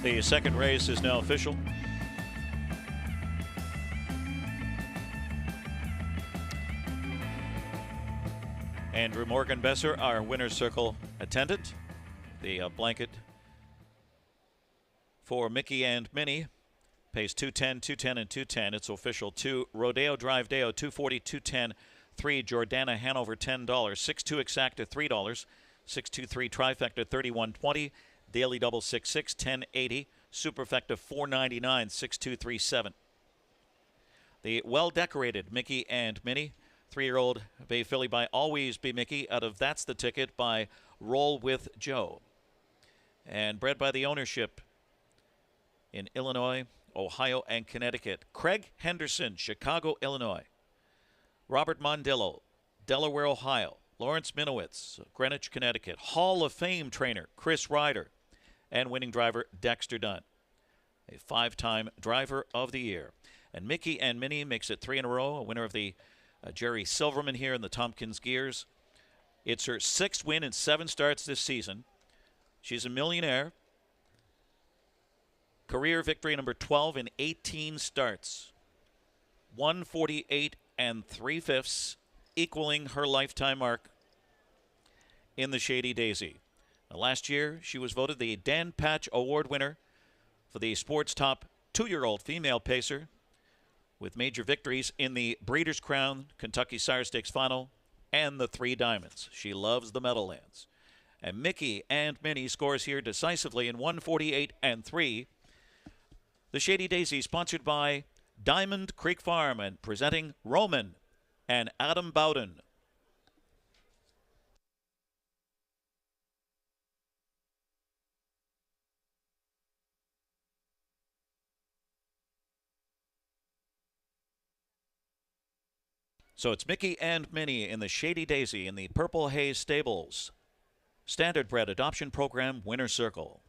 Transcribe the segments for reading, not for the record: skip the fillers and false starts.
The second race is now official. Andrew Morgan Besser, our winner's circle attendant. The blanket for Mickey and Minnie pays $210, $210, and $210. It's official. 2 Rodeo Drive Deo, $240, $210. 3 Jordana Hanover, $10. 6-2 Exacta, $3. 623 Trifecta, $31.20. Daily Double 6-6, $10.80. Superfecta, $4.99, $6237. The well-decorated Mickey and Minnie, 3-year-old Bay filly by Always Be Mickey out of That's the Ticket by Roll with Joe. And bred by the ownership in Illinois, Ohio, and Connecticut. Craig Henderson, Chicago, Illinois. Robert Mondillo, Delaware, Ohio. Lawrence Minowitz, Greenwich, Connecticut. Hall of Fame trainer Chris Ryder. And winning driver Dexter Dunn, a 5-time driver of the year. And Mickey and Minnie makes it 3 in a row, a winner of the Jerry Silverman here in the Tompkins Gears. It's her 6th win in 7 starts this season. She's a millionaire. Career victory number 12 in 18 starts. 148 3/5, equaling her lifetime mark in the Shady Daisy. Now, last year, she was voted the Dan Patch Award winner for the Sports Top 2-year-old female pacer, with major victories in the Breeders' Crown, Kentucky Sire Stakes Final, and the 3 Diamonds. She loves the Meadowlands. And Mickey and Minnie scores here decisively in 148 3. The Shady Daisy, sponsored by Diamond Creek Farm and presenting Roman and Adam Bowden. So it's Mickey and Minnie in the Shady Daisy in the Purple Haze Stables Standard Bred Adoption Program Winner's Circle.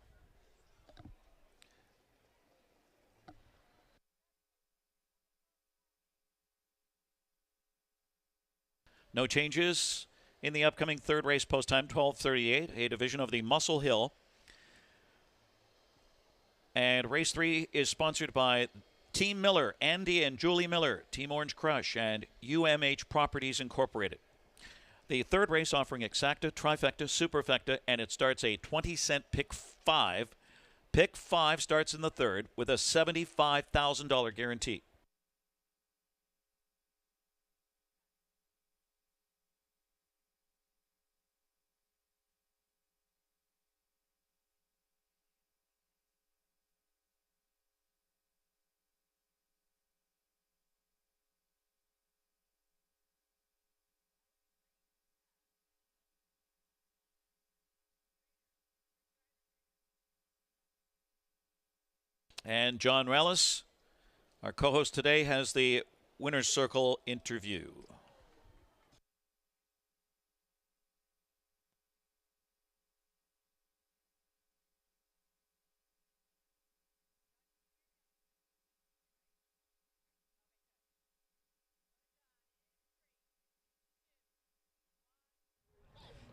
No changes in the upcoming third race post time, 12:38, a division of the Muscle Hill. And race 3 is sponsored by Team Miller, Andy and Julie Miller, Team Orange Crush, and UMH Properties Incorporated. The third race offering Exacta, Trifecta, Superfecta, and it starts a 20-cent pick 5. Pick 5 starts in the third with a $75,000 guarantee. And John Rallis, our co-host today, has the Winner's Circle interview.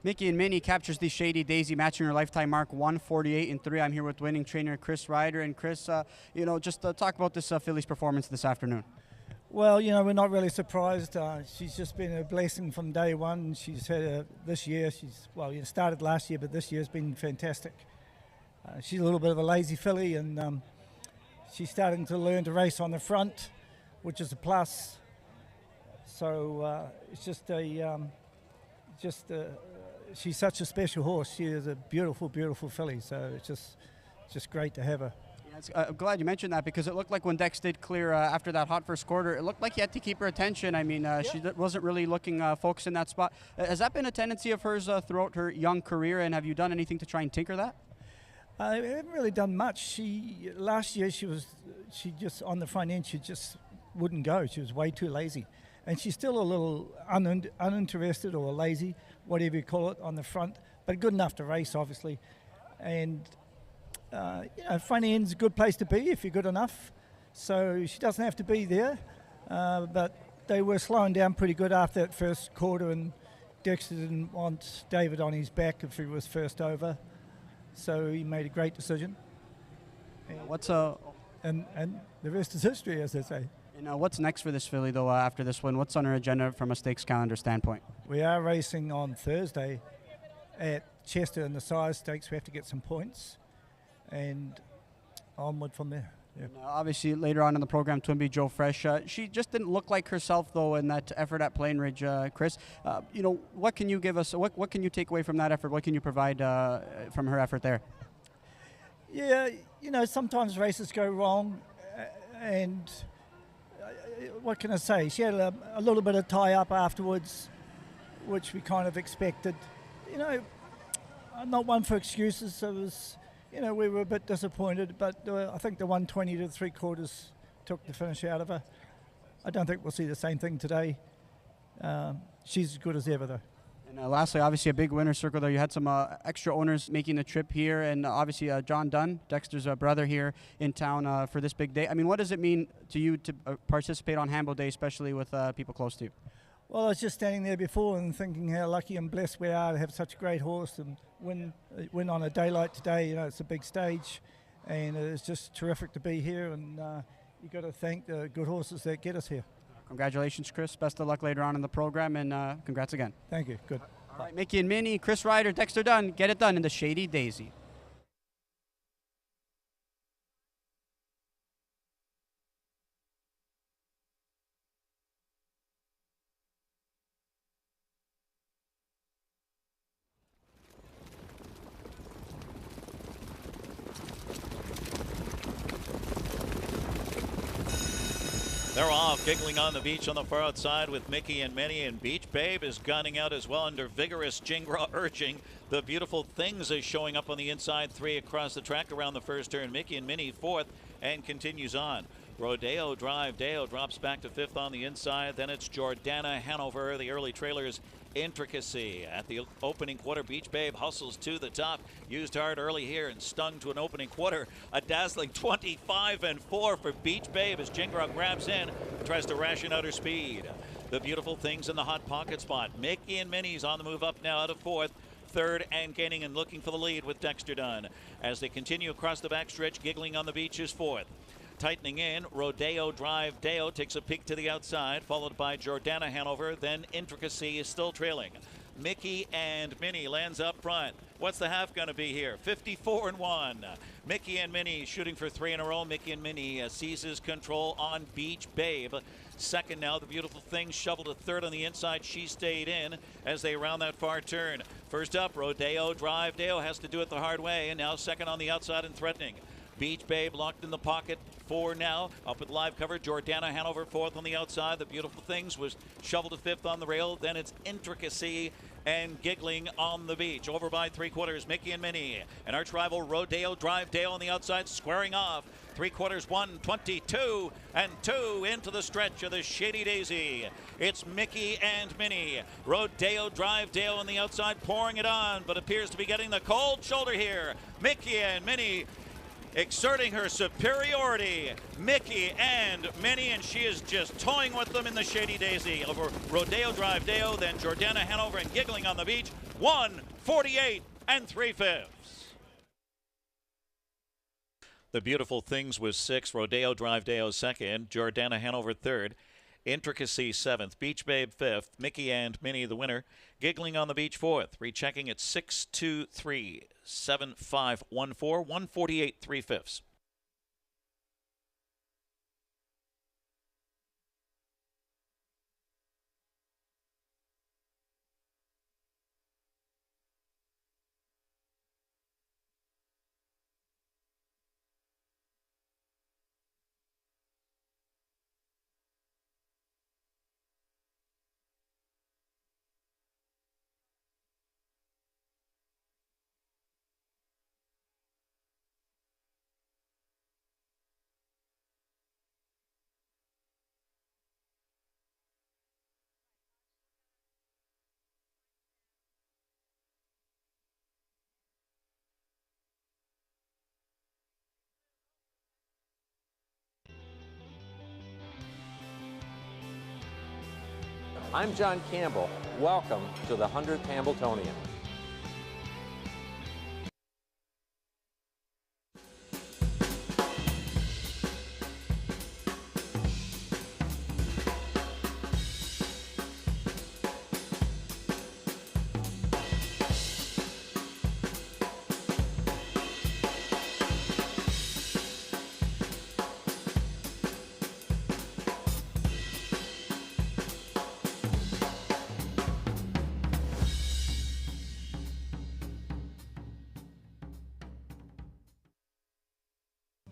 Mickey and Minnie captures the Shady Daisy, matching her lifetime mark, 148 3. I'm here with winning trainer Chris Ryder. And Chris, just talk about this filly's performance this afternoon. Well, we're not really surprised. She's just been a blessing from day one. She's had this year. Started last year, but this year's been fantastic. She's a little bit of a lazy filly, and she's starting to learn to race on the front, which is a plus. So it's she's such a special horse. She is a beautiful, beautiful filly. So it's just great to have her. I'm glad you mentioned that, because it looked like when Dex did clear after that hot first quarter, it looked like he had to keep her attention. I mean, she wasn't really looking focused in that spot. Has that been a tendency of hers throughout her young career, and have you done anything to try and tinker that? I haven't really done much. Last year she just on the front end, she just wouldn't go. She was way too lazy. And she's still a little uninterested or lazy, whatever you call it, on the front, but good enough to race, obviously. And front end's a good place to be if you're good enough. So she doesn't have to be there. But they were slowing down pretty good after that first quarter, and Dexter didn't want David on his back if he was first over. So he made a great decision. And the rest is history, as they say. And what's next for this filly, though, after this one? What's on her agenda from a stakes calendar standpoint? We are racing on Thursday at Chester in the Sires Stakes. We have to get some points and onward from there. Yep. Obviously, later on in the program, Twinbee Joe Fresh. She just didn't look like herself, though, in that effort at Plain Ridge, Chris. What can you give us? What can you take away from that effort? What can you provide from her effort there? Yeah, sometimes races go wrong, and what can I say? She had a little bit of tie-up afterwards, which we kind of expected. I'm not one for excuses. So it was, we were a bit disappointed, but I think the 120 to 3/4 took the finish out of her. I don't think we'll see the same thing today. She's as good as ever, though. And lastly, obviously a big winner's circle there. You had some extra owners making the trip here, and obviously John Dunn, Dexter's brother, here in town for this big day. I mean, what does it mean to you to participate on Hambo Day, especially with people close to you? Well, I was just standing there before and thinking how lucky and blessed we are to have such a great horse and win on a day like today. It's a big stage, and it's just terrific to be here, and you've got to thank the good horses that get us here. Congratulations, Chris. Best of luck later on in the program, and congrats again. Thank you. Good. All right, McKe and Minnie, Chris Ryder, Dexter Dunn, get it done in the Shady Daisy. They're off, giggling on the beach on the far outside with McKe and Minnie, and Beach Babe is gunning out as well under vigorous Jingra urging. The Beautiful Things is showing up on the inside 3 across the track around the first turn. McKe and Minnie 4th and continues on. Rodeo Drive Deo drops back to 5th on the inside. Then it's Jordana Hanover, the early trailers. Intricacy at the opening quarter. Beach Babe hustles to the top, used hard early here and stung to an opening quarter. A dazzling 25-4 for Beach Babe as Jingra grabs in and tries to ration out her speed. The Beautiful Things in the hot pocket spot. McKe and Minnie's on the move up now out of 4th. 3rd and gaining and looking for the lead with Dexter Dunn. As they continue across the backstretch, giggling on the beach is 4th. Tightening in, Rodeo Drive Deo takes a peek to the outside, followed by Jordana Hanover. Then Intricacy is still trailing. McKe and Minnie lands up front. What's the half going to be here? 54-1. McKe and Minnie shooting for 3 in a row. McKe and Minnie seizes control on Beach Babe. Second now, the Beautiful Thing shoveled to 3rd on the inside. She stayed in as they round that far turn. First up, Rodeo Drive Deo has to do it the hard way, and now second on the outside and threatening. Beach Babe locked in the pocket. 4 now. Up with live cover. Jordana Hanover 4th on the outside. The Beautiful Things was shoveled to 5th on the rail. Then it's Intricacy and giggling on the beach. Over by 3/4, McKe and Minnie. And arch rival Rodeo Drive Dale on the outside squaring off. 3/4, 1:22 and 2 into the stretch of the Shady Daisy. It's McKe and Minnie. Rodeo Drive Dale on the outside pouring it on, but appears to be getting the cold shoulder here. McKe and Minnie exerting her superiority. McKe and Minnie, and she is just toying with them in the Shady Daisy over Rodeo Drive Deo, then Jordana Hanover and giggling on the beach. 1:48 and 3/5. The Beautiful Things was 6th, Rodeo Drive Deo 2nd, Jordana Hanover 3rd, Intricacy 7th, Beach Babe 5th, McKe and Minnie the winner, giggling on the beach 4th, rechecking at 6-2-3. 7-5-1-4, 1:48 3/5. I'm John Campbell. Welcome to the 100th Hambletonian.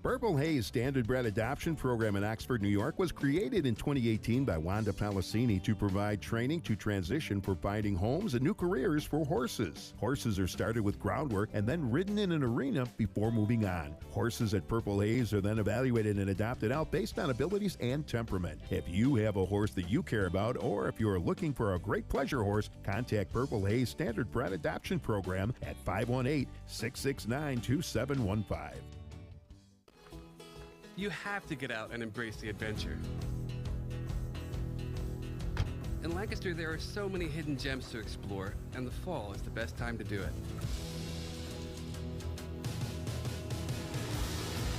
Purple Haze Standardbred Adoption Program in Oxford, New York was created in 2018 by Wanda Palacini to provide training to transition for finding homes and new careers for horses. Horses are started with groundwork and then ridden in an arena before moving on. Horses at Purple Haze are then evaluated and adopted out based on abilities and temperament. If you have a horse that you care about, or if you're looking for a great pleasure horse, contact Purple Haze Standardbred Adoption Program at 518-669-2715. You have to get out and embrace the adventure. In Lancaster, there are so many hidden gems to explore, and the fall is the best time to do it.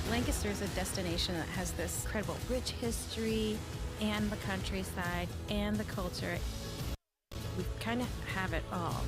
Lancaster is a destination that has this incredible rich history and the countryside and the culture. We kind of have it all.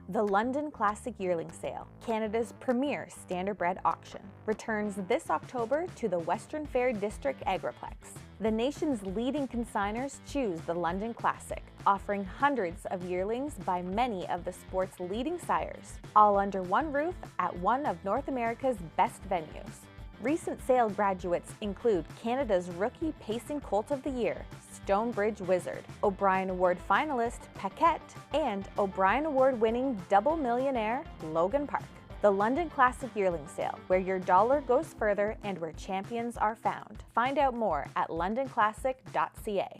The London Classic Yearling Sale, Canada's premier standardbred auction, returns this October to the Western Fair District Agriplex. The nation's leading consigners choose the London Classic, offering hundreds of yearlings by many of the sport's leading sires, all under one roof at one of North America's best venues. Recent sale graduates include Canada's Rookie Pacing Colt of the Year, Stonebridge Wizard, O'Brien Award finalist Paquette, and O'Brien Award winning double millionaire Logan Park. The London Classic Yearling Sale, where your dollar goes further and where champions are found. Find out more at londonclassic.ca.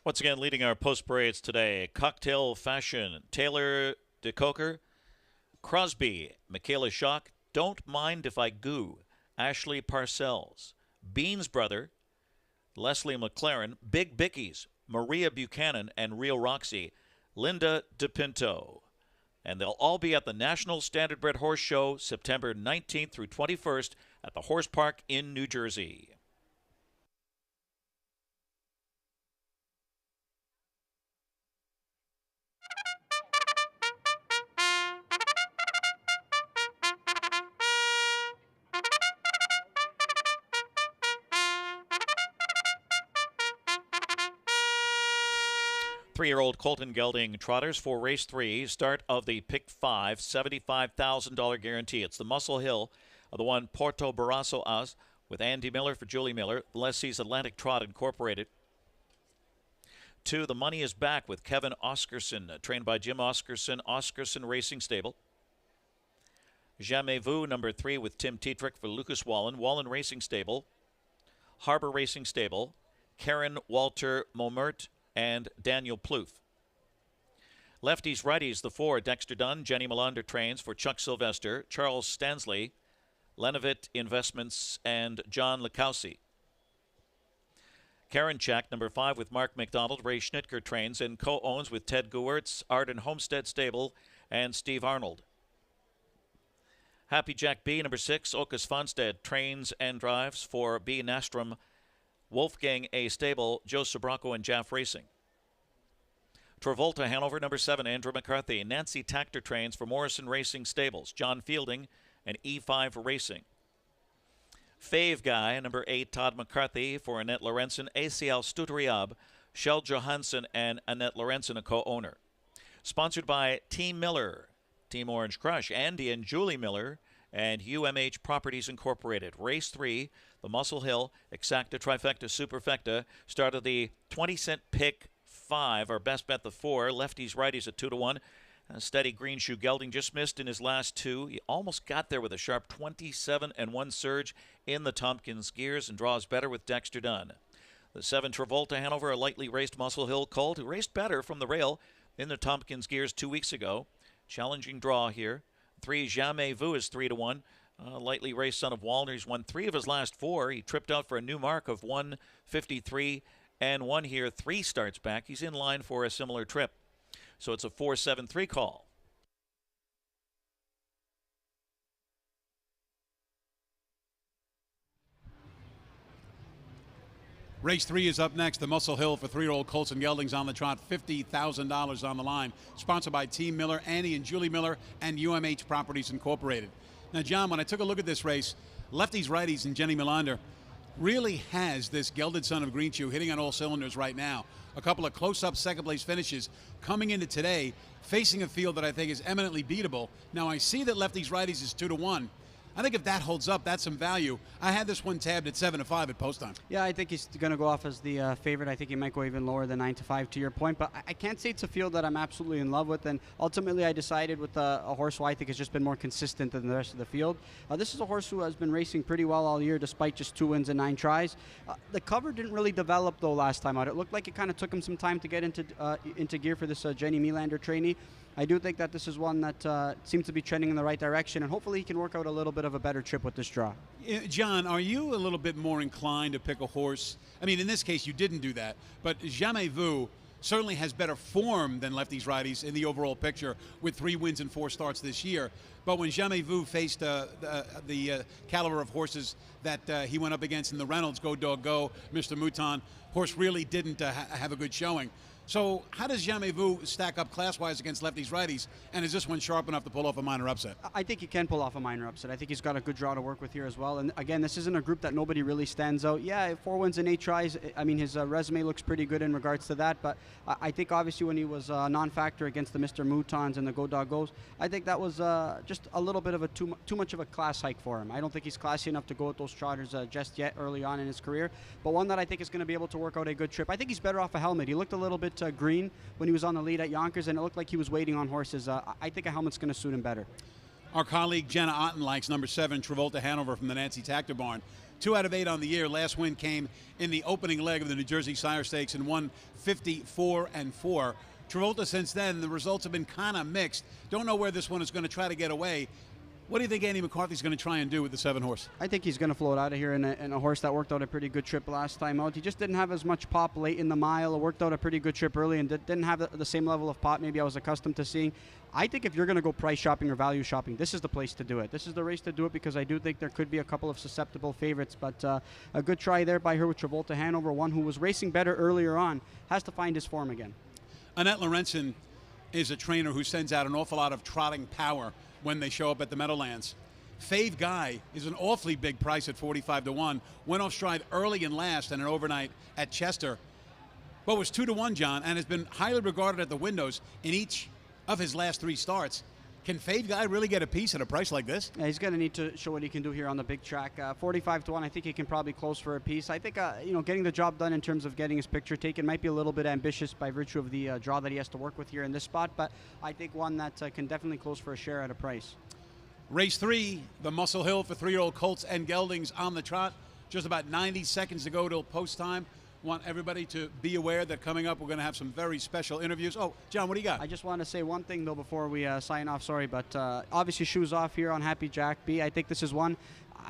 Once again, leading our post parades today, Cocktail Fashion, Taylor DeCoker, Crosby, Michaela Schock, Don't Mind If I Goo, Ashley Parcells, Bean's Brother, Leslie McLaren, Big Bickies, Maria Buchanan, and Real Roxy, Linda DePinto. And they'll all be at the National Standardbred Horse Show September 19th through 21st at the Horse Park in New Jersey. Three-year-old Colton Gelding trotters for race 3, start of the Pick 5, $75,000 guarantee. It's the Muscle Hill of the one Porto Barrasso As with Andy Miller for Julie Miller, Leslie's Atlantic Trot Incorporated. 2, The Money Is Back with Kevin Oscarson, trained by Jim Oscarson, Oscarson Racing Stable. Jamais Vu, number 3, with Tim Tetrick for Lucas Wallen, Wallen Racing Stable. Harbor Racing Stable, Karen Walter Momert, and Daniel Plouffe. Lefties, righties, the 4, Dexter Dunn, Jenny Melander trains for Chuck Sylvester, Charles Stansley, Lenovit Investments, and John Likowski. Karen Check, number 5, with Mark McDonald, Ray Schnitker trains and co-owns with Ted Gewertz, Arden Homestead Stable, and Steve Arnold. Happy Jack B, number 6, Okas Fonstead trains and drives for B. Nastrom, Wolfgang A. Stable, Joe Sobraco, and Jaff Racing. Travolta Hanover, number 7, Andrew McCarthy. Nancy Tactor trains for Morrison Racing Stables, John Fielding, and E5 Racing. Fave Guy, number 8, Todd McCarthy for Annette Lorenzen, ACL Stuteriab, Shell Johansson, and Annette Lorenzen, a co-owner. Sponsored by Team Miller, Team Orange Crush, Andy and Julie Miller, and UMH Properties Incorporated. Race 3, the Muscle Hill Exacta Trifecta Superfecta, start of the 20-cent pick 5. Our best bet, the 4. Lefties, righties at 2-1. Steady Green Shoe Gelding just missed in his last 2. He almost got there with a sharp 27-1 surge in the Tompkins gears and draws better with Dexter Dunn. The 7, Travolta Hanover, a lightly raced Muscle Hill colt who raced better from the rail in the Tompkins gears 2 weeks ago. Challenging draw here. 3, Jamais Vu is 3-1. Lightly raced son of Walner. He's won 3 of his last 4. He tripped out for a new mark of 153 and 1 here 3 starts back. He's in line for a similar trip. So it's a 4-7-3 call. Race 3 is up next. The Muscle Hill for 3-year-old colts and geldings on the trot. $50,000 on the line. Sponsored by Team Miller, Annie and Julie Miller, and UMH Properties Incorporated. Now, John, when I took a look at this race, Lefties Righties and Jenny Melander really has this gelded son of Green Chew hitting on all cylinders right now. A couple of close-up second-place finishes coming into today, facing a field that I think is eminently beatable. Now, I see that Lefties Righties is 2-1. I think if that holds up, that's some value. I had this one tabbed at 7-5 at post time. Yeah, I think he's going to go off as the favorite. I think he might go even lower than 9-5 to your point, but I can't say it's a field that I'm absolutely in love with, and ultimately I decided with a horse who I think has just been more consistent than the rest of the field. This is a horse who has been racing pretty well all year despite just 2 wins and 9 tries. The cover didn't really develop though last time out. It looked like it kind of took him some time to get into gear for this Jenny Melander trainee. I do think that this is one that seems to be trending in the right direction, and hopefully he can work out a little bit of a better trip with this draw. John, are you a little bit more inclined to pick a horse? I mean, in this case, you didn't do that, but Jamais Vu certainly has better form than Lefties Righties in the overall picture with 3 wins and 4 starts this year. But when Jamais Vu faced the caliber of horses that he went up against in the Reynolds, Go Dog Go, Mr. Mouton, horse really didn't have a good showing. So how does Jamais Vu stack up class-wise against Lefties Righties, and is this one sharp enough to pull off a minor upset? I think he can pull off a minor upset. I think he's got a good draw to work with here as well. And again, this isn't a group that nobody really stands out. Yeah, 4 wins and 8 tries. I mean, his resume looks pretty good in regards to that, but I think obviously when he was a non-factor against the Mr. Moutons and the Go Dog Goes, I think that was just a little bit of a too much of a class hike for him. I don't think he's classy enough to go with those trotters just yet early on in his career, but one that I think is going to be able to work out a good trip. I think he's better off a helmet. He looked a little bit green when he was on the lead at Yonkers, and it looked like he was waiting on horses. I think a helmet's going to suit him better. Our colleague Jenna Otten likes number 7, Travolta Hanover from the Nancy Tactor Barn. 2 out of 8 on the year. Last win came in the opening leg of the New Jersey Sire Stakes and won 54-4. Travolta since then, the results have been kind of mixed. Don't know where this one is going to try to get away. What do you think Andy McCarthy's going to try and do with the 7 horse? I think he's going to float out of here in a horse that worked out a pretty good trip last time out. He just didn't have as much pop late in the mile. It worked out a pretty good trip early and didn't have the same level of pop maybe I was accustomed to seeing. I think if you're going to go price shopping or value shopping, this is the place to do it. This is the race to do it because I do think there could be a couple of susceptible favorites, but a good try there by her with Travolta Hanover, one who was racing better earlier on, has to find his form again. Annette Lorenzen is a trainer who sends out an awful lot of trotting power when they show up at the Meadowlands. Fave Guy is an awfully big price at 45-1. Went off stride early and last in an overnight at Chester, but was 2-1, John, and has been highly regarded at the windows in each of his last 3 starts. Can Fave Guy really get a piece at a price like this? Yeah, he's going to need to show what he can do here on the big track. 45-1, I think he can probably close for a piece. I think, getting the job done in terms of getting his picture taken might be a little bit ambitious by virtue of the draw that he has to work with here in this spot, but I think one that can definitely close for a share at a price. Race 3, the Muscle Hill for 3-year-old colts and geldings on the trot. Just about 90 seconds to go till post time. Want everybody to be aware that coming up we're going to have some very special interviews. Oh, John, what do you got? I just want to say one thing, though, before we sign off. Sorry, but obviously shoes off here on Happy Jack B. I think this is one.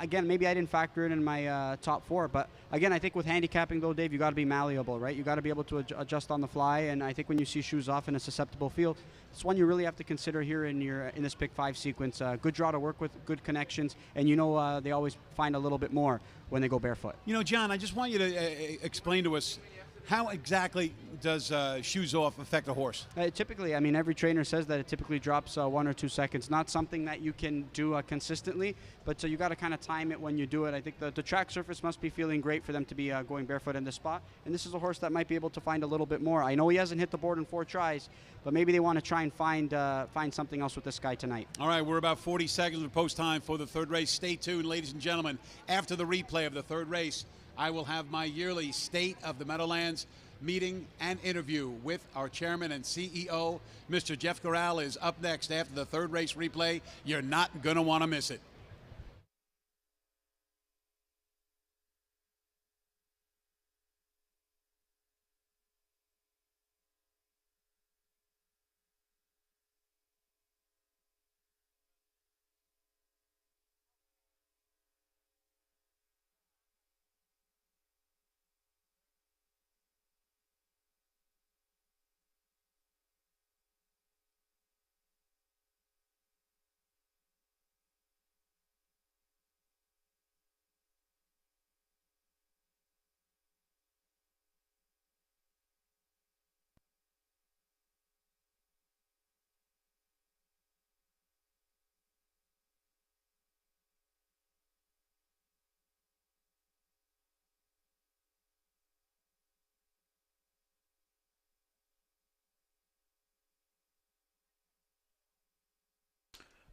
Again, maybe I didn't factor it in my top 4, but again, I think with handicapping, though, Dave, you got to be malleable, right? You got to be able to adjust on the fly, and I think when you see shoes off in a susceptible field, it's one you really have to consider here in this pick 5 sequence. Good draw to work with, good connections, and they always find a little bit more when they go barefoot. John, I just want you to explain to us how exactly does shoes off affect a horse? Typically, every trainer says that it typically drops 1 or 2 seconds. Not something that you can do consistently, but you got to kind of time it when you do it. I think the track surface must be feeling great for them to be going barefoot in this spot, and this is a horse that might be able to find a little bit more. I know he hasn't hit the board in 4 tries, but maybe they want to try and find something else with this guy tonight. All right, we're about 40 seconds of post time for the 3rd race. Stay tuned, ladies and gentlemen. After the replay of the 3rd race, I will have my yearly State of the Meadowlands meeting and interview with our chairman and CEO. Mr. Jeff Corral is up next after the 3rd race replay. You're not going to want to miss it.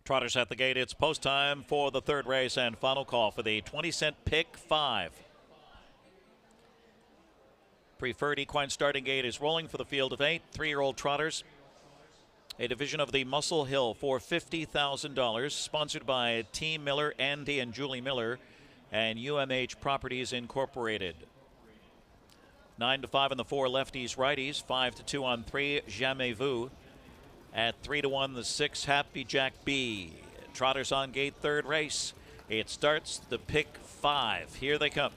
Trotters at the gate. It's post time for the third race and final call for the 20-cent pick 5. Preferred equine starting gate is rolling for the field of 8 3-year-old trotters. A division of the Muscle Hill for $50,000, sponsored by Team Miller, Andy and Julie Miller, and UMH Properties Incorporated. 9-5 on the 4 lefties, righties. 5-2 on 3, Jamais Vu. At 3-1, the 6, Happy Jack B. Trotters on gate, third race. It starts the pick 5. Here they come.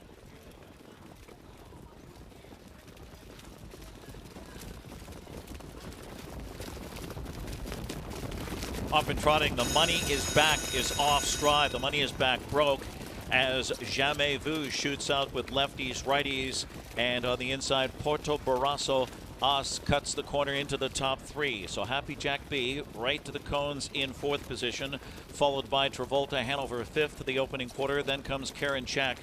Up and trotting, the money is back, is off stride. The money is back, broke, as Jamais Vu shoots out with lefties, righties, and on the inside, Porto Barrasso Os cuts the corner into the top 3. So Happy Jack B right to the cones in 4th position, followed by Travolta Hanover 5th, the opening quarter. Then comes Karen Chak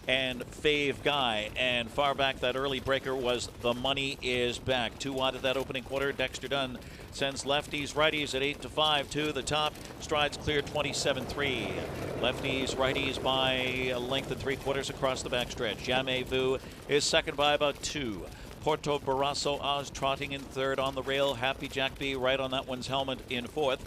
and Fave Guy, and far back that early breaker was The Money Is Back. 2 wide of that opening quarter. Dexter Dunn sends lefties, righties at 8-5 to the top. Strides clear 27-3. Lefties, righties by a length and 3/4 across the backstretch. Jamais Vu is second by about 2. Porto Barrasso Oz trotting in third on the rail. Happy Jack B right on that one's helmet in 4th.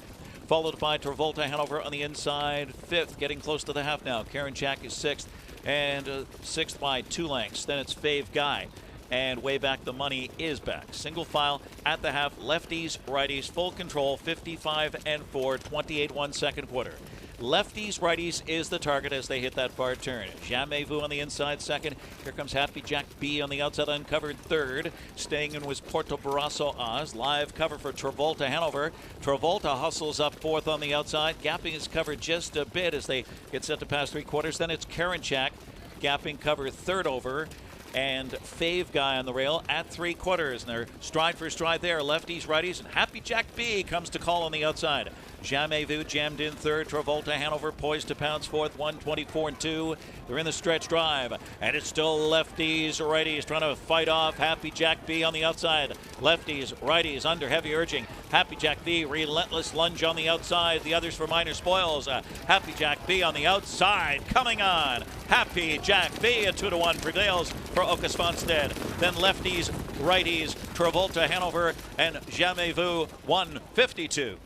Followed by Travolta Hanover on the inside, 5th, getting close to the half now. Karen Chak is 6th, and 6th by 2 lengths. Then it's Fave Guy, and way back The Money Is Back. Single file at the half, lefties, righties, full control, 55-4, 28-1 second quarter. Lefties, righties is the target as they hit that far turn. Jamais Vu on the inside, second. Here comes Happy Jack B on the outside, uncovered third. Staying in was Porto Barrasso Oz. Live cover for Travolta Hanover. Travolta hustles up 4th on the outside. Gapping is covered just a bit as they get set to pass 3/4. Then it's Karen Chak. Gapping cover 3rd over. And Fave Guy on the rail at 3/4. And they're stride for stride there. Lefties, righties, and Happy Jack B comes to call on the outside. Jamais Vu jammed in 3rd. Travolta Hanover poised to pounce 4th. 124-2. They're in the stretch drive, and it's still lefties, righties trying to fight off Happy Jack B on the outside. Lefties, righties under heavy urging. Happy Jack B, relentless lunge on the outside. The others for minor spoils. Happy Jack B on the outside, coming on. Happy Jack B, a 2-1 prevails for Ocas Fonstead. Then lefties, righties, Travolta Hanover, and Jamais Vu 152.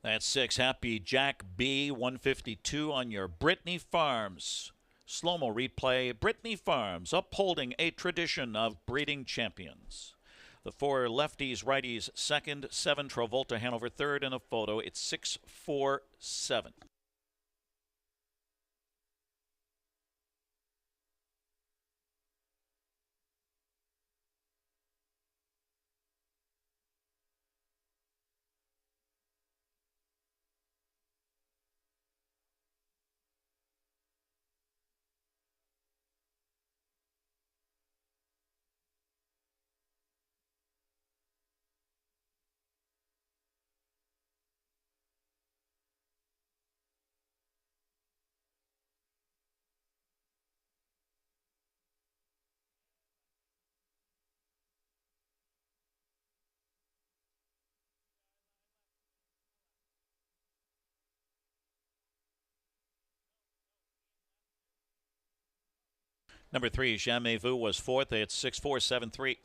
That's 6, Happy Jack B, 152 on your Brittany Farms. Slow-mo replay, Brittany Farms, upholding a tradition of breeding champions. The 4 lefties, righties, second, 7, Travolta Hanover third. In a photo, it's 6-4-7. Number 3, Jamais Vu was 4th. It's 6-4-7-3.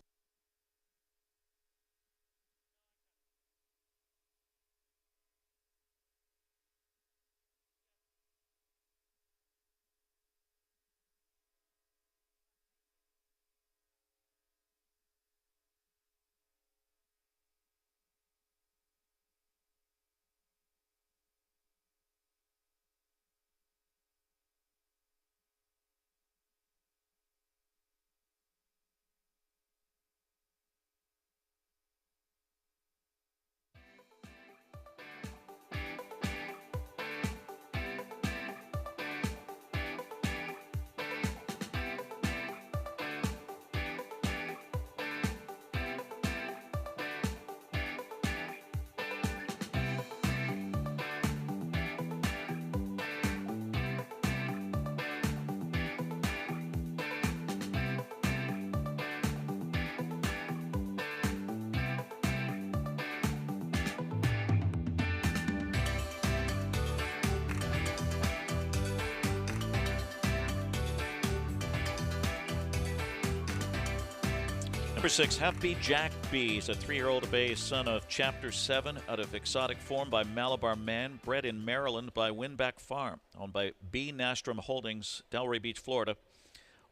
Number 6, Happy Jack B. He's a 3-year-old bay son of Chapter 7 out of exotic form by Malabar Man, bred in Maryland by Winback Farm, owned by B. Nastrom Holdings, Delray Beach, Florida.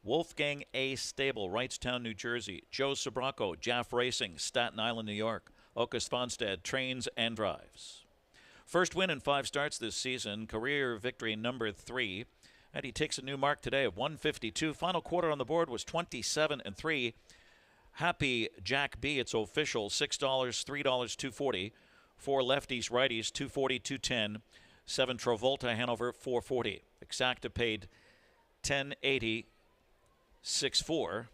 Wolfgang A. Stable, Wrightstown, New Jersey. Joe Sobraco, Jaff Racing, Staten Island, New York. Okus Fonstad, Trains and Drives. First win in 5 starts this season, career victory number 3. And he takes a new mark today of 152. Final quarter on the board was 27-3. Happy Jack B, it's official, $6, $3, $2.40. 4 lefties, righties, $2.40, $2.10. 7 Travolta, Hanover, $4.40. Exacta paid $10.80, $6.4.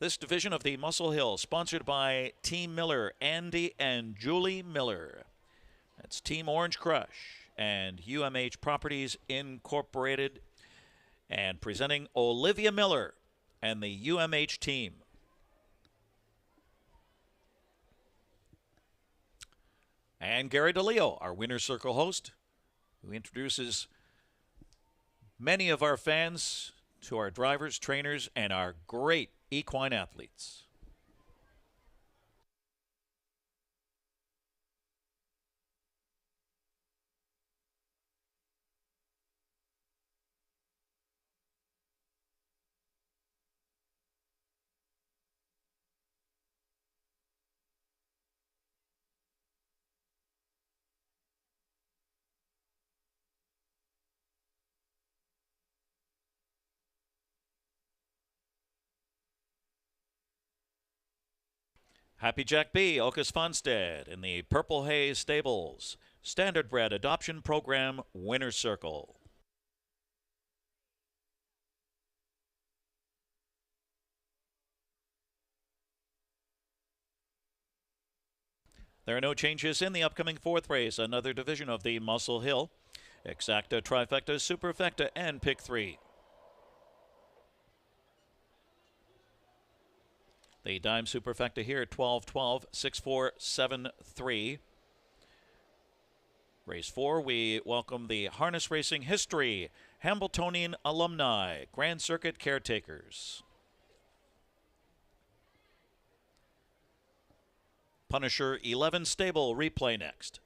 This division of the Muscle Hill, sponsored by Team Miller, Andy and Julie Miller. That's Team Orange Crush and UMH Properties Incorporated, and presenting Olivia Miller and the UMH team. And Gary DeLeo, our Winner's Circle host, who introduces many of our fans to our drivers, trainers, and our great equine athletes. Happy Jack B, Okus Fonstad in the Purple Haze Stables. Standardbred Adoption Program, Winner's Circle. There are no changes in the upcoming 4th race, another division of the Muscle Hill. Exacta, Trifecta, Superfecta, and Pick 3. The dime superfecta here, 12-12, 6-4, 7-3. Race 4, we welcome the harness racing history, Hamiltonian alumni, Grand Circuit caretakers. Punisher 11 stable replay next.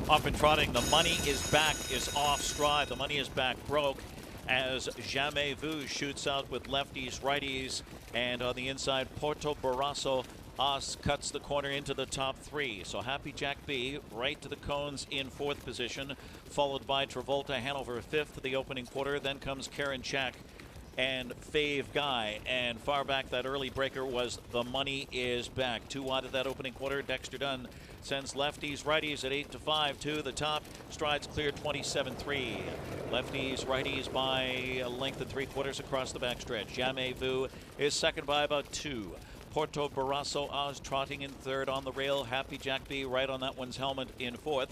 Off and trotting, the money is back, is off stride. The money is back, broke, as Jamais Vu shoots out with lefties, righties, and on the inside, Porto Barrasso Os cuts the corner into the top 3. So Happy Jack B right to the cones in 4th position, followed by Travolta Hanover 5th, the opening quarter. Then comes Karen Chack and Fave Guy, and far back that early breaker was the money is back. 2 wide of that opening quarter. Dexter Dunn sends lefties, righties at 8-5 to the top. Strides clear 27-3. Lefties, righties by a length of 3/4 across the backstretch. Jamais Vu is second by about 2. Porto Barrasso Oz trotting in 3rd on the rail. Happy Jack B right on that one's helmet in 4th.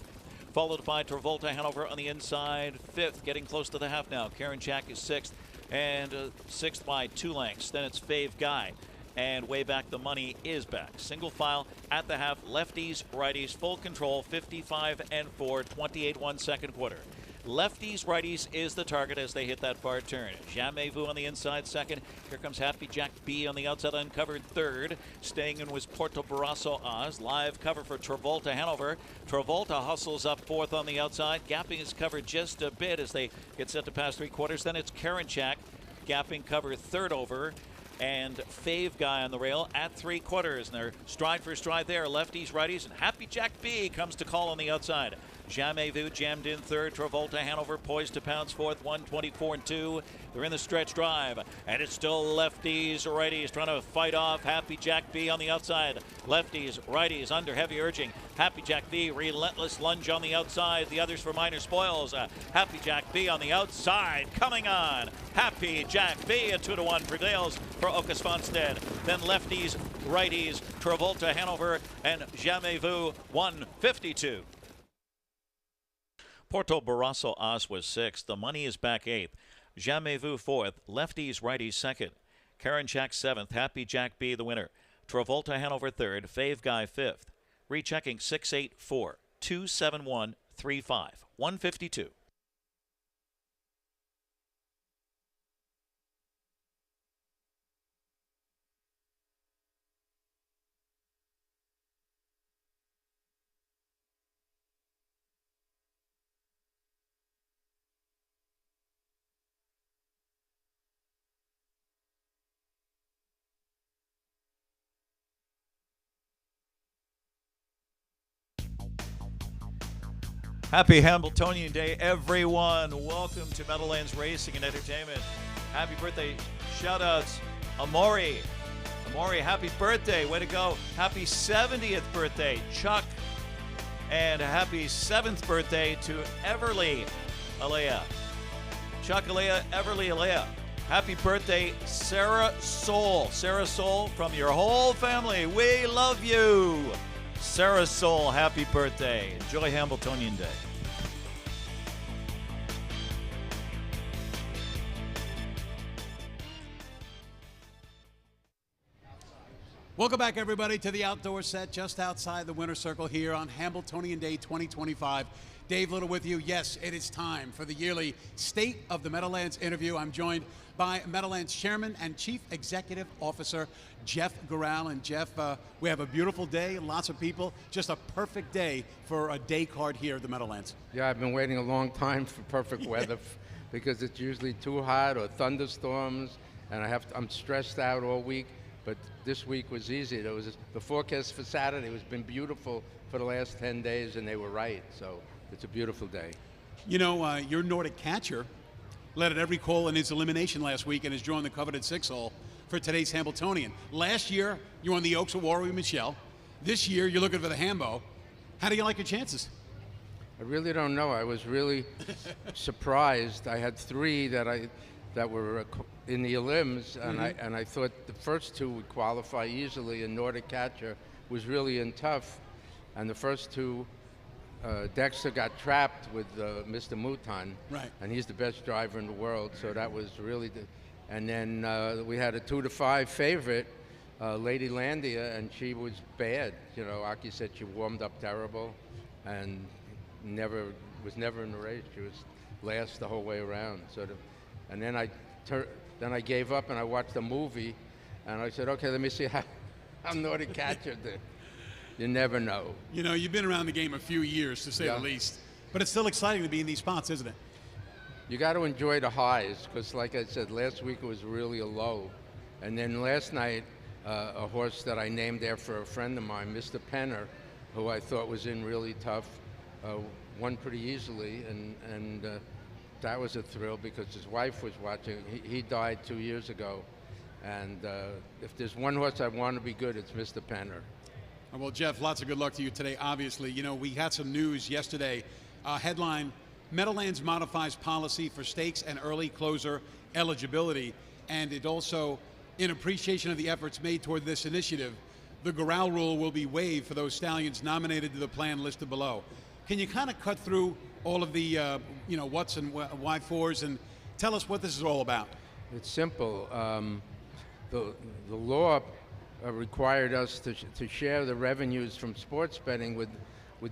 Followed by Travolta Hanover on the inside, 5th, getting close to the half now. Karen Chack is 6th, and 6th by 2 lengths. Then it's Fave Guy, and way back the money is back. Single file at the half, lefties, righties, full control, 55-4, 28-1 second quarter. Lefties, righties is the target as they hit that far turn. Jamais Vu on the inside, 2nd. Here comes Happy Jack B on the outside, uncovered 3rd. Staying in was Porto Barrasso Oz. Live cover for Travolta Hanover. Travolta hustles up 4th on the outside. Gapping is covered just a bit as they get set to pass 3/4. Then it's Karen Chack. Gapping cover 3rd over. And Fave Guy on the rail at 3/4. And they're stride for stride there. Lefties, righties, and Happy Jack B comes to call on the outside. Jamais Vu jammed in 3rd. Travolta Hanover poised to pounce 4th. 124-2. They're in the stretch drive, and it's still lefties, righties trying to fight off Happy Jack B on the outside. Lefties, righties under heavy urging. Happy Jack B, relentless lunge on the outside. The others for minor spoils. Happy Jack B on the outside, coming on. Happy Jack B, a 2-1 prevails for Okus Fonstad. Then lefties, righties, Travolta Hanover, and Jamais Vu 152. Porto Barrasso Oz was 6th. The money is back 8th. Jamais Vu 4th. Lefties, righties 2nd. Karen Chack 7th. Happy Jack B the winner. Travolta Hanover 3rd. Fave Guy 5th. Rechecking 6-8-4. 152. 152. Happy Hamiltonian Day, everyone. Welcome to Meadowlands Racing and Entertainment. Happy birthday. Shout-outs. Amori. Amori, happy birthday. Way to go. Happy 70th birthday, Chuck. And happy 7th birthday to Everly Alea. Chuck Alea, Everly Alea. Happy birthday, Sarah Soul. Sarah Soul, from your whole family. We love you. Sarah Soul, happy birthday. Enjoy Hamiltonian Day. Welcome back, everybody, to the outdoor set just outside the winner's circle here on Hamiltonian Day 2025. Dave Little with you. Yes, it is time for the yearly State of the Meadowlands interview. I'm joined by Meadowlands Chairman and Chief Executive Officer Jeff Gural. And Jeff, we have a beautiful day, lots of people, just a perfect day for a day card here at the Meadowlands. Yeah, I've been waiting a long time for perfect weather because it's usually too hot or thunderstorms, and I'm stressed out all week. But this week was easy. There was the forecast for Saturday has been beautiful for the last 10 days, and they were right. So it's a beautiful day. You know, your Nordic catcher led at every call in his elimination last week and has drawn the coveted 6-hole for today's Hamiltonian. Last year, you won the Oaks Award with Michelle. This year, you're looking for the Hambo. How do you like your chances? I really don't know. I was really surprised. I had 3 that were in the elims, and I thought the first 2 would qualify easily, and Nordic catcher was really in tough. And the first 2, Dexter got trapped with Mr. Mouton, right? And he's the best driver in the world, so that was really and then we had a 2-5 favorite, Lady Landia, and she was bad. You know, Aki said she warmed up terrible and was never in the race. She was last the whole way around. And then I gave up and I watched the movie, and I said, okay, let me see how Nordic catcher did. You never know. You know, you've been around the game a few years, to say the least. But it's still exciting to be in these spots, isn't it? You got to enjoy the highs, because like I said, last week it was really a low. And then last night, a horse that I named after a friend of mine, Mr. Penner, who I thought was in really tough, won pretty easily. And that was a thrill because his wife was watching. He died 2 years ago. And if there's one horse I want to be good, it's Mr. Penner. Well, Jeff, lots of good luck to you today, obviously. You know, we had some news yesterday. Headline, Meadowlands modifies policy for stakes and early closer eligibility. And it also, in appreciation of the efforts made toward this initiative, the Gural rule will be waived for those stallions nominated to the plan listed below. Can you kind of cut through all of the, what's and why fors and tell us what this is all about? It's simple. The law required us to share the revenues from sports betting with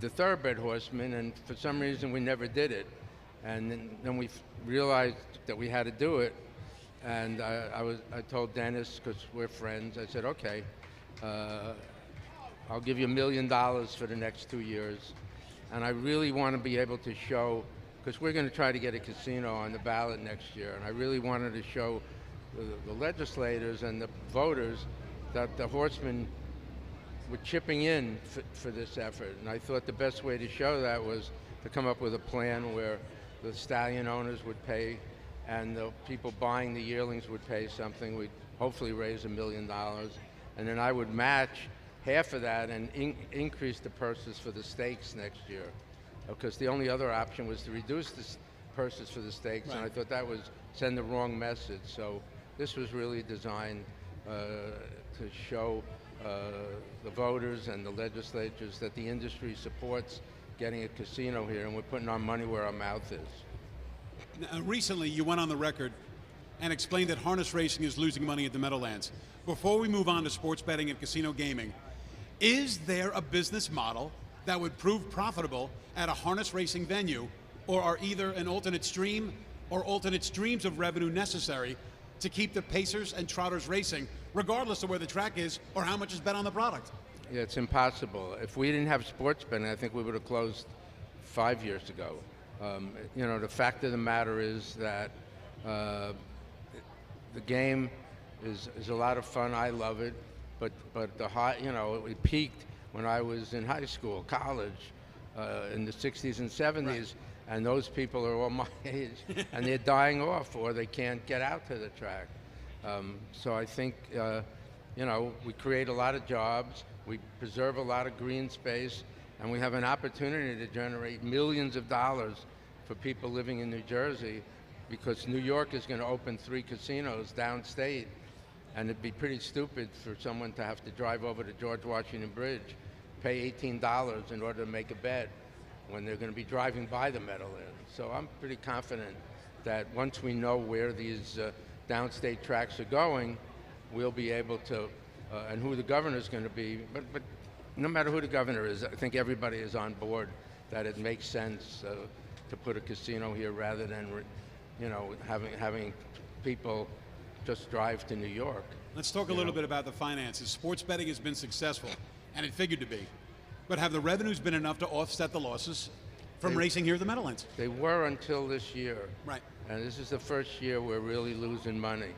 the thoroughbred horsemen, and for some reason we never did it. And then we realized that we had to do it, and I told Dennis, because we're friends, I said, okay, I'll give you $1 million for the next 2 years. And I really want to be able to show, because we're going to try to get a casino on the ballot next year, and I really wanted to show the legislators and the voters that the horsemen were chipping in for this effort. And I thought the best way to show that was to come up with a plan where the stallion owners would pay and the people buying the yearlings would pay something. We'd hopefully raise $1 million. And then I would match half of that and increase the purses for the stakes next year. Because the only other option was to reduce the purses for the stakes, and I thought that was send the wrong message. So this was really designed to show the voters and the legislatures that the industry supports getting a casino here, and we're putting our money where our mouth is. Now, recently, you went on the record and explained that harness racing is losing money at the Meadowlands. Before we move on to sports betting and casino gaming, is there a business model that would prove profitable at a harness racing venue, or are either an alternate stream or alternate streams of revenue necessary to keep the pacers and trotters racing, regardless of where the track is or how much is bet on the product? Yeah, it's impossible. If we didn't have sports betting, I think we would have closed 5 years ago. You know, the fact of the matter is that the game is a lot of fun. I love it, but the high, you know, it peaked when I was in high school, college, in the 60s and 70s, right. And those people are all my age, and they're dying off, or they can't get out to the track. So I think, you know, we create a lot of jobs, we preserve a lot of green space, and we have an opportunity to generate millions of dollars for people living in New Jersey, because New York is going to open 3 casinos downstate, and it'd be pretty stupid for someone to have to drive over to George Washington Bridge, pay $18 in order to make a bet when they're going to be driving by the Meadowlands. So I'm pretty confident that once we know where these downstate tracks are going, we'll be able to, and who the governor's going to be, but no matter who the governor is, I think everybody is on board that it makes sense to put a casino here rather than, you know, having people just drive to New York. Let's talk a little bit about the finances. Sports betting has been successful, and it figured to be. But have the revenues been enough to offset the losses from racing here at the Meadowlands? They were until this year. Right. And this is the first year we're really losing money.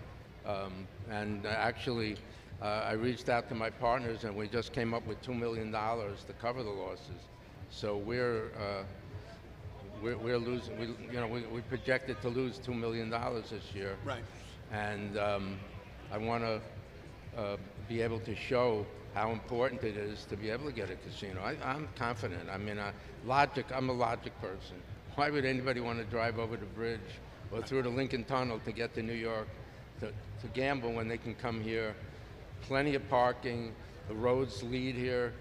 And actually, I reached out to my partners, and we just came up with $2 million to cover the losses. So we're losing. We projected to lose $2 million this year. Right. And I want to be able to show how important it is to be able to get a casino. I'm confident. I mean, I'm a logic person. Why would anybody want to drive over the bridge or through the Lincoln Tunnel to get to New York to gamble when they can come here? Plenty of parking. The roads lead here.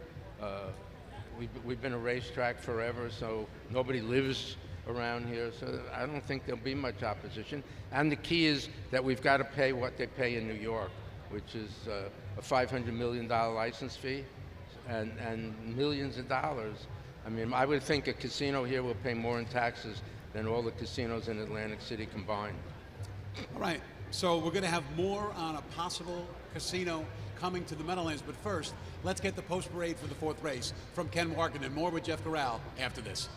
We've been a racetrack forever, so nobody lives around here. So I don't think there'll be much opposition. And the key is that we've got to pay what they pay in New York, which is a $500 million license fee and millions of dollars. I mean, I would think a casino here will pay more in taxes than all the casinos in Atlantic City combined. All right, so we're going to have more on a possible casino coming to the Meadowlands, but first, let's get the post parade for the 4th race from Ken Warken, and more with Jeff Corral after this.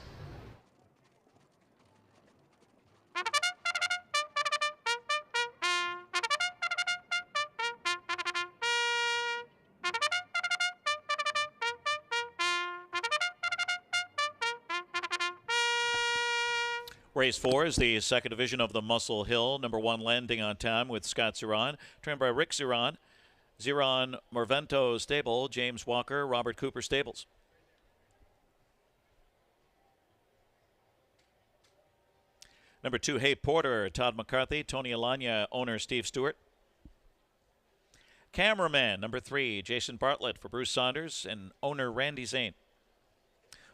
Race 4 is the second division of the Muscle Hill. Number 1 landing on time with Scott Zeron, trained by Rick Zeron. Zeron Morvento Stable, James Walker, Robert Cooper Stables. Number 2, Hey Porter, Todd McCarthy, Tony Alanya, owner Steve Stewart. Cameraman, number 3, Jason Bartlett for Bruce Saunders and owner Randy Zane.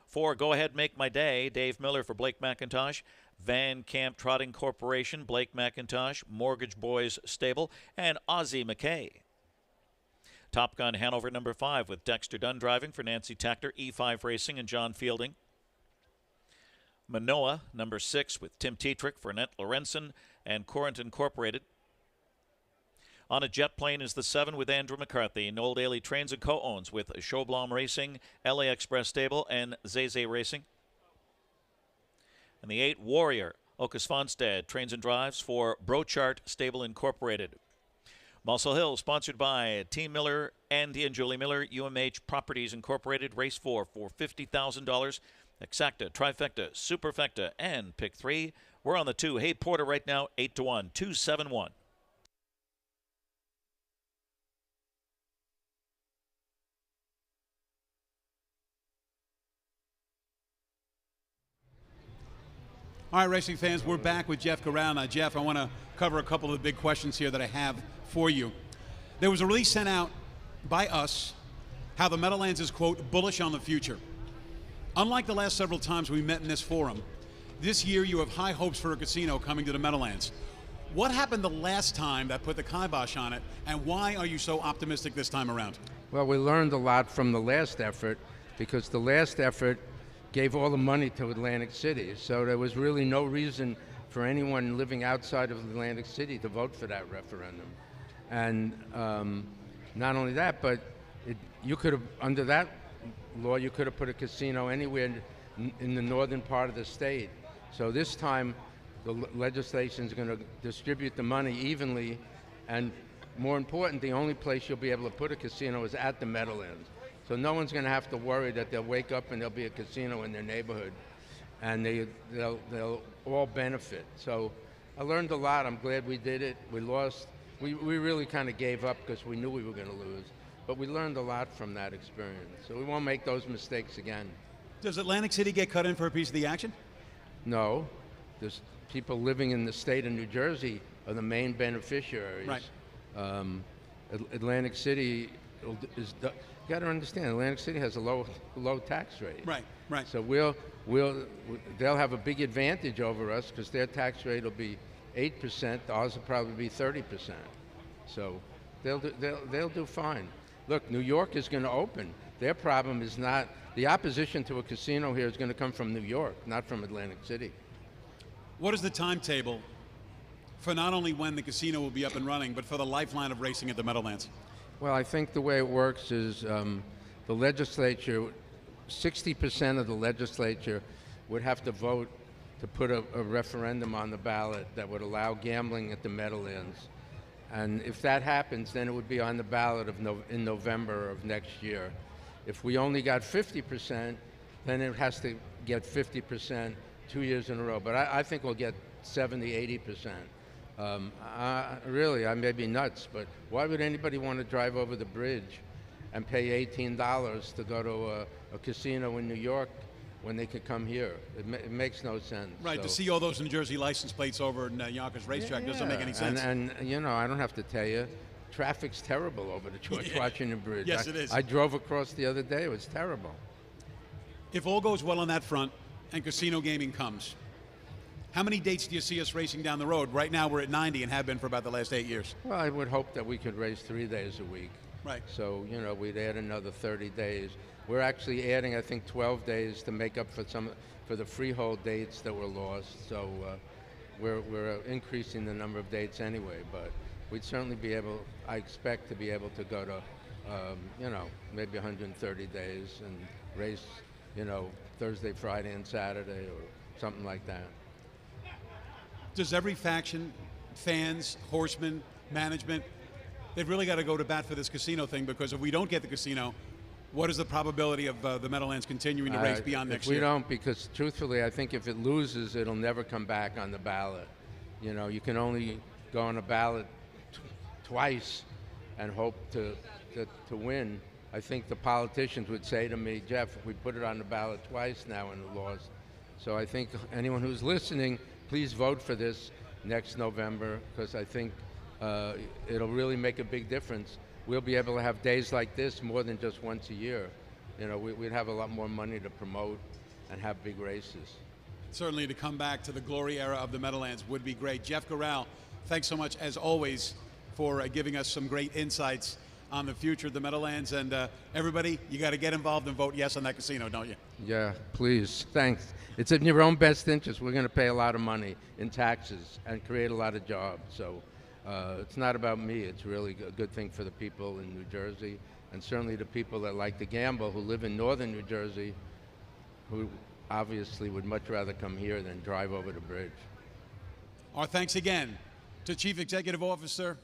4, Go Ahead Make My Day, Dave Miller for Blake McIntosh. Van Camp Trotting Corporation, Blake McIntosh, Mortgage Boys Stable, and Ozzie McKay. Top Gun Hanover number 5 with Dexter Dunn driving for Nancy Tactor, E5 Racing, and John Fielding. Manoa number 6 with Tim Tetrick for Annette Lorenzen and Corinth Incorporated. On a Jet Plane is the 7 with Andrew McCarthy. Noel Daly trains and co-owns with Showblom Racing, LA Express Stable, and Zeze Racing. And the 8, Warrior, Okus Fonstad, trains and drives for Brochart Stable Incorporated. Muscle Hill, sponsored by Team Miller, Andy and Julie Miller, UMH Properties Incorporated, Race 4 for $50,000. Exacta, Trifecta, Superfecta, and Pick 3. We're on the 2. Hey Porter right now, 8-1, 271. All right, racing fans, we're back with Jeff Corral. Now, Jeff, I want to cover a couple of the big questions here that I have for you. There was a release sent out by us how the Meadowlands is, quote, bullish on the future. Unlike the last several times we met in this forum, this year you have high hopes for a casino coming to the Meadowlands. What happened the last time that put the kibosh on it, and why are you so optimistic this time around? Well, we learned a lot from the last effort, because the last effort gave all the money to Atlantic City. So there was really no reason for anyone living outside of Atlantic City to vote for that referendum. And not only that, but you could have, under that law, you could have put a casino anywhere in the northern part of the state. So this time, the legislation is going to distribute the money evenly, and more important, the only place you'll be able to put a casino is at the Meadowlands. So no one's going to have to worry that they'll wake up and there'll be a casino in their neighborhood, and they'll all benefit. So I learned a lot. I'm glad we did it. We lost. We really kind of gave up because we knew we were going to lose. But we learned a lot from that experience. So we won't make those mistakes again. Does Atlantic City get cut in for a piece of the action? No. There's people living in the state of New Jersey are the main beneficiaries. Right. Atlantic City is. You got to understand, Atlantic City has a low tax rate. Right. Right. So they'll have a big advantage over us because their tax rate will be 8%. Ours will probably be 30%. So they'll do fine. Look, New York is going to open. Their problem is not the opposition to a casino here is going to come from New York, not from Atlantic City. What is the timetable for not only when the casino will be up and running, but for the lifeline of racing at the Meadowlands? Well, I think the way it works is the legislature, 60% of the legislature would have to vote to put a referendum on the ballot that would allow gambling at the Meadowlands. And if that happens, then it would be on the ballot in November of next year. If we only got 50%, then it has to get 50% 2 years in a row. But I think we'll get 70, 80%. Really, I may be nuts, but why would anybody want to drive over the bridge and pay $18 to go to a casino in New York when they could come here? It makes no sense. Right, so, to see all those New Jersey license plates over in Yonkers Racetrack doesn't make any sense. And you know, I don't have to tell you, traffic's terrible over the George Washington Bridge. Yes, it is. I drove across the other day. It was terrible. If all goes well on that front and casino gaming comes, how many dates do you see us racing down the road? Right now we're at 90 and have been for about the last 8 years. Well, I would hope that we could race 3 days a week. Right. So, you know, we'd add another 30 days. We're actually adding, I think, 12 days to make up for the freehold dates that were lost. So we're increasing the number of dates anyway, but we'd certainly be able, I expect to be able to go to, you know, maybe 130 days and race, you know, Thursday, Friday, and Saturday or something like that. Does every faction, fans, horsemen, management, they've really got to go to bat for this casino thing, because if we don't get the casino, what is the probability of the Meadowlands continuing to race beyond next year? We don't, because truthfully, I think if it loses, it'll never come back on the ballot. You know, you can only go on a ballot twice and hope to win. I think the politicians would say to me, Jeff, we put it on the ballot twice now and it lost. So I think anyone who's listening, please vote for this next November, because I think it'll really make a big difference. We'll be able to have days like this more than just once a year. You know, we'd have a lot more money to promote and have big races. Certainly, to come back to the glory era of the Meadowlands would be great. Jeff Gural, thanks so much, as always, for giving us some great insights on the future of the Meadowlands. And everybody, you got to get involved and vote yes on that casino, don't you? Yeah, please. Thanks. It's in your own best interest. We're going to pay a lot of money in taxes and create a lot of jobs. So it's not about me. It's really a good thing for the people in New Jersey, and certainly the people that like to gamble who live in northern New Jersey, who obviously would much rather come here than drive over the bridge. Our thanks again to Chief Executive Officer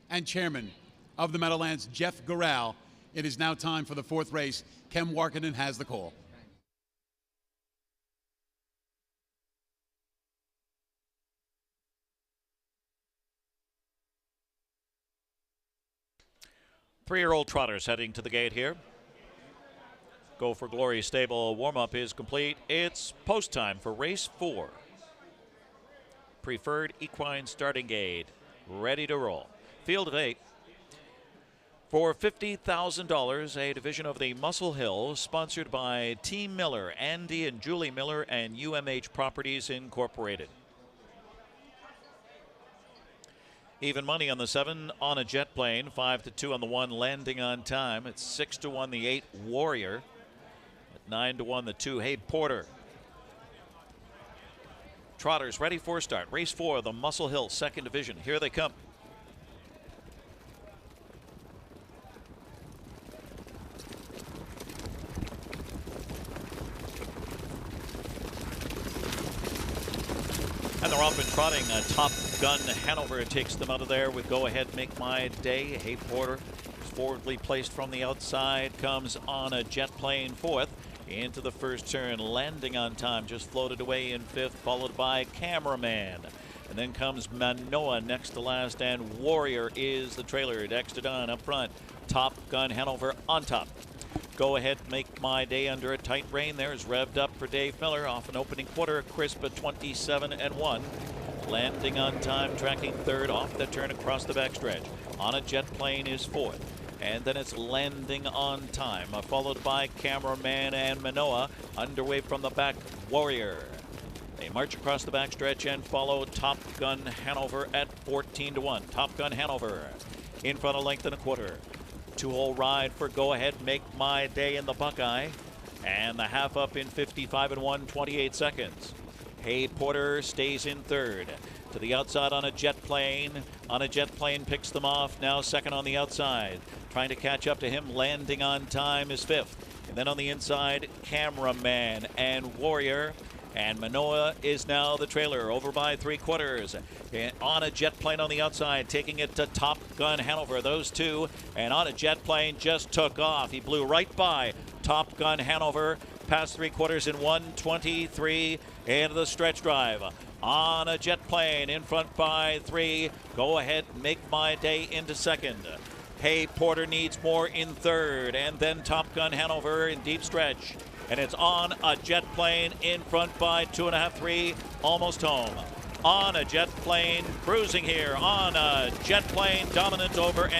and Chairman of the Meadowlands, Jeff Gural. It is now time for the fourth race. Kem Warkenden has the call. Three-year-old trotters heading to the gate here. Go for Glory Stable warm-up is complete. It's post time for race 4. Preferred equine starting gate, ready to roll. Field at 8. For $50,000, a division of the Muscle Hill, sponsored by Team Miller, Andy and Julie Miller, and UMH Properties Incorporated. Even money on the 7 on a jet plane, 5-2 on the 1 landing on time. It's 6-1 the 8 Warrior. 9-1, the 2, Hey Porter. Trotters ready for a start. Race 4, the Muscle Hill second division. Here they come. And they're off and trotting. Top Gun Hanover takes them out of there with Go Ahead Make My Day. Hey Porter is forwardly placed from the outside. Comes on a jet plane fourth. Into the first turn, landing on time, just floated away in fifth, followed by Cameraman. And then comes Manoa next to last, and Warrior is the trailer. Dexter Dunn up front. Top Gun Hanover on top. Go Ahead Make My Day under a tight rein. There's revved up for Dave Miller off an opening quarter, crisp at 27-1. Landing on time, tracking third off the turn across the backstretch. On a jet plane is fourth. And then it's Landing on Time, followed by Cameraman and Manoa. Underway from the back, Warrior. They march across the backstretch and follow Top Gun Hanover at 14-1. Top Gun Hanover in front, a length and a quarter. 2-hole ride for Go Ahead Make My Day in the Buckeye. And the half up in 55-1, 28 seconds. Hey Porter stays in third. To the outside on a jet plane. On a jet plane, picks them off. Now second on the outside. Trying to catch up to him. Landing on Time is fifth. And then on the inside, Cameraman and Warrior. And Manoa is now the trailer, over by 3/4. And on a jet plane on the outside, taking it to Top Gun Hanover. Those two, and on a jet plane, just took off. He blew right by Top Gun Hanover, past 3/4 in 1:23 into the stretch drive. On a jet plane, in front by 3. Go Ahead Make My Day into second. Hey Porter needs more in third, and then Top Gun Hanover in deep stretch. And it's on a jet plane in front by 2.5, 3, almost home. On a jet plane, cruising here. On a jet plane, dominant over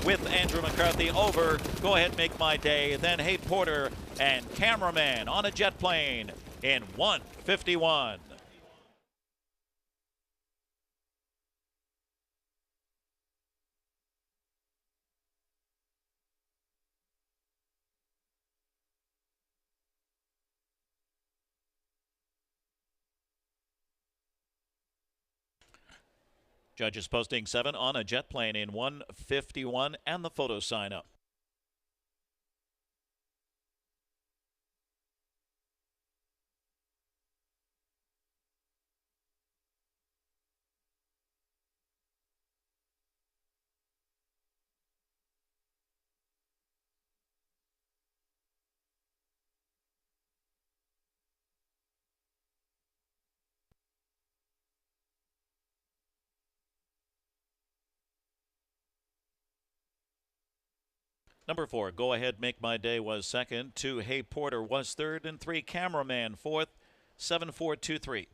with Andrew McCarthy over. Go Ahead Make My Day. Then Hey Porter and Cameraman on a jet plane in 1:51. Judges posting 7 on a jet plane in 1:51, and the photo sign up. Number 4, Go Ahead Make My Day was second. 2, Hey Porter was third. And 3, Cameraman fourth. 7-4-2-3.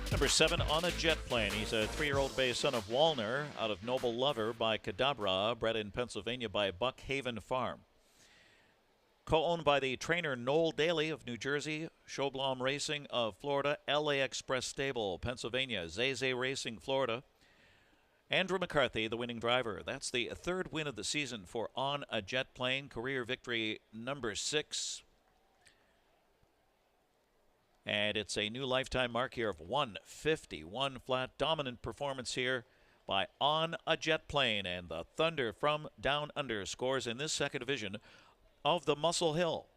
Number 7 on a jet plane. He's a 3-year-old bay son of Walner out of Noble Lover by Cadabra, bred in Pennsylvania by Buckhaven Farm. Co-owned by the trainer Noel Daly of New Jersey, Schoblaum Racing of Florida, LA Express Stable, Pennsylvania, Zay Racing, Florida. Andrew McCarthy, the winning driver. That's the 3rd win of the season for On a Jet Plane. Career victory number 6. And it's a new lifetime mark here of 151 flat. Dominant performance here by On a Jet Plane. And the Thunder from Down Under scores in this second division of the Muscle Hill.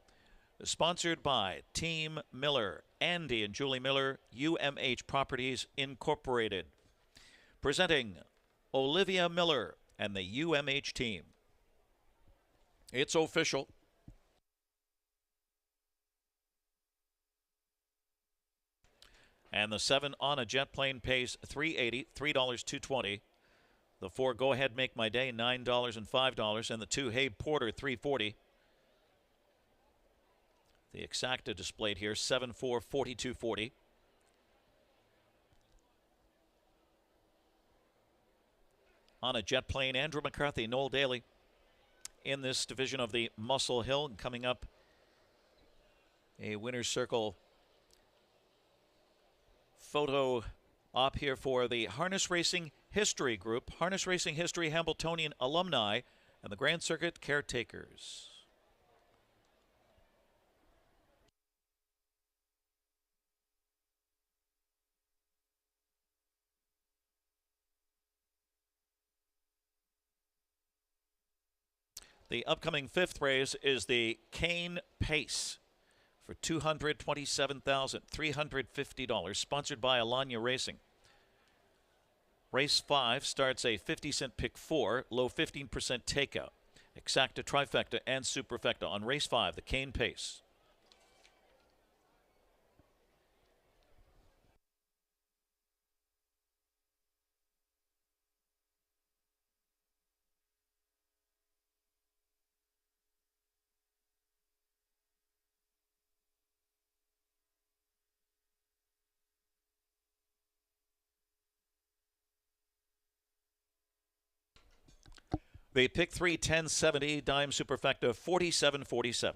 Sponsored by Team Miller, Andy and Julie Miller, UMH Properties Incorporated. Presenting Olivia Miller and the UMH team. It's official. And the 7 on a jet plane pays $3.80, $3.220. The 4 Go Ahead Make My Day, $9 and $5. And the 2 Hey Porter, $3.40. The exacta displayed here, 7-4, $42.40. On a jet plane, Andrew McCarthy, Noel Daly in this division of the Muscle Hill. And coming up, a winner's circle photo op here for the Harness Racing History Group, Harness Racing History Hamiltonian alumni, and the Grand Circuit caretakers. The upcoming 5th race is the Cane Pace for $227,350, sponsored by Alanya Racing. Race 5 starts a 50-cent pick 4, low 15% takeout. Exacta, trifecta, and superfecta on race 5, the Cane Pace. The pick 3, 1070, dime superfecta, 47.47.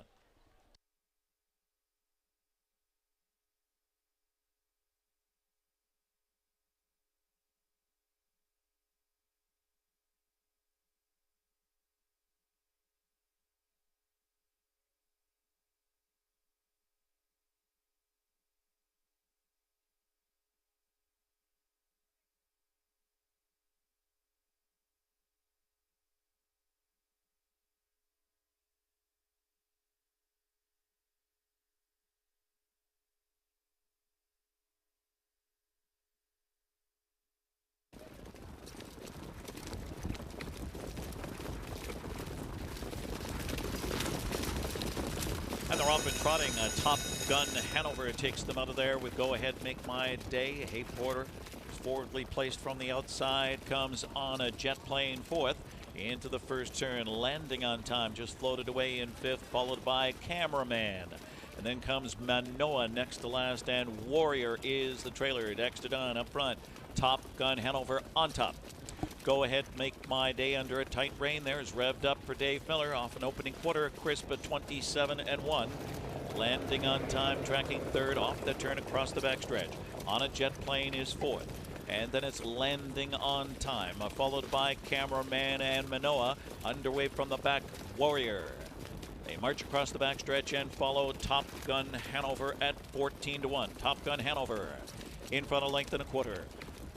And they're off and trotting. Top Gun Hanover takes them out of there with Go Ahead Make My Day. Hey Porter is forwardly placed from the outside. Comes on a jet plane 4th into the first turn. Landing on time. Just floated away in 5th. Followed by Cameraman. And then comes Manoa next to last. And Warrior is the trailer. Dexter Dunn up front. Top Gun Hanover on top. Go Ahead Make My Day under a tight rein. There's revved up for Dave Miller off an opening quarter, crisp at 27-1. Landing on time, tracking 3rd off the turn across the backstretch. On a jet plane is 4th. And then it's Landing on Time, followed by Cameraman and Manoa. Underway from the back, Warrior. They march across the backstretch and follow Top Gun Hanover at 14-1. Top Gun Hanover in front, a length and a quarter.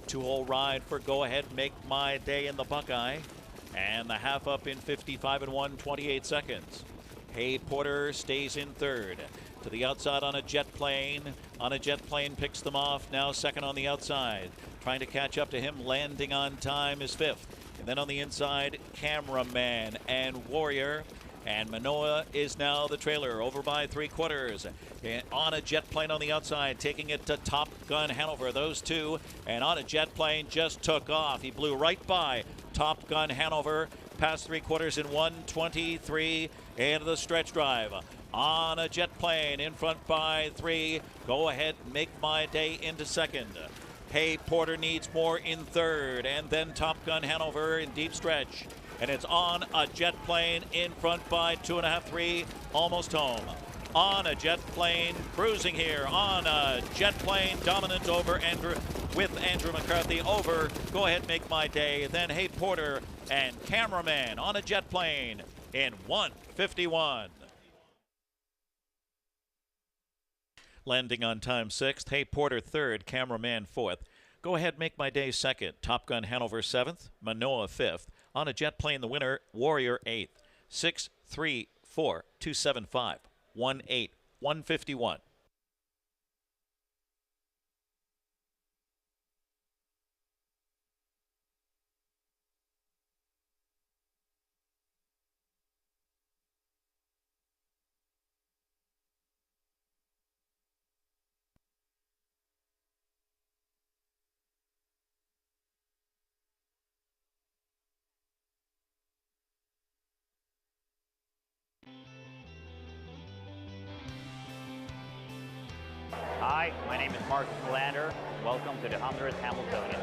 2-hole ride for Go Ahead Make My Day in the Buckeye. And the half up in 55-1, 28 seconds. Hey Porter stays in 3rd. To the outside on a jet plane. On a jet plane picks them off. Now 2nd on the outside. Trying to catch up to him. Landing on time is 5th. And then on the inside, Cameraman and Warrior. And Manoa is now the trailer, over by 3/4. And on a jet plane on the outside, taking it to Top Gun Hanover. Those two, and on a jet plane, just took off. He blew right by Top Gun Hanover, past 3/4 in 1:23 into the stretch drive. On a jet plane, in front by 3. Go Ahead Make My Day into 2nd. Hey Porter needs more in third, and then Top Gun Hanover in deep stretch. And it's on a jet plane in front by 2.5, 3, almost home. On a jet plane, cruising here. On a jet plane, dominant over with Andrew McCarthy over. Go ahead, make my day. Then Hey Porter and Cameraman on a jet plane in 1:51. Landing on time 6th. Hey Porter 3rd, Cameraman 4th. Go ahead, make my day 2nd. Top Gun Hanover 7th, Manoa 5th. On a jet plane, the winner, Warrior 8th. 6, 3, 4, 275, 1, 8, 151. Hi, my name is Mark Lander. Welcome to the 100th Hambletonian.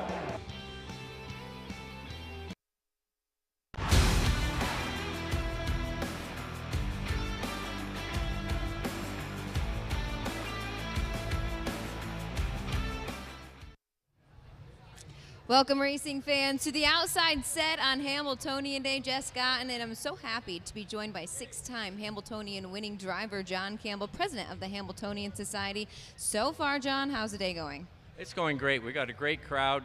Welcome, racing fans, to the outside set on Hamiltonian Day. Jess Gotten, and I'm so happy to be joined by 6-time Hamiltonian winning driver John Campbell, president of the Hamiltonian Society. So far, John, how's the day going? It's going great. We got a great crowd.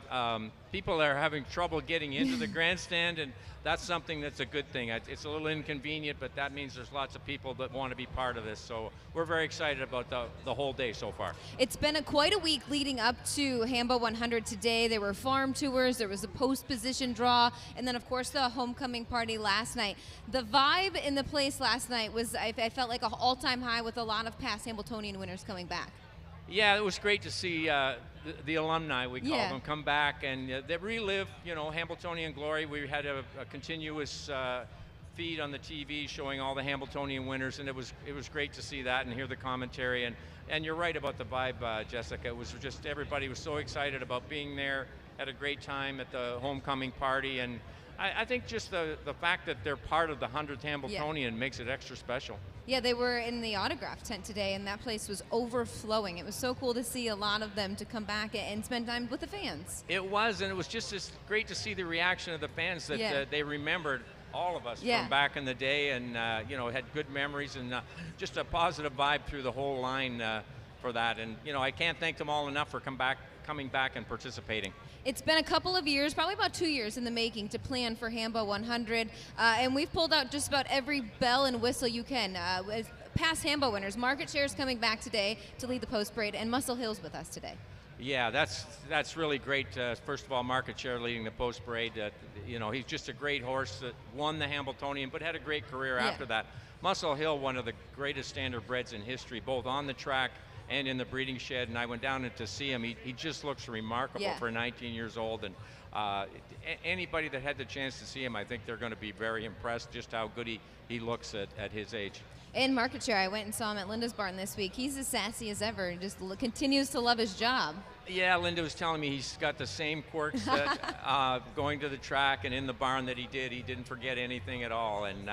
People are having trouble getting into the grandstand, and that's something that's a good thing. It's a little inconvenient, but that means there's lots of people that want to be part of this. So we're very excited about the whole day so far. It's been quite a week leading up to Hambo 100 today. There were farm tours, there was a post position draw, and then of course the homecoming party last night. The vibe in the place last night was, I felt like an all-time high with a lot of past Hamiltonian winners coming back. Yeah, it was great to see the alumni, we call them, come back and they relive, you know, Hamiltonian glory. We had a continuous feed on the TV showing all the Hamiltonian winners, and it was great to see that and hear the commentary. And you're right about the vibe, Jessica. It was just everybody was so excited about being there, had a great time at the homecoming party, and I think just the fact that they're part of the 100th Hambletonian makes it extra special. Yeah, they were in the autograph tent today, and that place was overflowing. It was so cool to see a lot of them to come back and spend time with the fans. It was, and it was just as great to see the reaction of the fans that they remembered all of us from back in the day, and you know, had good memories, and just a positive vibe through the whole line for that. And you know, I can't thank them all enough for coming back and participating. It's been a couple of years, probably about 2 years in the making, to plan for Hambo 100, and we've pulled out just about every bell and whistle you can. Past Hambo winners, Market Share's coming back today to lead the post parade, and Muscle Hill's with us today. Yeah, that's really great. First of all, Market Share leading the post parade. You know, he's just a great horse that won the Hamiltonian, but had a great career after that. Muscle Hill, one of the greatest standardbreds in history, both on the track and in the breeding shed, and I went down to see him. He just looks remarkable for 19 years old, and anybody that had the chance to see him, I think they're going to be very impressed just how good he looks at his age. In Market Share, I went and saw him at Linda's barn this week. He's as sassy as ever and just continues to love his job. Yeah, Linda was telling me he's got the same quirks that, going to the track and in the barn that he did. He didn't forget anything at all, and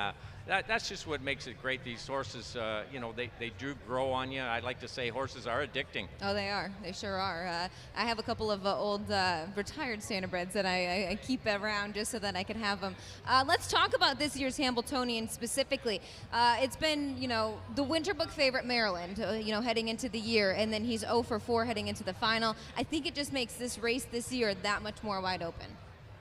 that's just what makes it great. These horses, you know, they do grow on you. I like to say horses are addicting. Oh, they are. They sure are. I have a couple of old retired standardbreds that I keep around just so that I can have them. Let's talk about this year's Hamiltonian specifically. It's been, you know, the winter book favorite Maryland, you know, heading into the year, and then he's 0 for 4 heading into the final. I think it just makes this race this year that much more wide open.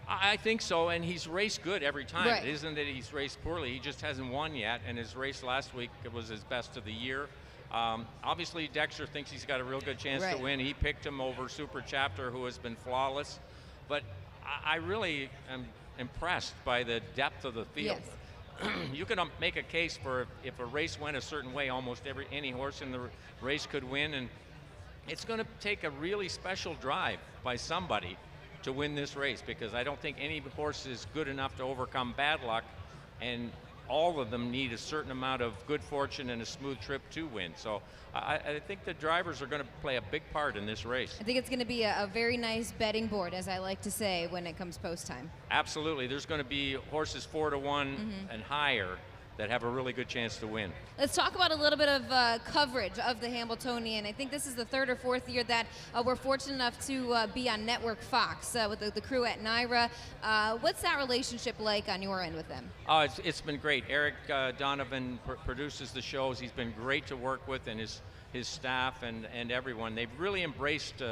I think so, and he's raced good every time. It isn't that he's raced poorly. He just hasn't won yet, and his race last week was his best of the year. Obviously, Dexter thinks he's got a real good chance to win. He picked him over Super Chapter, who has been flawless. But I really am impressed by the depth of the field. You can make a case for if a race went a certain way, almost any horse in the race could win, and it's going to take a really special drive by somebody to win this race, because I don't think any horse is good enough to overcome bad luck, and all of them need a certain amount of good fortune and a smooth trip to win. So I think the drivers are going to play a big part in this race. I think it's going to be a very nice betting board, as I like to say, when it comes post time. Absolutely. There's going to be horses 4-1 and higher that have a really good chance to win. Let's talk about a little bit of coverage of the Hamiltonian. I think this is the third or fourth year that we're fortunate enough to be on Network Fox with the crew at NYRA. What's that relationship like on your end with them? It's been great. Eric Donovan produces the shows. He's been great to work with, and his staff and everyone. They've really embraced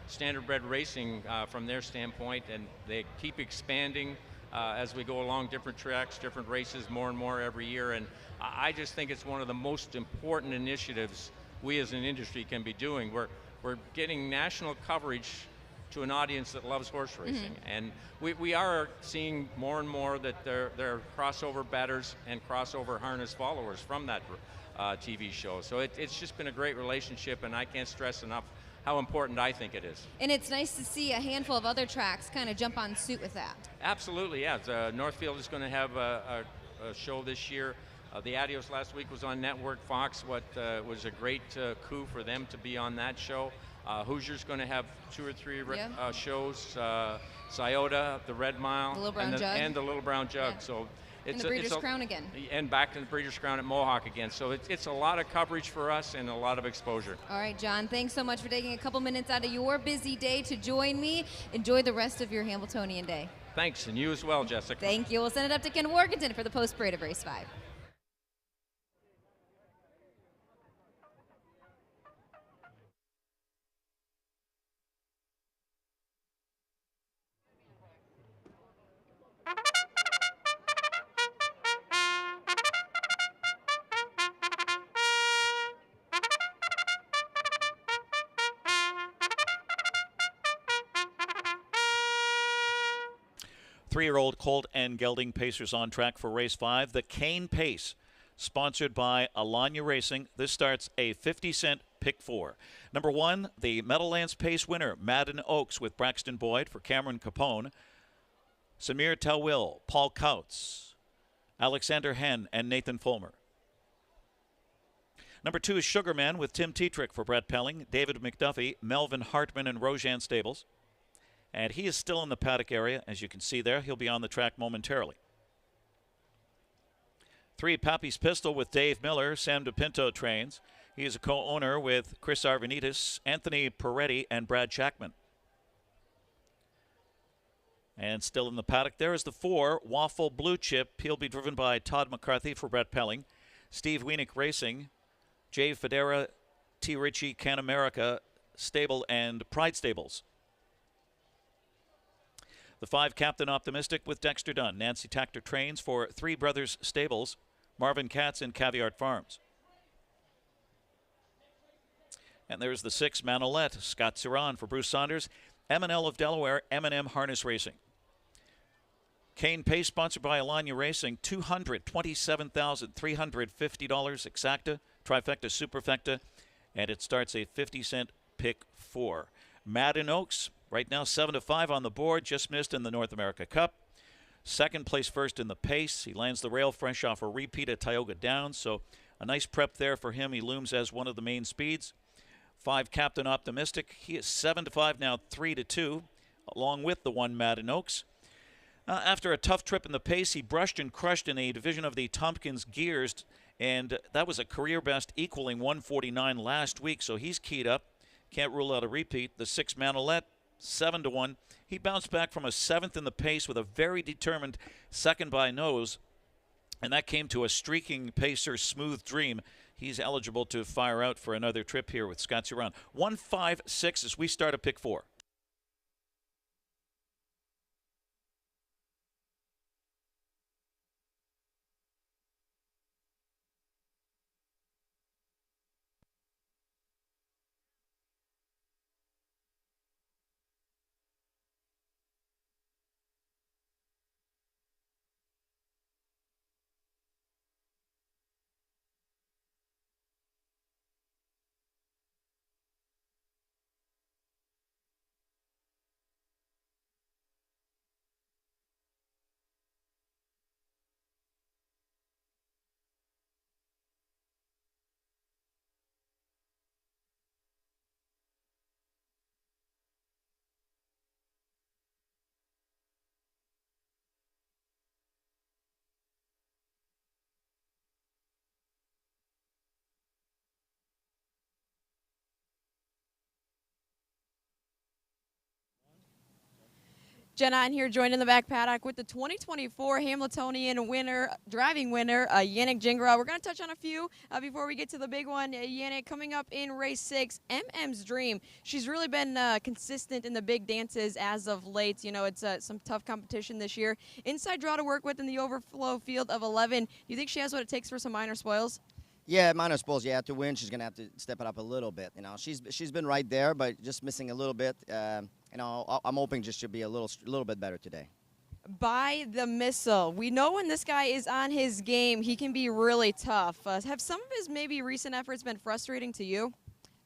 standardbred racing from their standpoint, and they keep expanding as we go along, different tracks, different races, more and more every year. And I just think it's one of the most important initiatives we as an industry can be doing. We're getting national coverage to an audience that loves horse racing. And we are seeing more and more that there are crossover bettors and crossover harness followers from that TV show. So it's just been a great relationship, and I can't stress enough how important I think it is. And it's nice to see a handful of other tracks kind of jump on suit with that. Absolutely, yeah. Northfield is going to have a show this year. The Adios last week was on Network Fox. What was a great coup for them to be on that show. Hoosier's going to have 2 or 3 shows. Scioto, the Red Mile, the Little Brown Jug. And the Little Brown Jug. Yeah. So and the Breeders' Crown again. And back to the Breeders' Crown at Mohawk again. So it's a lot of coverage for us and a lot of exposure. All right, John, thanks so much for taking a couple minutes out of your busy day to join me. Enjoy the rest of your Hamiltonian day. Thanks, and you as well, Jessica. Thank you. We'll send it up to Ken Workington for the post-parade of Race 5. Three-year-old Colt and Gelding Pacers on track for race 5. The Cane Pace, sponsored by Alanya Racing. This starts a 50-cent pick 4. Number 1, the Meadowlands Pace winner, Hamiltonian Oaks with Braxton Boyd for Cameron Capone, Samir Tawil, Paul Kautz, Alexander Henn, and Nathan Fulmer. Number 2 is Sugarman with Tim Tetrick for Brett Pelling, David McDuffie, Melvin Hartman, and Rojan Stables. And he is still in the paddock area, as you can see there. He'll be on the track momentarily. 3, Pappy's Pistol with Dave Miller, Sam DePinto trains. He is a co-owner with Chris Arvanitis, Anthony Peretti, and Brad Shackman. And still in the paddock there is the 4, Waffle Blue Chip. He'll be driven by Todd McCarthy for Brett Pelling, Steve Wienick Racing, Jay Federa, T. Ritchie, Can America Stable, and Pride Stables. The 5, Captain Optimistic with Dexter Dunn. Nancy Tactor trains for Three Brothers Stables, Marvin Katz, and Caviar Farms. And there's the 6, Manolette, Scott Ciron for Bruce Saunders, M&L of Delaware, M&M Harness Racing. Cane Pace, sponsored by Alanya Racing, $227,350 exacta, trifecta, superfecta, and it starts a 50-cent pick 4. Hamiltonian Oaks, right now 7-5 on the board, just missed in the North America Cup. Second place first in the pace. He lands the rail fresh off a repeat at Tioga Downs, so a nice prep there for him. He looms as one of the main speeds. 5, Captain Optimistic. He is 7-5 now, 3-2, along with the 1, Hamiltonian Oaks. After a tough trip in the pace, he brushed and crushed in a division of the Tompkins Gears, and that was a career best, equaling 149 last week, so he's keyed up. Can't rule out a repeat. The 6, Manolette, 7-1. He bounced back from a 7th in the pace with a very determined second by nose, and that came to a streaking pacer, Smooth Dream. He's eligible to fire out for another trip here with Scott Ciron. 1-5-6 as we start a pick 4. Jenna on here joined in the back paddock with the 2024 Hamiltonian winner, driving winner, Yannick Gingras. We're going to touch on a few before we get to the big one. Yannick, coming up in race 6, MM's Dream. She's really been consistent in the big dances as of late. You know, it's some tough competition this year. Inside draw to work with in the overflow field of 11. Do you think she has what it takes for some minor spoils? Yeah, minor spoils. Yeah, to win, she's gonna have to step it up a little bit. You know, she's been right there, but just missing a little bit. You know, I'm hoping just to be a little bit better today. By the missile. We know when this guy is on his game, he can be really tough. Have some of his maybe recent efforts been frustrating to you?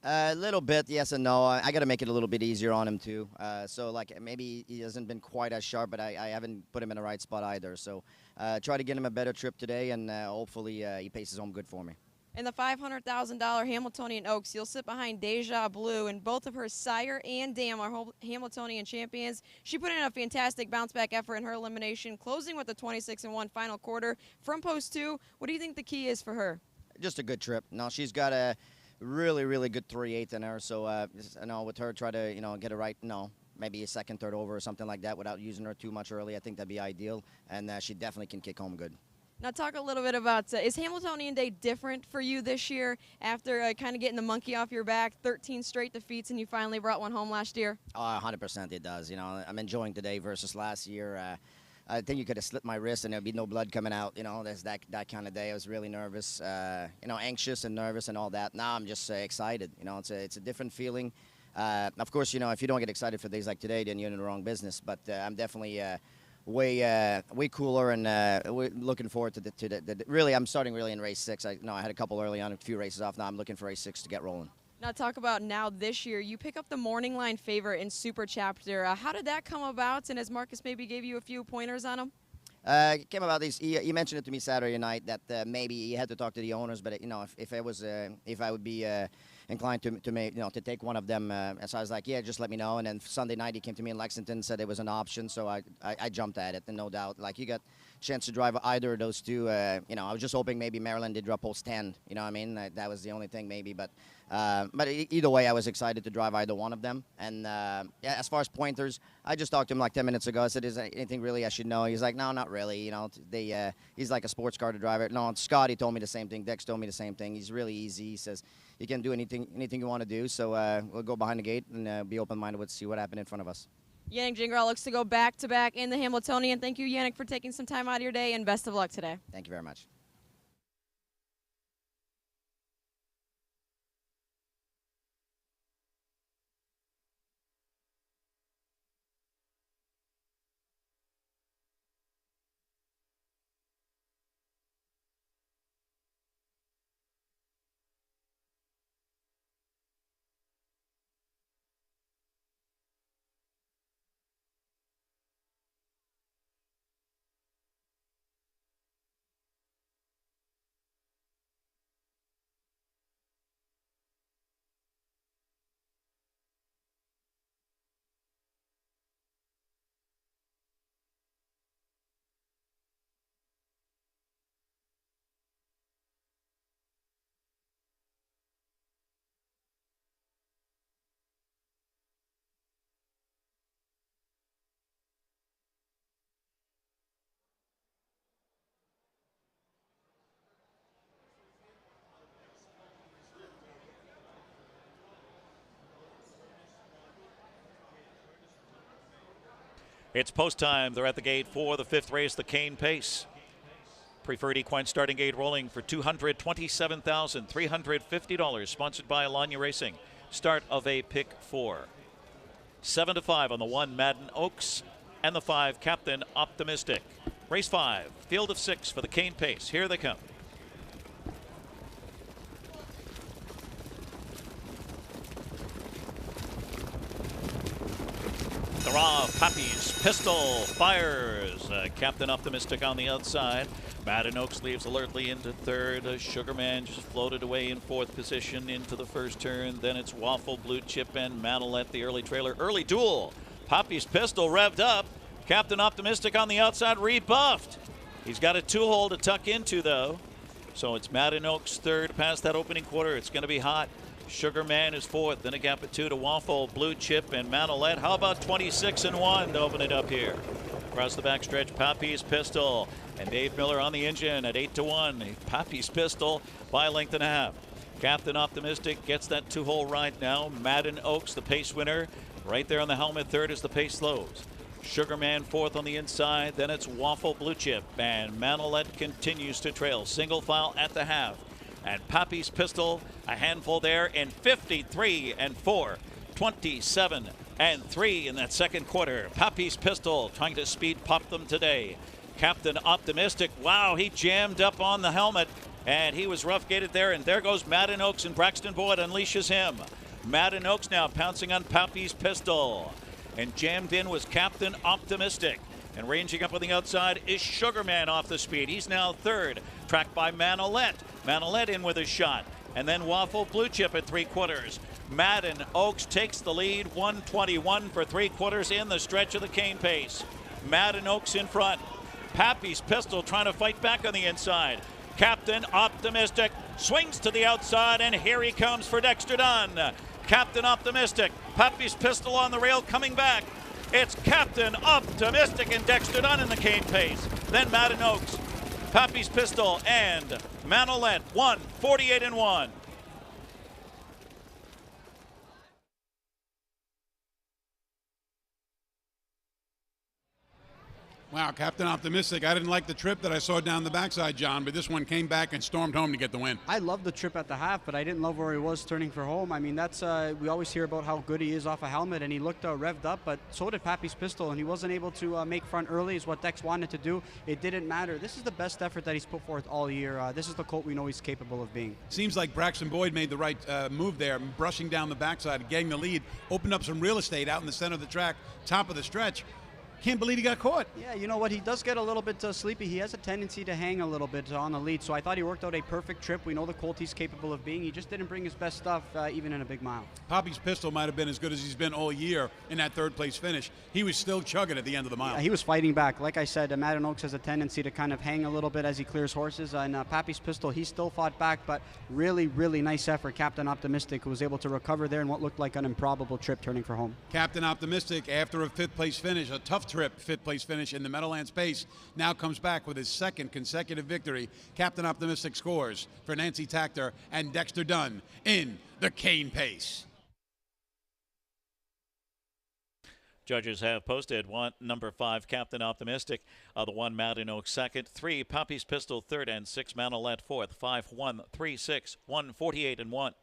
A little bit, yes and no. I got to make it a little bit easier on him too. So like maybe he hasn't been quite as sharp, but I haven't put him in the right spot either. So try to get him a better trip today, and hopefully he paces home good for me. In the $500,000 Hamiltonian Oaks, you'll sit behind Deja Blue, and both of her sire and dam are Hamiltonian champions. She put in a fantastic bounce-back effort in her elimination, closing with a 26-1 final quarter. From post 2, what do you think the key is for her? Just a good trip. No, she's got a really, really good 3/8 in her. So, you know, with her, try to, you know, get it right. No, maybe a second, third over or something like that without using her too much early. I think that'd be ideal, and she definitely can kick home good. Now talk a little bit about, is Hamiltonian Day different for you this year after kind of getting the monkey off your back, 13 straight defeats, and you finally brought one home last year? 100% it does. You know, I'm enjoying today versus last year. I think you could have slit my wrist and there'd be no blood coming out. You know, there's that kind of day. I was really nervous, you know, anxious and nervous and all that. Now I'm just excited. You know, it's a different feeling. Of course, you know, if you don't get excited for days like today, then you're in the wrong business. But I'm definitely way cooler, and we're looking forward to the really. I'm starting really in race 6. I had a couple early on, a few races off. Now I'm looking for race 6 to get rolling. Now talk about now this year. You pick up the morning line favorite in Super Chapter. How did that come about? And as Marcus maybe gave you a few pointers on him? It came about this. He mentioned it to me Saturday night that maybe he had to talk to the owners, but you know, if I would be inclined to take one of them, and so I was like, yeah, just let me know. And then Sunday night he came to me in Lexington, said it was an option, so I jumped at it, and no doubt, like, you got a chance to drive either of those two. You know, I was just hoping maybe Maryland did drop post 10. You know what I mean? That was the only thing maybe, but either way, I was excited to drive either one of them. And yeah, as far as pointers, I just talked to him like 10 minutes ago. I said, is there anything really I should know? He's like, no, not really. You know, he's like a sports car to driver. No, Scotty told me the same thing. Dex told me the same thing. He's really easy. He says, you can do anything you want to do. So we'll go behind the gate and be open-minded with see what happened in front of us. Yannick Gingras looks to go back-to-back in the Hamiltonian. Thank you, Yannick, for taking some time out of your day, and best of luck today. Thank you very much. It's post time. They're at the gate for the 5th race, the Cane Pace. Preferred equine starting gate rolling for $227,350, sponsored by Alanya Racing. Start of a pick 4. 7-5 on the 1, Madden Oaks, and the 5, Captain Optimistic. Race 5, field of 6 for the Cane Pace. Here they come. The raw Pappy's Pistol fires. Captain Optimistic on the outside. Madden Oaks leaves alertly into 3rd. Sugarman just floated away in 4th position into the first turn. Then it's Waffle, Blue Chip, and Manolette, the early trailer. Early duel. Pappy's Pistol revved up. Captain Optimistic on the outside, rebuffed. He's got a 2-hole to tuck into, though. So it's Madden Oaks 3rd past that opening quarter. It's going to be hot. Sugarman is fourth. Then a gap of 2 to Waffle, Blue Chip, and Manolette. How about 26-1 to open it up here? Across the backstretch, Pappy's Pistol and Dave Miller on the engine at 8-1. Pappy's Pistol by a length and a half. Captain Optimistic gets that 2-hole ride now. Madden Oaks, the pace winner, right there on the helmet. Third as the pace slows. Sugarman fourth on the inside. Then it's Waffle, Blue Chip, and Manolette continues to trail. Single file at the half. And Pappy's Pistol, a handful there in 53-4, 27-3 in that second quarter. Pappy's Pistol trying to speed pop them today. Captain Optimistic, wow, he jammed up on the helmet, and he was rough gated there, and there goes Madden Oaks, and Braxton Boyd unleashes him. Madden Oaks now pouncing on Pappy's Pistol. And jammed in was Captain Optimistic. And ranging up on the outside is Sugarman off the speed. He's now third, tracked by Manolette. Manolette in with a shot. And then Waffle, Blue Chip at 3/4. Madden Oaks takes the lead, 1:21 for 3/4 in the stretch of the cane pace. Madden Oaks in front. Pappy's Pistol trying to fight back on the inside. Captain Optimistic swings to the outside, and here he comes for Dexter Dunn. Captain Optimistic, Pappy's Pistol on the rail coming back. It's Captain Optimistic and Dexter Dunn in the cane pace. Then Madden Oaks, Pappy's Pistol, and Manolette, 1:48-1. Wow, Captain Optimistic. I didn't like the trip that I saw down the backside, John, but this one came back and stormed home to get the win. I loved the trip at the half, but I didn't love where he was turning for home. I mean, that's we always hear about how good he is off a helmet, and he looked revved up, but so did Pappy's Pistol, and he wasn't able to make front early is what Dex wanted to do. It didn't matter. This is the best effort that he's put forth all year. This is the colt we know he's capable of being. Seems like Braxton Boyd made the right move there, brushing down the backside, getting the lead, opened up some real estate out in the center of the track, top of the stretch. Can't believe he got caught. Yeah, you know what? He does get a little bit sleepy. He has a tendency to hang a little bit on the lead. So I thought he worked out a perfect trip. We know the colt he's capable of being. He just didn't bring his best stuff, even in a big mile. Pappy's Pistol might have been as good as he's been all year in that third place finish. He was still chugging at the end of the mile. Yeah, he was fighting back. Like I said, Madden Oaks has a tendency to kind of hang a little bit as he clears horses. And Pappy's Pistol, he still fought back, but really, really nice effort. Captain Optimistic, who was able to recover there in what looked like an improbable trip turning for home. Captain Optimistic, after a fifth place finish, a tough trip, fifth place finish in the Meadowlands pace, now comes back with his second consecutive victory. Captain Optimistic scores for Nancy Tactor and Dexter Dunn in the cane pace. Judges have posted number 5, Captain Optimistic, the 1, Madden Oaks second, 3, Pappy's Pistol third, and 6, Manolette fourth, 5-1, 3-6, 1:48-1.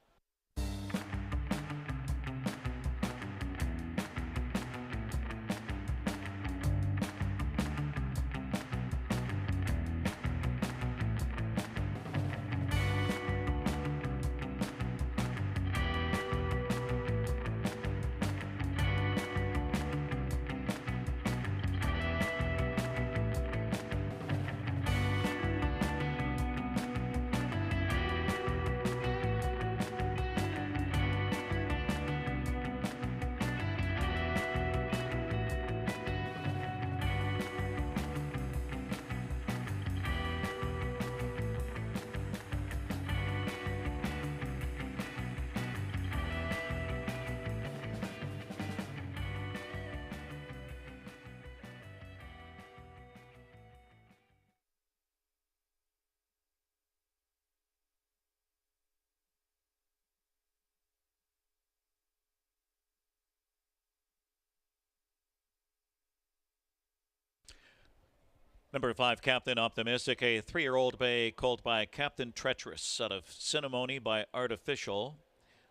Number 5, Captain Optimistic, a 3-year-old bay colt by Captain Treacherous out of Cinnamony by Artificial.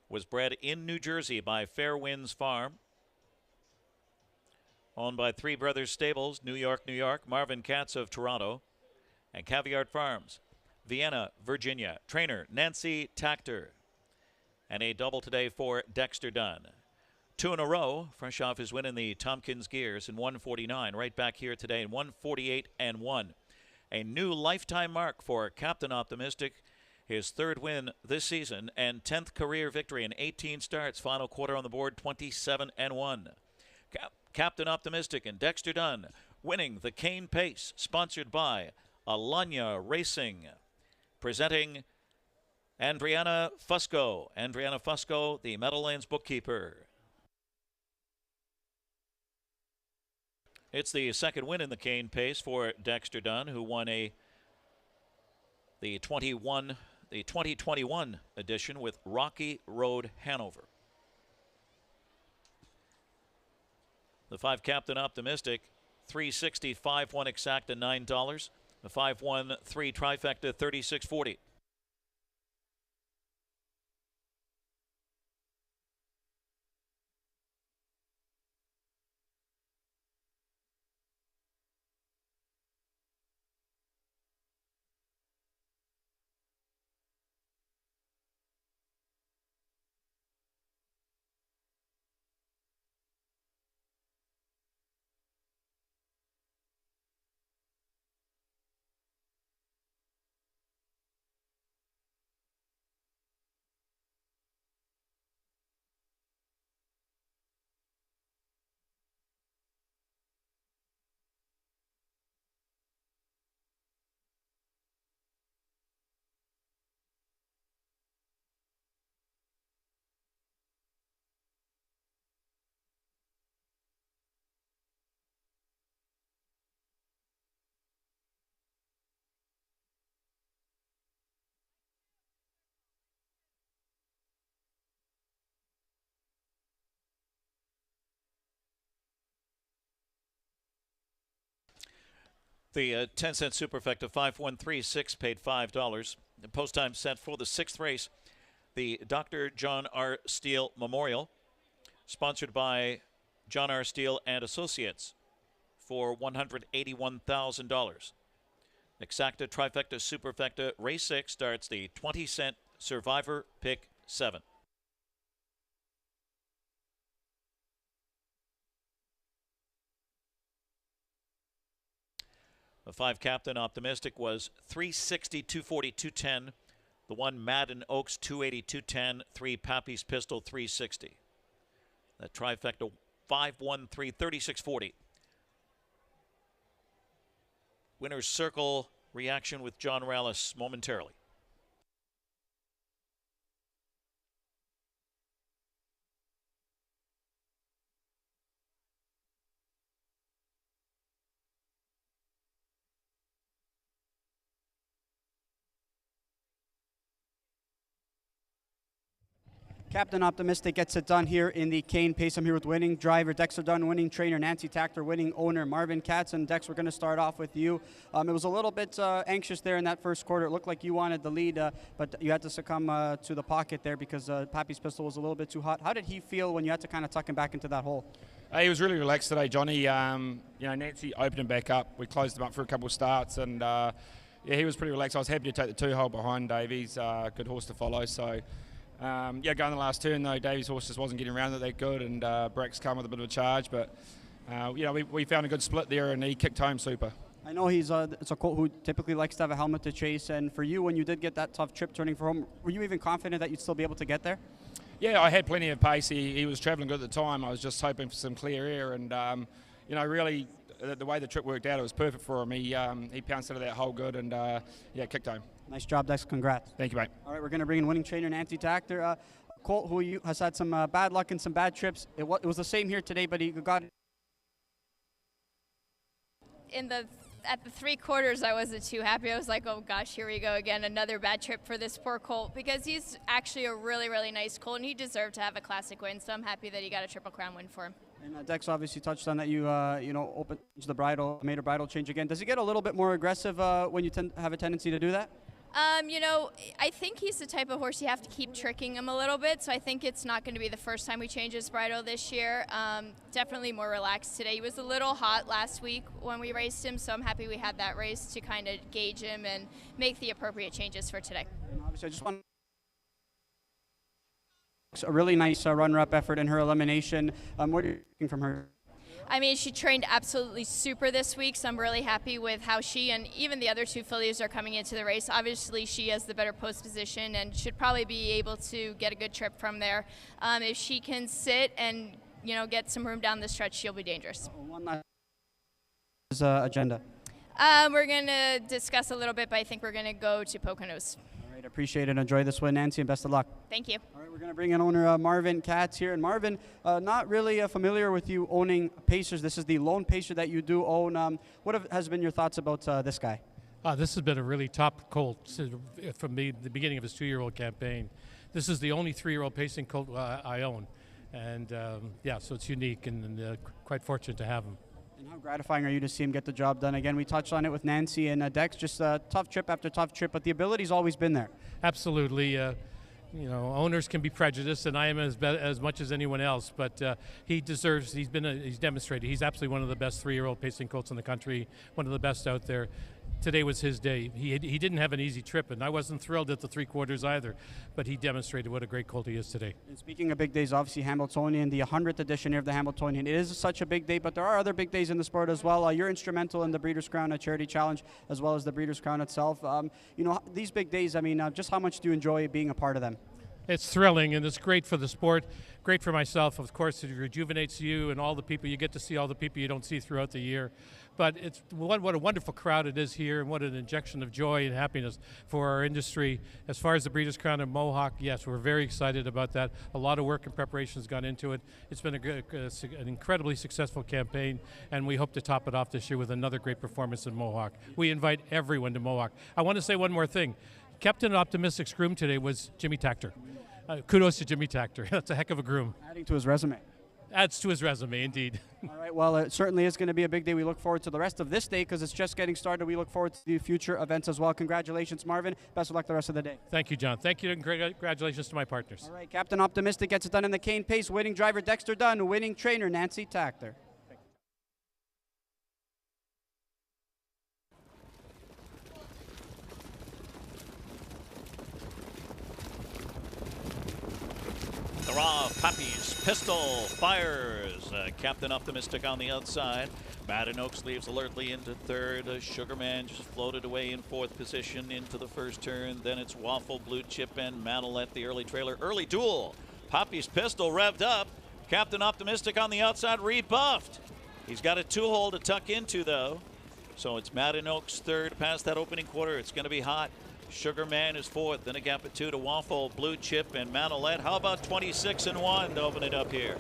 Was bred in New Jersey by Fair Winds Farm. Owned by Three Brothers Stables, New York, New York. Marvin Katz of Toronto. And Caviart Farms, Vienna, Virginia. Trainer Nancy Tactor. And a double today for Dexter Dunn. 2 in a row, fresh off his win in the Tompkins Gears in 1:49. Right back here today in 1:48-1. A new lifetime mark for Captain Optimistic. His 3rd win this season and 10th career victory in 18 starts. Final quarter on the board, 27-1. Captain Optimistic and Dexter Dunn winning the cane pace, sponsored by Alanya Racing. Presenting Andriana Fusco. Andriana Fusco, the Meadowlands bookkeeper. It's the second win in the cane pace for Dexter Dunn, who won the 2021 edition with Rocky Road, Hanover. The 5 Captain Optimistic, $3.60, 5-1 exacta, $9. The 5-1 3 trifecta, $36.40. The 10-cent superfecta 5136 paid $5. The post time set for the 6th race, the Dr. John R. Steele Memorial, sponsored by John R. Steele and Associates, for $181,000. Exacta trifecta superfecta race 6 starts the 20-cent Survivor Pick 7. The 5 Captain Optimistic was $3.60, $2.40, $2.10. The 1 Madden Oaks, $2.80, $2.10. 3 Pappy's Pistol, $3.60. That trifecta 5-1-3, $36.40. Winner's Circle reaction with John Rallis momentarily. Captain Optimistic gets it done here in the cane pace. I'm here with winning driver Dexter Dunn, winning trainer Nancy Tactor, winning owner Marvin Katz. And Dex, we're going to start off with you. It was a little bit anxious there in that first quarter. It looked like you wanted the lead, but you had to succumb to the pocket there because Pappy's Pistol was a little bit too hot. How did he feel when you had to kind of tuck him back into that hole? He was really relaxed today, Johnny. Nancy opened him back up. We closed him up for a couple of starts, and he was pretty relaxed. I was happy to take the 2-hole behind Davies. Good horse to follow. So. Going the last turn though, Davies' horse just wasn't getting around it that good, and Brack's come with a bit of a charge, but we found a good split there, and he kicked home super. I know it's a colt who typically likes to have a helmet to chase, and for you, when you did get that tough trip turning for home, were you even confident that you'd still be able to get there? Yeah, I had plenty of pace. He was travelling good at the time. I was just hoping for some clear air, and really the way the trip worked out, it was perfect for him. He pounced out of that hole good, and kicked home. Nice job, Dex. Congrats. Thank you, mate. All right, we're going to bring in winning trainer Nancy Tactor. Colt, who has had some bad luck and some bad trips. It was the same here today, but he got at the 3 quarters, I wasn't too happy. I was like, oh gosh, here we go again, another bad trip for this poor colt, because he's actually a really, really nice colt, and he deserved to have a classic win. So I'm happy that he got a Triple Crown win for him. And Dex obviously touched on that you opened the bridle, made a bridle change again. Does he get a little bit more aggressive when you have a tendency to do that? I think he's the type of horse you have to keep tricking him a little bit, so I think it's not going to be the first time we change his bridle this year. Definitely more relaxed today. He was a little hot last week when we raced him, so I'm happy we had that race to kind of gauge him and make the appropriate changes for today. And obviously, I just want a really nice run-up effort in her elimination. What are you thinking from her? I mean, she trained absolutely super this week, so I'm really happy with how she and even the other 2 fillies are coming into the race. Obviously, she has the better post position and should probably be able to get a good trip from there. If she can sit and, get some room down the stretch, she'll be dangerous. One last agenda. We're going to discuss a little bit, but I think we're going to go to Poconos. right, appreciate it. Enjoy this win, Nancy, and best of luck. Thank you. All right, we're going to bring in owner Marvin Katz here. And Marvin, not really familiar with you owning Pacers. This is the lone Pacer that you do own. What has been your thoughts about this guy? This has been a really top colt from the beginning of his 2-year-old campaign. This is the only 3-year-old pacing colt I own. And yeah, so it's unique and quite fortunate to have him. And how gratifying are you to see him get the job done? Again, we touched on it with Nancy and Dex, just tough trip after tough trip, but the ability's always been there. Absolutely. You know, owners can be prejudiced, and I am as much as anyone else. But he deserves. He's demonstrated. He's absolutely one of the best 3-year-old pacing colts in the country. One of the best out there. Today was his day. He didn't have an easy trip, and I wasn't thrilled at the 3 quarters either. But he demonstrated what a great colt he is today. And speaking of big days, obviously Hamiltonian, the 100th edition here of the Hamiltonian. It is such a big day, but there are other big days in the sport as well. You're instrumental in the Breeders' Crown Charity Challenge, as well as the Breeders' Crown itself. You know, these big days. I mean, just how much do you enjoy being a part of them? It's thrilling, and it's great for the sport, great for myself. Of course, it rejuvenates you and all the people. You get to see all the people you don't see throughout the year. But it's what a wonderful crowd it is here, and what an injection of joy and happiness for our industry. As far as the Breeders' Crown in Mohawk, yes, we're very excited about that. A lot of work and preparation has gone into it. It's been an incredibly successful campaign, and we hope to top it off this year with another great performance in Mohawk. We invite everyone to Mohawk. I want to say one more thing. Captain Optimistic's groom today was Jimmy Tactor. Kudos to Jimmy Tactor. That's a heck of a groom. Adding to his resume. Adds to his resume, indeed. All right, well, it certainly is going to be a big day. We look forward to the rest of this day because it's just getting started. We look forward to the future events as well. Congratulations, Marvin. Best of luck the rest of the day. Thank you, John. Thank you, and congratulations to my partners. All right, Captain Optimistic gets it done in the cane pace. Winning driver Dexter Dunn, winning trainer Nancy Tactor. The raw Pappy's pistol fires. Captain Optimistic on the outside. Meadowlands Oaks leaves alertly into third. Sugarman just floated away in 4th position into the first turn. Then it's Waffle, Blue Chip, and Manolet, the early trailer. Early duel. Pappy's pistol revved up. Captain Optimistic on the outside rebuffed. He's got a 2-hole to tuck into, though. So it's Meadowlands Oaks third past that opening quarter. It's going to be hot. Sugarman is 4th, then a gap of 2 to Waffle, Blue Chip, and Manolet. How about 26-1 to open it up here?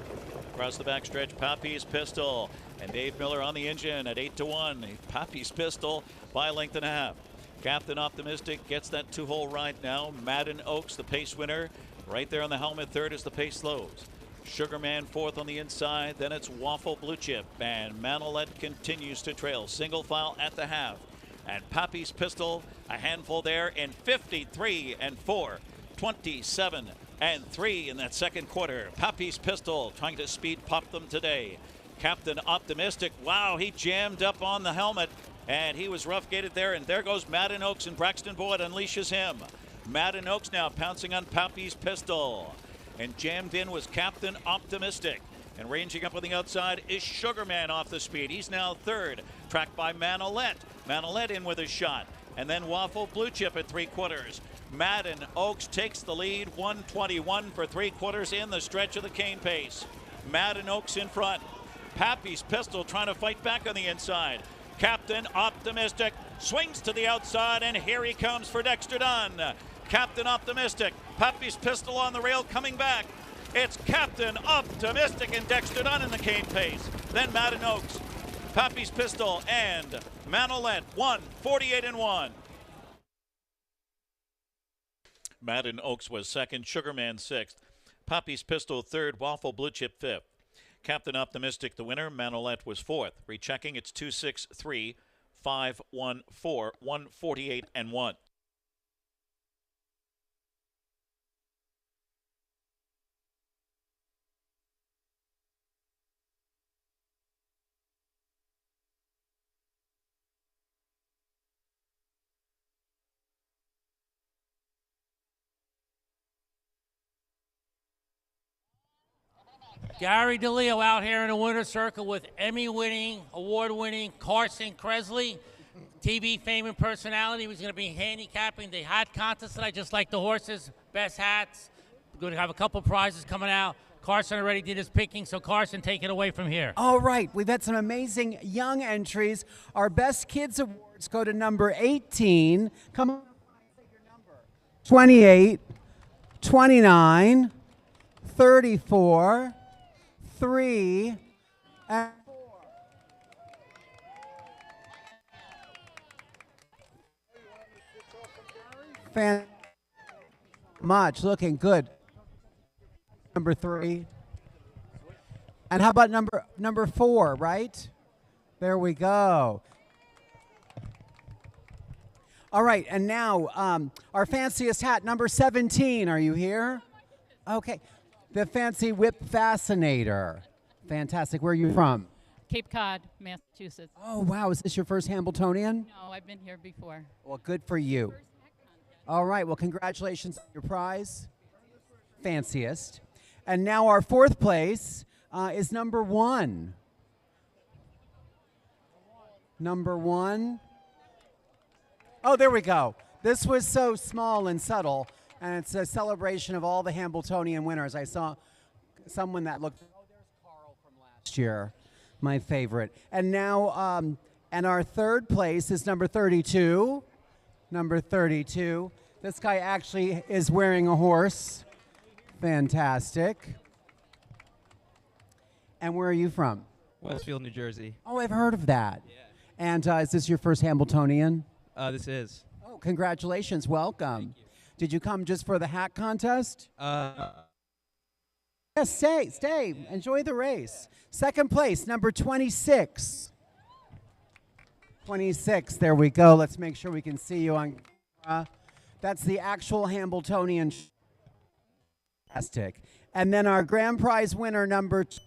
Across the backstretch, Pappy's pistol, and Dave Miller on the engine at 8-1. Pappy's pistol by a length and a half. Captain Optimistic gets that 2-hole ride now. Meadowlands Oaks, the pace winner, right there on the helmet. Third as the pace slows. Sugarman 4th on the inside, then it's Waffle, Blue Chip, and Manolet continues to trail. Single file at the half. And Pappy's pistol, a handful there in 53-4, 27-3 in that second quarter. Pappy's pistol trying to speed pop them today. Captain Optimistic, wow, he jammed up on the helmet, and he was rough gated there, and there goes Meadowlands Oaks, and Braxton Boyd unleashes him. Meadowlands Oaks now pouncing on Pappy's pistol, and jammed in was Captain Optimistic. And ranging up on the outside is Sugarman off the speed. He's now third, tracked by Manolet. Manolet in with a shot. And then Waffle, Blue Chip at 3 quarters. Meadowlands Oaks takes the lead, 1:21 for 3 quarters in the stretch of the cane pace. Meadowlands Oaks in front. Pappy's pistol trying to fight back on the inside. Captain Optimistic swings to the outside, and here he comes for Dexter Dunn. Captain Optimistic, Pappy's pistol on the rail coming back. It's Captain Optimistic and Dexter Dunn in the cane pace. Then Meadowlands Oaks, Pappy's pistol, and Manolet 1:48-1. Meadowlands Oaks was second, Sugarman 6th. Pappy's pistol third, Waffle, Blue Chip 5th. Captain Optimistic the winner, Manolet was 4th. Rechecking, it's 2-6-3, 5-1-4, 1:48-1. Gary DeLeo out here in the winner's circle with Emmy-winning, award-winning Carson Kresley, TV fame and personality. He's going to be handicapping the hat contest tonight, just like the horses, best hats. We're going to have a couple prizes coming out. Carson already did his picking, so Carson, take it away from here. All right, we've had some amazing young entries. Our Best Kids Awards go to number 18. Come on. 28, 29, 34, 3, and 4. Much, looking good. Number 3. And how about number 4, right? There we go. All right, and now our fanciest hat, number 17. Are you here? Okay. The fancy whip fascinator. Fantastic. Where are you from? Cape Cod, Massachusetts. Oh, wow. Is this your first Hamiltonian? No, I've been here before. Well, good for you. All right. Well, congratulations on your prize. Fanciest. And now our 4th place is number 1. Number 1. Oh, there we go. This was so small and subtle, and it's a celebration of all the Hambletonian winners. I saw someone that looked, oh, there's Carl from last year, my favorite. And now, and our 3rd place is number 32. Number 32. This guy actually is wearing a horse. Fantastic. And where are you from? Westfield, New Jersey. Oh, I've heard of that. Yeah. And is this your first Hamiltonian? This is. Oh, congratulations. Welcome. Did you come just for the hat contest? Yes, stay. Enjoy the race. 2nd place, number 26. 26, there we go. Let's make sure we can see you on camera. That's the actual Hamiltonian. Fantastic. And then our grand prize winner, number 20,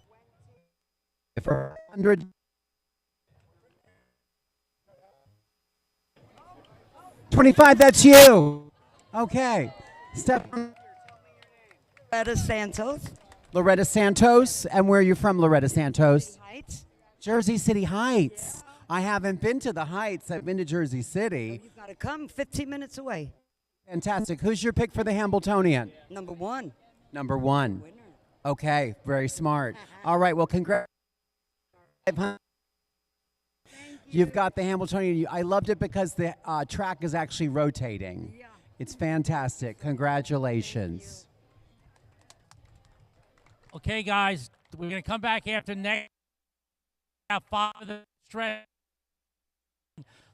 for 100. $25, that's you. Okay. Loretta Santos. Loretta Santos. And where are you from, Loretta Santos? Heights. Jersey City Heights. I haven't been to the Heights. I've been to Jersey City. You've got to come 15 minutes away. Fantastic. Who's your pick for the Hamiltonian? Number 1. Number 1. Winner. Okay. Very smart. All right. Well, congrats. You've got the Hamiltonian. I loved it because the track is actually rotating. Yeah. It's fantastic. Congratulations. Okay, guys, we're going to come back after next. Have 5 of the stretch.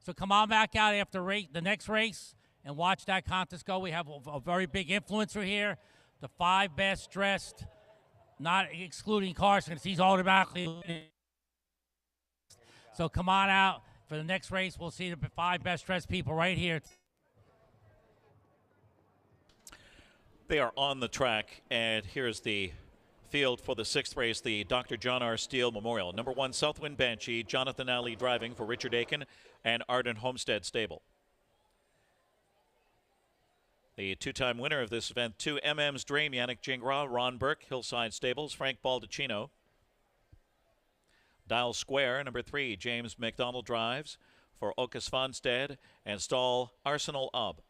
So come on back out after the next race and watch that contest go. We have a very big influencer here. The 5 best dressed, not excluding Carson, because he's automatically. So come on out for the next race. We'll see the 5 best dressed people right here. They are on the track, and here's the field for the 6th race, the Dr. John R. Steele Memorial. Number 1, Southwind Banshee, Jonathan Alley driving for Richard Aiken and Arden Homestead Stable. The 2-time winner of this event, 2 MM's Dream, Yannick Gingras, Ron Burke, Hillside Stables, Frank Baldacchino. Dial Square, number 3, James McDonald drives for Ocas Fonstead and stall Arsenal Ub.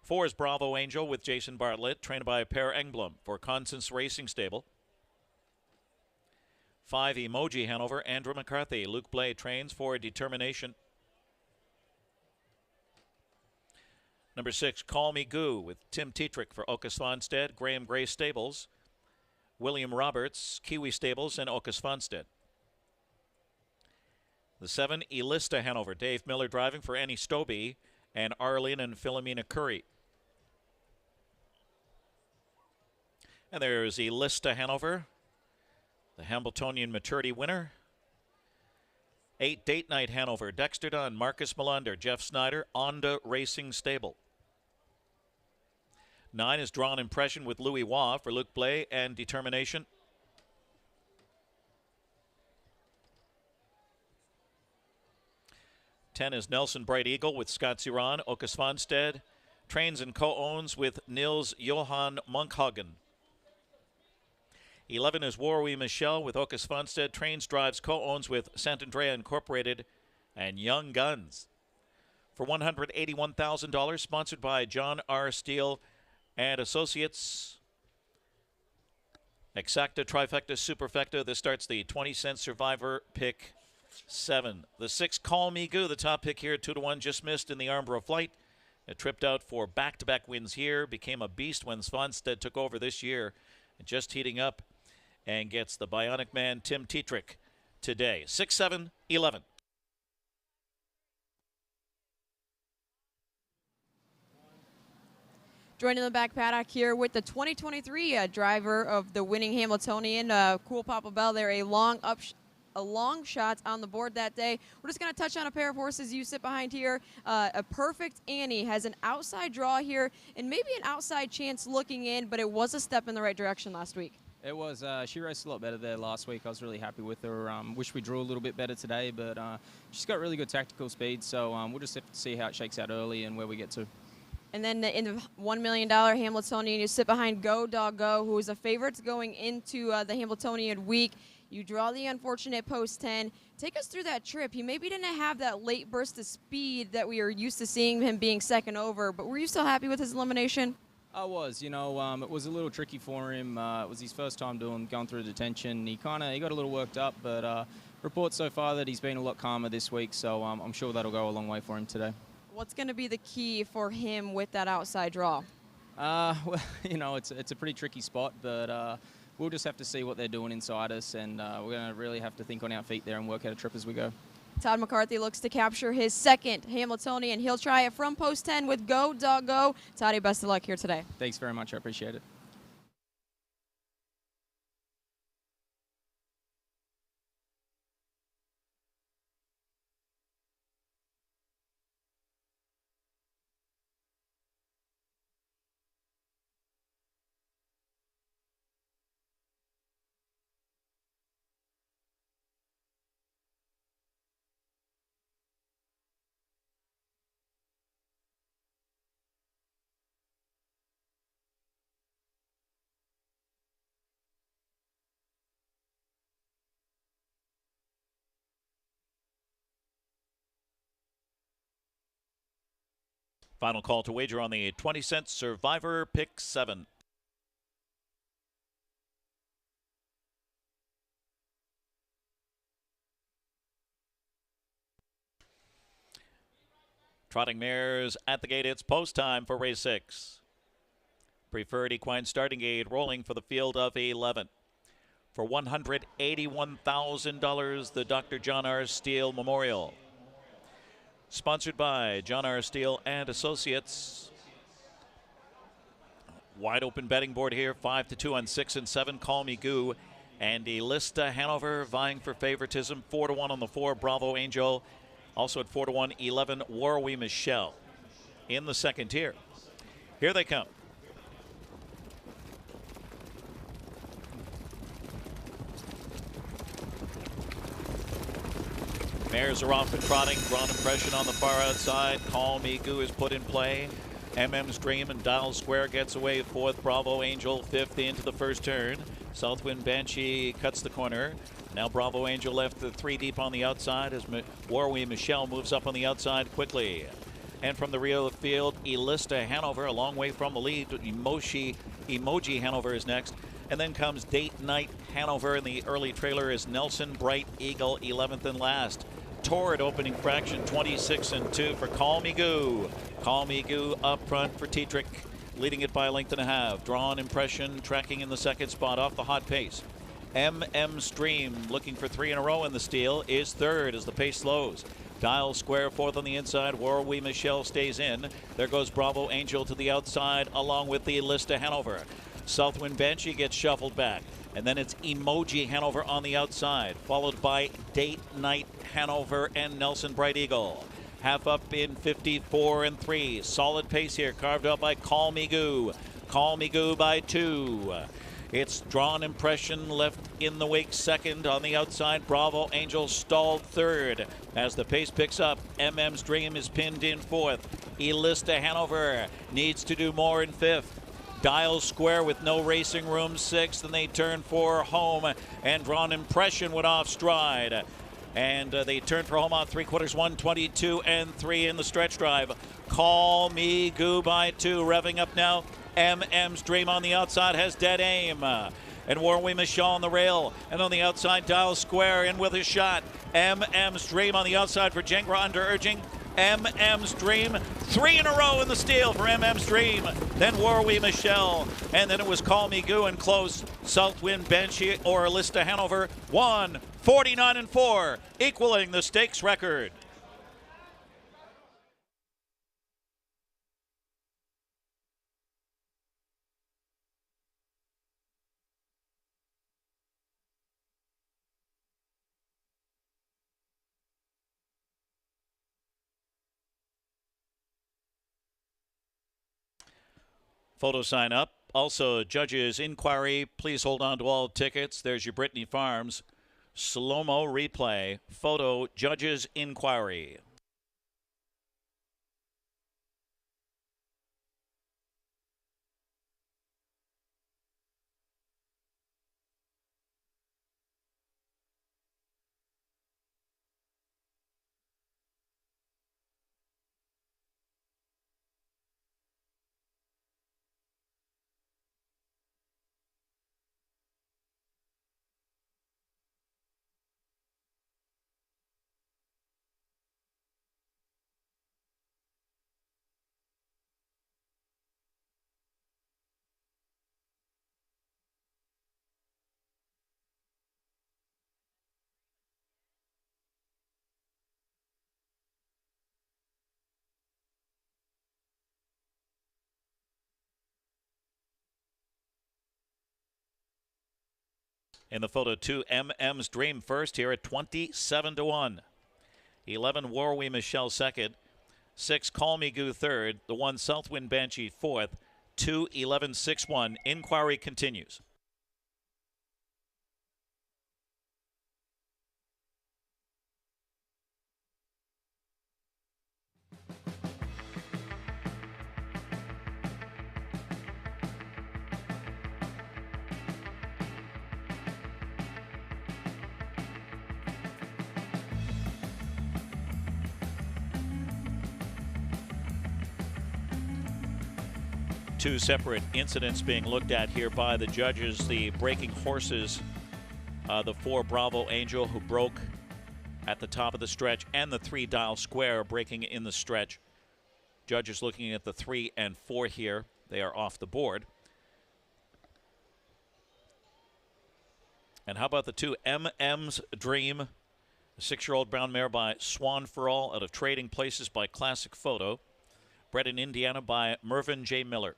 4 is Bravo Angel with Jason Bartlett, trained by Per Engblom for Constance Racing Stable. 5, Emoji Hanover, Andrew McCarthy. Luke Blay trains for Determination. Number 6, Call Me Goo with Tim Tetrick for Ocas Fonstead, Graham Gray Stables, William Roberts, Kiwi Stables, and Ocas Fonstead. The 7, Elista Hanover, Dave Miller driving for Annie Stobie and Arlene and Philomena Curry. And there's Elista Hanover, the Hambletonian Maturity winner. 8, Date Night Hanover, Dexter Dunn, Marcus Melander, Jeff Snyder, Onda Racing Stable. 9 is Drawn Impression with Louis Waugh for Luke Blay and Determination. 10 is Nelson Bright Eagle with Scott Ziran, Ocas Fonstead. Trains and co-owns with Nils Johan Munkhagen. 11 is Warwi Michelle with Ocas Fonstead. Trains, drives, co-owns with Santandrea Incorporated and Young Guns. For $181,000, sponsored by John R. Steele and Associates. Exacta, Trifecta, Superfecta. This starts the 20-cent Survivor pick 7. The 6, Call Me Goo, the top pick here, 2-1, just missed in the Armborough flight. tripped out for back-to-back wins here, became a beast when Svanstedt took over this year, and just heating up, and gets the Bionic Man Tim Tetrick today. 6-7, 11. Joining the back paddock here with the 2023 driver of the winning Hamiltonian, Cool Papa Bell there, a long shot on the board that day. We're just going to touch on a pair of horses you sit behind here. A Perfect Annie has an outside draw here and maybe an outside chance looking in, but it was a step in the right direction last week. It was. She raced a lot better there last week. I was really happy with her. Wish we drew a little bit better today, but she's got really good tactical speed, so we'll just have to see how it shakes out early and where we get to. And then in the $1 million Hamiltonian, you sit behind Go Dog Go, who is a favorite going into the Hamiltonian week. You draw the unfortunate post 10. Take us through that trip. He maybe didn't have that late burst of speed that we are used to seeing him being second over, but were you still happy with his elimination? I was. It was a little tricky for him. It was his first time going through detention. He got a little worked up, but reports so far that he's been a lot calmer this week, so I'm sure that'll go a long way for him today. What's going to be the key for him with that outside draw? Well, it's a pretty tricky spot, but we'll just have to see what they're doing inside us, and we're going to really have to think on our feet there and work out a trip as we go. Todd McCarthy looks to capture his second Hamiltonian. He'll try it from post 10 with Go Dog Go. Toddy, best of luck here today. Thanks very much. I appreciate it. Final call to wager on the 20-cent Survivor Pick 7. Trotting mares at the gate. It's post time for race 6. Preferred equine starting gate rolling for the field of 11. For $181,000, the Dr. John R. Steele Memorial. Sponsored by John R. Steele and Associates. Wide open betting board here, 5-2 on 6 and 7. Call Me Goo. And Elista Hanover vying for favoritism, 4-1 on the 4. Bravo Angel. Also at 4-1, 11. Warwi Michelle in the second tier. Here they come. Mares are off and trotting. Drawn Impression on the far outside. Call Me Goo is put in play. MM's Dream and Dial Square gets away fourth. Bravo Angel fifth into the first turn. Southwind Banshee cuts the corner. Now Bravo Angel left the 3 deep on the outside as Warwi Michelle moves up on the outside quickly. And from the rear of the field, Elista Hanover a long way from the lead. Emoji Hanover is next. And then comes Date Night Hanover in the early trailer is Nelson Bright Eagle 11th and last. Torrid opening fraction 26-2 for Call Me Goo. Call Me Goo up front for Tetrick, leading it by a length and a half. Drawn Impression tracking in the second spot off the hot pace. MM Stream looking for 3 in a row in the steal is third as the pace slows. Dial Square fourth on the inside. Warwi Michelle stays in. There goes Bravo Angel to the outside along with the Elista Hanover. Southwind Banshee gets shuffled back. And then it's Emoji Hanover on the outside, followed by Date Night Hanover and Nelson Bright Eagle. Half up in 54-3. Solid pace here, carved out by Call Me Goo. Call Me Goo by 2. It's Drawn Impression left in the wake second. On the outside, Bravo Angel stalled third. As the pace picks up, MM's Dream is pinned in fourth. Elista Hanover needs to do more in fifth. Dial Square with no racing room sixth, and they turn for home, and Drawn Impression went off stride. And they turn for home on 3/4, 122-3 in the stretch drive. Call Me Goo by 2, revving up now. MM's Dream on the outside has dead aim. And Warwi Michelle on the rail. And on the outside, Dial Square in with a shot. MM's Dream on the outside for Jengra under urging. MM's Dream. 3 in a row in the steal for MM's Dream. Then War We Michelle. And then it was Call Me Goo and close. Southwind Banshee or Lista Hanover. 1:49.4, equaling the stakes record. Photo sign up. Also, judges inquiry. Please hold on to all tickets. There's your Brittany Farms slow-mo replay. Photo judges inquiry. In the photo, 2 MM's Dream first here at 27-1. 11 War We Michelle second. 6 Call Me Goo third. The 1 Southwind Banshee fourth. 2 11-6-1. Inquiry continues. Two separate incidents being looked at here by the judges. The breaking horses, the 4 Bravo Angel who broke at the top of the stretch, and the 3 Dial Square breaking in the stretch. Judges looking at the 3 and 4 here. They are off the board. And how about the 2 MM's Dream? A 6-year-old brown mare by Swan for All out of Trading Places by Classic Photo. Bred in Indiana by Mervyn J. Miller.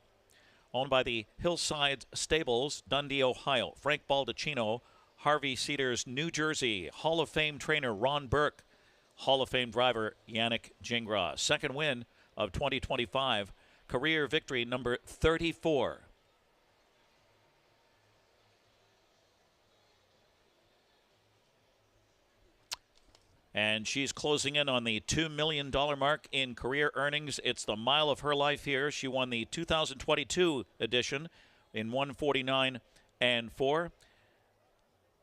Owned by the Hillside Stables, Dundee, Ohio. Frank Baldacchino, Harvey Cedars, New Jersey. Hall of Fame trainer Ron Burke. Hall of Fame driver Yannick Gingras. Second win of 2025. Career victory number 34. And she's closing in on the $2 million mark in career earnings. It's the mile of her life here. She won the 2022 edition in 1:49.4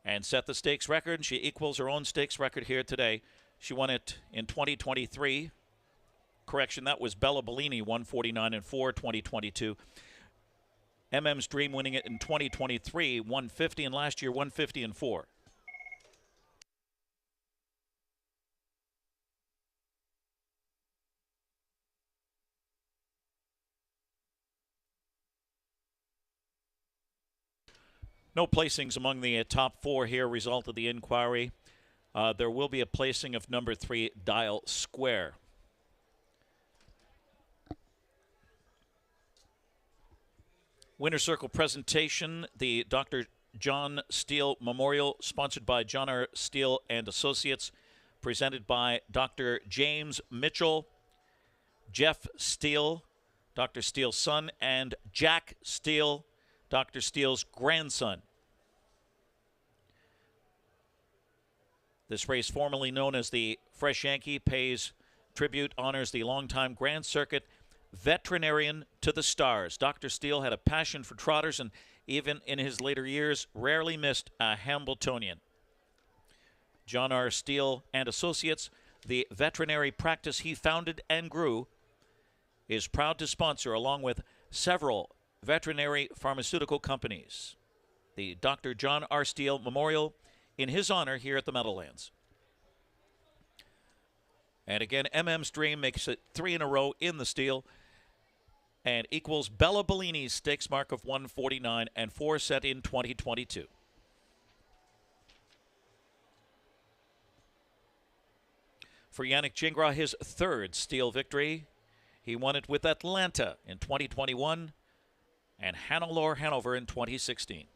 and set the stakes record. She equals her own stakes record here today. She won it in 2023. Correction, that was Bella Bellini, 1:49.4, 2022. MM's Dream winning it in 2023, 150, and last year 150.4. No placings among the top 4 here, result of the inquiry. There will be a placing of number 3, Dial Square. Winner Circle presentation, the Dr. John Steele Memorial, sponsored by John R. Steele and Associates, presented by Dr. James Mitchell, Jeff Steele, Dr. Steele's son, and Jack Steele, Dr. Steele's grandson. This race, formerly known as the Fresh Yankee, pays tribute, honors the longtime Grand Circuit veterinarian to the stars. Dr. Steele had a passion for trotters and even in his later years rarely missed a Hambletonian. John R. Steele and Associates, the veterinary practice he founded and grew, is proud to sponsor, along with several veterinary pharmaceutical companies, the Dr. John R. Steele Memorial in his honor here at the Meadowlands. And again, MM's Dream makes it 3 in a row in the steal and equals Bella Bellini's stakes mark of 149 and 4 set in 2022. For Yannick Gingras, his 3rd steal victory. He won it with Atlanta in 2021 and Hannelore Hanover in 2016.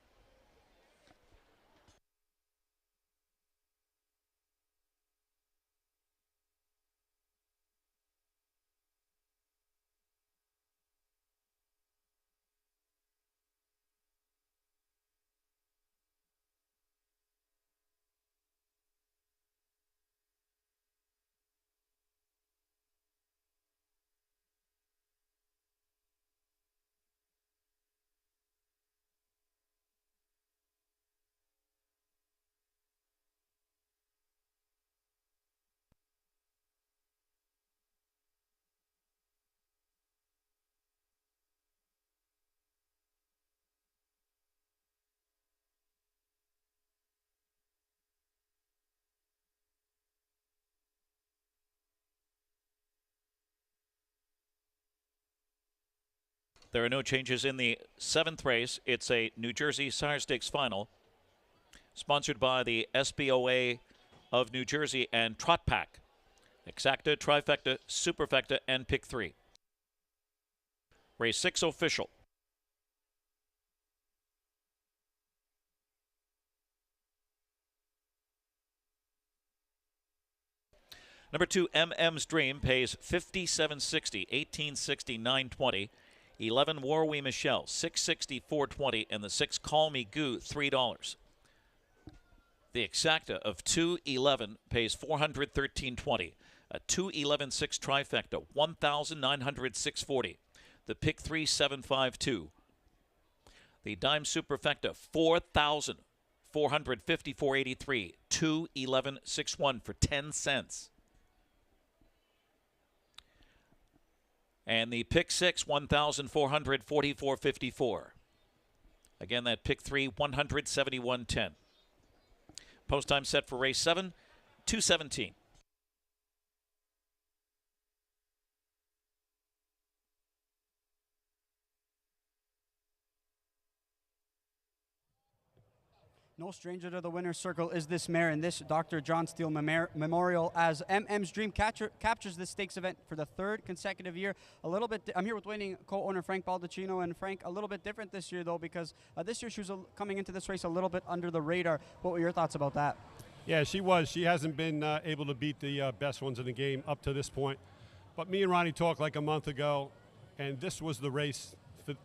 There are no changes in the 7th race. It's a New Jersey Sire Stakes final, sponsored by the SBOA of New Jersey and Trot Pack. Exacta, Trifecta, Superfecta, and Pick 3. Race 6 official. Number 2, MM's Dream, pays $57.60, $18.60, $9.20. 11, Warwe Michelle, $6.60, $4.20, and the 6, Call Me Goo, $3. The exacta of 211 pays $413.20. A 211.6 trifecta, $1,906.40. The pick 3, $752. The dime superfecta, $4,454.83. 211.61 for 10 cents. And the pick 6, $1,444.54. Again, that pick 3, $171.10. Post time set for race 7, 2:17. No stranger to the winner's circle is this mare in this Dr. John Steele Memorial, as MM's Dream captures this stakes event for the 3rd consecutive year. A little bit, I'm here with winning co-owner Frank Baldacchino, and Frank, a little bit different this year though, because this year she was coming into this race a little bit under the radar. What were your thoughts about that? Yeah, she was. She hasn't been able to beat the best ones in the game up to this point. But me and Ronnie talked like a month ago, and this was the race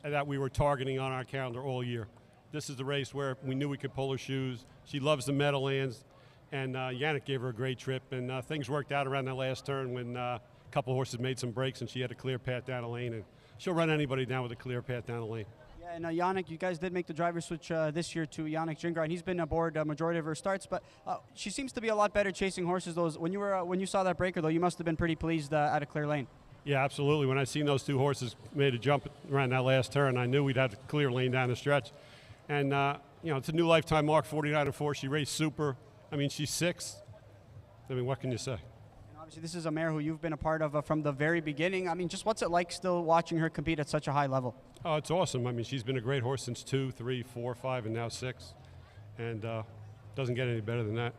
that we were targeting on our calendar all year. This is the race where we knew we could pull her shoes. She loves the Meadowlands, and Yannick gave her a great trip, and things worked out around that last turn when a couple horses made some breaks and she had a clear path down the lane, and she'll run anybody down with a clear path down the lane. Yeah, and Yannick, you guys did make the driver switch this year to Yannick Gingras, and he's been aboard a majority of her starts, but she seems to be a lot better chasing horses. When you saw that breaker, though, you must have been pretty pleased at a clear lane. Yeah, absolutely. When I seen those two horses made a jump around that last turn, I knew we'd have a clear lane down the stretch. And, it's a new lifetime mark, 49-4. She raced super. I mean, she's 6. I mean, what can you say? And obviously, this is a mare who you've been a part of from the very beginning. I mean, just what's it like still watching her compete at such a high level? Oh, it's awesome. I mean, she's been a great horse since 2, 3, 4, 5, and now 6. And doesn't get any better than that.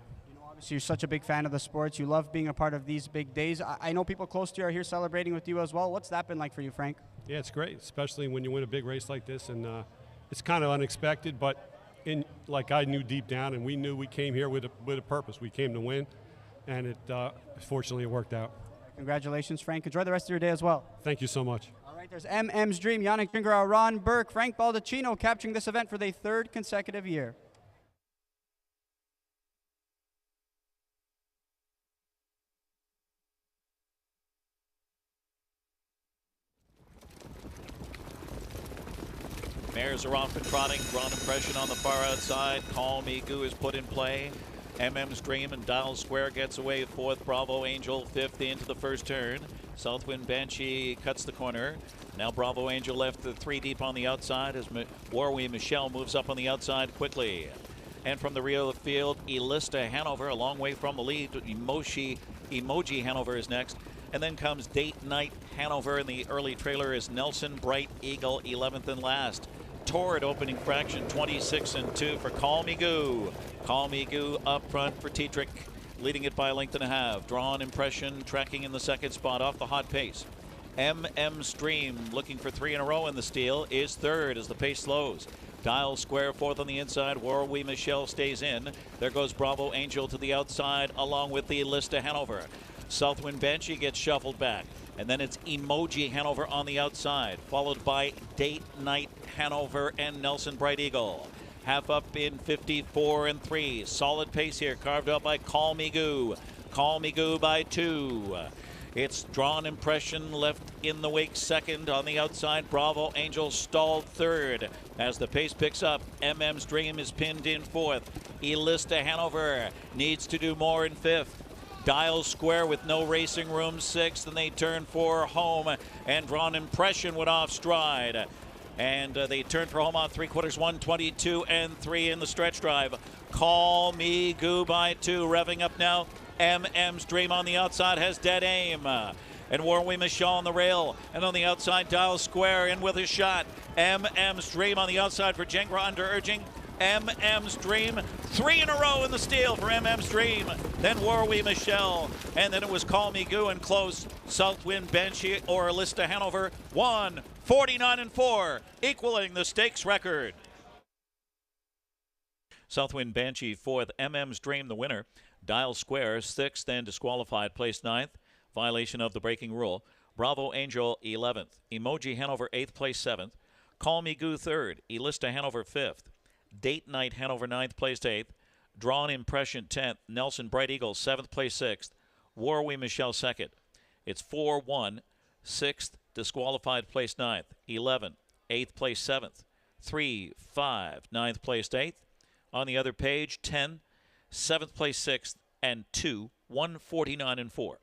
Obviously, you're such a big fan of the sports. You love being a part of these big days. I know people close to you are here celebrating with you as well. What's that been like for you, Frank? Yeah, it's great, especially when you win a big race like this. And it's kind of unexpected, but like I knew deep down, and we knew we came here with a purpose. We came to win, and fortunately it worked out. Congratulations, Frank. Enjoy the rest of your day as well. Thank you so much. All right, there's MM's Dream, Yannick Gingras, Ron Burke, Frank Baldacchino capturing this event for the 3rd consecutive year. Mares are off and trotting. Drawn impression on the far outside. Call Me Goo is put in play. MM's Dream and Dial Square gets away 4th. Bravo Angel 5th into the first turn. Southwind Banshee cuts the corner. Now Bravo Angel left the 3 deep on the outside as Warwe Michelle moves up on the outside quickly. And from the rear of the field, Elista Hanover a long way from the lead. Moshi Emoji Hanover is next. And then comes Date Night Hanover, and the early trailer is Nelson Bright Eagle, 11th and last. Torrid opening fraction, 26 and 2 for Call Me Goo. Call Me Goo up front for Tetrick, leading it by a length and a half. Drawn Impression tracking in the second spot off the hot pace. MM Stream looking for 3 in a row in the steal is third as the pace slows. Dial Square fourth on the inside. Warwi Michelle stays in. There goes Bravo Angel to the outside along with the Lista Hanover. Southwind Banshee gets shuffled back. And then it's Emoji Hanover on the outside, followed by Date Night Hanover and Nelson Bright Eagle. Half up in 54 and 3. Solid pace here, carved out by Call Me Goo. Call Me Goo by 2. It's Drawn Impression left in the wake second. On the outside, Bravo Angel stalled third. As the pace picks up, MM's Dream is pinned in fourth. Elista Hanover needs to do more in fifth. Dial Square with no racing room sixth, and they turn for home, and Drawn Impression went off stride. And they turn for home on 3/4, 122 and 3 in the stretch drive. Call Me Goo by 2, revving up now. MM's Dream on the outside has dead aim. And Warwi Michelle on the rail. And on the outside, Dial Square in with a shot. MM's Dream on the outside for Jengra under urging. MM's Dream, 3 in a row in the steal for MM's Dream. Then Warwi Michelle, and then it was Call Me Goo and close. Southwind Banshee or Lista Hanover, 1:49 and 4, equaling the stakes record. Southwind Banshee fourth, MM's Dream the winner. Dial Square sixth and disqualified, placed ninth. Violation of the braking rule. Bravo Angel 11th. Emoji Hanover 8th, place 7th. Call Me Goo 3rd. Elista Hanover 5th. Date Night Hanover 9th, placed 8th. Drawn Impression 10th. Nelson Bright Eagle 7th, place 6th. Warwi Michelle 2nd. It's 4-1. 6th, disqualified, place 9th. 11th, 8th, place 7th. 3, 5, 9th, placed 8th. On the other page, 10, 7th, place 6th, and 2, 1:49 and 4.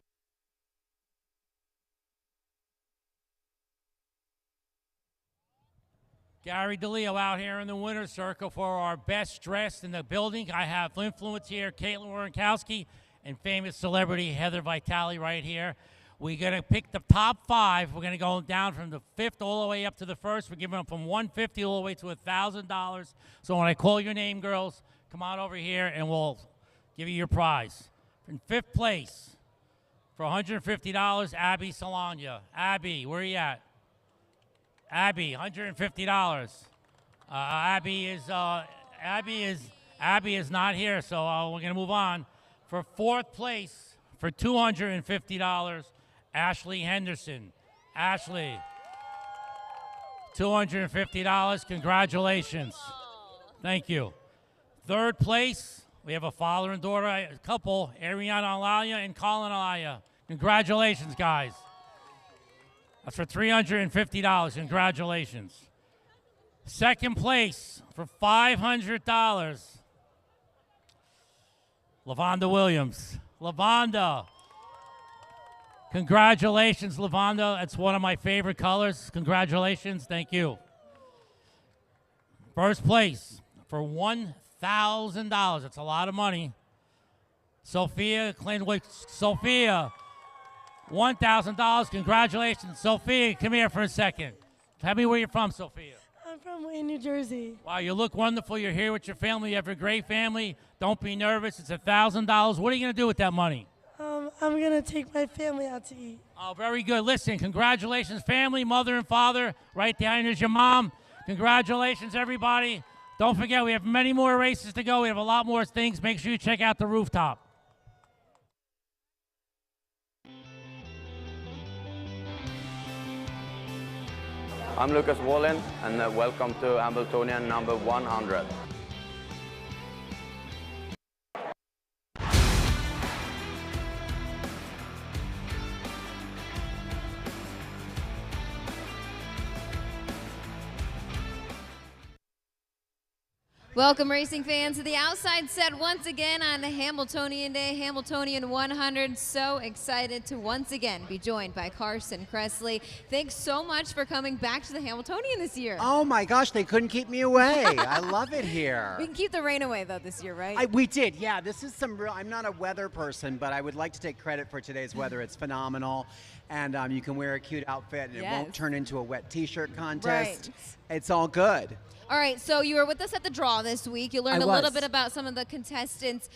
Gary DeLeo out here in the winner's circle for our best dressed in the building. I have influence here, Caitlin Wierentkowski, and famous celebrity Heather Vitale right here. We're going to pick the top 5. We're going to go down from the 5th all the way up to the 1st. We're giving them from $150 all the way to $1,000. So when I call your name, girls, come on over here and we'll give you your prize. In 5th place, for $150, Abby Solania. Abby, where are you at? Abby, $150. Abby is not here, so we're going to move on. For 4th place, for $250, Ashley Henderson. Ashley, $250. Congratulations. Thank you. 3rd place, we have a father and daughter, a couple, Ariana Alaya and Colin Alaya. Congratulations, guys. That's for $350. Congratulations. 2nd place for $500. Lavonda Williams. Lavonda. Congratulations, Lavonda. That's one of my favorite colors. Congratulations. Thank you. 1st place for $1,000. That's a lot of money. Sophia Clinwick. Sophia. $1,000. Congratulations. Sophia, come here for a second. Tell me where you're from, Sophia. I'm from Wayne, New Jersey. Wow, you look wonderful. You're here with your family. You have a great family. Don't be nervous. It's $1,000. What are you going to do with that money? I'm going to take my family out to eat. Oh, very good. Listen, congratulations, family, mother and father. Right behind is your mom. Congratulations, everybody. Don't forget, we have many more races to go. We have a lot more things. Make sure you check out the rooftop. I'm Lucas Wallin, and welcome to Hamiltonian number 100. Welcome, racing fans, to the outside set once again on the Hamiltonian Day, Hamiltonian 100. So excited to once again be joined by Carson Kressley. Thanks so much for coming back to the Hamiltonian this year. Oh my gosh, they couldn't keep me away. I love it here. We can keep the rain away though this year, right? We did, yeah. This is some real, I'm not a weather person, but I would like to take credit for today's weather. It's phenomenal. And you can wear a cute outfit and it won't turn into a wet t-shirt contest. Right. It's all good. All right, so you were with us at the draw this week. You learned a little bit about some of the contestants.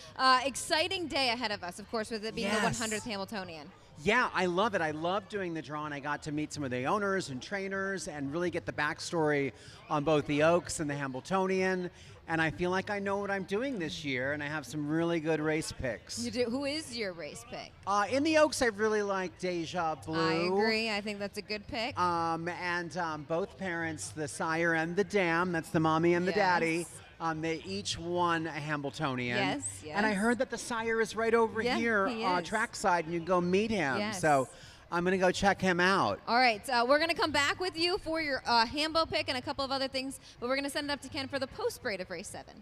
Exciting day ahead of us, of course, with it being the 100th Hamiltonian. Yeah, I love it. I love doing the draw, and I got to meet some of the owners and trainers and really get the backstory on both the Oaks and the Hamiltonian. And I feel like I know what I'm doing this year, and I have some really good race picks. You do. Who is your race pick? In the Oaks, I really like Deja Blue. I agree. I think that's a good pick. And both parents, the sire and the dam, that's the mommy and the daddy, they each won a Hamiltonian. Yes. And I heard that the sire is right over here trackside, and you can go meet him. Yes. So I'm going to go check him out. All right, we're going to come back with you for your Hambo pick and a couple of other things, but we're going to send it up to Ken for the post-braid of race 7.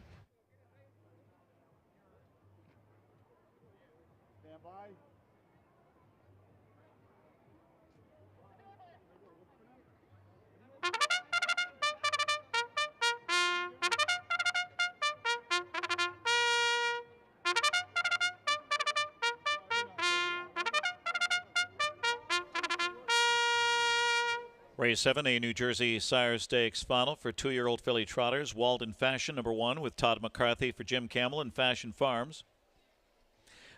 Race 7, a New Jersey Sire Stakes final for 2-year-old filly trotters. Walden Fashion, number 1, with Todd McCarthy for Jim Campbell and Fashion Farms.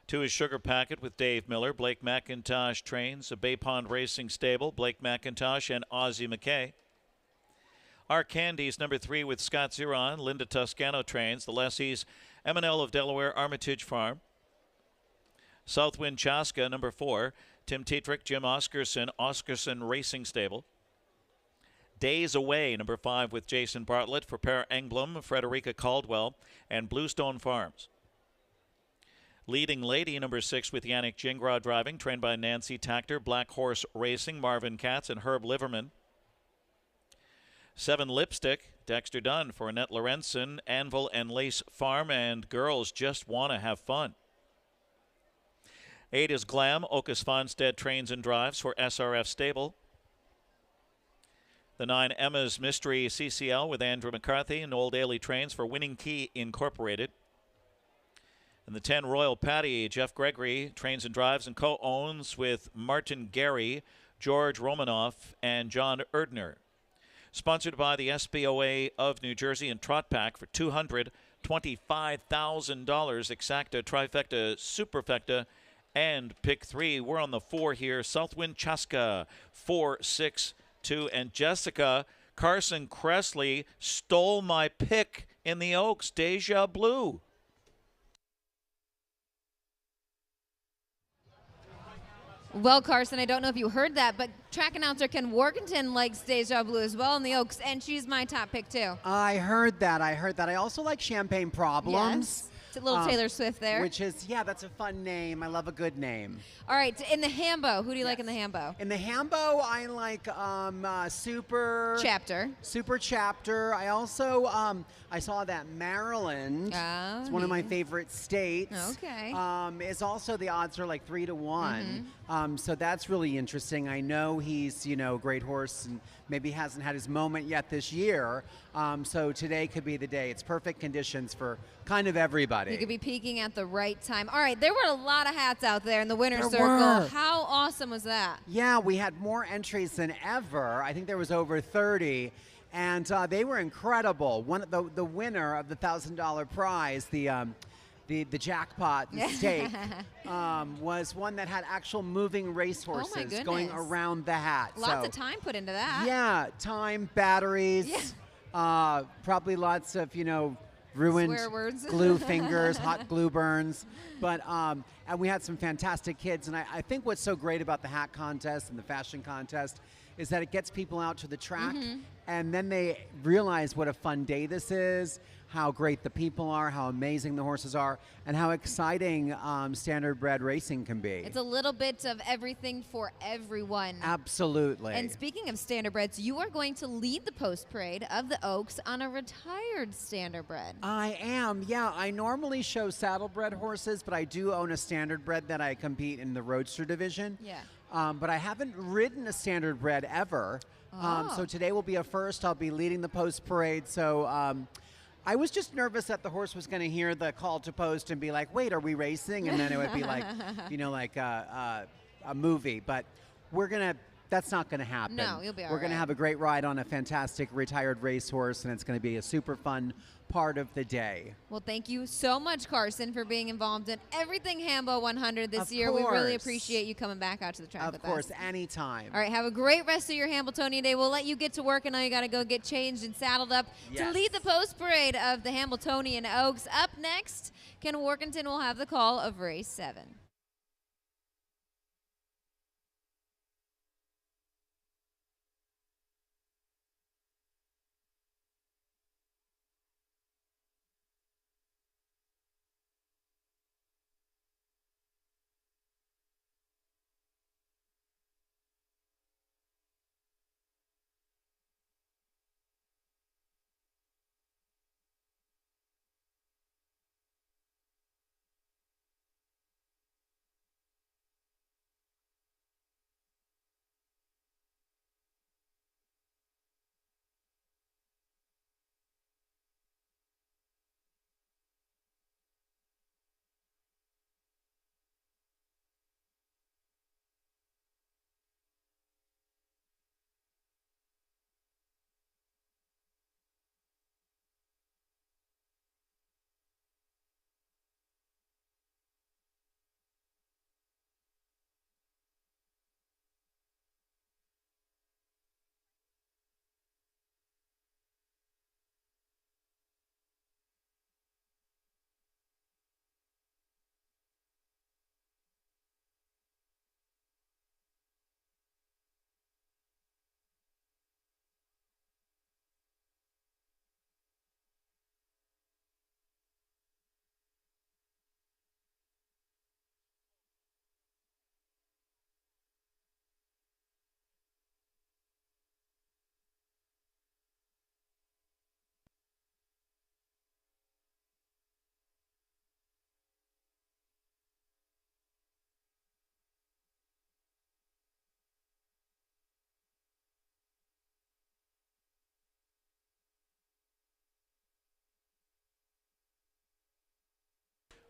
2 is Sugar Packet with Dave Miller. Blake McIntosh trains. A Bay Pond Racing Stable, Blake McIntosh and Ozzie McKay. Our Candies, number 3, with Scott Ziron. Linda Toscano trains. The Lessies, M&L of Delaware, Armitage Farm. Southwind Chaska, number 4, Tim Tetrick, Jim Oscarson Racing Stable. Days Away, number 5, with Jason Bartlett for Per Engblom, Frederica Caldwell, and Bluestone Farms. Leading Lady, number 6, with Yannick Gingras driving, trained by Nancy Tactor, Black Horse Racing, Marvin Katz, and Herb Liverman. 7, Lipstick, Dexter Dunn for Annette Lorenzen, Anvil and Lace Farm, and Girls Just Want to Have Fun. 8 is Glam, Ocas Fonstead trains and drives for SRF Stable. The 9, Emma's Mystery CCL with Andrew McCarthy and Noel Daly trains for Winning Key Incorporated. And the 10, Royal Patty, Jeff Gregory trains and drives and co-owns with Martin Gary, George Romanoff, and John Erdner. Sponsored by the SBOA of New Jersey and Trot Pack for $225,000. Exacta, Trifecta, Superfecta, and pick 3. We're on the 4 here. Southwind Chaska, 4, 6, 2. And Jessica, Carson Kressley stole my pick in the Oaks, Deja Blue. Well, Carson, I don't know if you heard that, but track announcer Ken Workington likes Deja Blue as well in the Oaks, and she's my top pick too. I heard that. I also like Champagne Problems. Yes. It's a little Taylor Swift there. Which is, that's a fun name. I love a good name. All right, in the Hambo, who do you like in the Hambo? In the Hambo, I like Super Chapter. I also, I saw that Maryland. It's one of my favorite states. Okay. Is also, the odds are like 3 to 1. So that's really interesting. I know he's, a great horse and maybe hasn't had his moment yet this year. So today could be the day. It's perfect conditions for kind of everybody. You could be peaking at the right time. All right, there were a lot of hats out there in the winner's circle. How awesome was that? Yeah, we had more entries than ever. I think there was over 30. And they were incredible. The winner of the $1,000 prize, the jackpot stake, was one that had actual moving racehorses going around the hat. Lots of time put into that. Yeah, time, batteries, probably lots of, ruined glue fingers, hot glue burns. But And we had some fantastic kids. And I think what's so great about the hat contest and the fashion contest is that it gets people out to the track, and then they realize what a fun day this is, how great the people are, how amazing the horses are, and how exciting standardbred racing can be. It's a little bit of everything for everyone. Absolutely. And speaking of standardbreds, you are going to lead the post parade of the Oaks on a retired standardbred. I am, yeah. I normally show saddlebred horses, but I do own a standardbred that I compete in the Roadster division. Yeah. But I haven't ridden a standardbred ever. So today will be a first. I'll be leading the post parade. So I was just nervous that the horse was going to hear the call to post and be like, wait, are we racing? And then it would be like, you know, like a movie. But that's not going to happen. No, you'll be all We're going to right. have a great ride on a fantastic retired racehorse, and it's going to be a super fun part of the day. Well, thank you so much, Carson, for being involved in everything Hambo 100 this Of year. We really course. appreciate you coming back out to the track with us. Of course, anytime. All right, have a great rest of your Hamiltonian day. We'll let you get to work, and now you got to go get changed and saddled up to Yes. lead the post parade of the Hamiltonian Oaks. Up next, Ken Workington will have the call of race 7.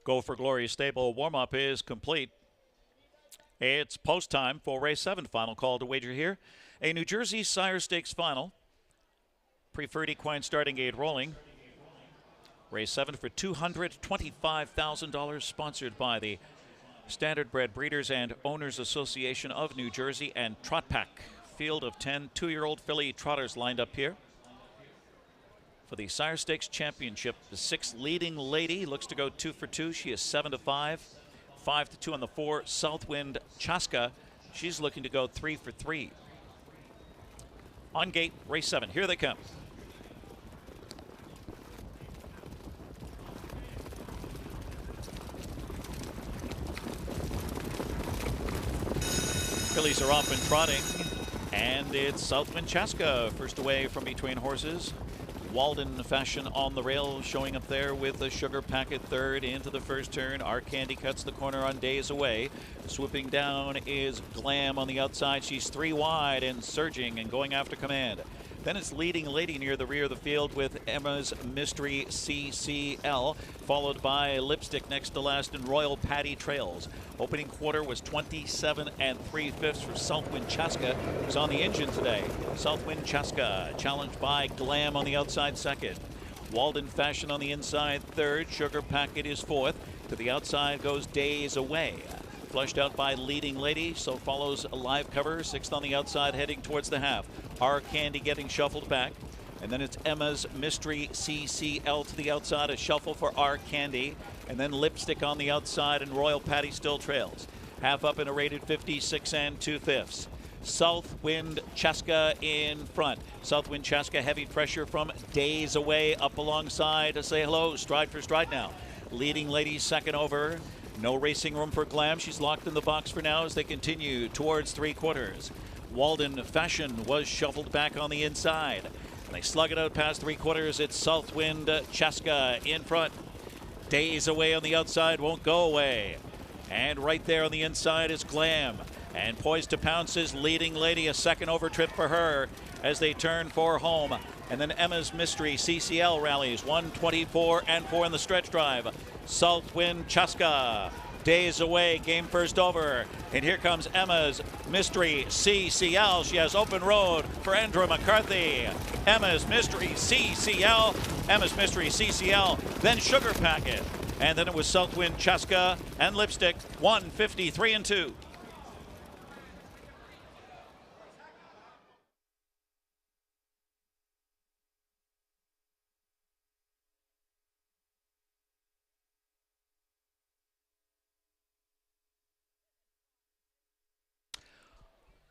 Go for Glory Stable warm-up is complete. It's post time for race 7. Final call to wager here. A New Jersey Sire Stakes final. Preferred equine starting gate rolling. Race 7 for $225,000, sponsored by the Standardbred Breeders and Owners Association of New Jersey and Trot Pack. Field of 10 two-year-old filly trotters lined up here. For the Sire Stakes Championship, the 6th leading lady looks to go 2 for 2. She is 7 to 5. 5 to 2 on the 4. Southwind Chaska. She's looking to go 3 for 3. On gate, race 7. Here they come. Fillies are off and trotting, and it's Southwind Chaska first away from between horses. Walden fashion on the rail, showing up there with the Sugar Packet third into the first turn. Our Candy cuts the corner on Days Away. Swooping down is Glam on the outside. She's 3 wide and surging and going after Command. Then it's Leading Lady near the rear of the field with Emma's Mystery CCL, followed by Lipstick next to last and Royal Patty Trails. Opening quarter was 27 3/5 for Southwind Chaska, who's on the engine today. Southwind Chaska challenged by Glam on the outside second. Walden Fashion on the inside third. Sugar Packet is fourth. To the outside goes Days Away. Flushed out by Leading Lady, so follows a live cover. 6th on the outside heading towards the half. Our Candy getting shuffled back. And then it's Emma's Mystery CCL to the outside, a shuffle for R Candy, and then Lipstick on the outside, and Royal Patty still trails. Half up in a rated 56 and 2/5. Southwind Cheska in front. Southwind Cheska, heavy pressure from days away, up alongside to say hello, stride for stride now. Leading Lady second over. No racing room for Glam. She's locked in the box for now as they continue towards 3/4. Walden Fashion was shuffled back on the inside. And they slug it out past 3/4. It's Southwind Cheska in front. Days away on the outside, won't go away. And right there on the inside is Glam. And poised to pounce is Leading Lady, a second over trip for her as they turn for home. And then Emma's Mystery CCL rallies 124 and 4 in the stretch drive. Southwind Cheska, days away, game first over. And here comes Emma's Mystery CCL. She has open road for Andrew McCarthy. Emma's Mystery CCL, Emma's Mystery CCL, then Sugar Packet. And then it was Southwind Cheska and Lipstick, 153 and 2.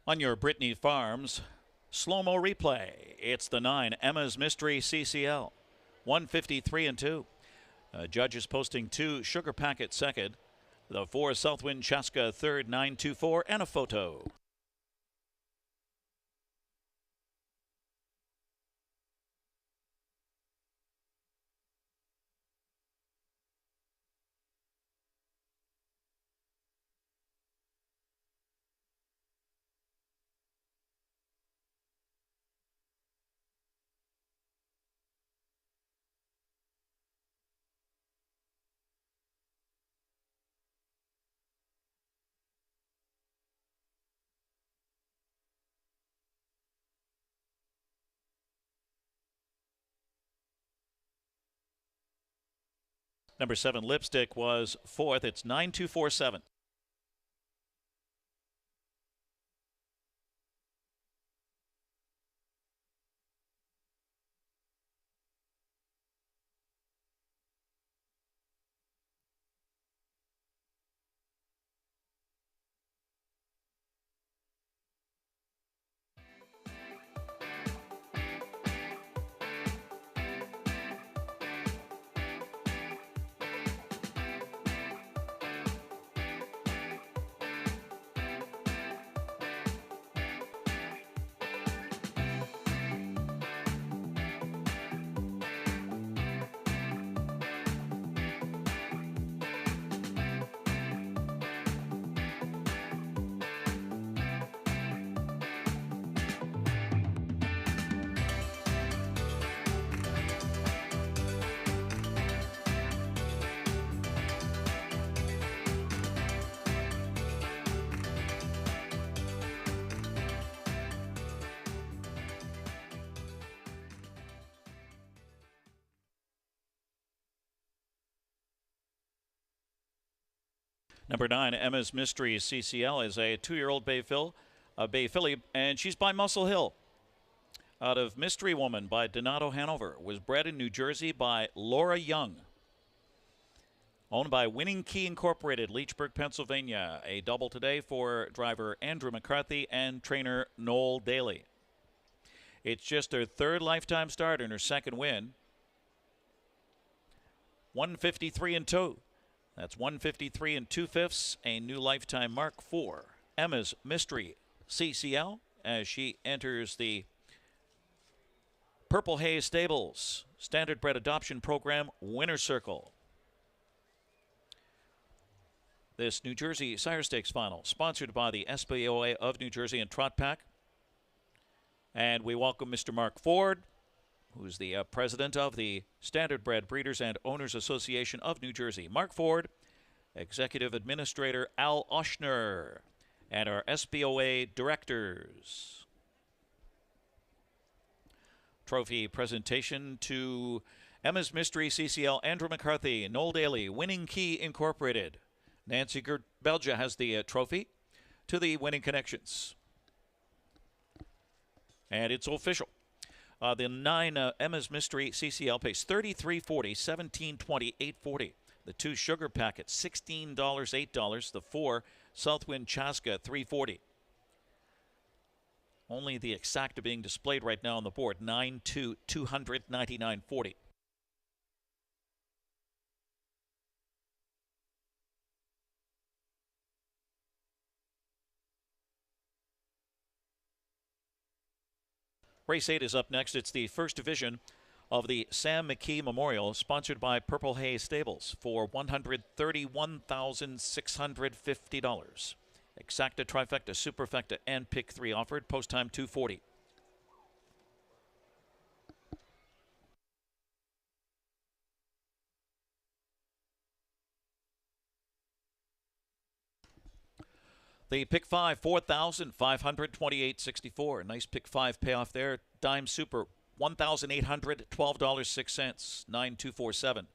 On your Brittany Farms slow-mo replay, it's the 9 Emma's Mystery CCL, 153 and 2. Judges posting 2 Sugar Packet second, the 4 Southwind Cheska third, 924, and a photo. Number 7 Lipstick was 4th. It's 9247. Number 9, Emma's Mystery CCL, is a 2-year-old Bay filly, and she's by Muscle Hill. Out of Mystery Woman by Donato Hanover, was bred in New Jersey by Laura Young. Owned by Winning Key Incorporated, Leechburg, Pennsylvania. A double today for driver Andrew McCarthy and trainer Noel Daly. It's just her 3rd lifetime start and her 2nd win. 153 and 2. That's 153 and 2/5, a new lifetime mark for Emma's Mystery CCL as she enters the Purple Haze Stables Standard Bred Adoption Program Winner Circle. This New Jersey Sire Stakes final, sponsored by the SPOA of New Jersey and Trot Pack. And we welcome Mr. Mark Ford, who's the president of the Standard Bred Breeders and Owners Association of New Jersey. Mark Ford, Executive Administrator Al Oshner, and our SPOA directors. Trophy presentation to Emma's Mystery CCL, Andrew McCarthy, Noel Daly, Winning Key Incorporated. Nancy Belgia has the trophy to the Winning Connections. And it's official. The 9 Emma's Mystery CCL pays $33.40, $17.20, $8.40. The 2 Sugar Packet, $16, $8. The 4 Southwind Chaska, $3.40. Only the exacta being displayed right now on the board, 9-2, $299.40. Race 8 is up next. It's the first division of the Sam McKe Memorial, sponsored by Purple Haze Stables, for $131,650. Exacta, trifecta, superfecta, and pick 3 offered. Post time 2:40. The pick 5, $4,528.64. Nice pick 5 payoff there. Dime Super, $1,812.06. 9247.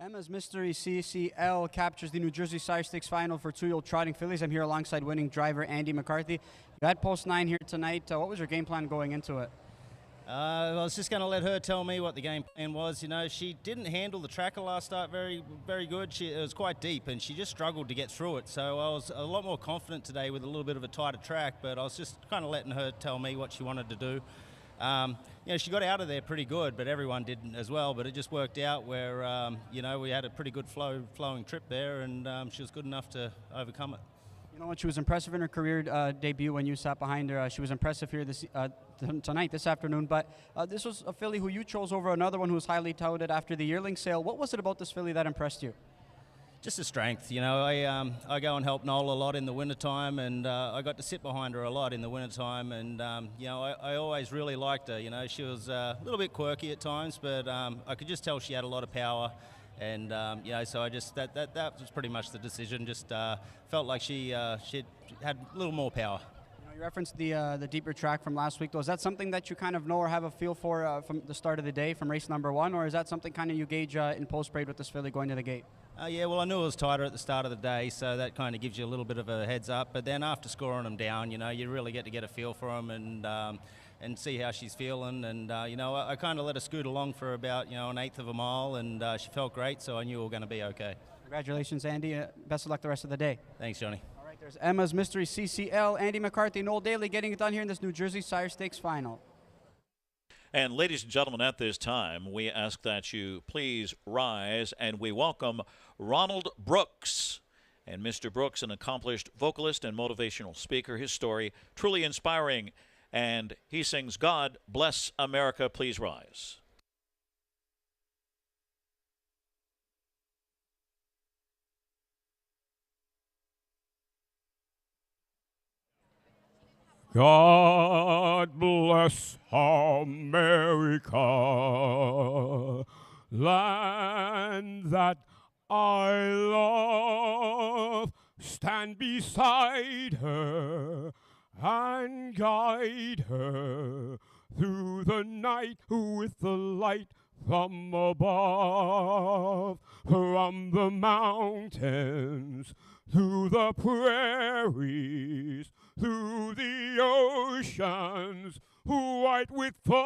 Emma's Mystery CCL captures the New Jersey Sire Stakes final for 2-year-old trotting fillies. I'm here alongside winning driver Andy McCarthy. You had post 9 here tonight. What was your game plan going into it? I was just going to let her tell me what the game plan was. You know, she didn't handle the tracker last start very good. It was quite deep, and she just struggled to get through it. So I was a lot more confident today with a little bit of a tighter track, but I was just kind of letting her tell me what she wanted to do. You know, she got out of there pretty good, but everyone didn't as well. But it just worked out where, you know, we had a pretty good flowing trip there, and she was good enough to overcome it. You know what? She was impressive in her career debut when you sat behind her. She was impressive here tonight, this afternoon. But this was a filly who you chose over another one who was highly touted after the yearling sale. What was it about this filly that impressed you? Just the strength, you know. I go and help Noel a lot in the wintertime, and I got to sit behind her a lot in the wintertime, and you know, I always really liked her. You know, she was a little bit quirky at times, but I could just tell she had a lot of power, and you know, so I just that was pretty much the decision. Just felt like she had a little more power. You referenced the deeper track from last week, though. Is that something that you kind of know or have a feel for from the start of the day, from race number 1, or is that something kind of you gauge in post-parade with this filly going to the gate? Yeah, well, I knew it was tighter at the start of the day, so that kind of gives you a little bit of a heads up. But then after scoring them down, you know, you really get to get a feel for them and see how she's feeling. And, you know, I kind of let her scoot along for about, you know, 1/8 of a mile, and she felt great, so I knew we were going to be okay. Congratulations, Andy. Best of luck the rest of the day. Thanks, Johnny. All right, there's Emma's Mystery CCL, Andy McCarthy, Noel Daly getting it done here in this New Jersey Sire Stakes final. And ladies and gentlemen, at this time, we ask that you please rise, and we welcome Ronald Brooks. And Mr. Brooks, an accomplished vocalist and motivational speaker, his story truly inspiring. And he sings, "God Bless America." Please rise. God bless America, land that I love. Stand beside her and guide her through the night with the light from above, from the mountains, through the prairies, through the oceans, white with foam.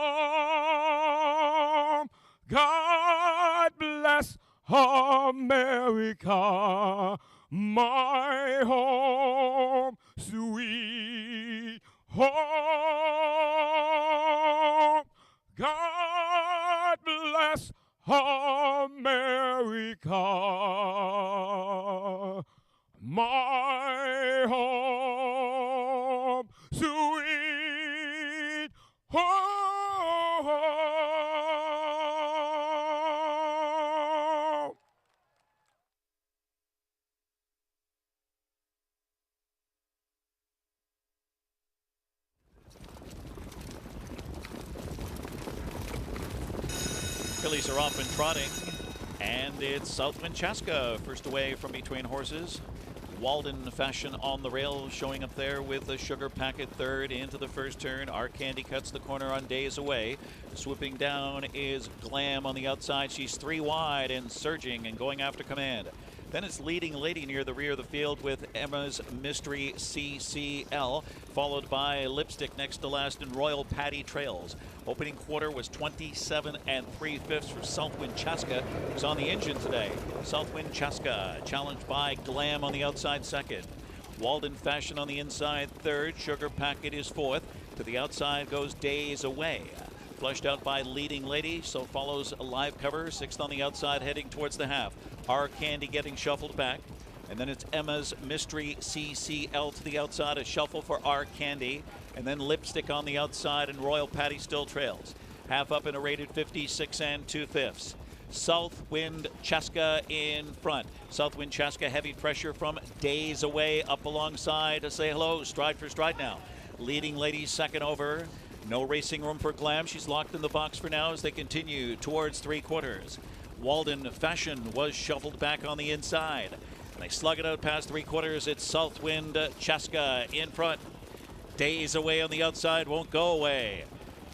God bless America, my home, sweet home. God bless America, my home, sweet home. Fillies are off and trotting, and it's Southwind Chaska first away from between horses. Walden Fashion on the rail, showing up there with the Sugar Packet third into the first turn. Our Candy cuts the corner on Days Away. Swooping down is Glam on the outside. She's 3 wide and surging and going after command. Then it's Leading Lady near the rear of the field with Emma's Mystery CCL, followed by Lipstick next to last, and Royal Patty trails. Opening quarter was 27 3/5 for Southwind Chaska, who's on the engine today. Southwind Chaska challenged by Glam on the outside second. Walden Fashion on the inside third. Sugar Packet is fourth. To the outside goes Days Away. Flushed out by Leading Lady, so follows a live cover. Sixth on the outside heading towards the half. Our Candy getting shuffled back. And then it's Emma's Mystery CCL to the outside, a shuffle for Our Candy. And then Lipstick on the outside, and Royal Patty still trails. Half up in a rated 56 2/5. Southwind Chaska in front. Southwind Chaska heavy pressure from Days Away up alongside to say hello. Stride for stride now. Leading Lady second over. No racing room for Glam. She's locked in the box for now as they continue towards 3/4. Walden Fashion was shuffled back on the inside. And they slug it out past 3/4. It's Southwind Chaska in front. Days Away on the outside won't go away.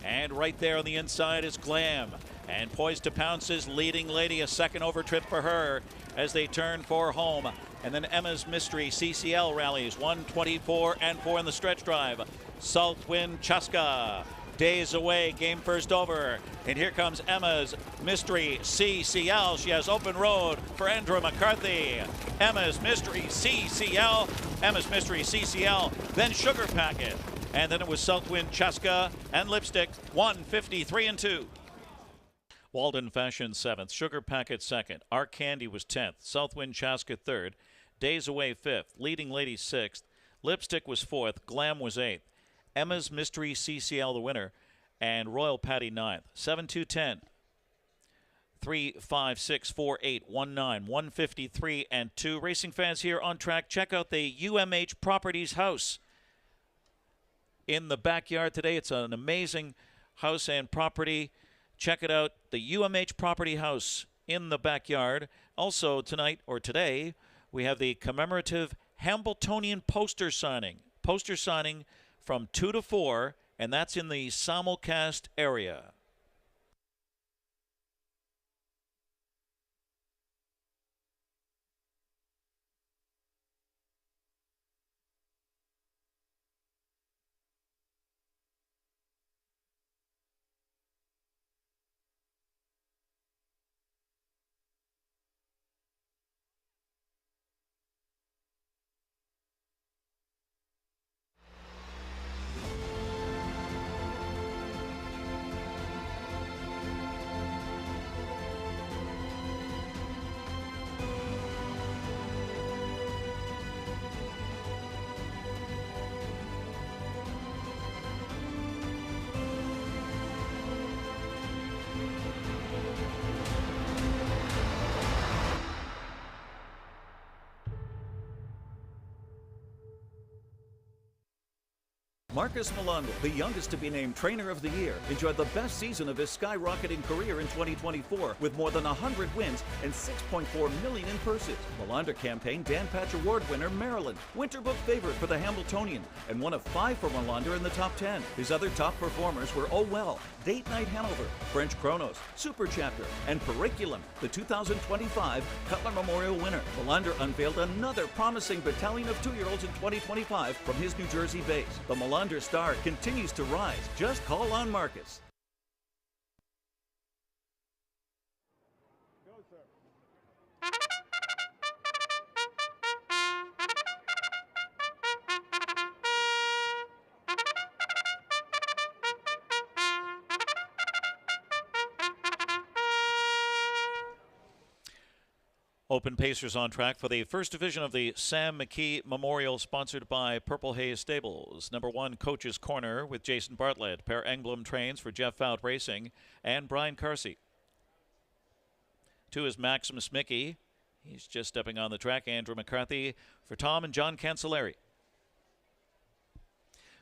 And right there on the inside is Glam. And poised to pounce is Leading Lady. A second over trip for her as they turn for home. And then Emma's Mystery CCL rallies 1:24 4 in the stretch drive. Southwind Chaska. Days Away, game first over. And here comes Emma's Mystery CCL. She has open road for Andrew McCarthy. Emma's Mystery CCL. Emma's Mystery CCL. Then Sugar Packet. And then it was Southwind Chaska and Lipstick. 1:53 2. Walden Fashion 7th. Sugar Packet 2nd. Our Candy was 10th. Southwind Chaska 3rd. Days Away 5th. Leading Lady 6th. Lipstick was 4th. Glam was 8th. Emma's Mystery CCL the winner, and Royal Patty 9th. 7-2-10. 3, 5, 6, 4, 8, 1, 9, 153 2. Racing fans here on track, check out the UMH Properties house in the backyard today. It's an amazing house and property. Check it out, the UMH Property house in the backyard. Also tonight, or today, we have the commemorative Hamiltonian poster signing. Poster signing from 2 to 4, and that's in the simulcast area. Marcus Melando, the youngest to be named Trainer of the Year, enjoyed the best season of his skyrocketing career in 2024 with more than 100 wins and $6.4 million in purses. Melander campaign Dan Patch Award winner Maryland, Winter Book favorite for the Hamiltonian, and one of 5 for Melander in the top 10. His other top performers were Oh Well, Date Night Hanover, French Chronos, Super Chapter, and Periculum, the 2025 Cutler Memorial winner. Melander unveiled another promising battalion of 2-year-olds in 2025 from his New Jersey base. The Melander star continues to rise. Just call on Marcus. Open Pacers on track for the first division of the Sam McKe Memorial, sponsored by Purple Haze Stables. Number 1, Coach's Corner with Jason Bartlett. Per Emblem trains for Jeff Fout Racing and Brian Carsey. 2 is Maximus Mickey. He's just stepping on the track. Andrew McCarthy for Tom and John Cancelleri.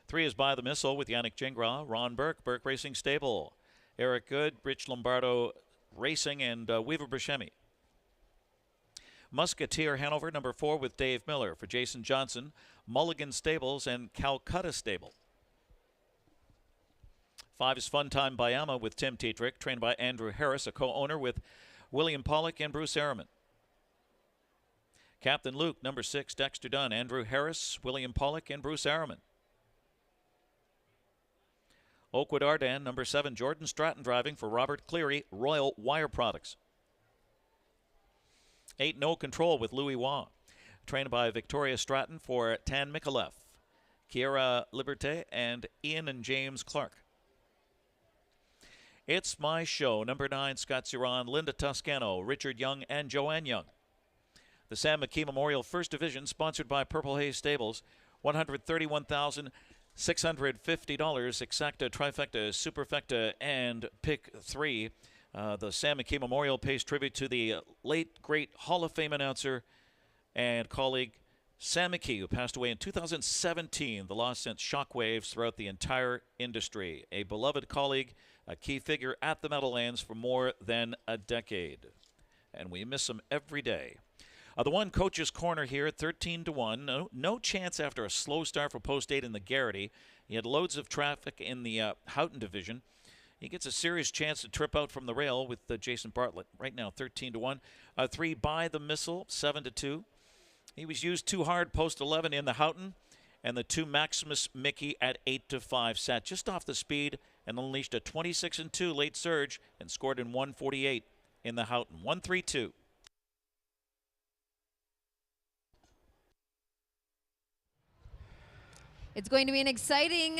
3 is By the Missile with Yannick Gingras, Ron Burke, Burke Racing Stable. Eric Good, Rich Lombardo Racing, and Weaver Buscemi. Musketeer Hanover, number 4 with Dave Miller for Jason Johnson, Mulligan Stables, and Calcutta Stable. 5 is Fun Time Bayama with Tim Tetrick, trained by Andrew Harris, a co-owner with William Pollock and Bruce Ehrman. Captain Luke, number 6, Dexter Dunn, Andrew Harris, William Pollock, and Bruce Ehrman. Oakwood Arden, number 7, Jordan Stratton driving for Robert Cleary, Royal Wire Products. 8, No Control with Louis Waugh, trained by Victoria Stratton for Tan Micallef, Kiera Liberté, and Ian and James Clark. It's My Show, number 9, Scott Ciron, Linda Toscano, Richard Young, and Joanne Young. The Sam McKe Memorial First Division, sponsored by Purple Haze Stables, $131,650, Exacta, Trifecta, Superfecta, and Pick 3. The Sam McKe Memorial pays tribute to the late, great Hall of Fame announcer and colleague Sam McKe, who passed away in 2017. The loss sent shockwaves throughout the entire industry. A beloved colleague, a key figure at the Meadowlands for more than a decade. And we miss him every day. The 1, Coach's Corner here, 13-1. No chance after a slow start for Post 8 in the Garrity. He had loads of traffic in the Houghton division. He gets a serious chance to trip out from the rail with Jason Bartlett. Right now, 13-1. 3, By the Missile, 7-2. He was used too hard, Post 11 in the Houghton. And the 2, Maximus Mickey at 8-5. Sat just off the speed and unleashed a 26-2 late surge and scored in 148 in the Houghton. 1-3-2. It's going to be an exciting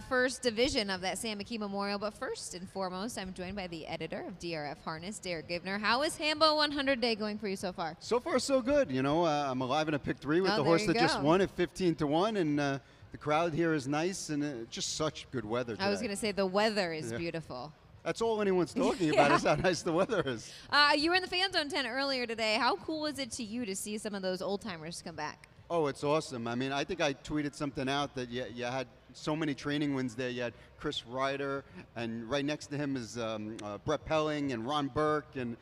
first division of that Sam McKe Memorial, but first and foremost, I'm joined by the editor of DRF Harness, Derek Givner. How is Hambo 100 Day going for you so far? So far, so good. You know, I'm alive in a pick 3 with the horse that just won at 15-1, and the crowd here is nice, and just such good weather today. I was going to say the weather is beautiful. That's all anyone's talking about is how nice the weather is. You were in the Fan Zone tent earlier today. How cool was it to you to see some of those old-timers come back? Oh, it's awesome. I mean, I think I tweeted something out that you had so many training wins there. You had Chris Ryder, and right next to him is Brett Pelling and Ron Burke. And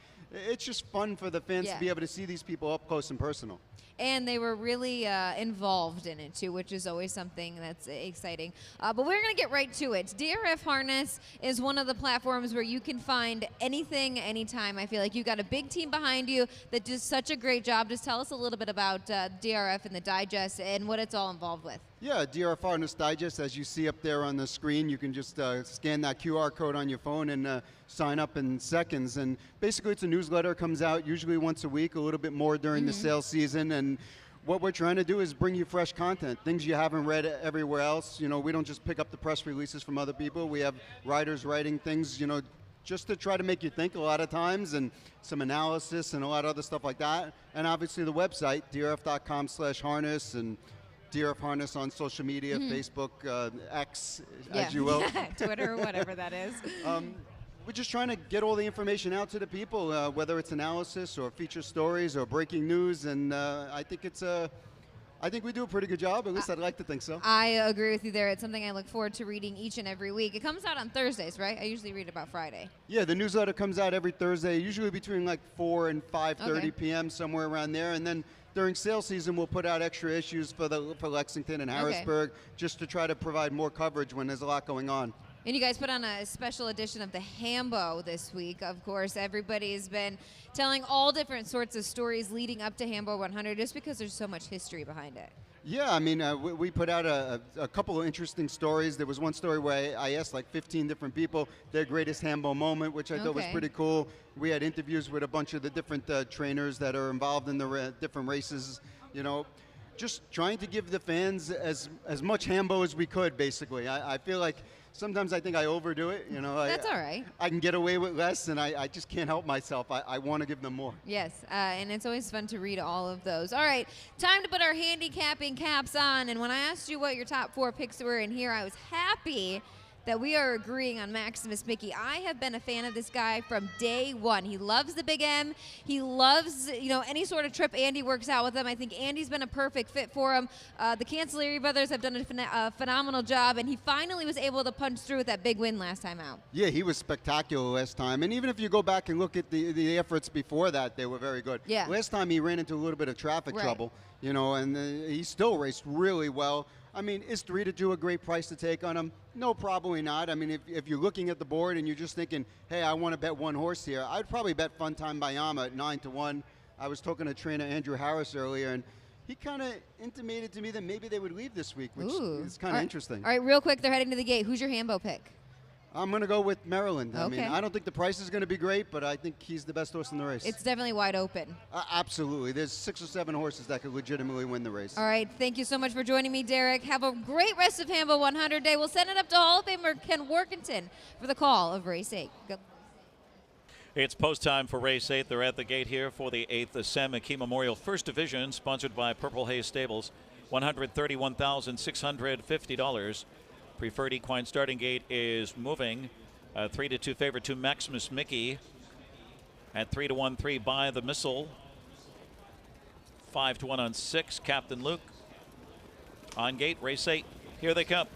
it's just fun for the fans to be able to see these people up close and personal. And they were really involved in it, too, which is always something that's exciting. But we're going to get right to it. DRF Harness is one of the platforms where you can find anything, anytime. I feel like you've got a big team behind you that does such a great job. Just tell us a little bit about DRF and the digest and what it's all involved with. Yeah, DRF Harness Digest, as you see up there on the screen, you can just scan that QR code on your phone and sign up in seconds. And basically it's a newsletter, comes out usually once a week, a little bit more during the sales season. And what we're trying to do is bring you fresh content, things you haven't read everywhere else. You know, we don't just pick up the press releases from other people. We have writers writing things, you know, just to try to make you think a lot of times, and some analysis and a lot of other stuff like that. And obviously the website, drf.com/harness, and DRF Harness on social media, Facebook, X, as you will. Twitter, whatever that is. We're just trying to get all the information out to the people, whether it's analysis or feature stories or breaking news, and I think we do a pretty good job. At least I'd like to think so. I agree with you there. It's something I look forward to reading each and every week. It comes out on Thursdays, right? I usually read about Friday. Yeah, the newsletter comes out every Thursday, usually between like 4 and 5:30 p.m., somewhere around there, and then during sale season, we'll put out extra issues for Lexington and Harrisburg, just to try to provide more coverage when there's a lot going on. And you guys put on a special edition of the Hambo this week. Of course, everybody's been telling all different sorts of stories leading up to Hambo 100 just because there's so much history behind it. Yeah, I mean, we put out a couple of interesting stories. There was one story where I asked like 15 different people their greatest Hambo moment, which I thought was pretty cool. We had interviews with a bunch of the different trainers that are involved in the different races, you know, just trying to give the fans as much Hambo as we could, basically. I feel like sometimes I think I overdo it. You know, That's all right. I can get away with less, and I just can't help myself. I want to give them more. Yes, and it's always fun to read all of those. All right, time to put our handicapping caps on. And when I asked you what your top 4 picks were in here, I was happy that we are agreeing on Maximus McKe. I have been a fan of this guy from day one. He loves the Big M. He loves, any sort of trip Andy works out with him. I think Andy's been a perfect fit for him. The Cancellieri brothers have done a phenomenal job, and he finally was able to punch through with that big win last time out. Yeah, he was spectacular last time. And even if you go back and look at the efforts before that, they were very good. Yeah. Last time he ran into a little bit of traffic trouble, and he still raced really well. I mean, is 3-2 a great price to take on him? No, probably not. I mean, if you're looking at the board and you're just thinking, hey, I want to bet one horse here, I'd probably bet Funtime Bayama at 9-1. I was talking to trainer Andrew Harris earlier, and he kind of intimated to me that maybe they would leave this week, which is kind of interesting. All right, real quick, they're heading to the gate. Who's your Hambo pick? I'm going to go with Maryland. Okay. I mean, I don't think the price is going to be great, but I think he's the best horse in the race. It's definitely wide open. Absolutely. There's 6 or 7 horses that could legitimately win the race. All right, thank you so much for joining me, Derek. Have a great rest of Hambo 100 Day. We'll send it up to Hall of Famer Ken Workington for the call of race 8. Go. It's post time for race 8. They're at the gate here for the 8th Sam McKe Memorial First Division, sponsored by Purple Haze Stables. $131,650. Preferred equine starting gate is moving. 3-2 favorite to Maximus McKe. At 3-1, 3 by the Missile. 5-1 on 6, Captain Luke. On gate, race 8. Here they come.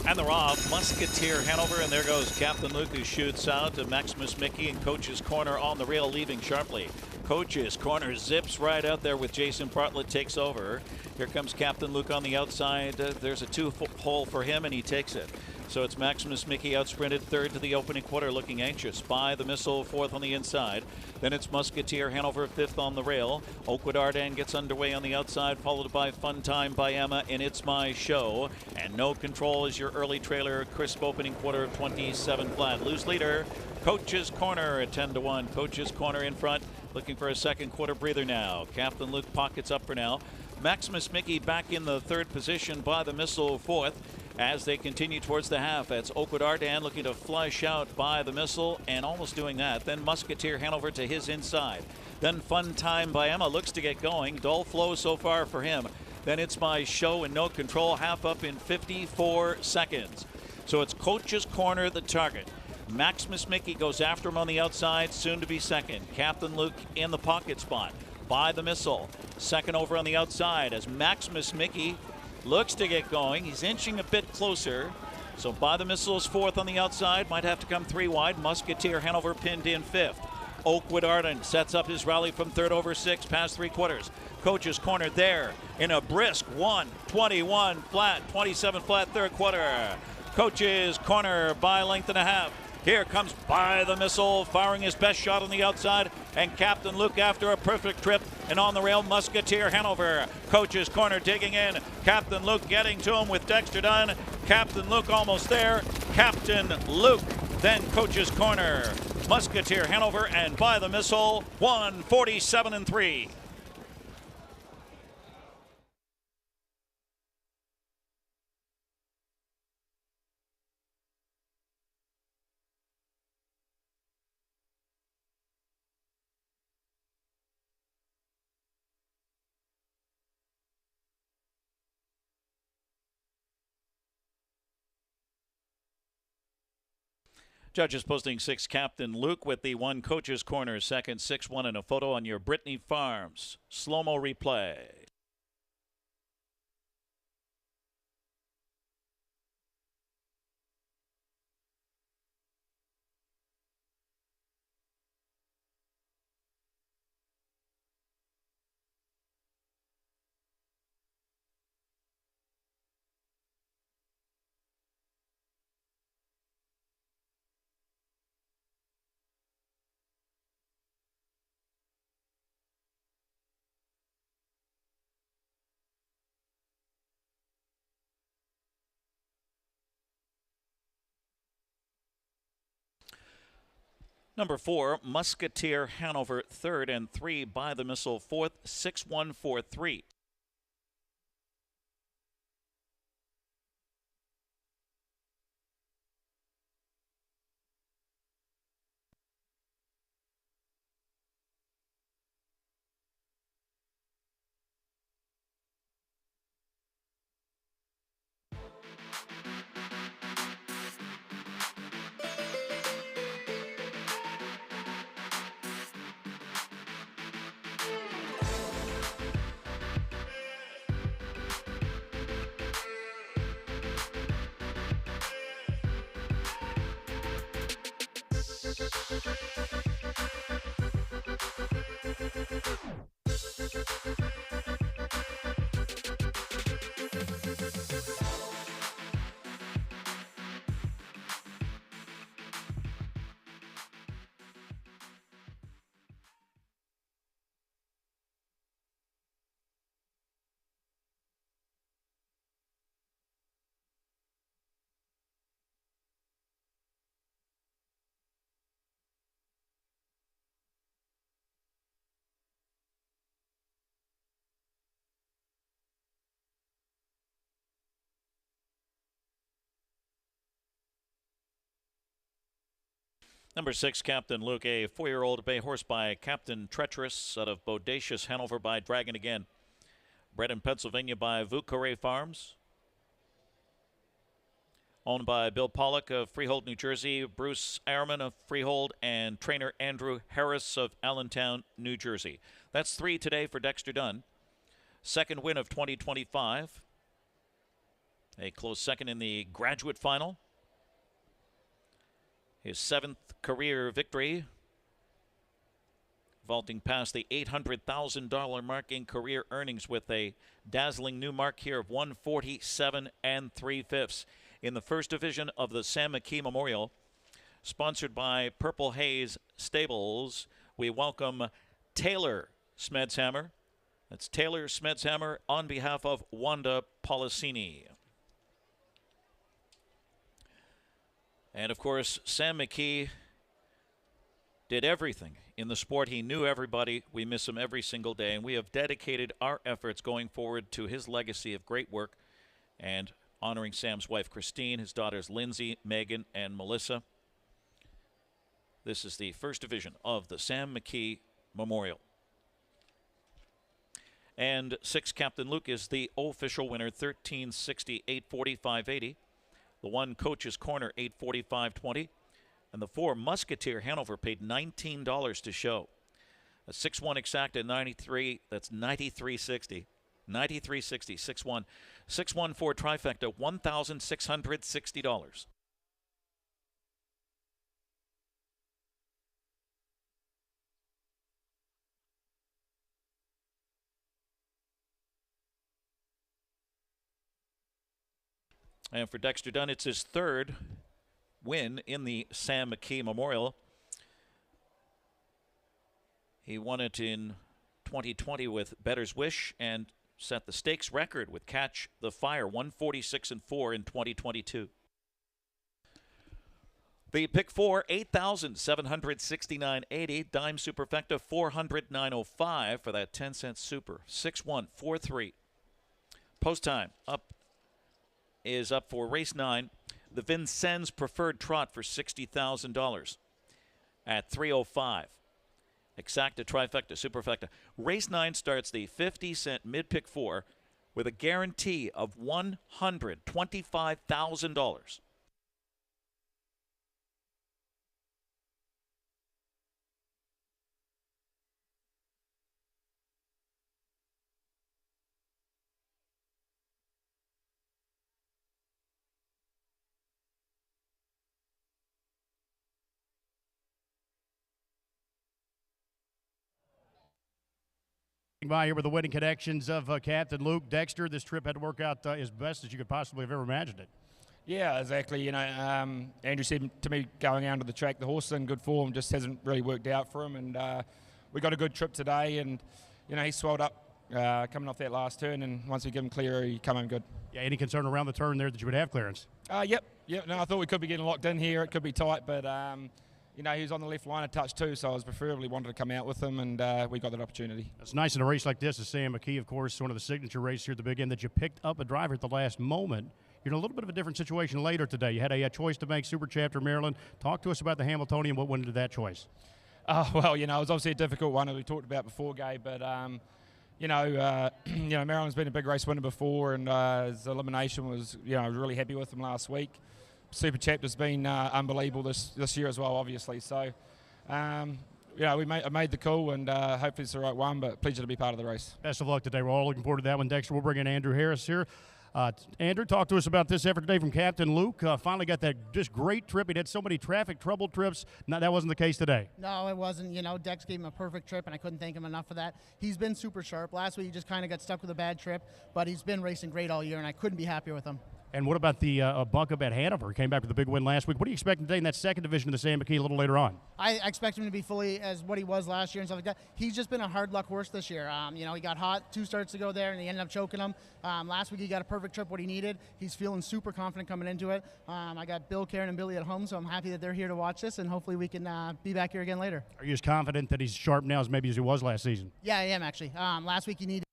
And they're off. Musketeer Hanover, and there goes Captain Luke, who shoots out to Maximus McKe, and Coach's Corner on the rail, leaving sharply. Coach's Corner zips right out there with Jason Bartlett, takes over. Here comes Captain Luke on the outside. There's a 2-hole for him, and he takes it. So it's Maximus McKe outsprinted third to the opening quarter, looking anxious. By the Missile, fourth on the inside. Then it's Musketeer Hanover, fifth on the rail. Oakwood Arden gets underway on the outside, followed by Funtime Bayama and It's My Show. And No Control is your early trailer. Crisp opening quarter of 27 flat. Loose leader, Coach's Corner at 10-1. Coach's Corner in front, looking for a second quarter breather now. Captain Luke pockets up for now. Maximus McKe back in the third position, By the Missile fourth. As they continue towards the half, that's Oakwood Arden looking to flush out By the Missile, and almost doing that. Then Musketeer Hanover to his inside. Then Funtime Bayama looks to get going. Dull flow so far for him. Then It's My Show and No Control, half up in 54 seconds. So it's Coach's Corner the target. Maximus McKe goes after him on the outside, soon to be second. Captain Luke in the pocket spot. By the Missile, second over on the outside as Maximus McKe looks to get going. He's inching a bit closer. So By the Missile is fourth on the outside. Might have to come 3 wide. Musketeer Hanover pinned in fifth. Oakwood Arden sets up his rally from third over 6 past 3 quarters. Coach's Corner there in a brisk 1:21 flat, 27 flat third quarter. Coach's Corner by length and a half. Here comes By the Missile, firing his best shot on the outside, and Captain Luke after a perfect trip, and on the rail, Musketeer Hanover. Coach's Corner digging in. Captain Luke getting to him with Dexter Dunn. Captain Luke almost there. Captain Luke, then Coach's Corner. Musketeer Hanover and By the Missile, 1:47-3. Judges posting 6, Captain Luke with the 1, Coach's Corner, second, 6-1, and a photo on your Brittany Farms slow-mo replay. Number 4, Musketeer Hanover, 3rd, and 3 by the missile, 4th, 6-1-4-3. Number 6, Captain Luke, a 4-year-old bay horse by Captain Treacherous out of Bodacious Hanover by Dragon Again. Bred in Pennsylvania by Vucare Farms. Owned by Bill Pollock of Freehold, New Jersey, Bruce Ehrman of Freehold, and trainer Andrew Harris of Allentown, New Jersey. That's 3 today for Dexter Dunn. Second win of 2025. A close second in the graduate final. His 7th career victory, vaulting past the $800,000 mark in career earnings with a dazzling new mark here of 147 3/5 in the first division of the Sam McKe Memorial. Sponsored by Purple Haze Stables, we welcome Taylor Smedshammer. That's Taylor Smedshammer on behalf of Wanda Policini. And, of course, Sam McKe did everything in the sport. He knew everybody. We miss him every single day, and we have dedicated our efforts going forward to his legacy of great work and honoring Sam's wife, Christine, his daughters, Lindsay, Megan, and Melissa. This is the first division of the Sam McKe Memorial. And 6, Captain Luke, is the official winner, 1360, 845.80. The 1, Coach's Corner, 845.20. And the 4, Musketeer Hanover, paid $19 to show. A 6-1 exacta 93, that's 93.60. 93.60, 6-1. 6-1-4 trifecta, $1,660. And for Dexter Dunn, it's his 3rd win in the Sam McKe Memorial. He won it in 2020 with Better's Wish and set the stakes record with Catch the Fire, 146-4 in 2022. The pick 4, 8,769.80. Dime Superfecta, 409.05 for that 10-cent super. 6-1, 4-3. Post time is up for race 9. The Vincennes Preferred Trot for $60,000 at 3:05. Exacta, trifecta, superfecta. Race 9 starts the 50-cent mid-pick 4 with a guarantee of $125,000. By here with the winning connections of Captain Luke. Dexter, this trip had to work out as best as you could possibly have ever imagined it. Yeah, exactly. You know, Andrew said to me going out to the track, the horse is in good form, just hasn't really worked out for him. And we got a good trip today, and, you know, he swelled up coming off that last turn, and once we give him clear, he come in good. Yeah, any concern around the turn there that you would have clearance? Yep. No, I thought we could be getting locked in here. It could be tight, but, you know, he was on the left line a touch too, so I was preferably wanted to come out with him, and we got that opportunity. It's nice in a race like this, as Sam McKe, of course, one of the signature races here at the big end, that you picked up a driver at the last moment. You're in a little bit of a different situation later today. You had a choice to make, Super Chapter Maryland. Talk to us about the Hamiltonian. What went into that choice? Well, you know, it was obviously a difficult one, as we talked about before, Gabe, but you know, Maryland's been a big race winner before, and his elimination was, you know, I was really happy with him last week. Super Chapter's been unbelievable this year as well, obviously. So, yeah, I made the call, and hopefully it's the right one, but pleasure to be part of the race. Best of luck today. We're all looking forward to that one. Dexter, we'll bring in Andrew Harris here. Andrew, talk to us about this effort today from Captain Luke. Finally got that just great trip. He'd had so many traffic trouble trips. No, that wasn't the case today. No, it wasn't. You know, Dex gave him a perfect trip, and I couldn't thank him enough for that. He's been super sharp. Last week he just kind of got stuck with a bad trip, but he's been racing great all year, and I couldn't be happier with him. And what about the bunk up at Hanover? He came back with a big win last week. What are you expecting today in that second division of the Sam McKe a little later on? I expect him to be fully as what he was last year and stuff like that. He's just been a hard luck horse this year. You know, he got hot 2 starts to go there, and he ended up choking him. Last week he got a perfect trip, what he needed. He's feeling super confident coming into it. I got Bill, Karen, and Billy at home, so I'm happy that they're here to watch this, and hopefully we can be back here again later. Are you as confident that he's sharp now as maybe as he was last season? Yeah, I am actually. Last week he needed.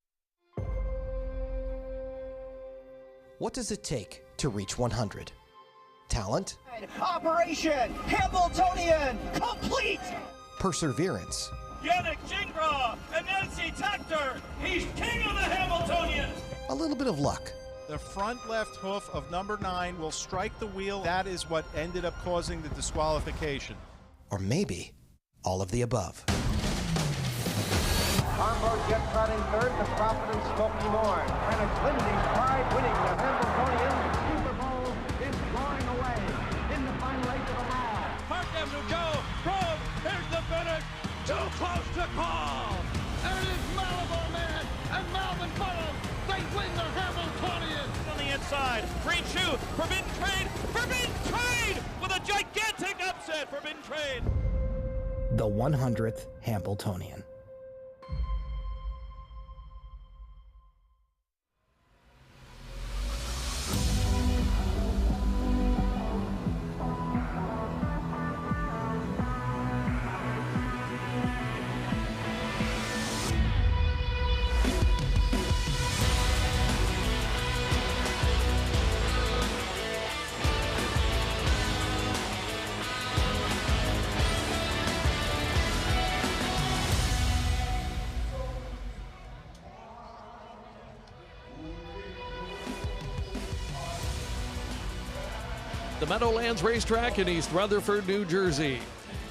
What does it take to reach 100? Talent? Operation Hamiltonian complete! Perseverance? Yannick Gingras and Nancy Tactor, he's king of the Hamiltonian! A little bit of luck. The front left hoof of number 9 will strike the wheel. That is what ended up causing the disqualification. Or maybe all of the above. Combo Jet trotting third, the Providence Smoky Morn. And a Lindy's Pride winning the Hamiltonian. Super Bowl is going away in the final 8 of the mile. Park Avenue Joe, Grove, here's the finish. Too close to call. And it is Malibu Man and Malvin Butler. They win the Hamiltonian. On the inside, green shoe, Forbidden Trade with a gigantic upset, Forbidden Trade. The 100th Hambletonian. The Meadowlands Racetrack in East Rutherford, New Jersey.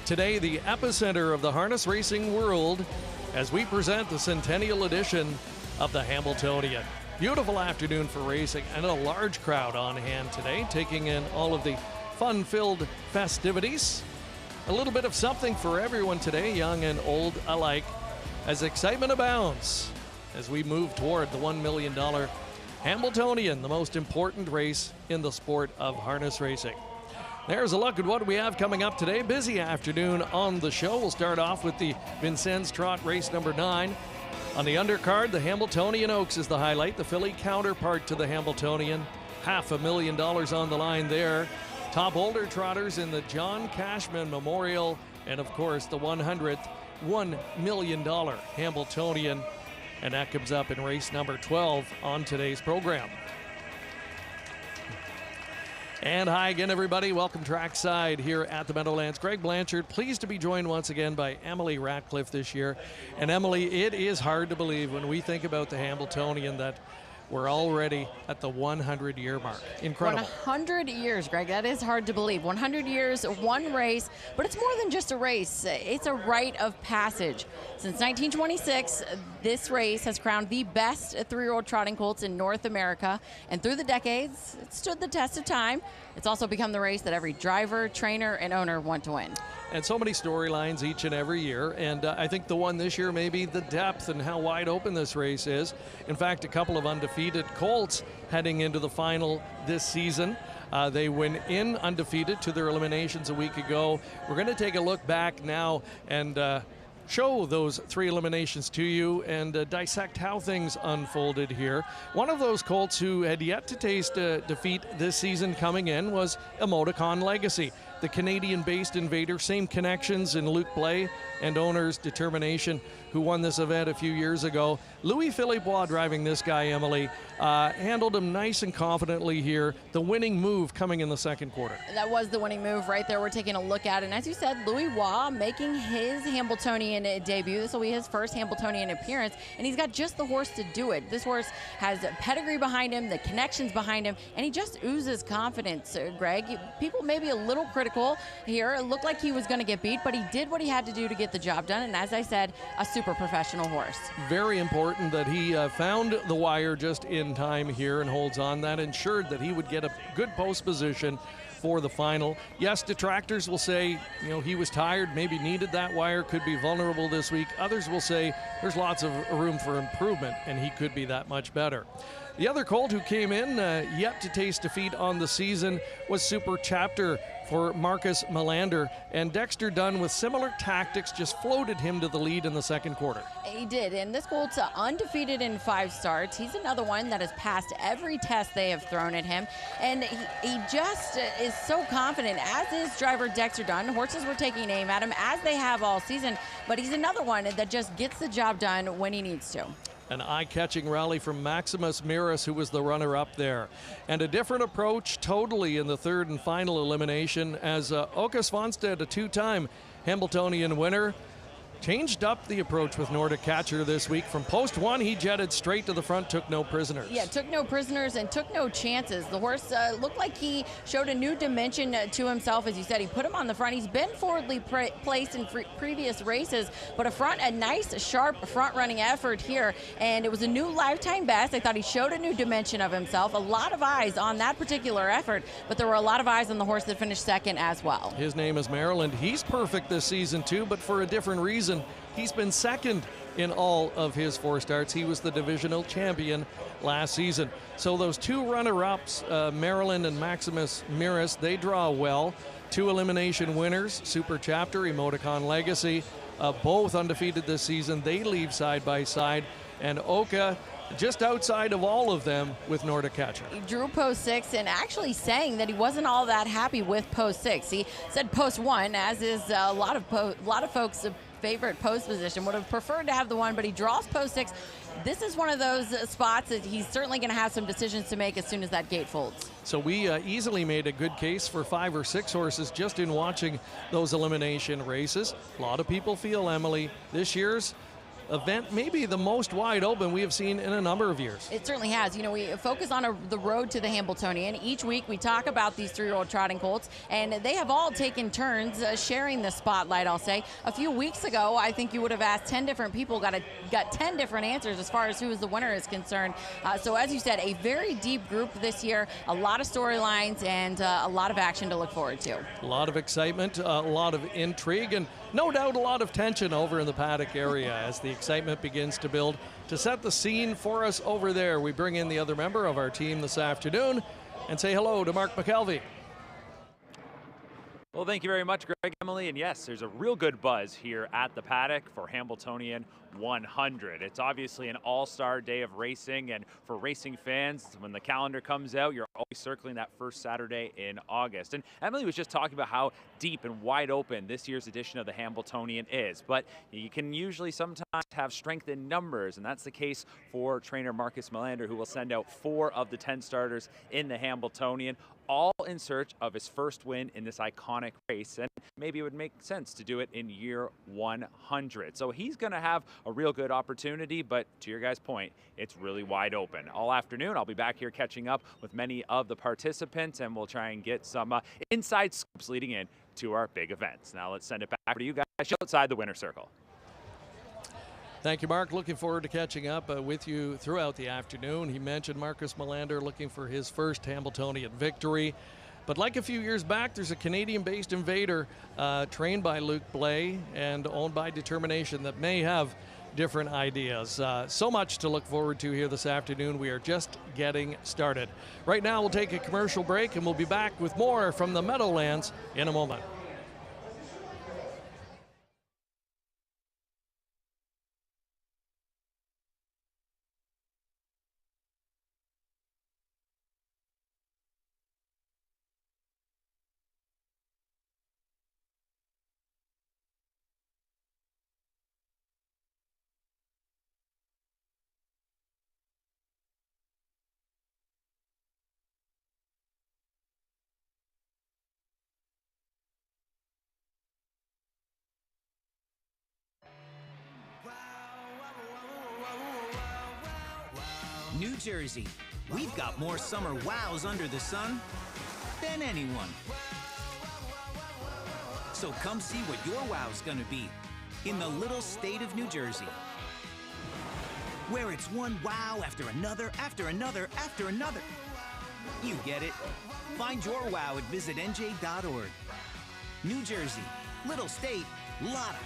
Today, the epicenter of the harness racing world as we present the Centennial edition of the Hamiltonian. Beautiful afternoon for racing and a large crowd on hand today, taking in all of the fun-filled festivities. A little bit of something for everyone today, young and old alike, as excitement abounds as we move toward the $1 million Hamiltonian, the most important race in the sport of harness racing. There's a look at what we have coming up today. Busy afternoon on the show. We'll start off with the Vincennes Trot race number 9. On the undercard, the Hamiltonian Oaks is the highlight, the filly counterpart to the Hamiltonian. $500,000 on the line there. Top older trotters in the John Cashman Memorial, and of course the 100th $1 million Hamiltonian. And that comes up in race number 12 on today's program. And hi again, everybody. Welcome trackside here at the Meadowlands. Greg Blanchard, pleased to be joined once again by Emily Ratcliffe this year. And Emily, it is hard to believe when we think about the Hamiltonian that we're already at the 100-year mark. Incredible. 100 years, Greg. That is hard to believe. 100 years, one race, but it's more than just a race. It's a rite of passage. Since 1926, this race has crowned the best 3-year-old trotting colts in North America, and through the decades, it stood the test of time. It's also become the race that every driver, trainer, and owner want to win. And so many storylines each and every year, and I think the one this year may be the depth and how wide open this race is. In fact, a couple of undefeated colts heading into the final this season. They went in undefeated to their eliminations a week ago. We're going to take a look back now and show those 3 eliminations to you and dissect how things unfolded here. One of those colts who had yet to taste defeat this season coming in was Emoticon Legacy. the Canadian-based invader, same connections in Luc Blais and owner's determination, who won this event a few years ago. Louis-Philippe Bois driving this guy, Emily, handled him nice and confidently here. The winning move coming in the second quarter. That was the winning move right there. We're taking a look at it. And as you said, Louis Bois making his Hamiltonian debut. This will be his first Hamiltonian appearance, and he's got just the horse to do it. This horse has pedigree behind him, the connections behind him, and he just oozes confidence, Greg. People may be a little critical here. It looked like he was going to get beat, but he did what he had to do to get the job done, and as I said, a super professional horse. Very important that he found the wire just in time here and holds on. That ensured that he would get a good post position for the final. Yes, detractors will say, you know, he was tired, maybe needed that wire, could be vulnerable this week. Others will say there's lots of room for improvement and he could be that much better. The other colt who came in yet to taste defeat on the season was Super Chapter for Marcus Melander, and Dexter Dunn with similar tactics just floated him to the lead in the second quarter. He did, and this colt's undefeated in 5 starts. He's another one that has passed every test they have thrown at him, and he just is so confident, as is driver Dexter Dunn. Horses were taking aim at him, as they have all season, but he's another one that just gets the job done when he needs to. An eye-catching rally from Maximus Miras, who was the runner-up there. And a different approach totally in the third and final elimination as Oka Svanstedt, a 2-time Hamiltonian winner, changed up the approach with Nordic Catcher this week. From post 1, he jetted straight to the front, took no prisoners. Yeah, took no prisoners and took no chances. The horse looked like he showed a new dimension to himself. As you said, he put him on the front. He's been forwardly placed in previous races, but a nice, sharp front-running effort here, and it was a new lifetime best. I thought he showed a new dimension of himself. A lot of eyes on that particular effort, but there were a lot of eyes on the horse that finished second as well. His name is Maryland. He's perfect this season too, but for a different reason. He's been second in all of his 4 starts. He was the divisional champion last season. So those 2 runner-ups, Maryland and Maximus Miras, they draw well. 2 elimination winners, Super Chapter, Emoticon Legacy, both undefeated this season. They leave side by side. And Oka just outside of all of them with Nordic Catcher. He drew post 6 and actually saying that he wasn't all that happy with post 6. He said post 1, as is a lot of folks' favorite post position, would have preferred to have the 1, but he draws post 6. This is one of those spots that he's certainly going to have some decisions to make as soon as that gate folds. So we easily made a good case for 5 or 6 horses just in watching those elimination races. A lot of people feel, Emily, this year's event may be the most wide open we have seen in a number of years. It certainly has. You know, we focus on the road to the Hamiltonian. Each week we talk about these 3-year-old trotting colts, and they have all taken turns sharing the spotlight, I'll say. A few weeks ago, I think you would have asked 10 different people, got 10 different answers as far as who is the winner is concerned. So as you said, a very deep group this year, a lot of storylines, and a lot of action to look forward to. A lot of excitement, a lot of intrigue, and no doubt a lot of tension over in the paddock area as the excitement begins to build. To set the scene for us over there, we bring in the other member of our team this afternoon and say hello to Mark McKelvey. Well, thank you very much, Greg, Emily. And yes, there's a real good buzz here at the paddock for Hamiltonian 100. It's obviously an all-star day of racing, and for racing fans, when the calendar comes out, you're always circling that first Saturday in August. And Emily was just talking about how deep and wide open this year's edition of the Hamiltonian is, but you can usually sometimes have strength in numbers, and that's the case for trainer Marcus Melander, who will send out 4 of the 10 starters in the Hamiltonian, all in search of his first win in this iconic race, and maybe it would make sense to do it in year 100. So he's going to have a real good opportunity, but to your guys' point, it's really wide open. All afternoon, I'll be back here catching up with many of the participants, and we'll try and get some inside scoops leading in to our big events. Now let's send it back to you guys outside the winner's circle. Thank you, Mark. Looking forward to catching up with you throughout the afternoon. He mentioned Marcus Melander looking for his first Hamiltonian victory. But like a few years back, there's a Canadian-based invader trained by Luc Blais and owned by Determination that may have different ideas. So much to look forward to here this afternoon. We are just getting started. Right now, we'll take a commercial break, and we'll be back with more from the Meadowlands in a moment. New Jersey, we've got more summer wows under the sun than anyone. So come see what your wow's gonna be in the little state of New Jersey, where it's one wow after another, after another, after another. You get it. Find your wow at visitnj.org. New Jersey, little state, lotta.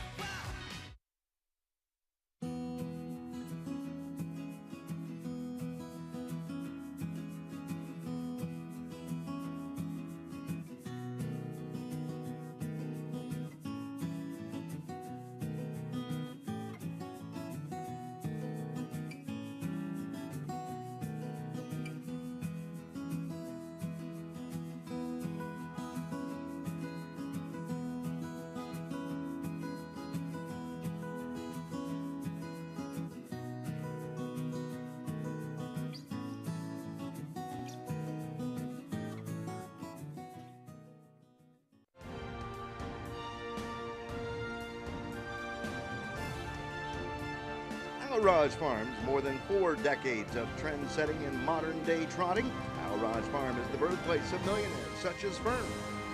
Raj Farms, more than 4 decades of trend-setting and modern-day trotting. Al Raj Farm is the birthplace of millionaires such as Fern,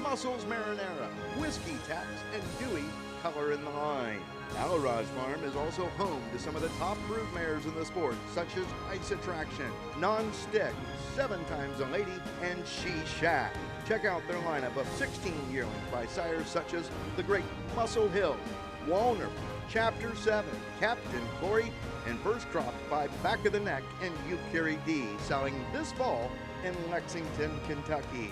Muscles Marinara, Whiskey Taps, and Dewey Color in the Line. Al Raj Farm is also home to some of the top brood mares in the sport, such as Ice Attraction, Non-Stick, 7 Times a Lady, and She Shack. Check out their lineup of 16 yearlings by sires such as the great Muscle Hill, Walner, Chapter 7, Captain Corey, and first crop by Back of the Neck and Ukiri D, selling this fall in Lexington, Kentucky.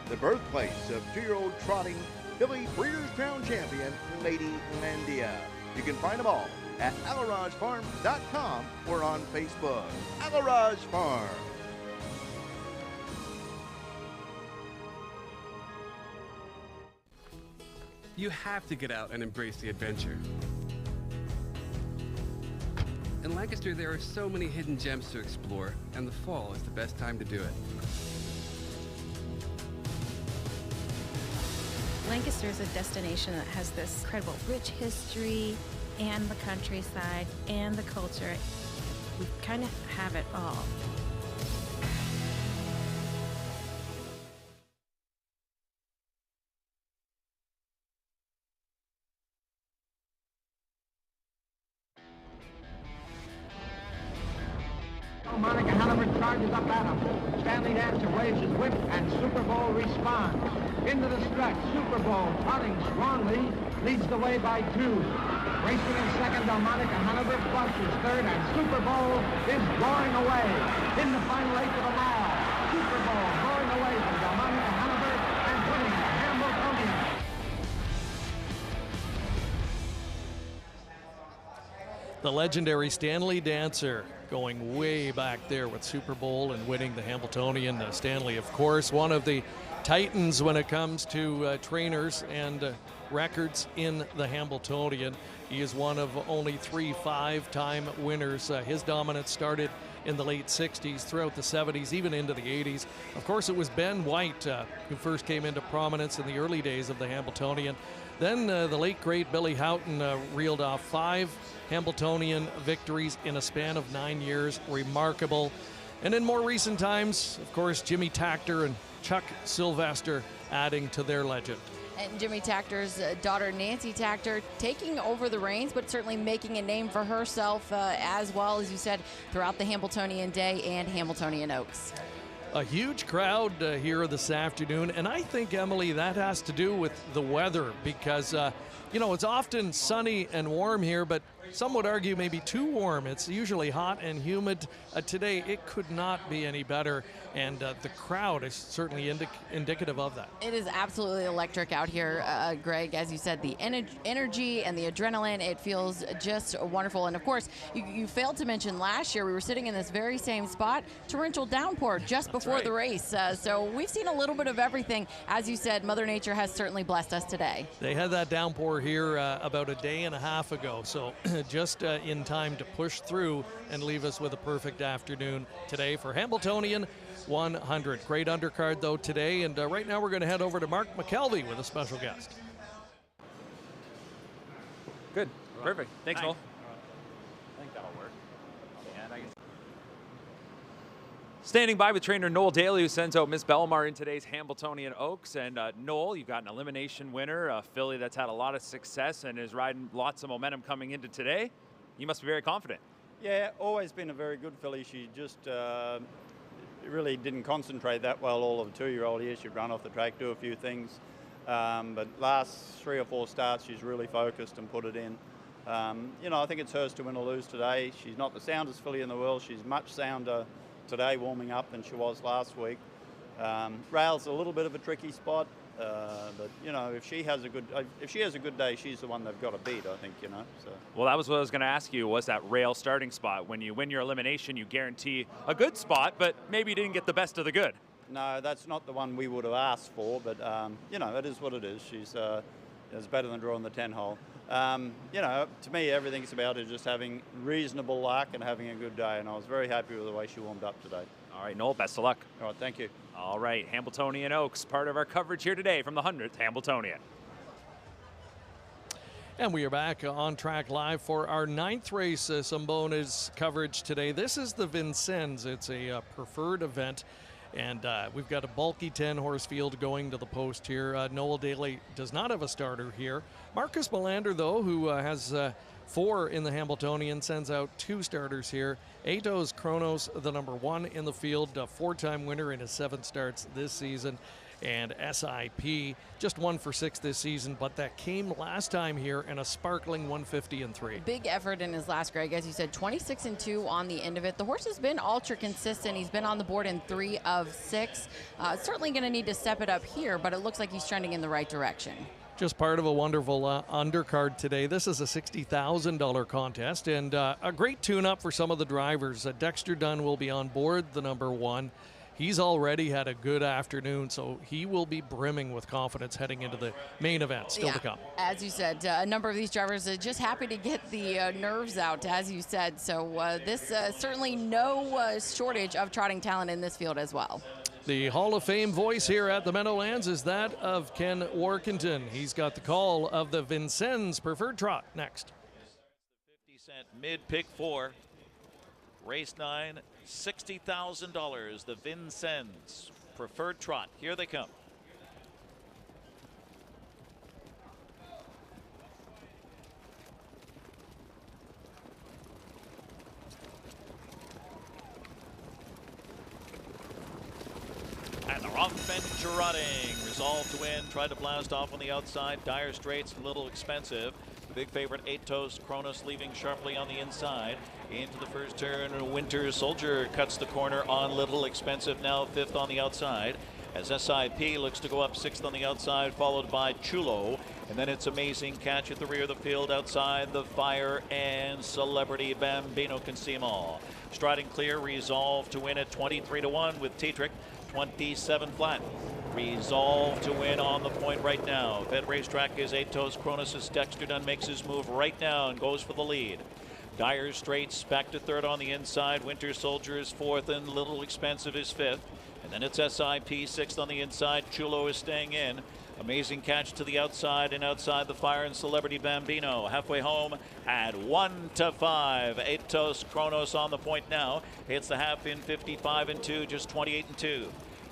The birthplace of 2-year-old trotting filly Breeders' Crown champion, Lady Landia. You can find them all at alarajfarm.com or on Facebook. Alaraj Farm. You have to get out and embrace the adventure. In Lancaster, there are so many hidden gems to explore, and the fall is the best time to do it. Lancaster is a destination that has this incredible rich history and the countryside and the culture. We kind of have it all. Monica Hanover charges up at him. Stanley Dancer waves his whip, and Super Bowl responds. Into the stretch, Super Bowl, trotting strongly, leads the way by 2. Racing in second, Monica Hanover flushes third, and Super Bowl is going away. In the final 8th of a mile, Super Bowl going away from Monica Hanover and winning the Hamiltonian. The legendary Stanley Dancer going way back there with Super Bowl and winning the Hamiltonian. Stanley, of course, one of the titans when it comes to trainers and records in the Hamiltonian. He is one of only 3 5-time winners. His dominance started in the late 60s, throughout the 70s, even into the 80s. Of course, it was Ben White who first came into prominence in the early days of the Hamiltonian. Then the late, great Billy Houghton reeled off 5 Hamiltonian victories in a span of 9 years. Remarkable. And in more recent times, of course, Jimmy Takter and Chuck Sylvester adding to their legend. And Jimmy Takter's daughter, Nancy Takter, taking over the reins, but certainly making a name for herself as well, as you said, throughout the Hamiltonian Day and Hamiltonian Oaks. A huge crowd here this afternoon, and I think, Emily, that has to do with the weather because, you know, it's often sunny and warm here, but some would argue maybe too warm. It's usually hot and humid. Today, it could not be any better, and the crowd is certainly indicative of that. It is absolutely electric out here, Greg. As you said, the energy and the adrenaline, it feels just wonderful. And of course, you failed to mention last year we were sitting in this very same spot, torrential downpour just before the race. So we've seen a little bit of everything. As you said, Mother Nature has certainly blessed us today. They had that downpour here about a day and a half ago, so just in time to push through and leave us with a perfect afternoon today for Hamiltonian 100. Great undercard, though, today. And right now we're going to head over to Mark McKelvey with a special guest. Good. Perfect. Thanks, Noel. I think that'll work. And I guess. Standing by with trainer Noel Daly, who sends out Miss Belmar in today's Hamiltonian Oaks. And Noel, you've got an elimination winner, a filly that's had a lot of success and is riding lots of momentum coming into today. You must be very confident. Yeah, always been a very good filly. She just really didn't concentrate that well all of a 2-year-old year. She'd run off the track, do a few things. But last 3 or 4 starts, she's really focused and put it in. You know, I think it's hers to win or lose today. She's not the soundest filly in the world. She's much sounder today warming up than she was last week. Rail's a little bit of a tricky spot, but you know, if she has a good day, she's the one they've got to beat, I think, you know. So. Well, that was what I was going to ask you, was that rail starting spot. When you win your elimination, you guarantee a good spot, but maybe you didn't get the best of the good. No, that's not the one we would have asked for, but you know, it is what it is. She's it's better than drawing the 10 hole. You know, to me, everything's about her just having reasonable luck and having a good day, and I was very happy with the way she warmed up today. All right, Noel, best of luck. All right, thank you. All right, Hamiltonian Oaks, part of our coverage here today from the 100th Hambletonian. And we are back on track live for our 9th race, some bonus coverage today. This is the Vincennes. It's a preferred event. And we've got a bulky 10-horse field going to the post here. Noel Daly does not have a starter here. Marcus Melander, though, who has 4 in the Hamiltonian, sends out 2 starters here. Atos Kronos, the number 1 in the field, a 4-time winner in his 7 starts this season. And SIP, just 1 for 6 this season, but that came last time here in a sparkling 150-3. Big effort in his last, Greg, as you said, 26-2 on the end of it. The horse has been ultra consistent. He's been on the board in 3 of 6. Certainly going to need to step it up here, but it looks like he's trending in the right direction. Just part of a wonderful undercard today. This is a $60,000 contest and a great tune-up for some of the drivers. Dexter Dunn will be on board, the number 1. He's already had a good afternoon, so he will be brimming with confidence heading into the main event still to come. As you said, a number of these drivers are just happy to get the nerves out, as you said. So this certainly no shortage of trotting talent in this field as well. The Hall of Fame voice here at the Meadowlands is that of Ken Workington. He's got the call of the Vincennes Preferred Trot next. 50-cent mid-pick 4. Race 9, $60,000. The Vincennes Preferred Trot. Here they come. And they're off and trotting. Resolve to win. Tried to blast off on the outside. Dire Straits, a little expensive. The big favorite, 8-Toes Kronos, leaving sharply on the inside. Into the first turn, Winter Soldier cuts the corner on Little Expensive, now 5th on the outside. As SIP looks to go up 6th on the outside, followed by Chulo. And then it's Amazing Catch at the rear of the field outside the Fire, and Celebrity Bambino can see them all. Striding clear, Resolve to win at 23-1 with Tetrick, 27 flat. Resolve to win on the point right now. Fed Racetrack is 8-Toes Kronos as Dexter Dunn makes his move right now and goes for the lead. Dire Straits back to 3rd on the inside. Winter Soldier is 4th and Little Expensive is 5th. And then it's SIP 6th on the inside. Chulo is staying in. Amazing Catch to the outside, and outside the Fire and Celebrity Bambino. Halfway home at 1-5. 8-Toes Kronos on the point now. Hits the half in 55-2, just 28-2.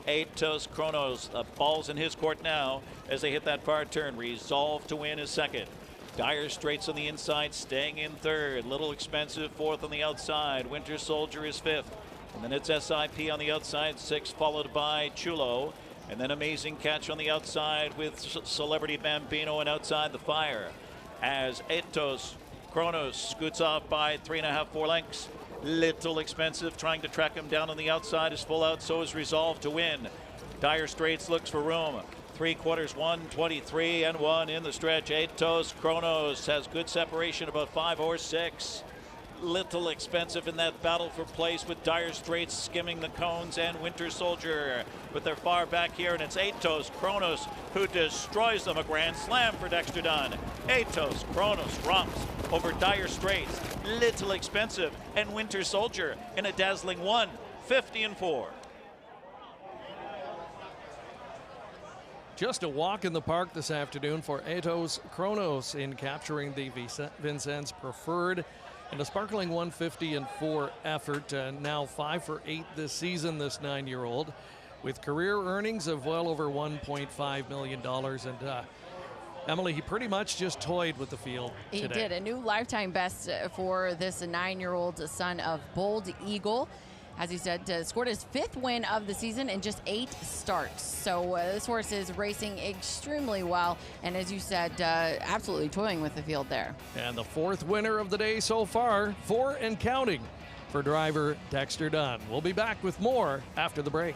8-Toes Kronos, ball's in his court now as they hit that far turn. Resolve to win is 2nd. Dire Straits on the inside, staying in 3rd. Little Expensive 4th on the outside. Winter Soldier is 5th. And then it's SIP on the outside, 6th, followed by Chulo. And then Amazing Catch on the outside with Celebrity Bambino, and outside the Fire. As 8-Toes Kronos scoots off by 3.5, 4 lengths. Little Expensive trying to track him down on the outside is full out, so is Resolve to win. Dire Straits looks for room. 3/4, 1:23 in the stretch. 8-Toes Kronos has good separation, about 5 or 6. Little Expensive in that battle for place with Dire Straits skimming the cones, and Winter Soldier, but they're far back here, and it's 8-Toes Kronos who destroys them. A grand slam for Dexter Dunn. 8-Toes Kronos romps over Dire Straits, Little Expensive, and Winter Soldier in a dazzling 1:50-4. Just a walk in the park this afternoon for 8-Toes Kronos in capturing the Vincennes Preferred. And a sparkling 150 and 4 effort, now 5 for 8 this season, this 9-year-old, with career earnings of well over $1.5 million. And Emily, he pretty much just toyed with the field today. He did. A new lifetime best for this 9-year-old son of Bold Eagle. As he said, scored his 5th win of the season in just 8 starts. So this horse is racing extremely well. And as you said, absolutely toying with the field there. And the 4th winner of the day so far, 4 and counting, for driver Dexter Dunn. We'll be back with more after the break.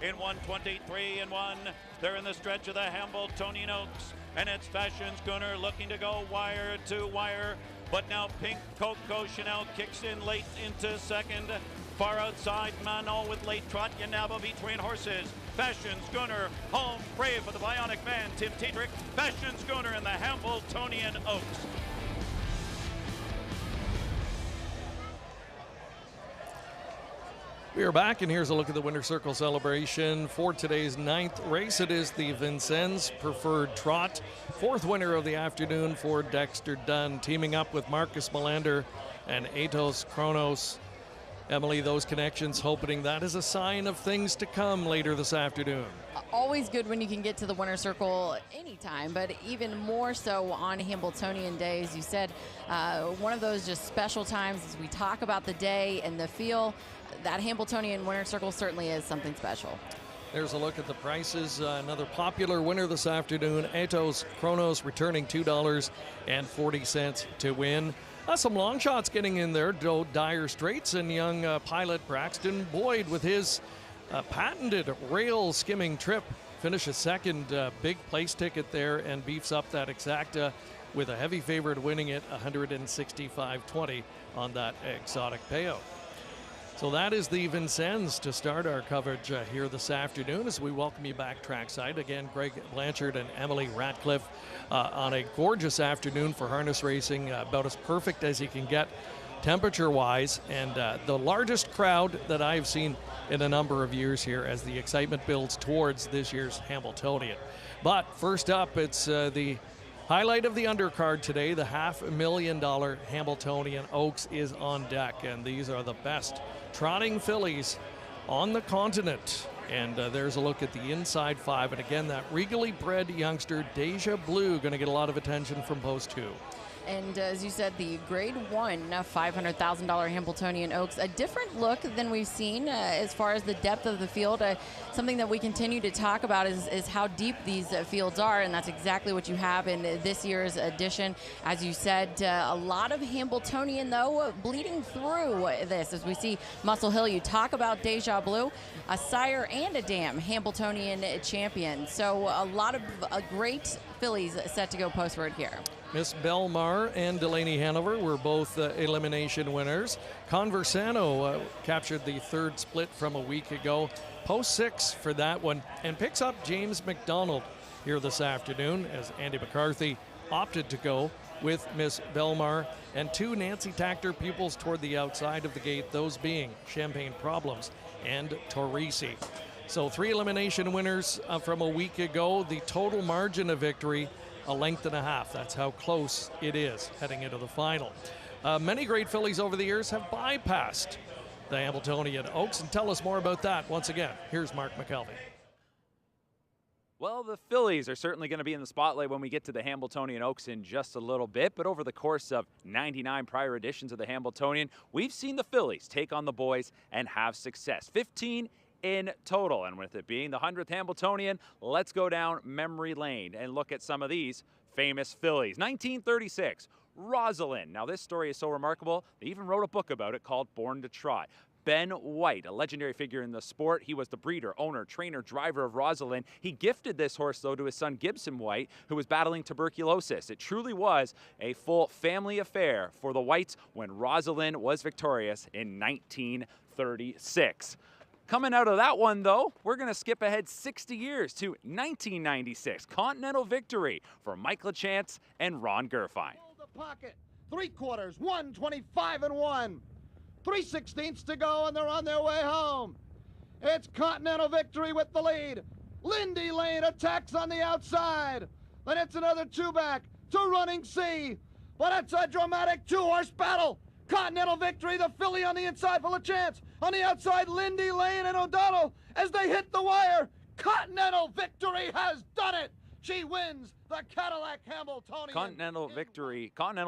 In 123 and 1, they're in the stretch of the Hamiltonian Oaks, and it's Fashion Schooner looking to go wire to wire, but now Pink Coco Chanel kicks in late into second. Far outside, Mano with late trot, Yanaba between horses. Fashion Schooner home free for the Bionic Man, Tim Tiedrick. Fashion Schooner in the Hamiltonian Oaks. We are back, and here's a look at the Winter Circle celebration for today's 9th race. It is the Vincennes Preferred Trot, 4th winner of the afternoon for Dexter Dunn, teaming up with Marcus Melander and Atos Kronos. Emily, those connections, hoping that is a sign of things to come later this afternoon. Always good when you can get to the Winter Circle anytime, but even more so on Hamiltonian Day. As you said, one of those just special times as we talk about the day and the feel. That Hamiltonian Winter Circle certainly is something special. There's a look at the prices. Another popular winner this afternoon, Atos Chronos, returning $2.40 to win. Some long shots getting in there. Dire Straits and young pilot Braxton Boyd with his patented rail skimming trip finishes second. Big place ticket there and beefs up that exacta with a heavy favorite winning it $165.20 on that exotic payout. So that is the Vincennes to start our coverage here this afternoon as we welcome you back trackside. Again, Greg Blanchard and Emily Ratcliffe on a gorgeous afternoon for harness racing, about as perfect as you can get temperature-wise, and the largest crowd that I've seen in a number of years here as the excitement builds towards this year's Hamiltonian. But first up, it's the highlight of the undercard today. The $500,000 Hamiltonian Oaks is on deck, and these are the best trotting fillies on the continent. And there's a look at the inside five. And again, that regally bred youngster, Deja Blue, going to get a lot of attention from post 2. And as you said, the Grade 1 $500,000 Hamiltonian Oaks, a different look than we've seen as far as the depth of the field. Something that we continue to talk about is how deep these fields are, and that's exactly what you have in this year's edition. As you said, a lot of Hamiltonian, though, bleeding through this as we see Muscle Hill. You talk about Deja Blue, a sire and a dam Hamiltonian champion. So a lot of great fillies set to go postward here. Miss Belmar and Delaney Hanover were both elimination winners. Conversano captured the third split from a week ago. Post 6 for that one, and picks up James McDonald here this afternoon as Andy McCarthy opted to go with Miss Belmar and 2 Nancy Tactor pupils toward the outside of the gate, those being Champagne Problems and Torrisi. So 3 elimination winners from a week ago. The total margin of victory, a length and a half. That's how close it is heading into the final. Many great fillies over the years have bypassed the Hamiltonian Oaks, and tell us more about that. Once again, here's Mark McKelvey. Well, the fillies are certainly going to be in the spotlight when we get to the Hamiltonian Oaks in just a little bit, but over the course of 99 prior editions of the Hamiltonian, we've seen the fillies take on the boys and have success. 15 in total, and with it being the 100th Hambletonian, let's go down memory lane and look at some of these famous fillies. 1936, Rosalind. Now this story is so remarkable, they even wrote a book about it called Born to Trot. Ben White, a legendary figure in the sport. He was the breeder, owner, trainer, driver of Rosalind. He gifted this horse, though, to his son Gibson White, who was battling tuberculosis. It truly was a full family affair for the Whites when Rosalind was victorious in 1936. Coming out of that one, though, we're going to skip ahead 60 years to 1996. Continental victory for Mike LaChance and Ron Gerfine. Pocket, 3/4, 125-1. 3/16 to go, and they're on their way home. It's Continental victory with the lead. Lindy Lane attacks on the outside. Then it's another 2-back to Running C. But it's a dramatic 2-horse battle. Continental victory, the filly on the inside for LaChance. On the outside, Lindy Lane and O'Donnell as they hit the wire. Continental victory has done it. She wins the Cadillac Hamiltonian. Continental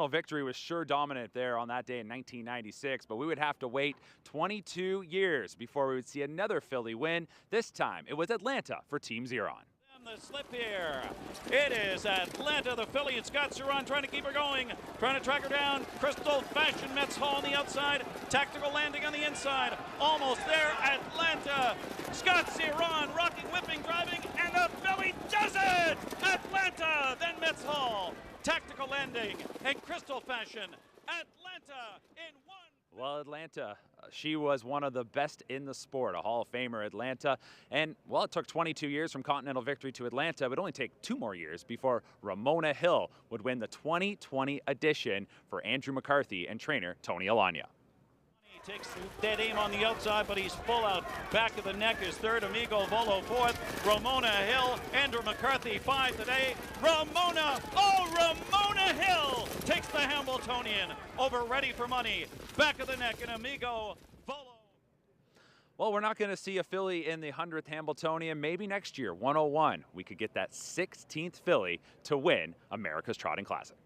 victory was sure dominant there on that day in 1996, but we would have to wait 22 years before we would see another filly win. This time, it was Atlanta for Team Zeron. The slip here. It is Atlanta, the filly, and Scott Zeron trying to keep her going, trying to track her down. Crystal Fashion, Metz Hall on the outside, Tactical Landing on the inside. Almost there, Atlanta. Scott Zeron rocking, whipping, driving, and the filly does it! Atlanta, then Metz Hall, Tactical Landing, and Crystal Fashion. Atlanta in one. Well, Atlanta, she was one of the best in the sport, a Hall of Famer, Atlanta. And, well, it took 22 years from Continental victory to Atlanta. It would only take 2 more years before Ramona Hill would win the 2020 edition for Andrew McCarthy and trainer Tony Alagna. He takes dead aim on the outside, but he's full out. Back of the neck is third, Amigo Volo fourth, Ramona Hill, Andrew McCarthy 5 today. Ramona Hill takes the Hamiltonian over Ready for Money. Back of the neck and Amigo Volo. Well, we're not going to see a filly in the 100th Hambletonian. Maybe next year, 101, we could get that 16th filly to win America's Trotting Classic.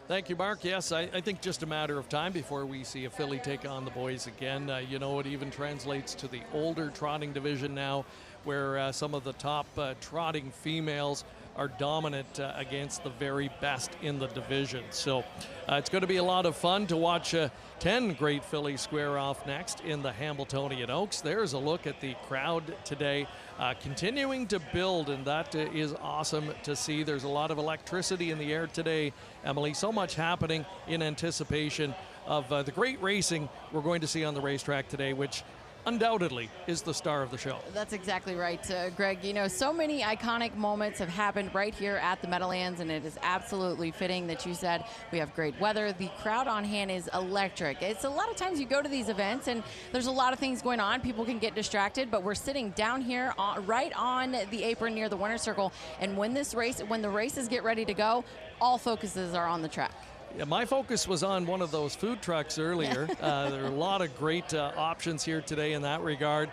Thank you, Mark. Yes, I think just a matter of time before we see a filly take on the boys again. You know, it even translates to the older trotting division now, where some of the top trotting females are dominant against the very best in the division. So it's going to be a lot of fun to watch 10 great fillies square off next in the Hamiltonian Oaks. There's a look at the crowd today, continuing to build, and that is awesome to see. There's a lot of electricity in the air today, Emily. So much happening in anticipation of the great racing we're going to see on the racetrack today, which undoubtedly is the star of the show. That's exactly right, Greg. You know, so many iconic moments have happened right here at the Meadowlands, and it is absolutely fitting that you said we have great weather. The crowd on hand is electric. It's a lot of times you go to these events and there's a lot of things going on. People can get distracted, but we're sitting down here right on the apron near the winner's circle, and when the races get ready to go, all focuses are on the track. Yeah, my focus was on one of those food trucks earlier. There are a lot of great options here today in that regard.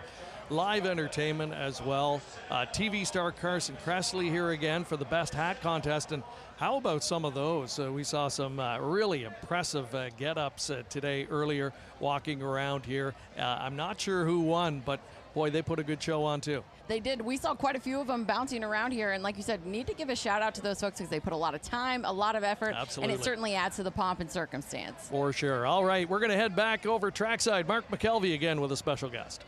Live entertainment as well. TV star Carson Kressley here again for the best hat contest. And how about some of those? We saw some really impressive get-ups today earlier walking around here. I'm not sure who won, but boy, they put a good show on too. They did. We saw quite a few of them bouncing around here, and like you said, need to give a shout out to those folks because they put a lot of time, a lot of effort, Absolutely. And it certainly adds to the pomp and circumstance. For sure. All right, we're going to head back over trackside. Mark McKelvey again with a special guest.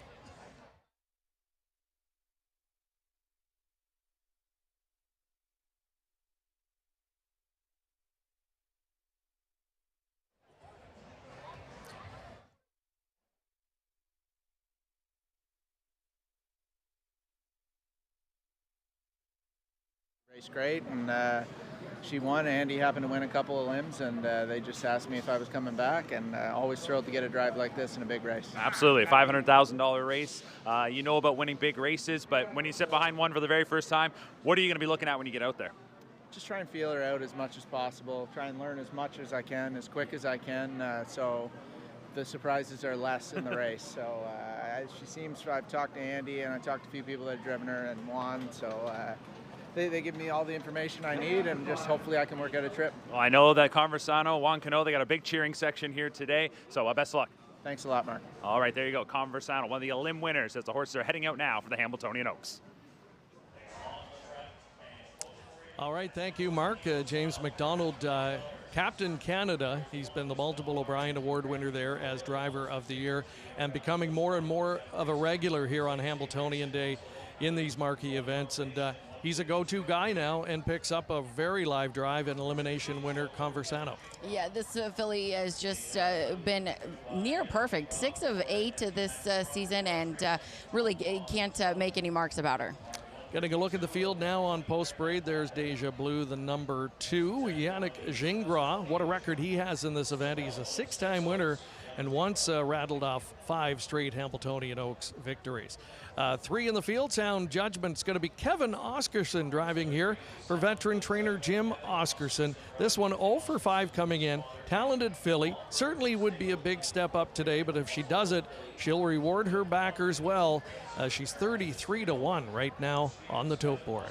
Raced great, and she won. Andy happened to win a couple of limbs, and they just asked me if I was coming back, and always thrilled to get a drive like this in a big race. Absolutely, $500,000 race. You know about winning big races, but when you sit behind one for the very first time, what are you going to be looking at when you get out there? Just try and feel her out as much as possible, try and learn as much as I can, as quick as I can, so the surprises are less in the race. So she seems, I've talked to Andy, and I talked to a few people that have driven her and won, so they give me all the information I need, and just hopefully I can work out a trip. Well, I know that Conversano, Juan Cano, they got a big cheering section here today, so best of luck. Thanks a lot, Mark. All right, there you go. Conversano, one of the limb winners as the horses are heading out now for the Hamiltonian Oaks. All right, thank you, Mark. James McDonald, Captain Canada. He's been the multiple O'Brien Award winner there as Driver of the Year and becoming more and more of a regular here on Hamiltonian Day in these marquee events. And he's a go-to guy now and picks up a very live drive and elimination winner, Conversano. Yeah, this filly has just been near perfect. 6 of 8 this season, and really can't make any marks about her. Getting a look at the field now on post parade. There's Deja Blue, the number 2. Yannick Gingras, what a record he has in this event. He's a 6-time winner and once rattled off 5 straight Hamiltonian Oaks victories. 3 in the field. Sound judgment's going to be Kevin Oscarson driving here for veteran trainer Jim Oscarson. This one 0 for 5 coming in. Talented filly. Certainly would be a big step up today, but if she does it, she'll reward her backers well. She's 33-1 right now on the tote board.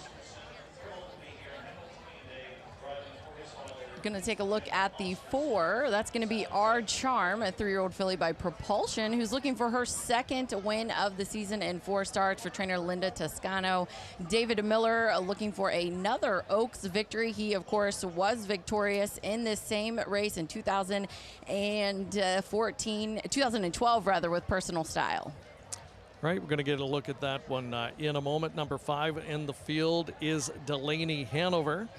Going to take a look at the 4. That's going to be Our Charm, a 3-year-old filly by Propulsion, who's looking for her 2nd win of the season in 4 starts for trainer Linda Toscano. David Miller looking for another Oaks victory. He, of course, was victorious in this same race in 2012 with Personal Style. Right, we're going to get a look at that one in a moment. Number 5 in the field is Delaney Hanover.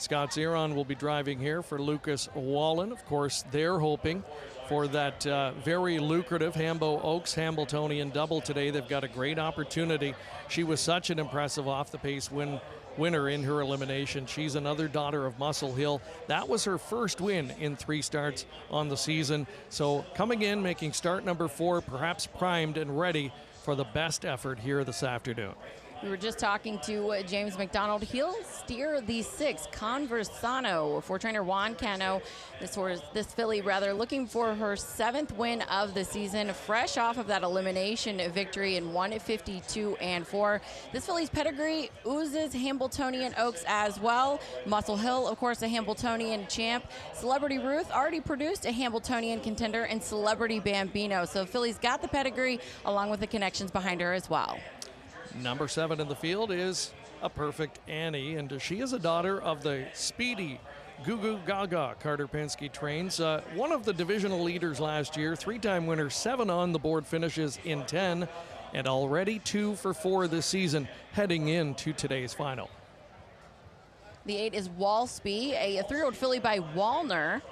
Scott Zeron will be driving here for Lucas Wallen. Of course, they're hoping for that very lucrative Hambo Oaks Hamiltonian double today. They've got a great opportunity. She was such an impressive off-the-pace winner in her elimination. She's another daughter of Muscle Hill. That was her first win in 3 starts on the season. So coming in, making start number 4, perhaps primed and ready for the best effort here this afternoon. We were just talking to James McDonald. He'll steer the 6, Conversano, for trainer Juan Cano. This filly, looking for her 7th win of the season, fresh off of that elimination victory in 152-4. This filly's pedigree oozes Hamiltonian Oaks as well. Muscle Hill, of course, a Hamiltonian champ. Celebrity Ruth already produced a Hamiltonian contender, and Celebrity Bambino. So filly's got the pedigree along with the connections behind her as well. Number 7 in the field is a Perfect Annie, and she is a daughter of the speedy Goo Goo Gaga Carter Penske trains. One of the divisional leaders last year, 3-time winner, 7 on the board finishes in 10, and already 2 for 4 this season, heading into today's final. The 8 is Walsby, a 3-year-old filly by Wallner.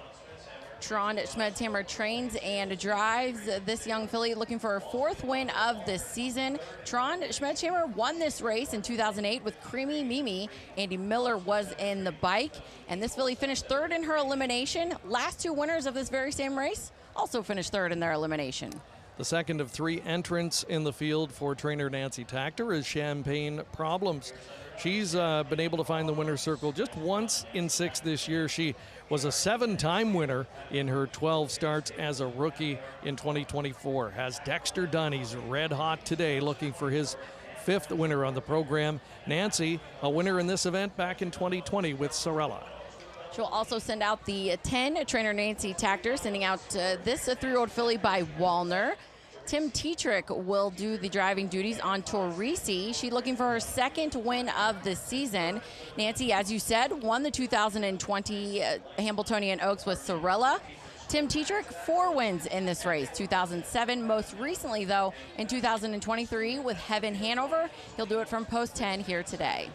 Tron Schmedshammer trains and drives this young filly, looking for her 4th win of this season. Tron Schmedshammer won this race in 2008 with Creamy Mimi. Andy Miller was in the bike, and this filly finished 3rd in her elimination. Last 2 winners of this very same race also finished 3rd in their elimination. The second of 3 entrants in the field for trainer Nancy Tactor is Champagne Problems. She's been able to find the winner's circle just once in 6 this year. She was a 7-time winner in her 12 starts as a rookie in 2024. Has Dexter Dunn. He's red hot today, looking for his 5th winner on the program. Nancy, a winner in this event back in 2020 with Sorella. She'll also send out the 10, trainer Nancy Tactor, sending out this 3-year-old filly by Wallner. Tim Tetrick will do the driving duties on Torrisi. She's looking for her 2nd win of the season. Nancy, as you said, won the 2020 Hamiltonian Oaks with Sorella. Tim Tetrick, 4 wins in this race, 2007. Most recently, though, in 2023 with Heaven Hanover. He'll do it from post 10 here today.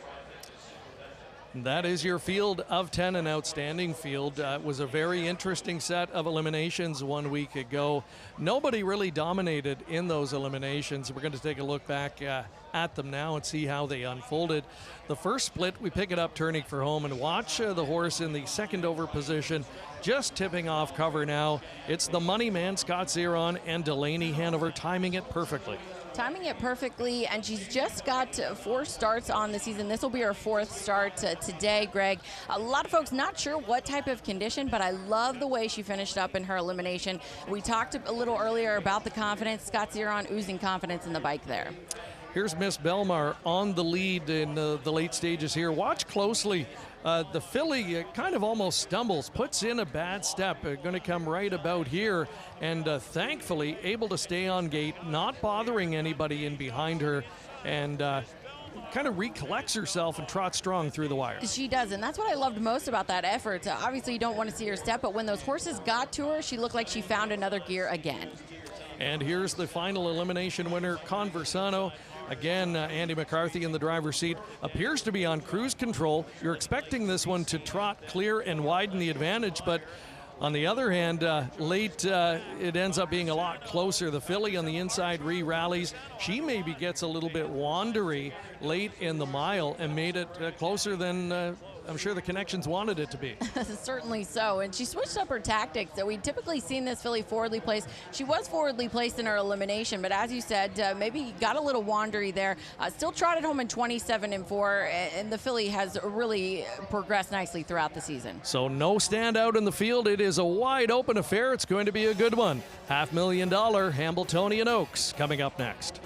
That is your field of 10, an outstanding field. It was a very interesting set of eliminations 1 week ago. Nobody really dominated in those eliminations. We're going to take a look back at them now and see how they unfolded. The first split, we pick it up turning for home and watch the horse in the 2nd over position, just tipping off cover now. It's the money man, Scott Zeron, and Delaney Hanover timing it perfectly. Timing it perfectly, and she's just got 4 starts on the season. This will be her 4th start today, Greg. A lot of folks not sure what type of condition, but I love the way she finished up in her elimination. We talked a little earlier about the confidence. Scott Zeron oozing confidence in the bike there. Here's Miss Belmar on the lead in the late stages here. Watch closely. The filly kind of almost stumbles, puts in a bad step. Going to come right about here, and thankfully able to stay on gate, not bothering anybody in behind her, and kind of recollects herself and trots strong through the wire. She does, and that's what I loved most about that effort. Obviously, you don't want to see her step, but when those horses got to her, she looked like she found another gear again. And here's the final elimination winner, Conversano. Again, Andy McCarthy in the driver's seat appears to be on cruise control. You're expecting this one to trot clear and widen the advantage, but on the other hand, late it ends up being a lot closer. The filly on the inside re-rallies. She maybe gets a little bit wandery late in the mile and made it closer than I'm sure the connections wanted it to be. Certainly so, and she switched up her tactics. So we'd typically seen this filly forwardly placed. She was forwardly placed in her elimination, but as you said, maybe got a little wandery there. Still trotted home in 27-4, and the filly has really progressed nicely throughout the season. So no standout in the field. It is a wide open affair. It's going to be a good one. $500,000 Hamiltonian Oaks coming up next.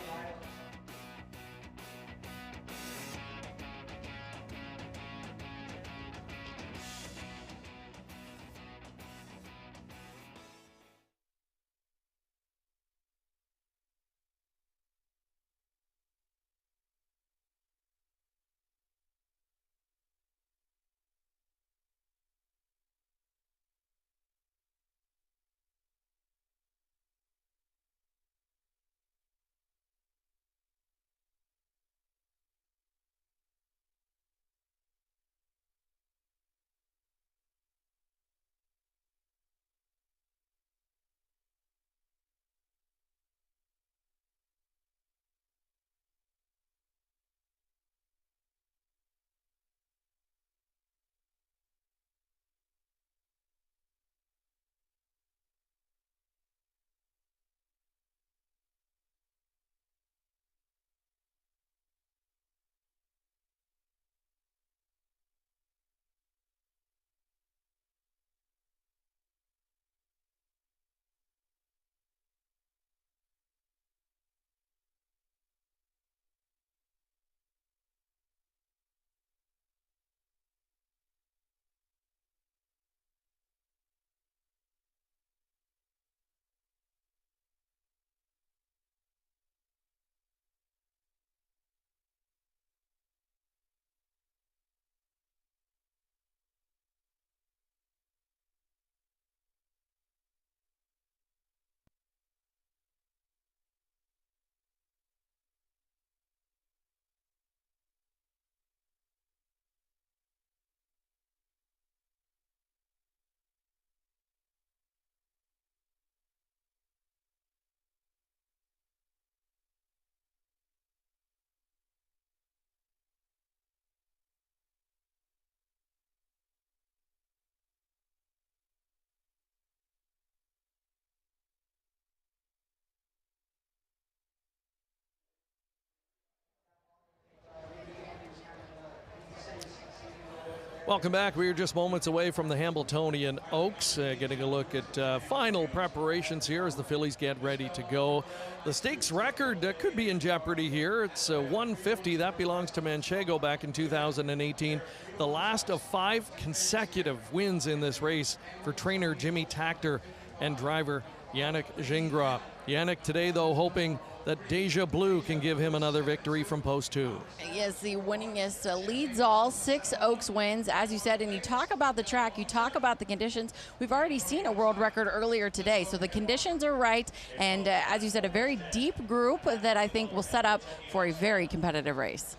Welcome back. We are just moments away from the Hamiltonian Oaks, getting a look at final preparations here as the fillies get ready to go. The stakes record could be in jeopardy here. It's 150. That belongs to Manchego back in 2018. The last of 5 consecutive wins in this race for trainer Jimmy Takter and driver Yannick Gingras. Yannick today, though, hoping that Deja Blue can give him another victory from post 2. Yes, the winningest leads all, 6 Oaks wins, as you said, and you talk about the track, you talk about the conditions. We've already seen a world record earlier today, so the conditions are right, and as you said, a very deep group that I think will set up for a very competitive race.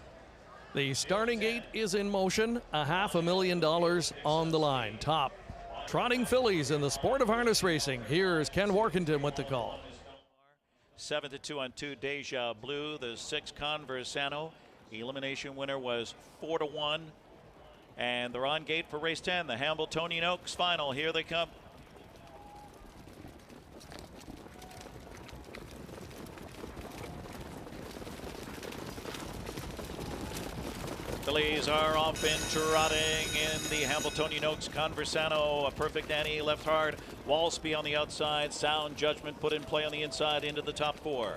The starting gate is in motion, $500,000 on the line. Top trotting fillies in the sport of harness racing. Here's Ken Workington with the call. 7-2 on 2 Deja Blue. The 6 Conversano. Elimination winner was 4-1. And they're on gate for race 10. The Hamiltonian Oaks final. Here they come. Fillies are off and trotting in the Hamiltonian Oaks. Conversano, a perfect Annie, left hard. Walsby on the outside. Sound Judgment put in play on the inside into the top 4.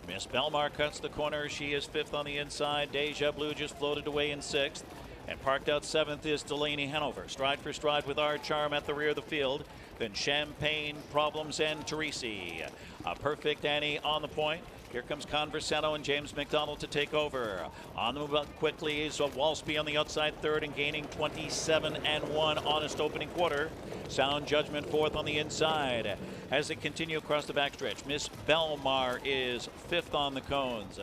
Miss Belmar cuts the corner. She is 5th on the inside. Deja Blue just floated away in 6th. And parked out 7th is Delaney Hanover. Stride for stride with our charm at the rear of the field. Then Champagne, Problems, and Teresi. A perfect Annie on the point. Here comes Conversano and James McDonald to take over. On the move up quickly is Walsby on the outside 3rd and gaining 27-1 honest opening quarter. Sound Judgment 4th on the inside. As they continue across the backstretch, Miss Belmar is 5th on the cones.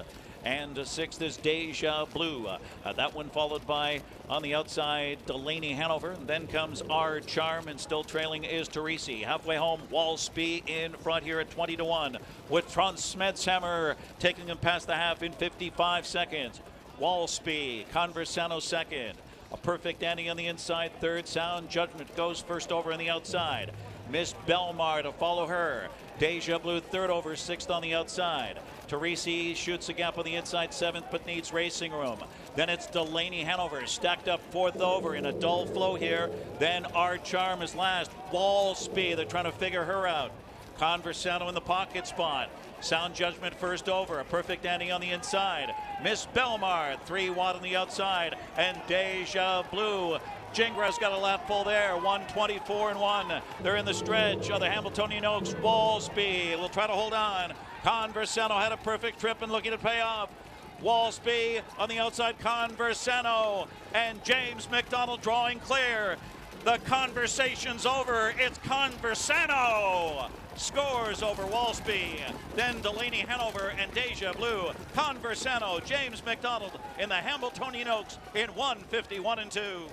And 6th is Deja Blue. That one followed by, on the outside, Delaney Hanover. And then comes Our Charm, and still trailing is Teresi. Halfway home, Walsby in front here at 20-1. With Franz Smedshammer taking him past the half in 55 seconds. Walsby, Conversano 2nd. A perfect Annie on the inside, 3rd. Sound Judgment goes first over on the outside. Miss Belmar to follow her. Deja Blue 3rd over, 6th on the outside. Teresi shoots a gap on the inside, 7th, but needs racing room. Then it's Delaney Hanover, stacked up 4th over in a dull flow here. Then Our Charm is last. Walsby, they're trying to figure her out. Conversano in the pocket spot. Sound Judgment first over, a perfect Annie on the inside. Miss Belmar, 3 wide on the outside, and Deja Blue. Gingras got a lap full there, 124-1. They're in the stretch of the Hamiltonian Oaks. Walsby will try to hold on. Conversano had a perfect trip and looking to pay off. Walsby on the outside, Conversano, and James McDonald drawing clear. The conversation's over. It's Conversano scores over Walsby. Then Delaney Hanover and Deja Blue. Conversano, James McDonald in the Hamiltonian Oaks in 151-2.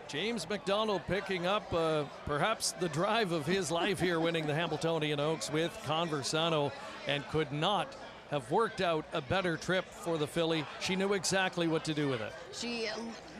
James McDonald picking up perhaps the drive of his life here, winning the Hamiltonian Oaks with Conversano, and could not have worked out a better trip for the filly. She knew exactly what to do with it. She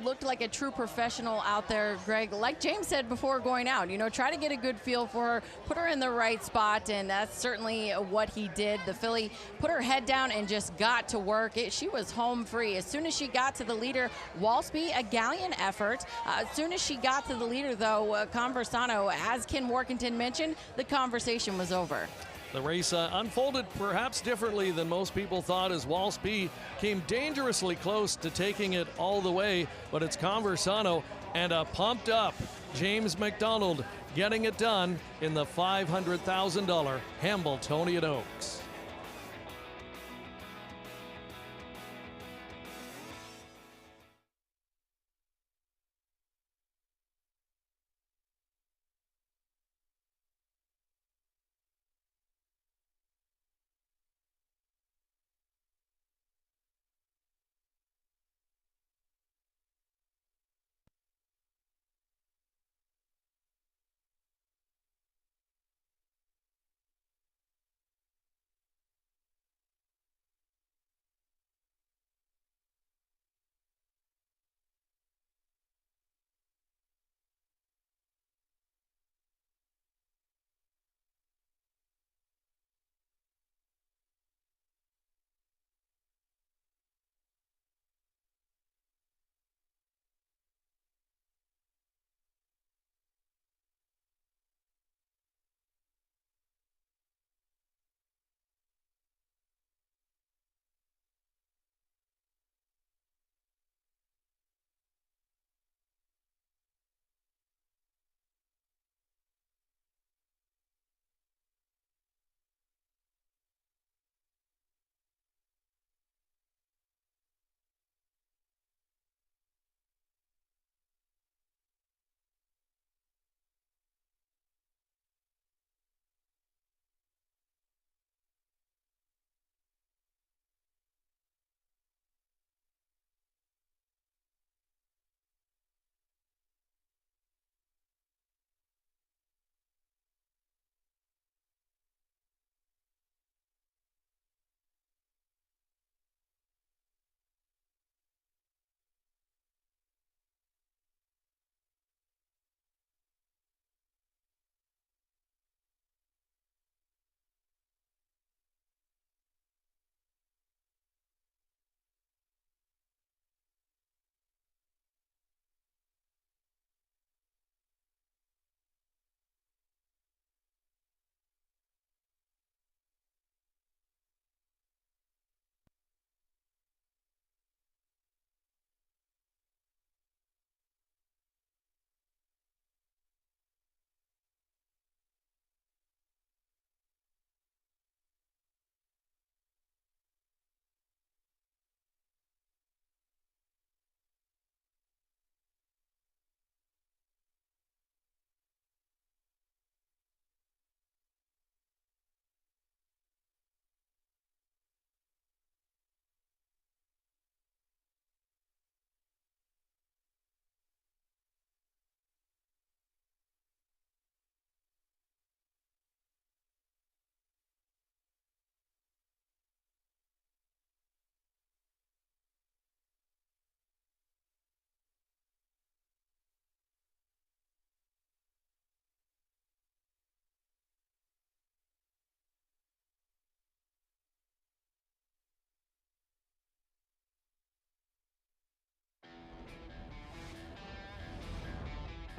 looked like a true professional out there, Greg. Like James said before going out, you know, try to get a good feel for her, put her in the right spot, and that's certainly what he did. The filly put her head down and just got to work. She was home free. As soon as she got to the leader, Walsby, a gallant effort. As soon as she got to the leader, though, Conversano, as Ken Workington mentioned, the conversation was over. The race unfolded perhaps differently than most people thought, as Walsby came dangerously close to taking it all the way, but it's Conversano and a pumped up James McDonald getting it done in the $500,000 Hamiltonian Oaks.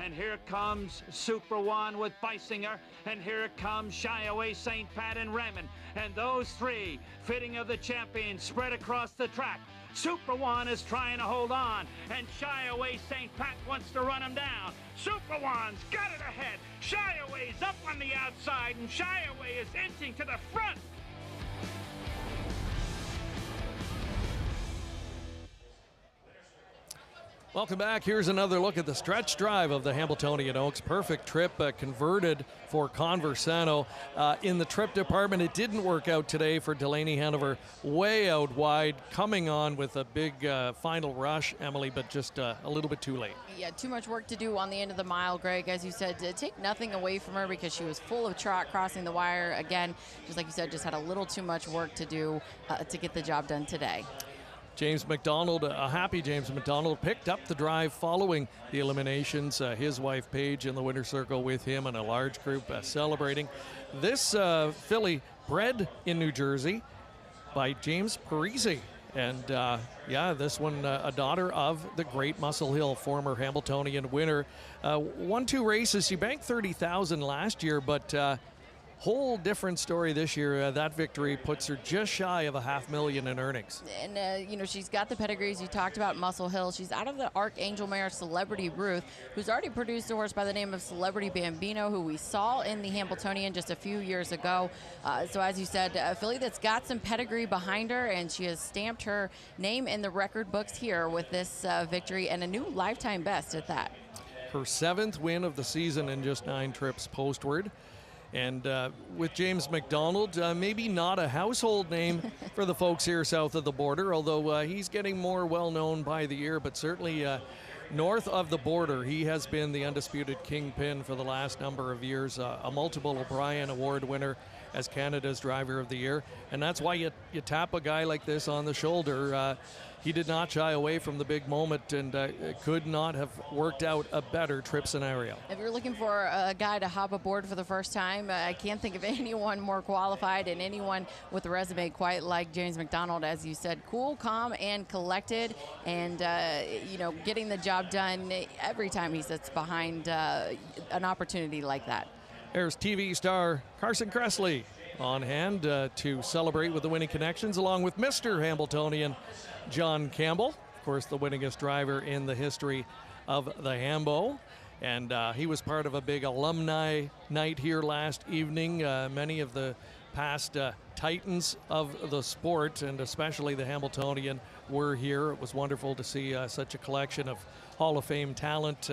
And here comes Super One with Beisinger. And here comes Shy Away, St. Pat, and Raymond. And those three, fitting of the champion, spread across the track. Super One is trying to hold on, and Shy Away St. Pat wants to run him down. Super One's got it ahead. Shy Away's up on the outside, and Shy Away is inching to the front. Welcome back. Here's another look at the stretch drive of the Hamiltonian Oaks. Perfect trip converted for Conversano. In the trip department, it didn't work out today for Delaney Hanover. Way out wide, coming on with a big final rush, Emily, but just a little bit too late. Yeah, too much work to do on the end of the mile, Greg. As you said, to take nothing away from her because she was full of trot crossing the wire. Again, just like you said, just had a little too much work to do to get the job done today. James McDonald, a happy James McDonald, picked up the drive following the eliminations. His wife Paige in the winner's circle with him and a large group celebrating. This filly bred in New Jersey by James Parisi. And yeah, this one a daughter of the great Muscle Hill, former Hamiltonian winner. Won 2 races. She banked $30,000 last year, but whole different story this year. That victory puts her just shy of $500,000 in earnings. And, you know, she's got the pedigrees you talked about, Muscle Hill. She's out of the Archangel mare Celebrity Ruth, who's already produced a horse by the name of Celebrity Bambino, who we saw in the Hamiltonian just a few years ago. So as you said, a filly that's got some pedigree behind her, and she has stamped her name in the record books here with this victory and a new lifetime best at that. Her 7th win of the season in just 9 trips postward. And with James McDonald, maybe not a household name for the folks here south of the border, although he's getting more well-known by the year, but certainly north of the border, he has been the undisputed kingpin for the last number of years, a multiple O'Brien Award winner as Canada's Driver of the Year. And that's why you tap a guy like this on the shoulder. He did not shy away from the big moment, and could not have worked out a better trip scenario. If you're looking for a guy to hop aboard for the first time, I can't think of anyone more qualified and anyone with a resume quite like James McDonald. As you said, cool, calm, and collected, and you know, getting the job done every time he sits behind an opportunity like that. There's TV star Carson Kressley on hand to celebrate with the winning connections, along with Mr. Hamiltonian John Campbell, of course the winningest driver in the history of the Hambo. And he was part of a big alumni night here last evening. Many of the past titans of the sport, and especially the Hamiltonian, were here. It was wonderful to see such a collection of Hall of Fame talent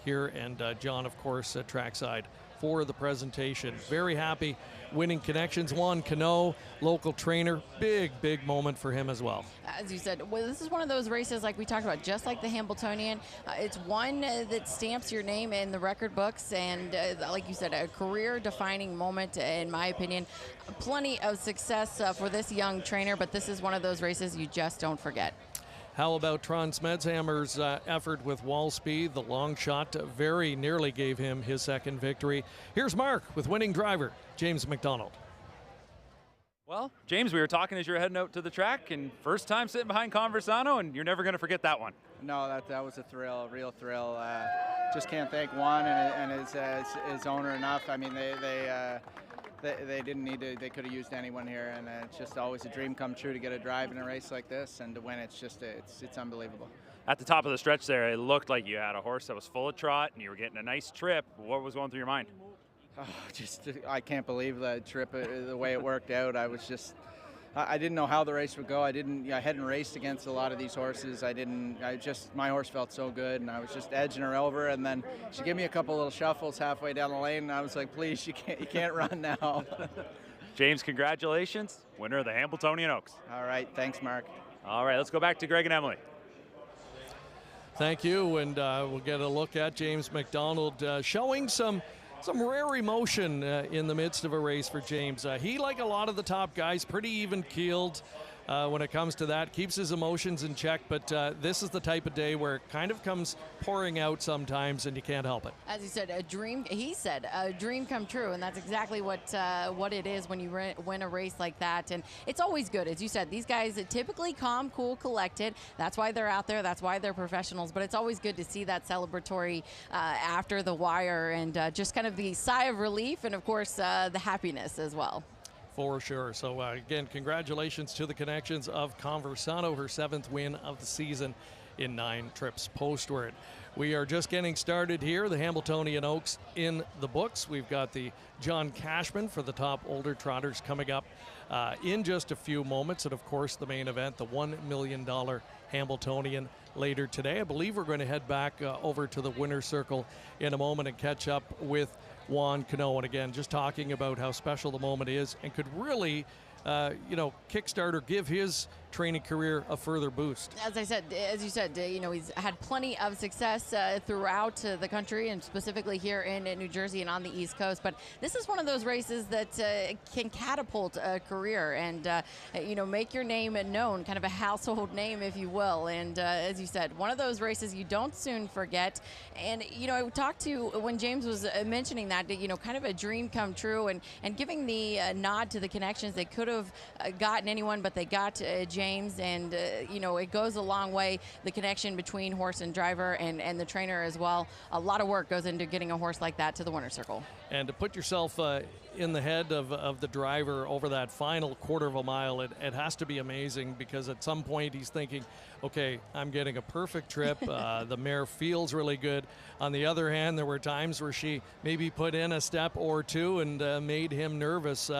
here, and John, of course, trackside for the presentation. Very happy. Winning connections, Juan Cano, local trainer. Big moment for him as well. As you said, well, this is one of those races like we talked about, just like the Hamiltonian. It's one that stamps your name in the record books, and like you said, a career-defining moment, in my opinion. Plenty of success for this young trainer, but this is one of those races you just don't forget. How about Tron Smedshammer's effort with Wall Speed? The long shot very nearly gave him his 2nd victory. Here's Mark with winning driver James McDonald. Well, James, we were talking as you were heading out to the track, and first time sitting behind Conversano, and you're never going to forget that one. No, that was a thrill, a real thrill. Just can't thank Juan and his owner enough. I mean, they didn't need to. They could have used anyone here, and it's just always a dream come true to get a drive in a race like this, and to win. It's just it's unbelievable. At the top of the stretch there, it looked like you had a horse that was full of trot, and you were getting a nice trip. What was going through your mind? Oh, I can't believe the trip, the way it worked out. I didn't know how the race would go. I hadn't raced against a lot of these horses. My horse felt so good, and I was just edging her over, and then she gave me a couple little shuffles halfway down the lane, and I was like, please, you can't run now. James, congratulations, winner of the Hamiltonian Oaks. All right, thanks, Mark. All right, let's go back to Greg and Emily. Thank you, and we'll get a look at James McDonald showing some rare emotion in the midst of a race for James. He, like a lot of the top guys, pretty even-keeled, when it comes to that. Keeps his emotions in check, but this is the type of day where it kind of comes pouring out sometimes, and you can't help it. As he said, he said, a dream come true, and that's exactly what it is when you win a race like that. And it's always good, as you said. These guys are typically calm, cool, collected. That's why they're out there. That's why they're professionals. But it's always good to see that celebratory after the wire, and just kind of the sigh of relief, and of course the happiness as well. For sure. So again, congratulations to the Connections of Conversano, her 7th win of the season in 9 trips postward. We are just getting started here. The Hamiltonian Oaks in the books. We've got the John Cashman for the top older trotters coming up in just a few moments. And of course, the main event, the $1 million Hamiltonian later today. I believe we're going to head back over to the winner's circle in a moment and catch up with Juan Cano. And again, just talking about how special the moment is and could really, kickstart or give his training career a further boost. As you said, he's had plenty of success throughout the country, and specifically here in New Jersey and on the East Coast. But this is one of those races that can catapult a career and, make your name known, kind of a household name, if you will. And as you said, one of those races you don't soon forget. And, I talked to, when James was mentioning that, kind of a dream come true, and giving the nod to the Connections. They could have gotten anyone, but they got James. And it goes a long way, the connection between horse and driver and the trainer as well. A lot of work goes into getting a horse like that to the winner's circle. And to put yourself in the head of the driver over that final quarter of a mile, it has to be amazing, because at some point he's thinking, okay, I'm getting a perfect trip. The mare feels really good. On the other hand, there were times where she maybe put in a step or two and made him nervous.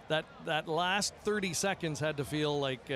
That last 30 seconds had to feel like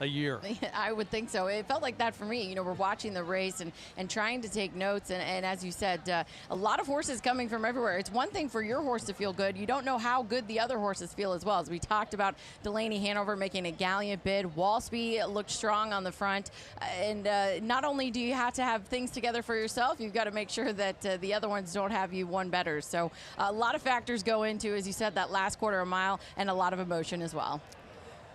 a year. I would think so. It felt like that for me. We're watching the race and trying to take notes. And as you said, a lot of horses coming from everywhere. It's one thing for your horse to feel good. You don't know how good the other horses feel as well. As we talked about, Delaney Hanover making a gallant bid. Walsby looked strong on the front. And not only do you have to have things together for yourself, you've got to make sure that the other ones don't have you one better. So a lot of factors go into, as you said, that last quarter of a mile, and a lot of emotion as well.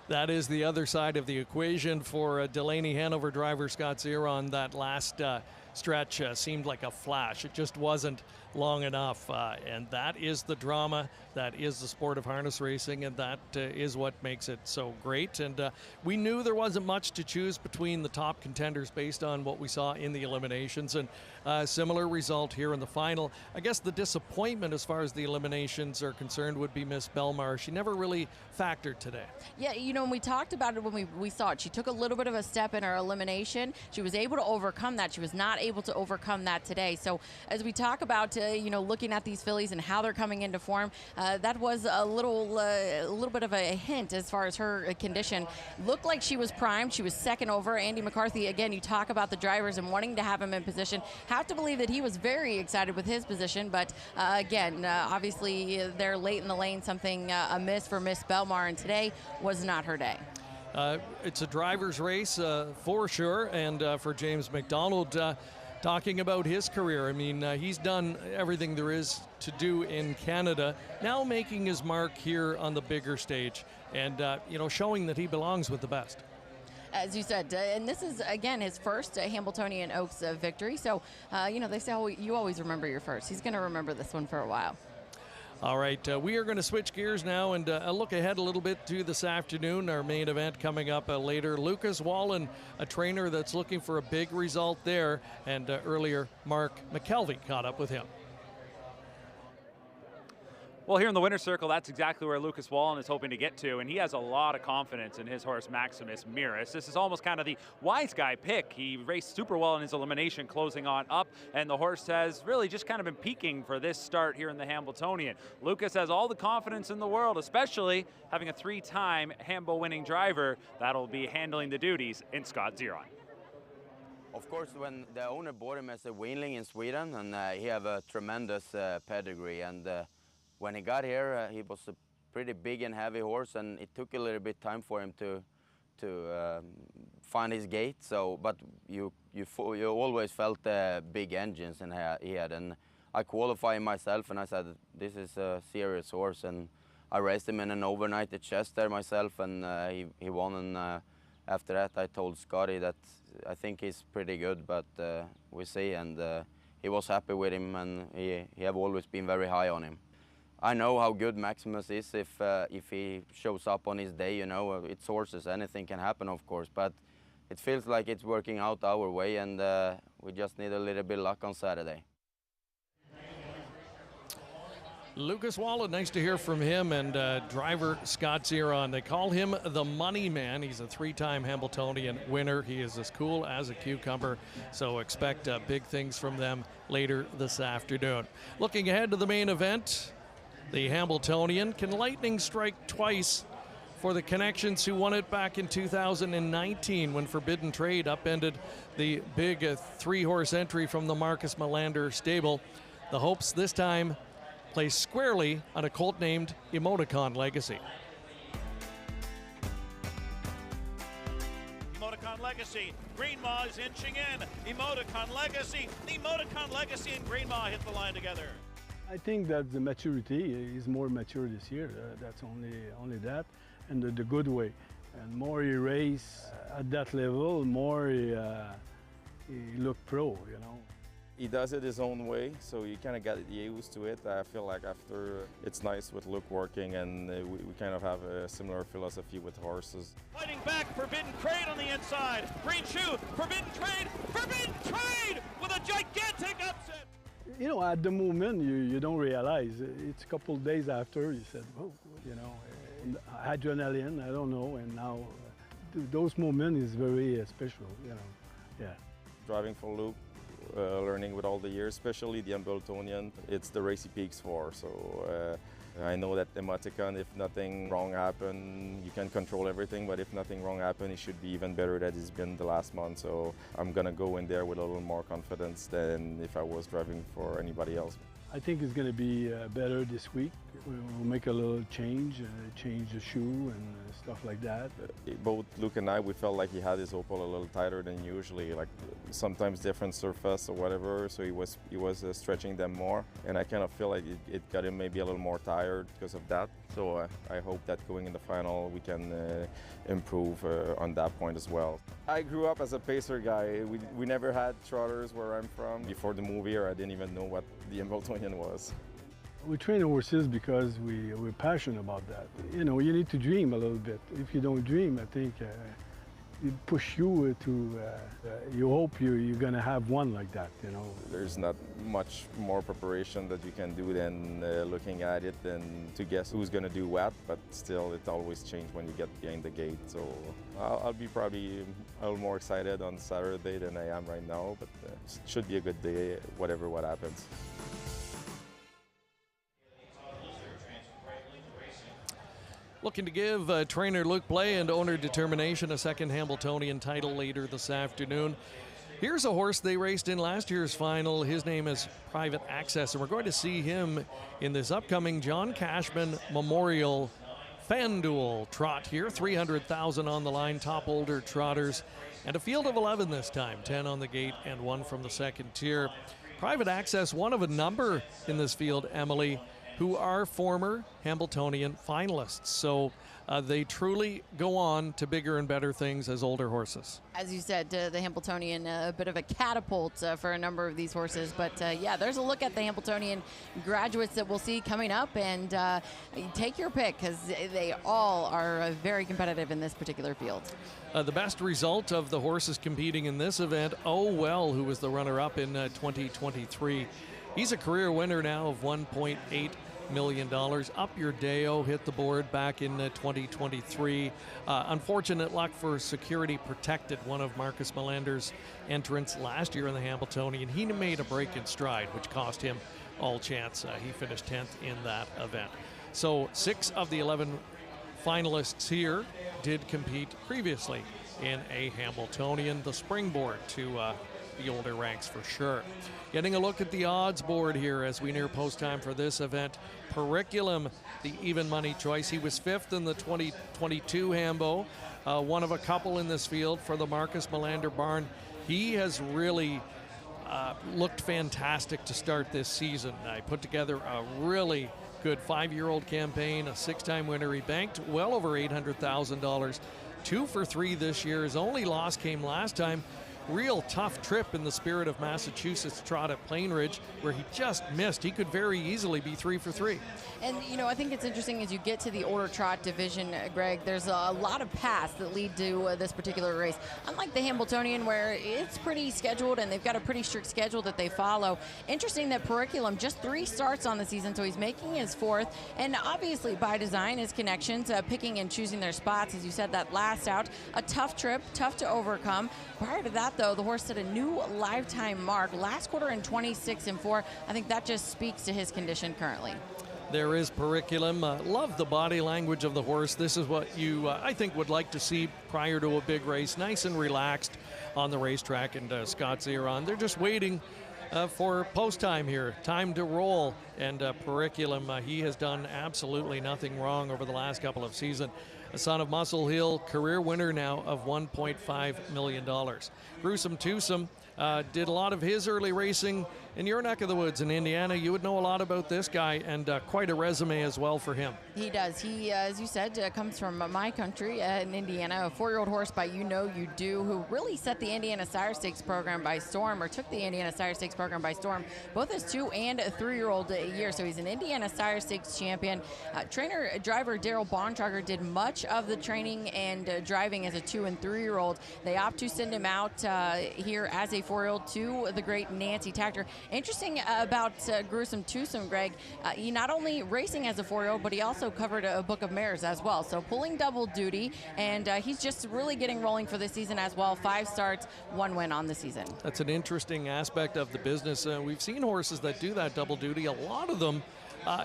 That is the other side of the equation for Delaney Hanover driver Scott Zeron. That last stretch seemed like a flash. It just wasn't long enough. And that is the drama. That is the sport of harness racing, and that is what makes it so great. And we knew there wasn't much to choose between the top contenders based on what we saw in the eliminations, and similar result here in the final. I guess the disappointment as far as the eliminations are concerned would be Miss Belmar. She never really factored today. Yeah, when we talked about it when we saw it, she took a little bit of a step in her elimination. She was able to overcome that. She was not able to overcome that today. So as we talk about, looking at these fillies and how they're coming into form, that was a little bit of a hint as far as her condition. Looked like she was primed. She was second over. Andy McCarthy, again, you talk about the drivers and wanting to have him in position. Have to believe that he was very excited with his position, but again, obviously they're late in the lane, something amiss for Miss Belmar, and today was not her day. It's a driver's race for sure, and for James McDonald, talking about his career, I mean, he's done everything there is to do in Canada, now making his mark here on the bigger stage, and showing that he belongs with the best. As you said, and this is, again, his first Hamiltonian Oaks victory. So, they say you always remember your first. He's going to remember this one for a while. All right, we are going to switch gears now and look ahead a little bit to this afternoon, our main event coming up later. Lucas Wallen, a trainer that's looking for a big result there, and earlier Mark McKelvey caught up with him. Well, here in the winner's circle, that's exactly where Lucas Wallen is hoping to get to, and he has a lot of confidence in his horse Maximus Miris. This is almost kind of the wise guy pick. He raced super well in his elimination, closing on up, and the horse has really just kind of been peaking for this start here in the Hamiltonian. Lucas has all the confidence in the world, especially having a 3-time Hambo winning driver that'll be handling the duties in Scott Zeron. Of course, when the owner bought him as a weanling in Sweden, and he have a tremendous pedigree, and when he got here, he was a pretty big and heavy horse, and it took a little bit time for him to find his gait. So, but you always felt the big engines he had, and I qualified myself, and I said this is a serious horse, and I raced him in an overnight at chess there myself, and he won. And after that, I told Scotty that I think he's pretty good, but we see. And he was happy with him, and he have always been very high on him. I know how good Maximus is if he shows up on his day. You know, it's horses, anything can happen, of course, but it feels like it's working out our way, and we just need a little bit of luck on Saturday. Lucas Wallen, nice to hear from him, and driver Scott Zeron. They call him the money man. He's a three-time Hamiltonian winner. He is as cool as a cucumber, so expect big things from them later this afternoon. Looking ahead to the main event, the Hamiltonian. Can lightning strike twice for the Connections, who won it back in 2019 when Forbidden Trade upended the big three-horse entry from the Marcus Melander stable? The hopes this time plays squarely on a colt named Emoticon Legacy. Emoticon Legacy, Greenmaw is inching in. Emoticon Legacy, and Greenmaw hit the line together. I think that the maturity is more mature this year. That's only that, and the good way. And more he race at that level, more he look pro, you know. He does it his own way, so you kind of got used to it. I feel like after it's nice with Luke working, and we kind of have a similar philosophy with horses. Fighting back, Forbidden Trade on the inside. Green shoe, Forbidden Trade with a gigantic upset. You know, at the moment, you don't realize. It's a couple of days after, you said, oh, you know, adrenaline, I don't know, and now those moments is very special, you know, yeah. Driving for Luke, learning with all the years, especially the Hamiltonian, it's the race he peaks for. So I know that Emoticon, if nothing wrong happen, you can control everything, but if nothing wrong happen, it should be even better than it's been the last month. So I'm gonna go in there with a little more confidence than if I was driving for anybody else. I think it's gonna be better this week. We'll make a little change the shoe and stuff like that. Both Luke and I, we felt like he had his opal a little tighter than usually, like sometimes different surface or whatever, so he was stretching them more, and I kind of feel like it got him maybe a little more tired because of that. So I hope that going in the final we can improve on that point as well. I grew up as a pacer guy. We never had trotters where I'm from. Before the movie, I didn't even know what the Hamiltonian was. We train horses because we're passionate about that. You know, you need to dream a little bit. If you don't dream, I think it push you to, you hope you're gonna have one like that, you know. There's not much more preparation that you can do than looking at it and to guess who's gonna do what, but still it always changes when you get behind the gate. So I'll be probably a little more excited on Saturday than I am right now, but it should be a good day, what happens. Looking to give trainer Luke Blais and owner Determination a second Hamiltonian title later this afternoon. Here's a horse they raced in last year's final. His name is Private Access, and we're going to see him in this upcoming John Cashman Memorial FanDuel trot here. $300,000 on the line, top older trotters, and a field of 11 this time, 10 on the gate and 1 from the second tier. Private Access, one of a number in this field, Emily, who are former Hamiltonian finalists. So they truly go on to bigger and better things as older horses. As you said, the Hamiltonian, a bit of a catapult for a number of these horses. But yeah, there's a look at the Hamiltonian graduates that we'll see coming up. And take your pick, because they all are very competitive in this particular field. The best result of the horses competing in this event, Oh Well, who was the runner-up in 2023. He's a career winner now of $1.8 million. Up Your Deo hit the board back in 2023. Unfortunate luck for Security Protected, one of Marcus Melander's entrants last year in the Hamiltonian. He made a break in stride, which cost him all chance. He finished 10th in that event. So 6 of the 11 finalists here did compete previously in a Hamiltonian, the springboard to the older ranks for sure. Getting a look at the odds board here as we near post time for this event. Periculum, the even money choice. He was 5th in the 2022 Hambo, one of a couple in this field for the Marcus Melander barn. He has really looked fantastic to start this season. I put together a really good 5-year-old campaign, a 6-time winner. He banked well over $800,000. 2 for 3 this year. His only loss came last time. Real tough trip in the spirit of Massachusetts trot at Plain Ridge, where he just missed. He could very easily be 3 for 3. And, you know, I think it's interesting as you get to the Order Trot division, Greg, there's a lot of paths that lead to this particular race. Unlike the Hamiltonian, where it's pretty scheduled and they've got a pretty strict schedule that they follow. Interesting that Periculum, just 3 starts on the season, so he's making his 4th. And obviously, by design, his connections, picking and choosing their spots. As you said, that last out, a tough trip, tough to overcome. Prior to that, though, the horse set a new lifetime mark. Last quarter in 26-4. I think that just speaks to his condition currently. There is Periculum. Love the body language of the horse. This is what you, I think, would like to see prior to a big race. Nice and relaxed on the racetrack. And Scott Zeron, they're just waiting for post time here. Time to roll. And Periculum, he has done absolutely nothing wrong over the last couple of seasons. A son of Muscle Hill, career winner now of $1.5 million. Gruesome Twosome did a lot of his early racing in your neck of the woods in Indiana. You would know a lot about this guy, and quite a resume as well for him. He does. He, as you said, comes from my country in Indiana, a 4-year-old horse by You Know You Do, who really set the Indiana Sire Stakes program by storm, or took the Indiana Sire Stakes program by storm, both as 2- and 3-year-old year. So he's an Indiana Sire Stakes champion. Driver Daryl Bontrager did much of the training and driving as a 2- and 3-year-old. They opt to send him out here as a 4-year-old to the great Nancy Tactor. Interesting about Gruesome Twosome, Greg, he not only racing as a 4-year-old, but he also covered a book of mares as well. So pulling double duty, and he's just really getting rolling for this season as well. 5 starts, 1 win on the season. That's an interesting aspect of the business. We've seen horses that do that double duty. A lot of them,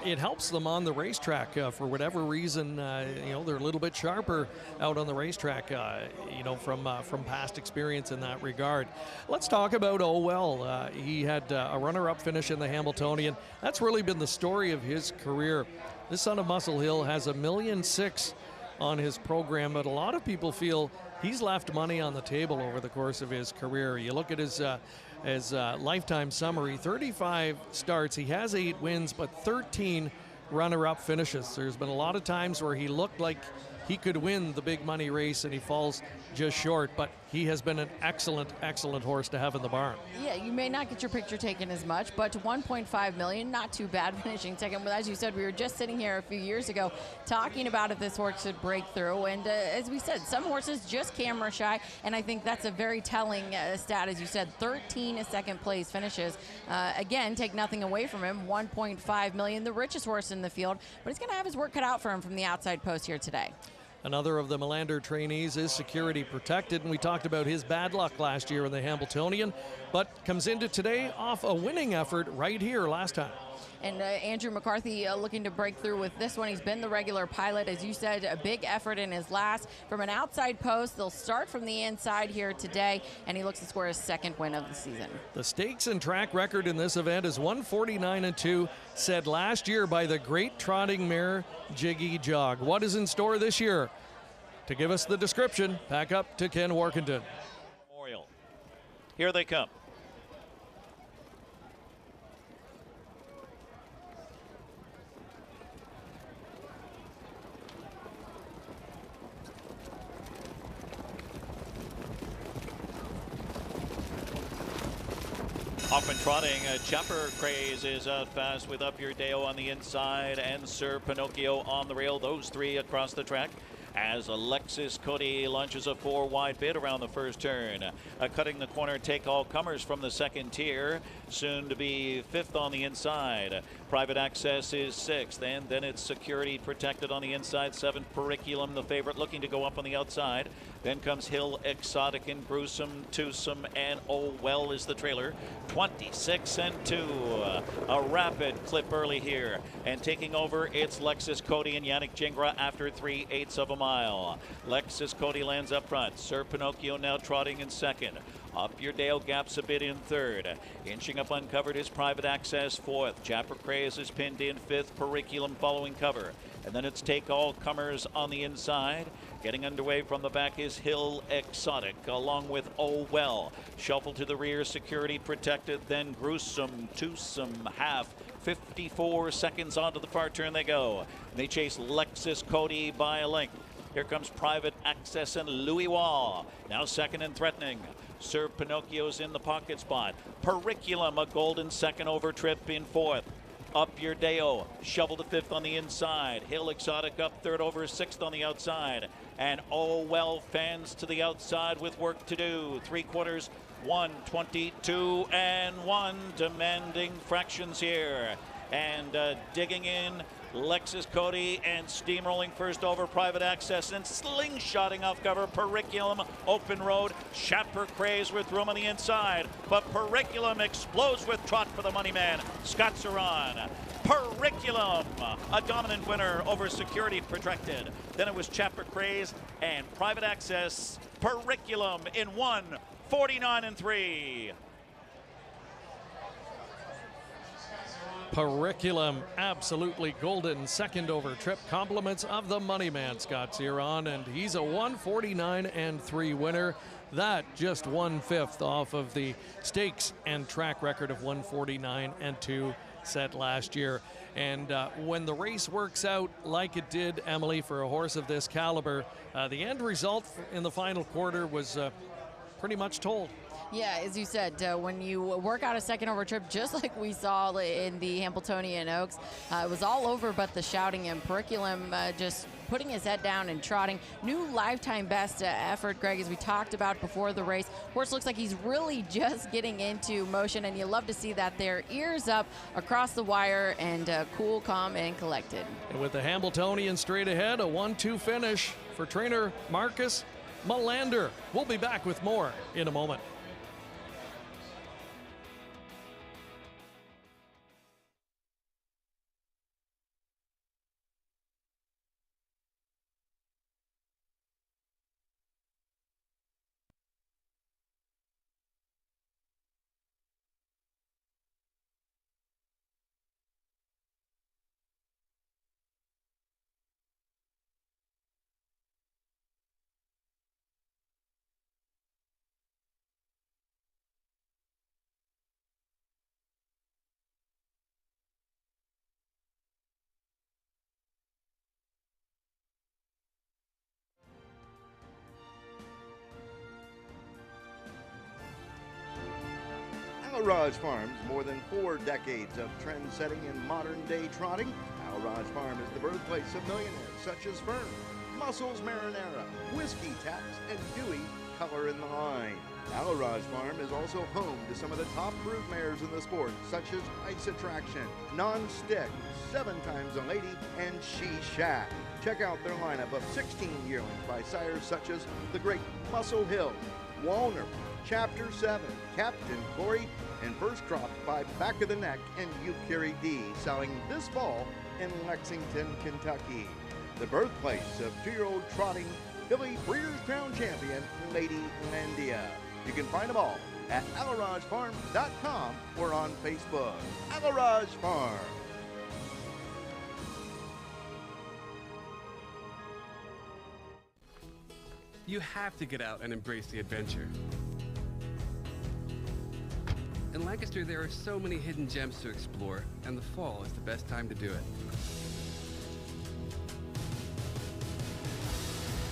it helps them on the racetrack for whatever reason. You know, they're a little bit sharper out on the racetrack. You know, from past experience in that regard. Let's talk about Well. He had a runner-up finish in the Hamiltonian. That's really been the story of his career. This son of Muscle Hill has $1.6 million on his program, but a lot of people feel he's left money on the table over the course of his career. You look at his lifetime summary, 35 starts, he has 8 wins, but 13 runner-up finishes. There's been a lot of times where he looked like he could win the big money race and he falls just short, but he has been an excellent, excellent horse to have in the barn. Yeah, you may not get your picture taken as much, but $1.5 million, not too bad finishing second. But as you said, we were just sitting here a few years ago talking about if this horse should break through. And as we said, some horses just camera shy, and I think that's a very telling stat. As you said, 13 second place finishes. Again, take nothing away from him, $1.5 million, the richest horse in the field, but he's going to have his work cut out for him from the outside post here today. Another of the Melander trainees is Security Protected, and we talked about his bad luck last year in the Hamiltonian, but comes into today off a winning effort right here last time. And Andrew McCarthy looking to break through with this one. He's been the regular pilot. As you said, a big effort in his last. From an outside post, they'll start from the inside here today, and he looks to score his 2nd win of the season. The stakes and track record in this event is 149-2, set last year by the great trotting mare, Jiggy Jog. What is in store this year? To give us the description, back up to Ken Warkentin. Memorial. Here they come. Off and trotting, Jumper Craze is out fast with Up Your Deo on the inside and Sir Pinocchio on the rail. Those 3 across the track. As Alexis Cody launches a 4-wide bid around the first turn. Cutting the corner, Take All Comers from the 2nd tier. Soon to be 5th on the inside. Private Access is 6th, and then it's Security Protected on the inside. 7th, Periculum, the favorite, looking to go up on the outside. Then comes Hill Exotic and Gruesome Twosome, and Well is the trailer. 26-2. A rapid clip early here. And taking over, it's Lexus Cody and Yannick Gingras after 3/8 of a mile. Lexus Cody lands up front. Sir Pinocchio now trotting in 2nd. Up Your Dale gaps a bit in 3rd. Inching up uncovered is Private Access 4th. Japper Craze is pinned in 5th. Periculum following cover. And then it's Take All Comers on the inside. Getting underway from the back is Hill Exotic, along with Oh Well. Shuffle to the rear, Security Protected, then Gruesome, Twosome, Half. 54 seconds onto the far turn they go. They chase Lexus Cody by a length. Here comes Private Access and Louis Wall. Now second and threatening. Sir Pinocchio's in the pocket spot. Periculum, a golden second over trip in fourth. Up Your Deo, shovel to fifth on the inside. Hill Exotic up third over sixth on the outside. And Oh Well fans to the outside with work to do. 3/4, 1:22 and 1, demanding fractions here. And digging in, Lexus Cody, and steamrolling first over Private Access, and slingshotting off cover Periculum. Open road, Shapper Craze with room on the inside, but Periculum explodes with trot for the money man. Scots are on. Periculum, a dominant winner over Security Protected. Then it was Chapter Craze and Private Access. Periculum in 1:49 and 3. Periculum, absolutely golden second over trip. Compliments of the money man, Scott Ziron, and he's a 1:49 and 3 winner. That just 1/5 off of the stakes and track record of 1:49 and 2 set last year. And when the race works out like it did, Emily, for a horse of this caliber, the end result in the final quarter was pretty much told. Yeah, as you said, when you work out a second over trip, just like we saw in the Hamiltonian Oaks, it was all over but the shouting, and Periculum just putting his head down and trotting. New lifetime best effort, Greg, as we talked about before the race. Horse looks like he's really just getting into motion, and you love to see that there. Ears up across the wire, and cool, calm, and collected. And with the Hamiltonian straight ahead, a 1-2 finish for trainer Marcus Melander. We'll be back with more in a moment. Raj Farms, more than 4 decades of trend-setting in modern-day trotting. Al Raj Farm is the birthplace of millionaires such as Fern, Muscles Marinara, Whiskey Tax, and Dewey Color in the Line. Al Raj Farm is also home to some of the top brood mares in the sport, such as Ice Attraction, Non-Stick, 7 Times a Lady, and She Shack. Check out their lineup of 16 yearlings by sires such as the great Muscle Hill, Walner, Chapter 7, Captain Corey, and first crop by Back of the Neck and Ukiri D, selling this fall in Lexington, Kentucky. The birthplace of 2-year-old trotting filly Breeders' Crown champion Lady Landia. You can find them all at alarajfarm.com or on Facebook. Alaraj Farm. You have to get out and embrace the adventure. In Lancaster, there are so many hidden gems to explore, and the fall is the best time to do it.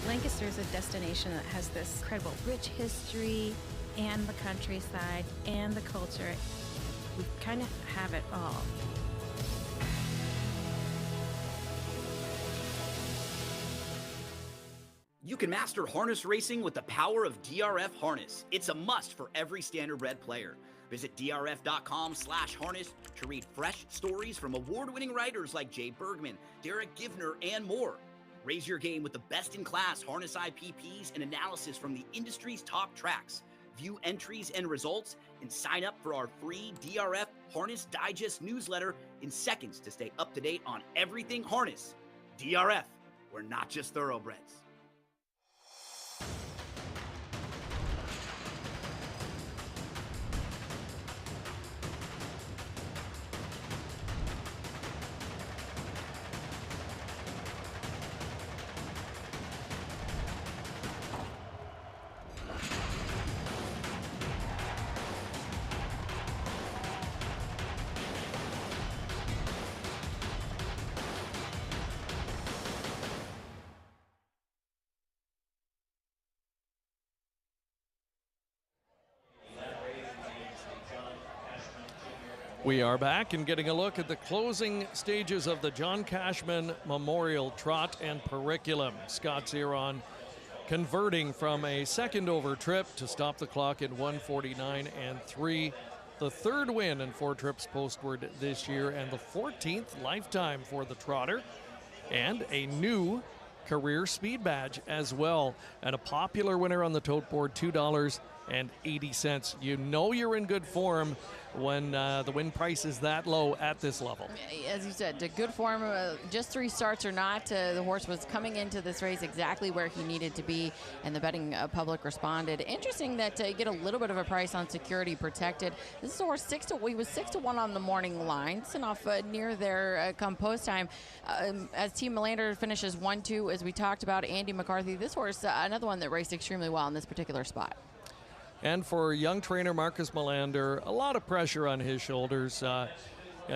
Lancaster is a destination that has this incredible rich history and the countryside and the culture. We kind of have it all. You can master harness racing with the power of DRF Harness. It's a must for every standardbred player. Visit drf.com/harness to read fresh stories from award-winning writers like Jay Bergman, Derek Givner, and more. Raise your game with the best-in-class harness IPPs and analysis from the industry's top tracks. View entries and results, and sign up for our free DRF Harness Digest newsletter in seconds to stay up to date on everything harness. DRF, we're not just thoroughbreds. We are back and getting a look at the closing stages of the John Cashman Memorial Trot and Periculum. Scott Zeron converting from a second over trip to stop the clock in 1:49 and 3. The third win in 4 trips postward this year and the 14th lifetime for the trotter, and a new career speed badge as well, and a popular winner on the tote board, $2.80. You know you're in good form when the win price is that low at this level. As you said, to good form, just 3 starts or not, the horse was coming into this race exactly where he needed to be, and the betting public responded. Interesting that you get a little bit of a price on Security Protected. This is a horse he was 6-1 on the morning line, sent off near there come post time. As Team Melander finishes 1-2, as we talked about, Andy McCarthy, this horse, another one that raced extremely well in this particular spot. And for young trainer Marcus Melander, a lot of pressure on his shoulders.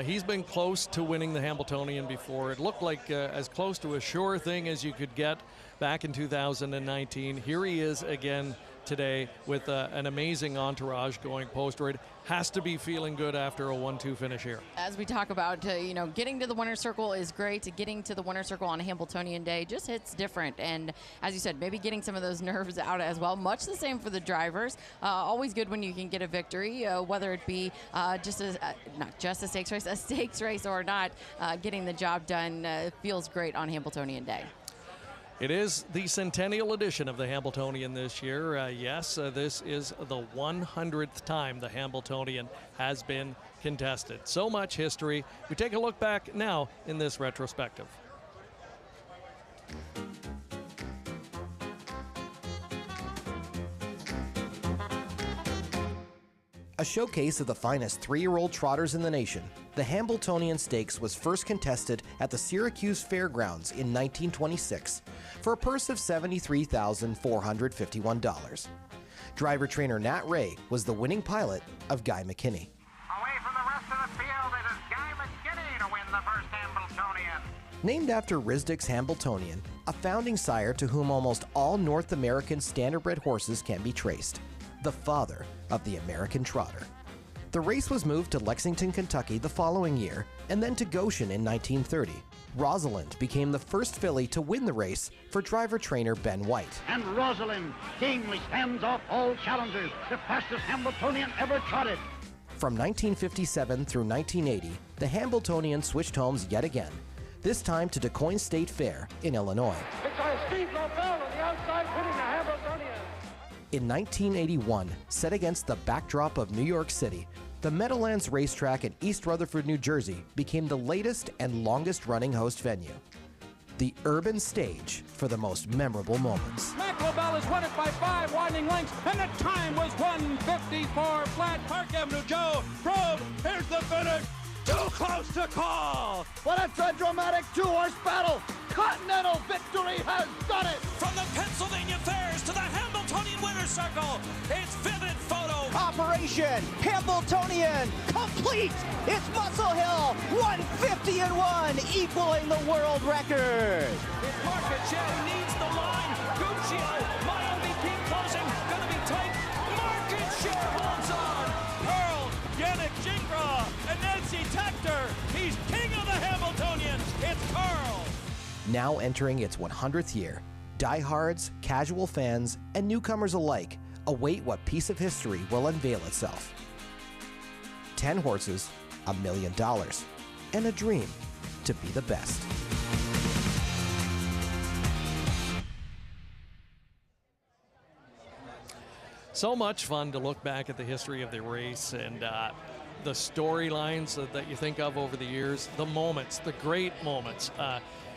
He's been close to winning the Hamiltonian before. It looked like as close to a sure thing as you could get back in 2019. Here he is again today with an amazing entourage going postward. Has to be feeling good after a 1-2 finish here. As we talk about, getting to the winner's circle is great. Getting to the winner's circle on a Hamiltonian day just hits different. And as you said, maybe getting some of those nerves out as well. Much the same for the drivers. Always good when you can get a victory, whether it be not just a stakes race, a stakes race or not. Getting the job done feels great on Hamiltonian day. It is the Centennial edition of the Hamiltonian this year. This is the 100th time the Hamiltonian has been contested. So much history. We take a look back now in this retrospective. A showcase of the finest 3-year-old trotters in the nation, the Hamiltonian Stakes was first contested at the Syracuse Fairgrounds in 1926 for a purse of $73,451. Driver-trainer Nat Ray was the winning pilot of Guy McKinney. Away from the rest of the field, it is Guy McKinney to win the first Hamiltonian. Named after Risdick's Hamiltonian, a founding sire to whom almost all North American standardbred horses can be traced, the father of the American trotter. The race was moved to Lexington, Kentucky the following year, and then to Goshen in 1930. Rosalind became the first filly to win the race for driver-trainer Ben White. And Rosalind gamely stands off all challengers, the fastest Hamiltonian ever trotted. From 1957 through 1980, the Hamiltonian switched homes yet again, this time to DuQuoin State Fair in Illinois. It's Steve Lobel on the outside winning the Hamiltonian. In 1981, set against the backdrop of New York City, the Meadowlands racetrack in East Rutherford, New Jersey became the latest and longest-running host venue. The urban stage for the most memorable moments. Mac Lobel has won it by 5 winding lengths, and the time was 1:54 flat. Park Avenue Joe, Grove, here's the finish. Too close to call. Well, that's a dramatic 2-horse battle. Continental Victory has done it. From the Pennsylvania Fairs to the Hamiltonian Winner's Circle, it's Vivid Photo. Operation Hamiltonian complete. It's Muscle Hill 150-1, equaling the world record. It's Market Share needs the line. Guccio, my MVP closing, gonna be tight. Market Share holds on. Pearl, Yannick Gingras, and Nancy Tactor. He's king of the Hamiltonians. It's Pearl. Now entering its 100th year, diehards, casual fans, and newcomers alike await what piece of history will unveil itself. 10 horses, $1 million, and a dream to be the best. So much fun to look back at the history of the race and the storylines that you think of over the years, the moments, the great moments,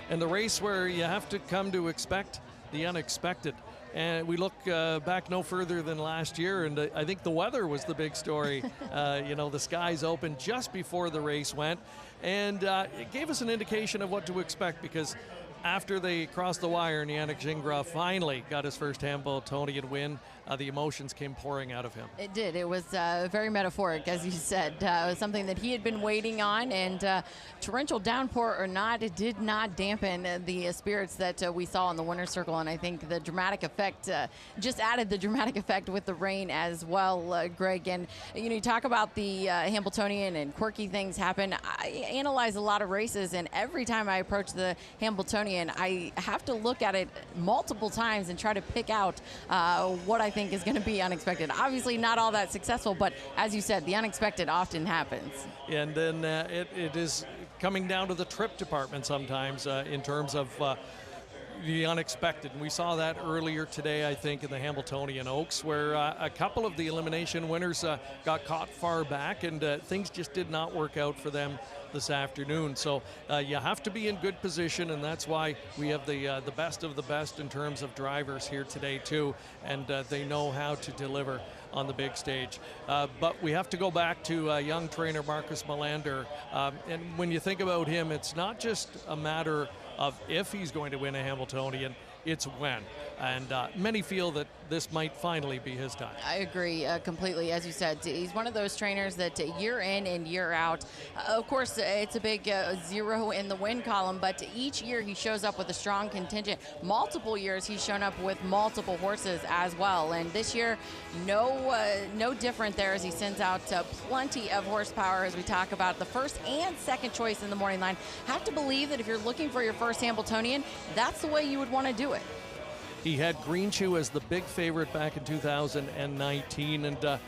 and the race where you have to come to expect the unexpected. And we look back no further than last year, and I think the weather was the big story. The skies opened just before the race went, and it gave us an indication of what to expect, because after they crossed the wire and Yannick Gingras finally got his first Hamiltonian win, the emotions came pouring out of him. It did. It was very metaphoric, as you said. It was something that he had been waiting on, and torrential downpour or not, it did not dampen the spirits that we saw in the winner's circle, and I think the dramatic effect just added the dramatic effect with the rain as well, Greg. And, you talk about the Hamiltonian and quirky things happen. I analyze a lot of races, and every time I approach the Hamiltonian, I have to look at it multiple times and try to pick out what I think is going to be unexpected. Obviously not all that successful, but as you said, the unexpected often happens. And then it is coming down to the trip department sometimes in terms of the unexpected. And we saw that earlier today, I think, in the Hamiltonian Oaks, where a couple of the elimination winners got caught far back, and things just did not work out for them this afternoon. So you have to be in good position, and that's why we have the best of the best in terms of drivers here today too, and they know how to deliver on the big stage. But we have to go back to young trainer Marcus Melander, and when you think about him, it's not just a matter of if he's going to win a Hamiltonian, it's when. And many feel that this might finally be his time. I agree completely. As you said, he's one of those trainers that year in and year out, of course, it's a big zero in the win column, but each year he shows up with a strong contingent. Multiple years he's shown up with multiple horses as well. And this year, no different there, as he sends out plenty of horsepower, as we talk about the first and second choice in the morning line. Have to believe that if you're looking for your first Hamiltonian, that's the way you would want to do it. He had Green Shoe as the big favorite back in 2019, and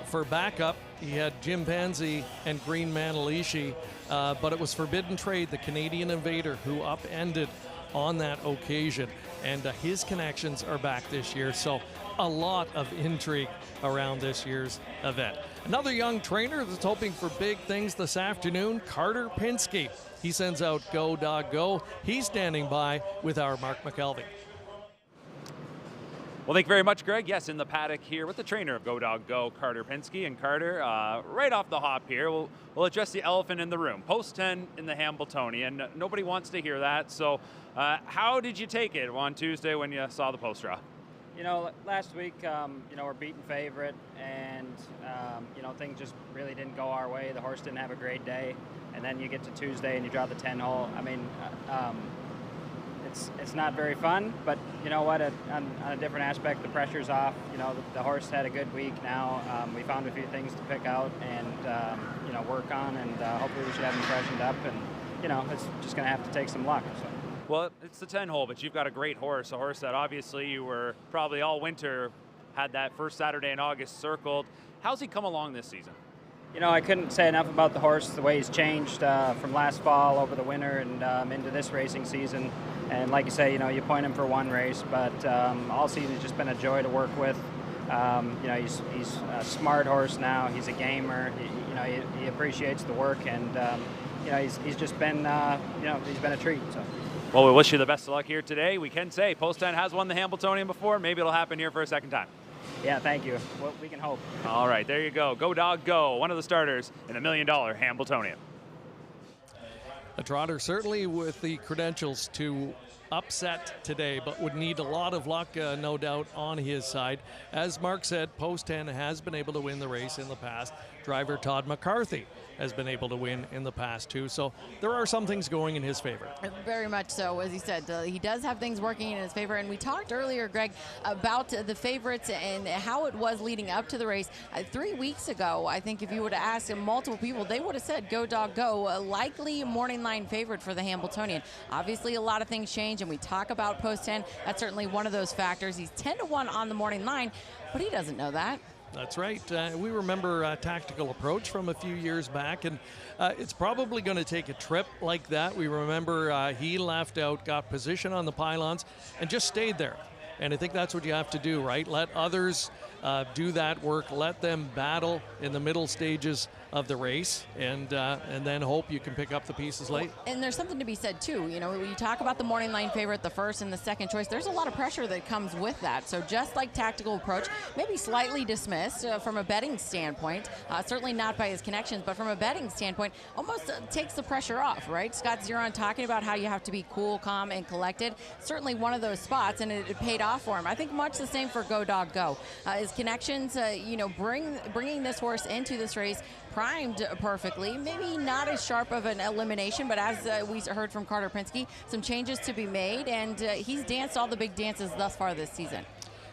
for backup, he had Jim Pansy and Green Manalishi, but it was Forbidden Trade, the Canadian Invader, who upended on that occasion, and his connections are back this year, so a lot of intrigue around this year's event. Another young trainer that's hoping for big things this afternoon, Carter Pinsky. He sends out Go Dog Go. He's standing by with our Mark McKelvey. Well, thank you very much, Greg. Yes, in the paddock here with the trainer of Go Dog Go, Carter Pinsky. And Carter, right off the hop here, we'll address the elephant in the room. Post 10 in the Hamiltonian. Nobody wants to hear that. So how did you take it on Tuesday when you saw the post draw? Last week, we're beaten favorite, and, things just really didn't go our way. The horse didn't have a great day. And then you get to Tuesday and you draw the 10 hole. I mean, it's not very fun, but you know what, on a different aspect, the pressure's off. The horse had a good week now. We found a few things to pick out and, work on, and hopefully we should have him freshened up, and, it's just going to have to take some luck. So. Well, it's the 10 hole, but you've got a great horse, a horse that obviously you were probably all winter, had that first Saturday in August circled. How's he come along this season? I couldn't say enough about the horse, the way he's changed from last fall over the winter and into this racing season. And like you say, you point him for one race, but all season he's just been a joy to work with. He's a smart horse now. He's a gamer. He appreciates the work, and he's just been he's been a treat. So. Well, we wish you the best of luck here today. We can say Post 10 has won the Hamiltonian before. Maybe it'll happen here for a second time. Yeah, thank you. Well, we can hope. All right, there you go. Go Dog Go, one of the starters in the $1 million Hamiltonian. A trotter certainly with the credentials to upset today, but would need a lot of luck, no doubt, on his side. As Mark said, Post 10 has been able to win the race in the past. Driver Todd McCarthy has been able to win in the past too, so there are some things going in his favor. Very much so. As he said, he does have things working in his favor, and we talked earlier, Greg, about the favorites and how it was leading up to the race. 3 weeks ago, I think if you would have asked multiple people, they would have said Go Dog Go, a likely morning line favorite for the Hamiltonian. Obviously, a lot of things change, and we talk about Post 10. That's certainly one of those factors. He's 10-1 on the morning line, but he doesn't know that. That's right. We remember Tactical Approach from a few years back, and it's probably going to take a trip like that. We remember he left out, got position on the pylons, and just stayed there. And I think that's what you have to do, right? Let others do that work. Let them battle in the middle stages of the race, and then hope you can pick up the pieces late. And there's something to be said too. You know, when you talk about the morning line favorite, the first and the second choice, there's a lot of pressure that comes with that. So just like tactical approach, maybe slightly dismissed from a betting standpoint, certainly not by his connections, but from a betting standpoint, almost takes the pressure off, right? Scott Zeron talking about how you have to be cool, calm, and collected. Certainly one of those spots, and it paid off for him. I think much the same for Go Dog Go. His connections, you know, bringing this horse into this race primed perfectly. Maybe not as sharp of an elimination, but as we heard from Carter Prinsky, some changes to be made, and he's danced all the big dances thus far this season.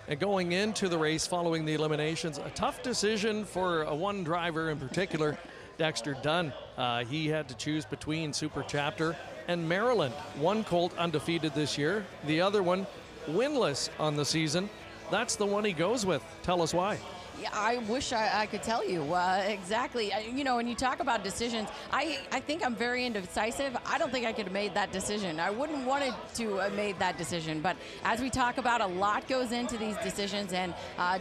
And going into the race following the eliminations, a tough decision for one driver in particular, Dexter Dunn. He had to choose between Super Chapter and Maryland. One colt undefeated this year, the other one winless on the season. That's the one he goes with. Tell us why. Yeah, I wish I could tell you exactly. You know, when you talk about decisions, I think I'm very indecisive. I don't think I could have made that decision. I wouldn't wanted to have made that decision. But as we talk about, a lot goes into these decisions, and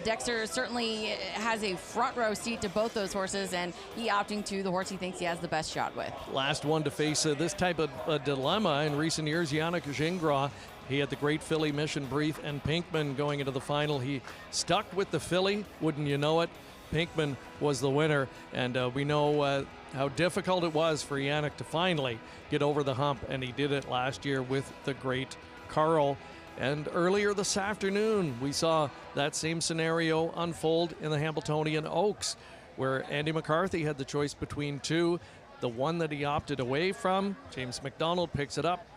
Dexter certainly has a front row seat to both those horses, and he opting to the horse he thinks he has the best shot with. Last one to face this type of dilemma in recent years, Yannick Gingras. He had the great filly Mission Brief and Pinkman going into the final. He stuck with the filly, wouldn't you know it. Pinkman was the winner, and we know how difficult it was for Yannick to finally get over the hump, and he did it last year with the great Carl. And earlier this afternoon, we saw that same scenario unfold in the Hamiltonian Oaks, where Andy McCarthy had the choice between two. The one that he opted away from, James McDonald picks it up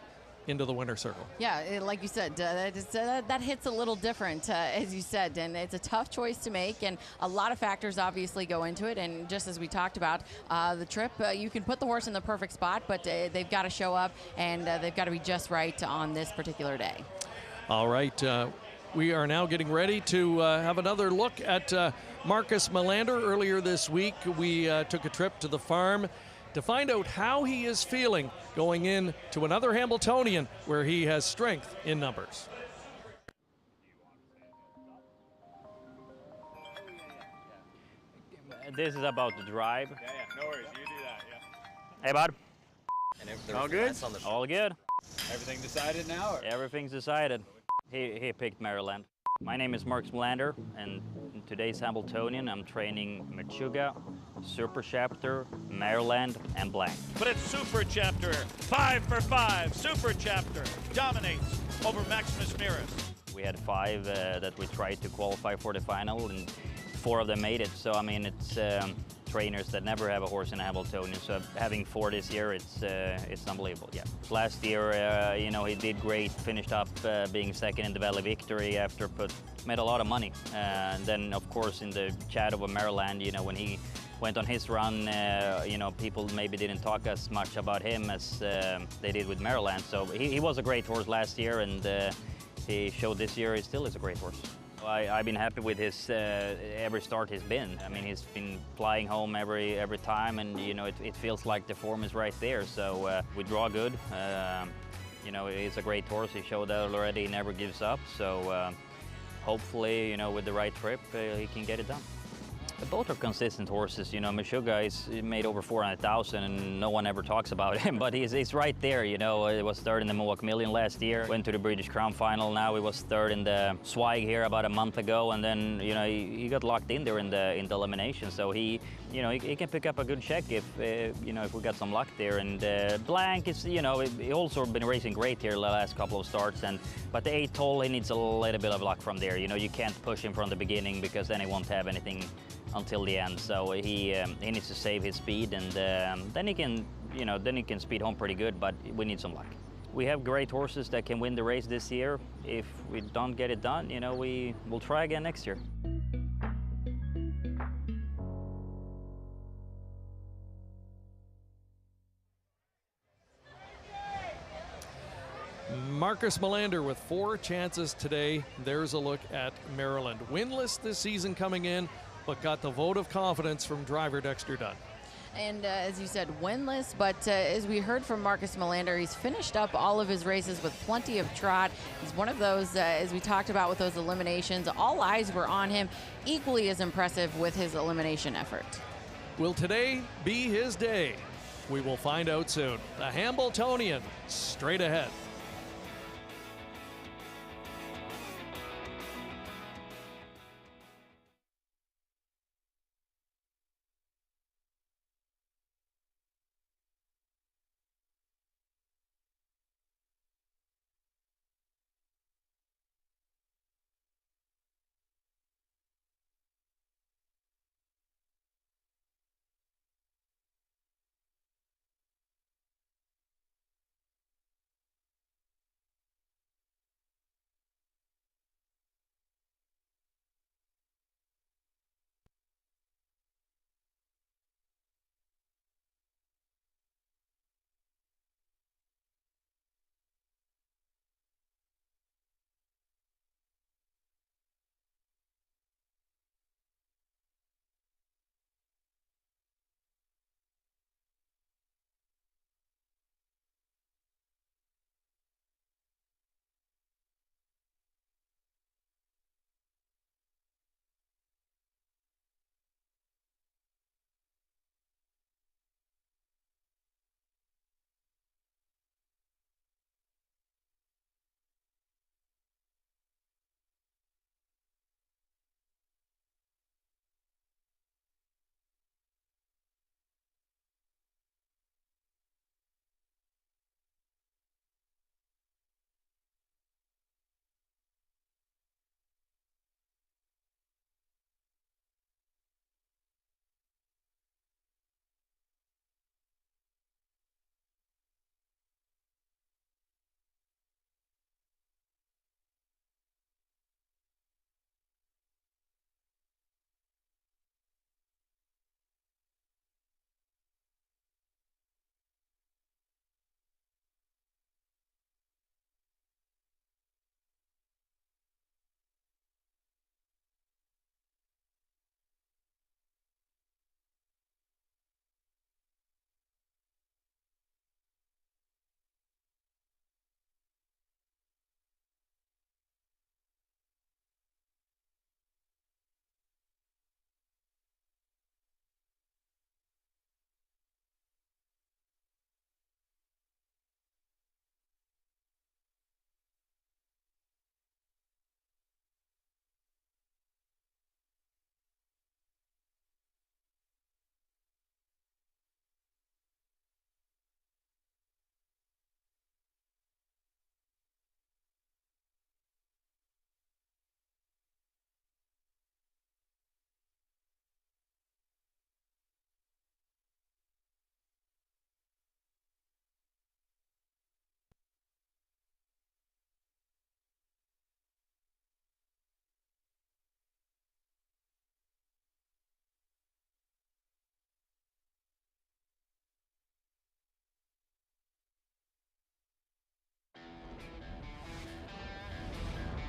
into the winner's circle. Yeah, like you said, that hits a little different, as you said, and it's a tough choice to make, and a lot of factors obviously go into it. And just as we talked about, the trip, you can put the horse in the perfect spot, but they've got to show up, and they've got to be just right on this particular day. All right, we are now getting ready to have another look at Marcus Melander. Earlier this week, we took a trip to the farm to find out how he is feeling going in to another Hamiltonian where he has strength in numbers. This is about the drive. Yeah, no worries. You do that, yeah. Hey, bud. And all good? All good. Everything decided now? Or? Everything's decided. He picked Maryland. My name is Marcus Melander, and in today's Hamiltonian, I'm training Meshuggah, Super Chapter, Maryland, and Blank. But it's Super Chapter, 5 for 5. Super Chapter dominates over Maximus Mieres. We had 5 that we tried to qualify for the final, and 4 of them made it. So, I mean, it's trainers that never have a horse in a Hamiltonian. So having 4 this year, it's unbelievable, yeah. Last year, you know, he did great, finished up being second in the Valley Victory after made a lot of money. And then, of course, in the chat over Maryland, you know, when he went on his run, you know, people maybe didn't talk as much about him as they did with Maryland. So he was a great horse last year, and he showed this year he still is a great horse. I've been happy with his every start he's been. I mean, he's been flying home every time, and you know, it feels like the form is right there. So we draw good. You know, he's a great horse. He showed that already. He never gives up. So hopefully, you know, with the right trip, he can get it done. Both are consistent horses. You know, Meshuggah is made over 400,000 and no one ever talks about him, but he's right there. You know, he was third in the Milwaukee Million last year, went to the British Crown final. Now he was third in the Swag here about a month ago, and then, you know, he got locked in there in the elimination. So he, you know, he can pick up a good check if, you know, if we got some luck there. And Blank is, you know, he also been racing great here the last couple of starts, but the 8th hole, he needs a little bit of luck from there. You know, you can't push him from the beginning because then he won't have anything until the end. So he needs to save his speed, and then he can, you know, then he can speed home pretty good, but we need some luck. We have great horses that can win the race this year. If we don't get it done, you know, we'll try again next year. Marcus Melander with 4 chances today. There's a look at Maryland. Winless this season coming in, but got the vote of confidence from driver Dexter Dunn. And as you said, winless, but as we heard from Marcus Melander, he's finished up all of his races with plenty of trot. He's one of those, as we talked about with those eliminations, all eyes were on him, equally as impressive with his elimination effort. Will today be his day? We will find out soon. The Hamiltonian straight ahead.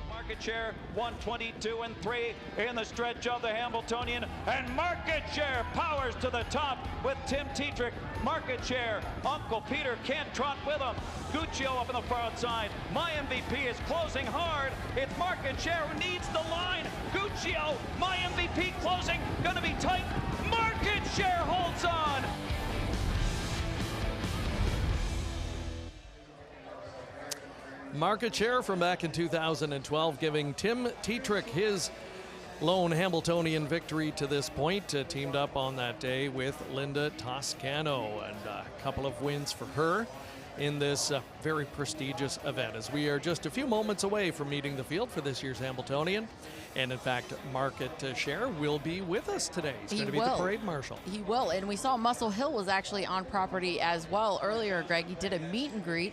Market share 122 and 3 in the stretch of the Hamiltonian, and market share powers to the top with Tim Tetrick. Market share, Uncle Peter can't trot with him. Guccio up on the far outside. My MVP is closing hard. It's market share who needs the line. Guccio, my MVP closing, gonna be tight. Market share holds on. Market share from back in 2012 giving Tim Tetrick his lone Hamiltonian victory to this point. Teamed up on that day with Linda Toscano, and a couple of wins for her in this very prestigious event, as we are just a few moments away from meeting the field for this year's Hamiltonian. And in fact, Market Share will be with us today. He's going to be the parade marshal. He will, and we saw Muscle Hill was actually on property as well earlier, Greg. He did a meet and greet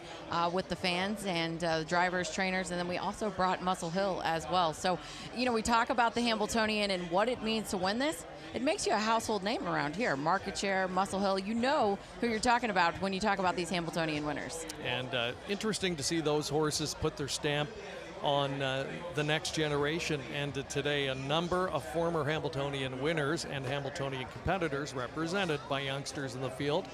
with the fans and drivers, trainers, and then we also brought Muscle Hill as well. So, you know, we talk about the Hamiltonian and what it means to win this. It makes you a household name around here. Market Share, Muscle Hill, you know who you're talking about when you talk about these Hamiltonian winners. And interesting to see those horses put their stamp on the next generation. And today, a number of former Hamiltonian winners and Hamiltonian competitors represented by youngsters in the field.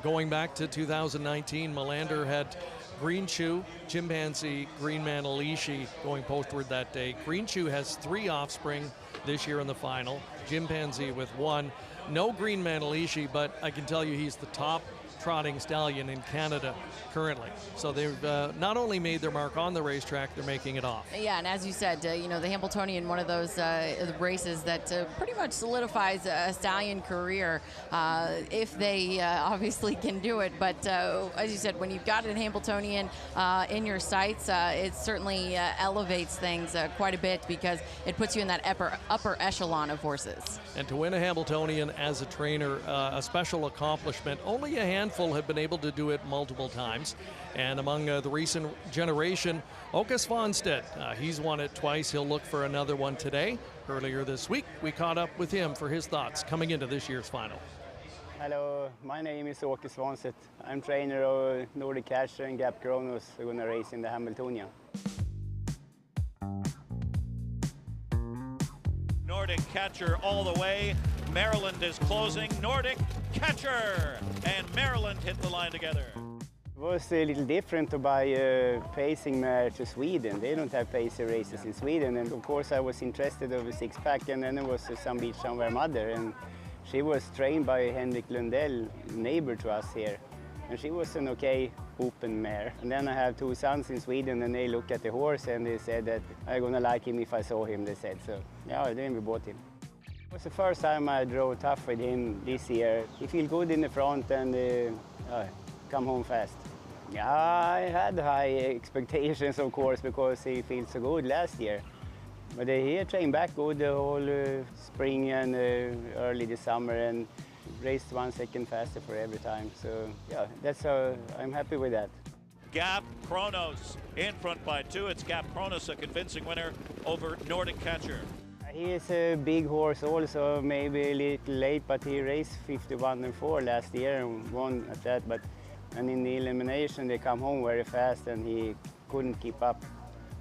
Going back to 2019, Melander had Green Shoe, Chimpanzee, Green Manalishi going postward that day. Green Shoe has 3 offspring this year in the final. Chimpanzee with 1. No green Manalishi, but I can tell you he's the top trotting stallion in Canada currently. So they've not only made their mark on the racetrack, they're making it off. Yeah, and as you said, the Hamiltonian, one of those races that pretty much solidifies a stallion career if they obviously can do it. But as you said, when you've got a Hamiltonian in your sights, it certainly elevates things quite a bit because it puts you in that upper echelon of horses. And to win a Hamiltonian as a trainer, a special accomplishment. Only a handful have been able to do it multiple times. And among the recent generation, Åke Svanstedt, he's won it twice. He'll look for another one today. Earlier this week, we caught up with him for his thoughts coming into this year's final. Hello, my name is Åke Svanstedt. I'm trainer of Nordic Catcher and Gap Kronos. We're going to race in the Hamiltonian. Nordic Catcher all the way. Maryland is closing. Nordic Catcher and Maryland hit the line together. It was a little different to buy a pacing mare to Sweden. They don't have pacer races in Sweden. And of course I was interested of a six-pack, and then there was Some Beach Somewhere mother. And she was trained by Henrik Lundell, neighbor to us here. And she was an okay open mare. And then I have two sons in Sweden, and they look at the horse and they said that I'm gonna like him if I saw him, they said. So yeah, then we bought him. It was the first time I drove tough with him this year. He feels good in the front and come home fast. Yeah, I had high expectations, of course, because he feels so good last year. But he trained back good the whole spring and early this summer, and raced 1 second faster for every time. So yeah, that's I'm happy with that. Gap Kronos in front by 2. It's Gap Kronos, a convincing winner over Nordic Catcher. He is a big horse also, maybe a little late, but he raced 51 and 4 last year and won at that. And in the elimination, they come home very fast and he couldn't keep up.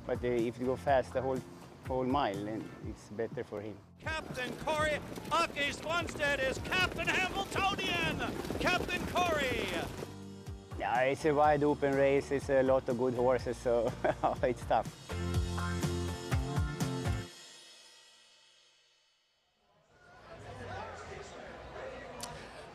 But if you go fast the whole mile, then it's better for him. Captain Corey, Åke Svanstedt is Captain Hamiltonian! Captain Corey! Yeah, it's a wide open race. It's a lot of good horses, so it's tough.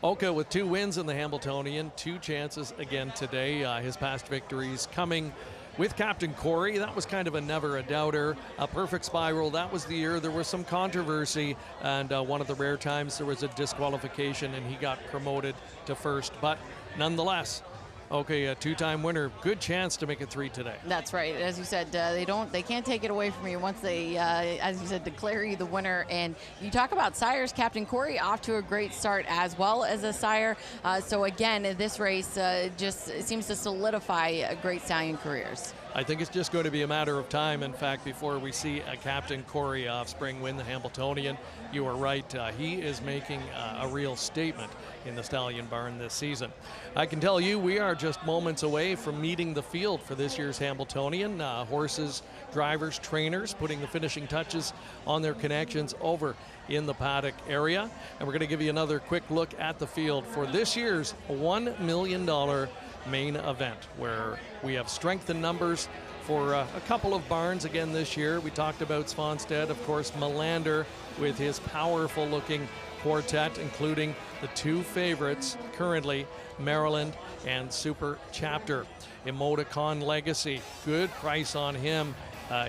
Åke with 2 wins in the Hamiltonian, 2 chances again today. His past victories coming with Captain Corey. That was kind of a never a doubter. A perfect spiral. That was the year there was some controversy, and one of the rare times there was a disqualification and he got promoted to first. But nonetheless, Åke, a 2-time winner, good chance to make it 3 today. That's right. As you said, they can't take it away from you once they, as you said, declare you the winner. And you talk about sires, Captain Corey off to a great start as well as a sire. So again, this race just seems to solidify great stallion careers. I think it's just going to be a matter of time, in fact, before we see a Captain Corey offspring win the Hamiltonian. You are right, he is making a real statement in the Stallion Barn this season. I can tell you we are just moments away from meeting the field for this year's Hamiltonian. Horses, drivers, trainers putting the finishing touches on their connections over in the paddock area. And we're going to give you another quick look at the field for this year's $1 million main event, where we have strength in numbers for a couple of barns again this year. We talked about Svanstedt, of course, Melander with his powerful looking quartet, including the 2 favorites currently, Maryland and Super Chapter. Emoticon Legacy, good price on him.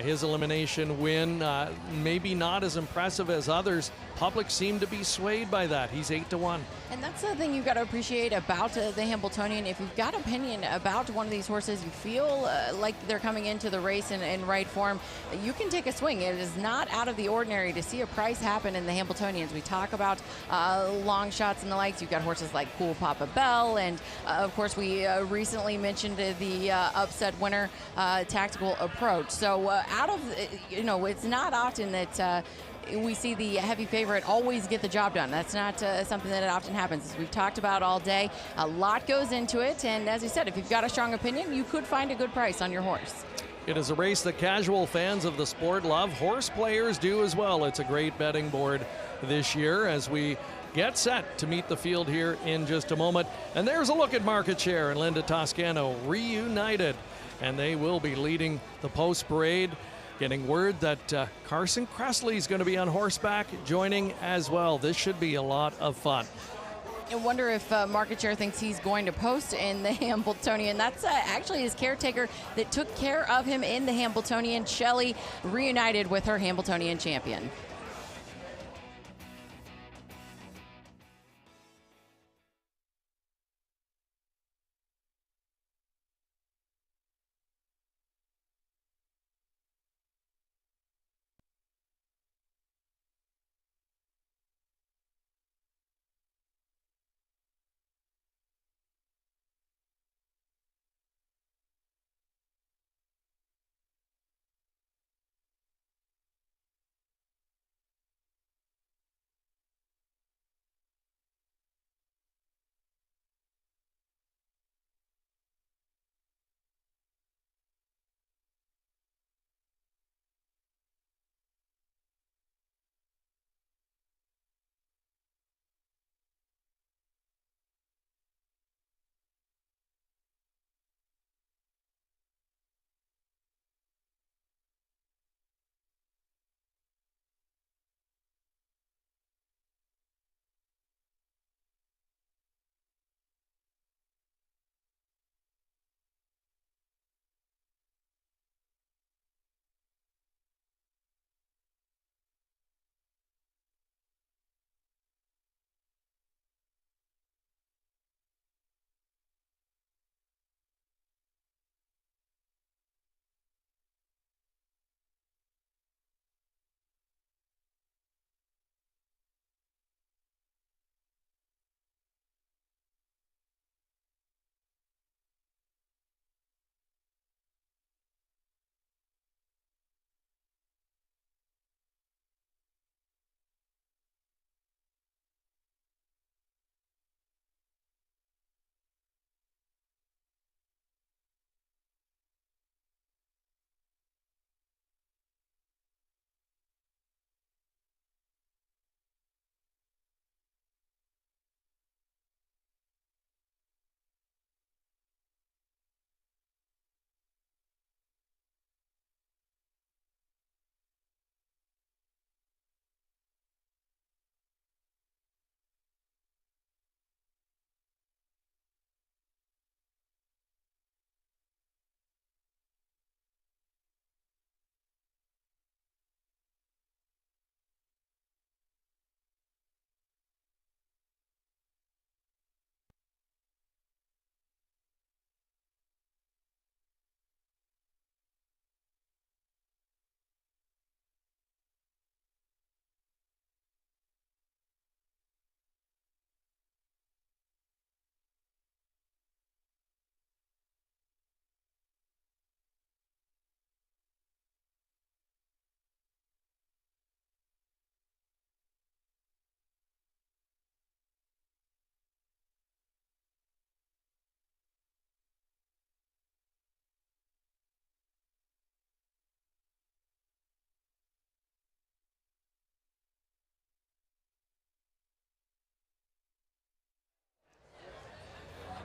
His elimination win, maybe not as impressive as others. Public seemed to be swayed by that. He's 8-1. And that's the thing you've got to appreciate about the Hamiltonian. If you've got an opinion about one of these horses, you feel like they're coming into the race in right form, you can take a swing. It is not out of the ordinary to see a price happen in the Hamiltonians. We talk about long shots and the likes. You've got horses like Cool Papa Bell, and of course we recently mentioned the upset winner, Tactical Approach. So out of, it's not often that we see the heavy favorite always get the job done. That's not something that often happens. As we've talked about all day, a lot goes into it, and as you said, if you've got a strong opinion, you could find a good price on your horse. It is a race that casual fans of the sport love. Horse players do as well. It's a great betting board this year as we get set to meet the field here in just a moment. And there's a look at market share and Linda Toscano reunited, and they will be leading the post parade. getting word that Carson Kressley is going to be on horseback, joining as well. This should be a lot of fun. I wonder if Market Share thinks he's going to post in the Hamiltonian. That's actually his caretaker that took care of him in the Hamiltonian. Shelley reunited with her Hamiltonian champion.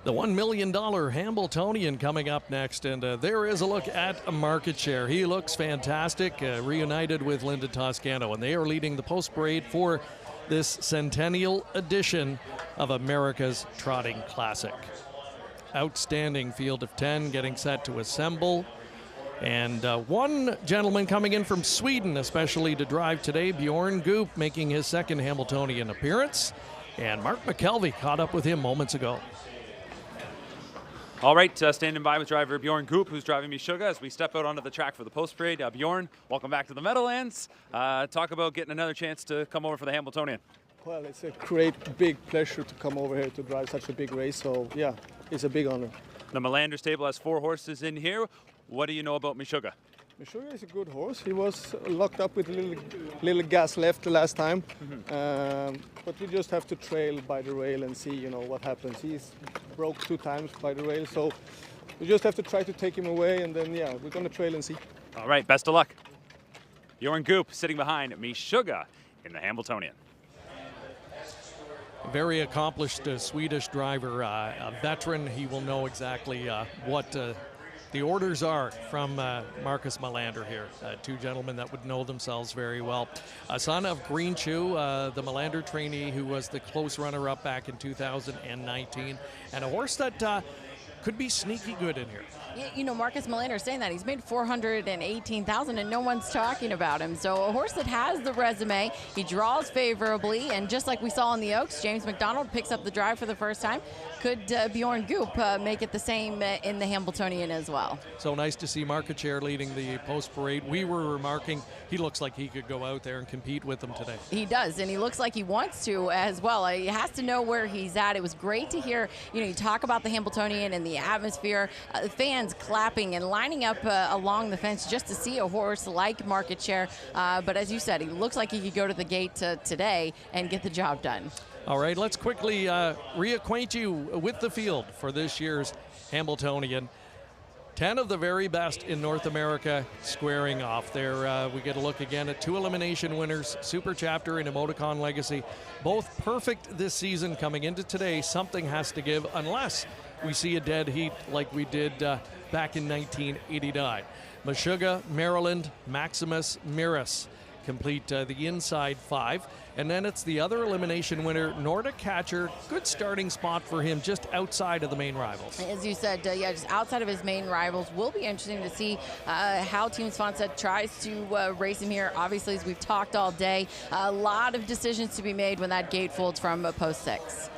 The $1 million Hamiltonian coming up next, and there is a look at Market Share. He looks fantastic, reunited with Linda Toscano, and they are leading the post parade for this centennial edition of America's Trotting Classic. Outstanding field of 10 getting set to assemble. And one gentleman coming in from Sweden, especially to drive today, Bjorn Goop, making his second Hamiltonian appearance. And Mark McKelvey caught up with him moments ago. All right, standing by with driver Bjorn Goop, who's driving Meshuggah as we step out onto the track for the post parade. Bjorn, welcome back to the Meadowlands. Talk about getting another chance to come over for the Hamiltonian. Well, it's a great, big pleasure to come over here to drive such a big race. So, yeah, it's a big honor. The Melander stable has 4 horses in here. What do you know about Meshuggah? Meshuggah is a good horse. He was locked up with a little gas left the last time. But we just have to trail by the rail and see, what happens. He's broke 2 times by the rail, so we just have to try to take him away, and then, yeah, we're going to trail and see. All right, best of luck. Bjorn Goop sitting behind Meshuggah in the Hamiltonian. Very accomplished Swedish driver, a veteran. He will know exactly what The orders are from Marcus Melander here, two gentlemen that would know themselves very well. A son of Green Chew, the Melander trainee who was the close runner-up back in 2019, and a horse that could be sneaky good in here. You know, Marcus Melander saying that he's made $418,000 and no one's talking about him. So a horse that has the resume, he draws favorably, and just like we saw in the Oaks, James McDonald picks up the drive for the first time. Could Bjorn Goop make it the same in the Hambletonian as well? So nice to see Market Share leading the post parade. We were remarking he looks like he could go out there and compete with them today. He does, and he looks like he wants to as well. He has to know where he's at. It was great to hear, you talk about the Hambletonian and the atmosphere, fans clapping and lining up along the fence just to see a horse like Market Share. But as you said, he looks like he could go to the gate today and get the job done. All right, let's quickly reacquaint you with the field for this year's Hamiltonian. 10 of the very best in North America squaring off there. We get a look again at 2 elimination winners, Super Chapter and Emoticon Legacy. Both perfect this season coming into today. Something has to give unless we see a dead heat like we did back in 1989. Meshuggah, Maryland, Maximus, Miras complete the inside 5. And then it's the other elimination winner, Nordic Catcher. Good starting spot for him just outside of the main rivals. As you said, just outside of his main rivals. Will be interesting to see how Team Svanstedt tries to race him here. Obviously, as we've talked all day, a lot of decisions to be made when that gate folds from post 6.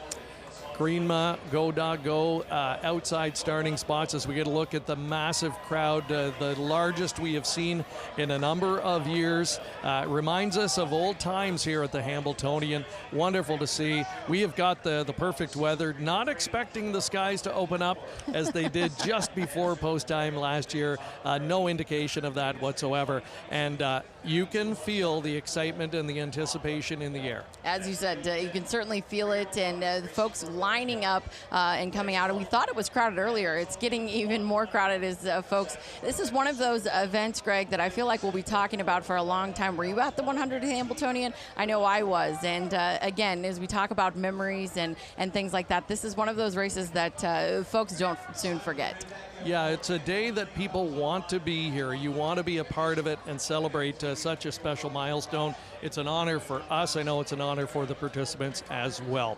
Greenma, Go Dog Go, outside starting spots as we get a look at the massive crowd, the largest we have seen in a number of years. Reminds us of old times here at the Hambletonian. Wonderful to see. We have got the perfect weather, not expecting the skies to open up as they did just before post time last year. No indication of that whatsoever. And you can feel the excitement and the anticipation in the air. As you said, you can certainly feel it, and the folks lining up and coming out. And we thought it was crowded earlier. It's getting even more crowded as folks. This is one of those events, Greg, that I feel like we'll be talking about for a long time. Were you at the 100th Hambletonian? I know I was. And again, as we talk about memories and things like that, this is one of those races that folks don't soon forget. Yeah, it's a day that people want to be here. You want to be a part of it and celebrate such a special milestone. It's an honor for us. I know it's an honor for the participants as well.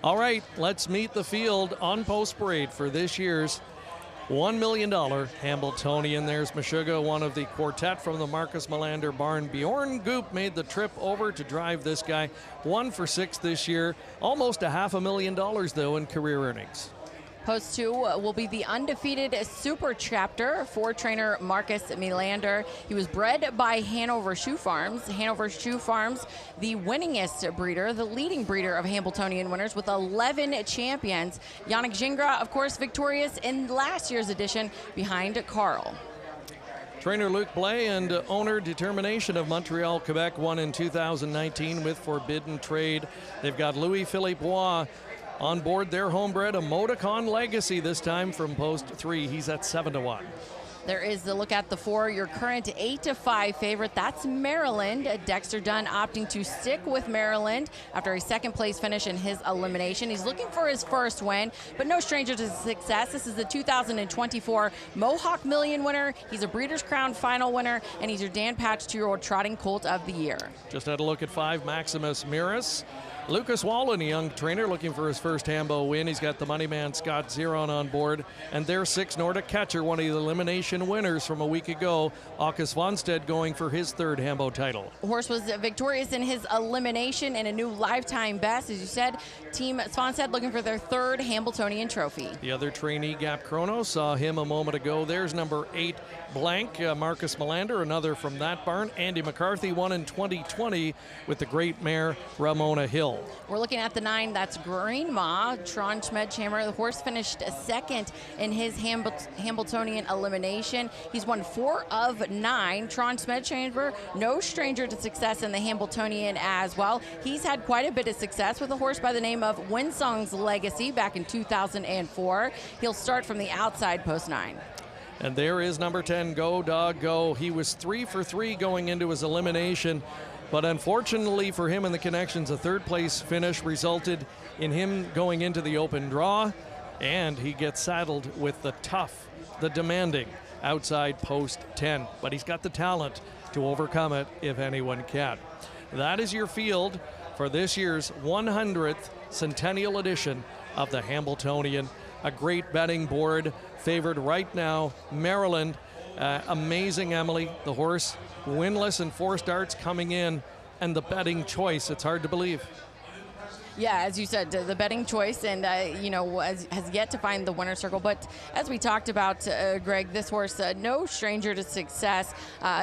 All right, let's meet the field on post parade for this year's $1 million Hamiltonian. There's Meshuggah, one of the quartet from the Marcus Melander barn. Bjorn Goop made the trip over to drive this guy. 1 for 6 this year. Almost $500,000 though in career earnings. Post 2 will be the undefeated Super Chapter for trainer Marcus Melander. He was bred by Hanover Shoe Farms. Hanover Shoe Farms, the winningest breeder, the leading breeder of Hambletonian winners with 11 champions. Yannick Gingras, of course, victorious in last year's edition behind Carl. Trainer Luc Blais and owner Determination of Montreal, Quebec won in 2019 with Forbidden Trade. They've got Louis-Philippe Roy on board their homebred Emoticon Legacy this time from post 3. He's at 7-1. There is the look at the 4, your current 8-5 favorite. That's Maryland. Dexter Dunn opting to stick with Maryland after a second place finish in his elimination. He's looking for his first win, but no stranger to success. This is the 2024 Mohawk Million winner. He's a Breeders' Crown final winner, and he's your Dan Patch 2-year-old trotting colt of the year. Just had a look at 5, Maximus Miras. Lucas Wallen, a young trainer looking for his first Hambo win. He's got the money man Scott Zeron on board. And there's 6, Nordic Catcher, one of the elimination winners from a week ago. August Vonstead going for his 3rd Hambo title. The horse was victorious in his elimination and a new lifetime best. As you said, Team Svanstedt looking for their 3rd Hambletonian trophy. The other trainee, Gap Chrono, saw him a moment ago. There's number 8, Blank, Marcus Melander, another from that barn. Andy McCarthy won in 2020 with the great mare Ramona Hill. We're looking at the 9, that's Greenma, Tron Schmedchammer. The horse finished 2nd in his Hambletonian elimination. He's won 4 of 9. Tron Schmedchammer, no stranger to success in the Hambletonian as well. He's had quite a bit of success with a horse by the name of Winsong's Legacy back in 2004. He'll start from the outside post 9. And there is number 10, Go Dog Go. He was 3 for 3 going into his elimination, but unfortunately for him and the connections, a 3rd place finish resulted in him going into the open draw. And he gets saddled with the tough, the demanding outside post 10. But he's got the talent to overcome it if anyone can. That is your field for this year's 100th Centennial edition of the Hamiltonian. A great betting board, favored right now, Maryland. Amazing, Emily. The horse winless in 4 starts coming in, and the betting choice, it's hard to believe. Yeah, as you said, the betting choice, and has yet to find the winner's circle. But as we talked about, Greg, this horse, no stranger to success.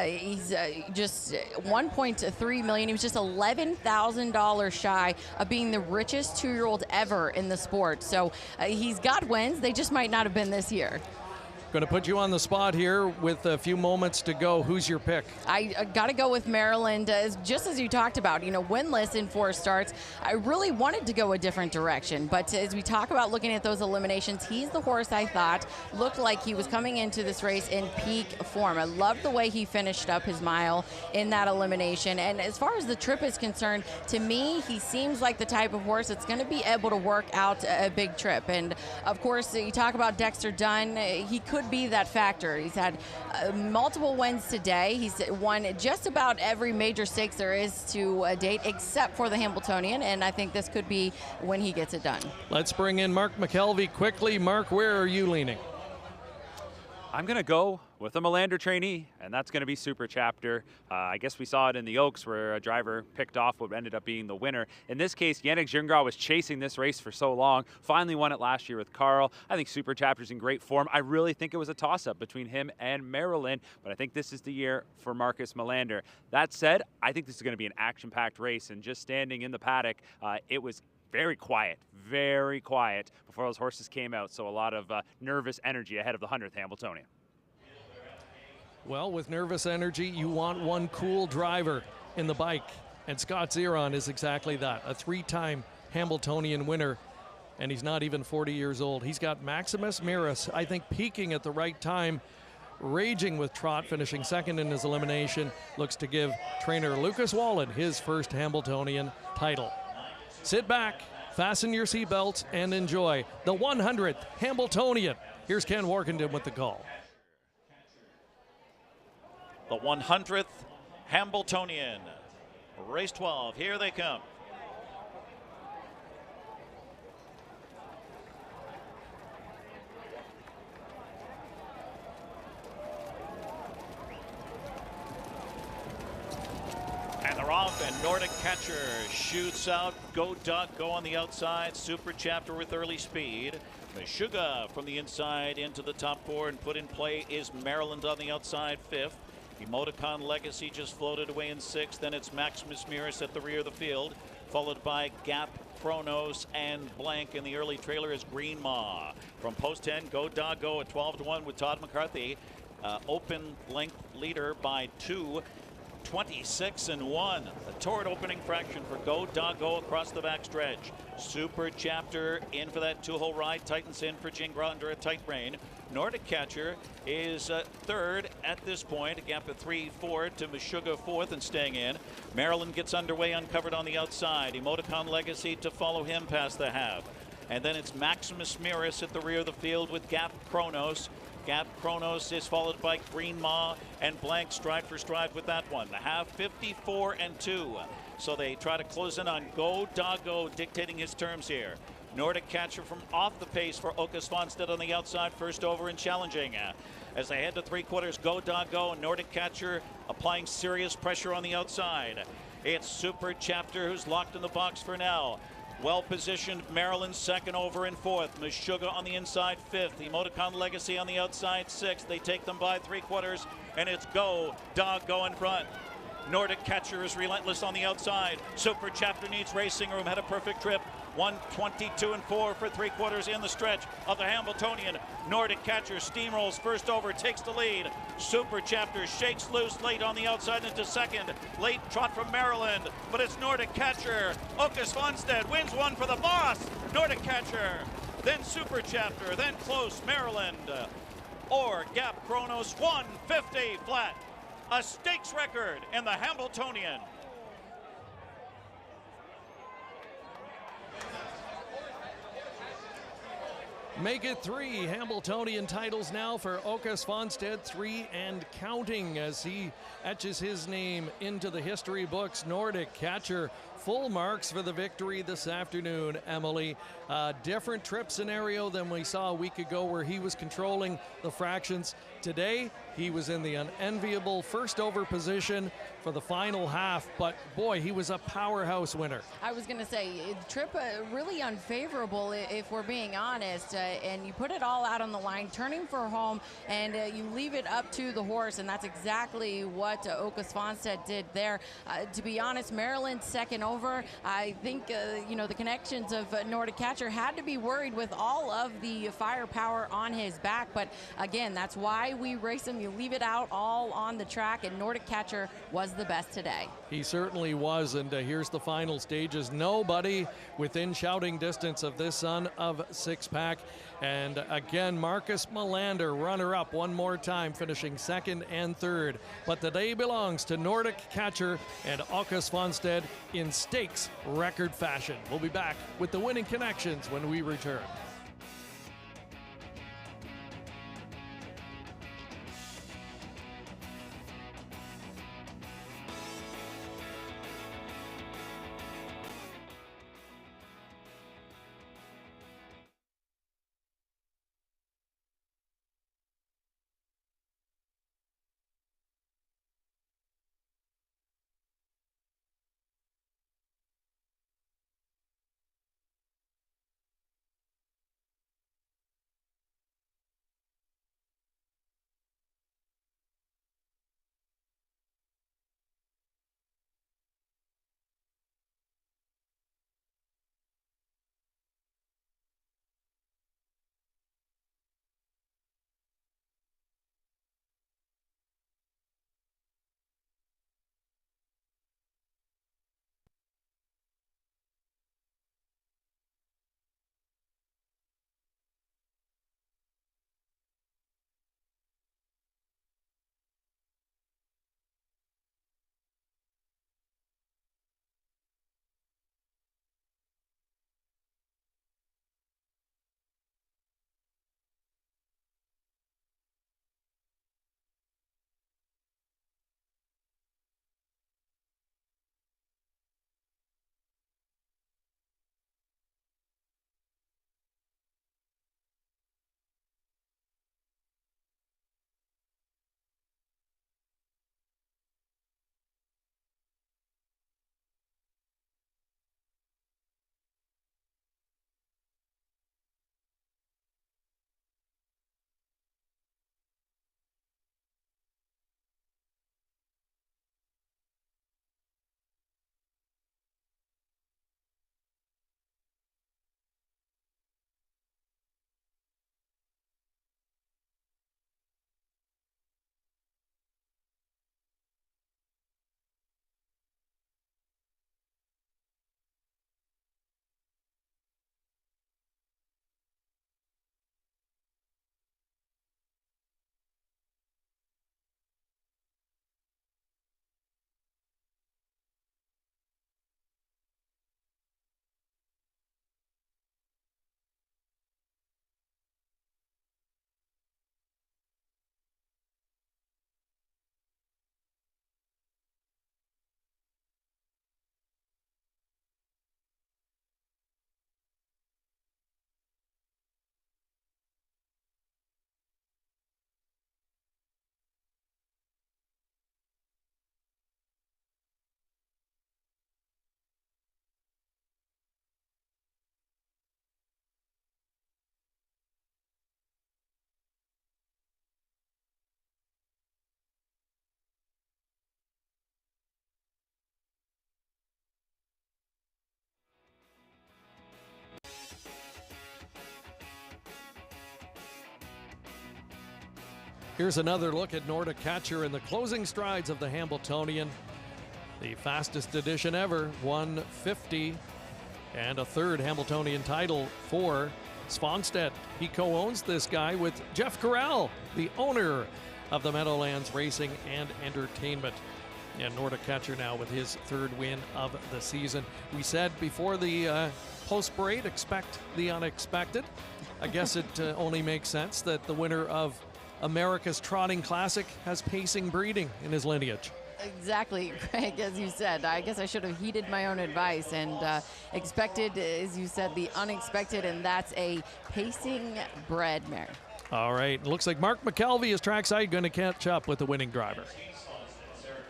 He's just $1.3 million. He was just $11,000 shy of being the richest 2-year-old ever in the sport. So he's got wins. They just might not have been this year. Going to put you on the spot here with a few moments to go. Who's your pick? I got to go with Maryland, just as you talked about, winless in 4 starts. I really wanted to go a different direction, but as we talk about looking at those eliminations, he's the horse I thought looked like he was coming into this race in peak form. I loved the way he finished up his mile in that elimination, and as far as the trip is concerned, to me, he seems like the type of horse that's going to be able to work out a big trip. And of course, you talk about Dexter Dunn, he could be that factor. He's had multiple wins today. He's won just about every major stakes there is to date, except for the Hamiltonian, and I think this could be when he gets it done. Let's bring in Mark McKelvey quickly. Mark, where are you leaning? I'm going to go with a Melander trainee, and that's going to be Super Chapter. I guess we saw it in the Oaks where a driver picked off what ended up being the winner. In this case, Yannick Gingras was chasing this race for so long, finally won it last year with Carl. I think Super Chapter's in great form. I really think it was a toss-up between him and Maryland, but I think this is the year for Marcus Melander. That said, I think this is going to be an action-packed race, and just standing in the paddock, it was very quiet before those horses came out. So a lot of nervous energy ahead of the 100th Hambletonian. Well, with nervous energy, you want one cool driver in the bike. And Scott Zeron is exactly that, a 3-time Hamiltonian winner. And he's not even 40 years old. He's got Maximus Miras, I think, peaking at the right time, raging with trot, finishing second in his elimination. Looks to give trainer Lucas Wallen his first Hamiltonian title. Sit back, fasten your seatbelts, and enjoy the 100th Hambletonian. Here's Ken Warkenden with the call. The 100th Hambletonian. Race 12, here they come. And they're off, and Nordic Catcher shoots out. Go Duck, go on the outside. Super Chapter with early speed. Meshuggah from the inside into the top 4, and put in play is Maryland on the outside, 5th. Emoticon Legacy just floated away in 6th. Then it's Maximus Miras at the rear of the field, followed by Gap, Chronos, and Blank. In the early trailer is Green Maw. From post 10, Go Doggo at 12-1 with Todd McCarthy. Open length leader by 2. 26-1. A torrid opening fraction for Go Doggo across the backstretch. Super Chapter in for that 2-hole ride. Titans in for Gingras under a tight rein. Nordic Catcher is 3rd at this point. A gap of 3-4 to Meshuggah 4th and staying in. Maryland gets underway uncovered on the outside. Emoticon Legacy to follow him past the half. And then it's Maximus Miras at the rear of the field with Gap Chronos. Gap Chronos is followed by Green Maw and Blank stride for stride with that one. The half 54-2. So they try to close in on Go Doggo dictating his terms here. Nordic Catcher from off the pace for Åke Svanstedt on the outside, first over and challenging. As they head to 3/4, Go Doggo and Nordic Catcher applying serious pressure on the outside. It's Super Chapter who's locked in the box for now. Well positioned Maryland second over and 4th. Meshuggah on the inside 5th. Emoticon Legacy on the outside 6th. They take them by 3/4 and it's Go Doggo in front. Nordic Catcher is relentless on the outside. Super Chapter needs racing room. Had a perfect trip. 1:22-4 for 3/4 in the stretch of the Hamiltonian. Nordic Catcher steamrolls first over, takes the lead. Super Chapter shakes loose late on the outside into second. Late trot from Maryland, but it's Nordic Catcher. Åke Svanstedt wins one for the boss. Nordic Catcher, then Super Chapter, then close Maryland. Or Gap Chronos 150 flat. A stakes record in the Hamiltonian. Make it 3 Hambletonian titles now for Åke Svanstedt, 3 and counting as he etches his name into the history books. Nordic catcher, full marks for the victory this afternoon, Emily. Different trip scenario than we saw a week ago where he was controlling the fractions. Today, he was in the unenviable first over position for the final half, but boy, he was a powerhouse winner. I was going to say, the trip really unfavorable if we're being honest, and you put it all out on the line, turning for home, and you leave it up to the horse, and that's exactly what Åke Svanstedt did there. To be honest, Maryland's second over, I think, the connections of Nordic catcher had to be worried with all of the firepower on his back, but again, that's why we race him. You leave it out all on the track, and Nordic catcher was the best today. He certainly was, and here's the final stages. Nobody within shouting distance of this son of six-pack. And again, Marcus Melander, runner-up one more time, finishing second and third. But the day belongs to Nordic catcher and Åke Svanstedt in stakes record fashion. We'll be back with the winning connections when we return. Here's another look at Nordic catcher in the closing strides of the Hambletonian. The fastest edition ever, 150, and a third Hamiltonian title for Svanstedt. He co-owns this guy with Jeff Corral, the owner of the Meadowlands Racing and Entertainment. And Nordic catcher now with his third win of the season. We said before the post-parade, expect the unexpected. I guess it only makes sense that the winner of America's Trotting Classic has pacing breeding in his lineage. Exactly, Greg, as you said. I guess I should have heeded my own advice and expected, as you said, the unexpected, and that's a pacing bred mare. All right, looks like Mark McKelvey is trackside, going to catch up with the winning driver.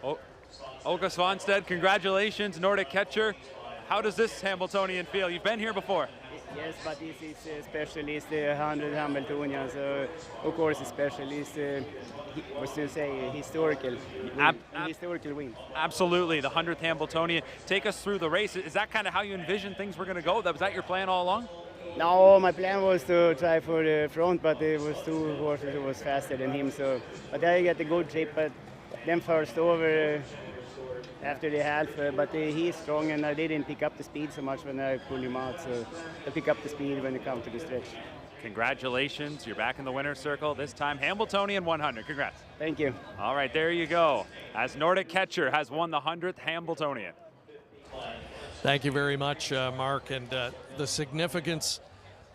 Åke Svanstedt, congratulations, Nordic catcher. How does this Hamiltonian feel? You've been here before. Yes, but this is especially the 100th Hambletonian, so of course especially what's to say, historical win. Absolutely, the 100th Hambletonian. Take us through the race. Is that kind of how you envisioned things were going to go? Was that your plan all along? No, my plan was to try for the front, but it was two horses who was faster than him. So, but I got a good trip, but then first over after the half. But he's strong, and I didn't pick up the speed so much when I pulled him out. So I pick up the speed when it comes to the stretch. Congratulations, you're back in the winner's circle. This time Hamiltonian 100. Congrats. Thank you. All right, there you go. As Nordic catcher has won the 100th Hambletonian. Thank you very much, Mark. And the significance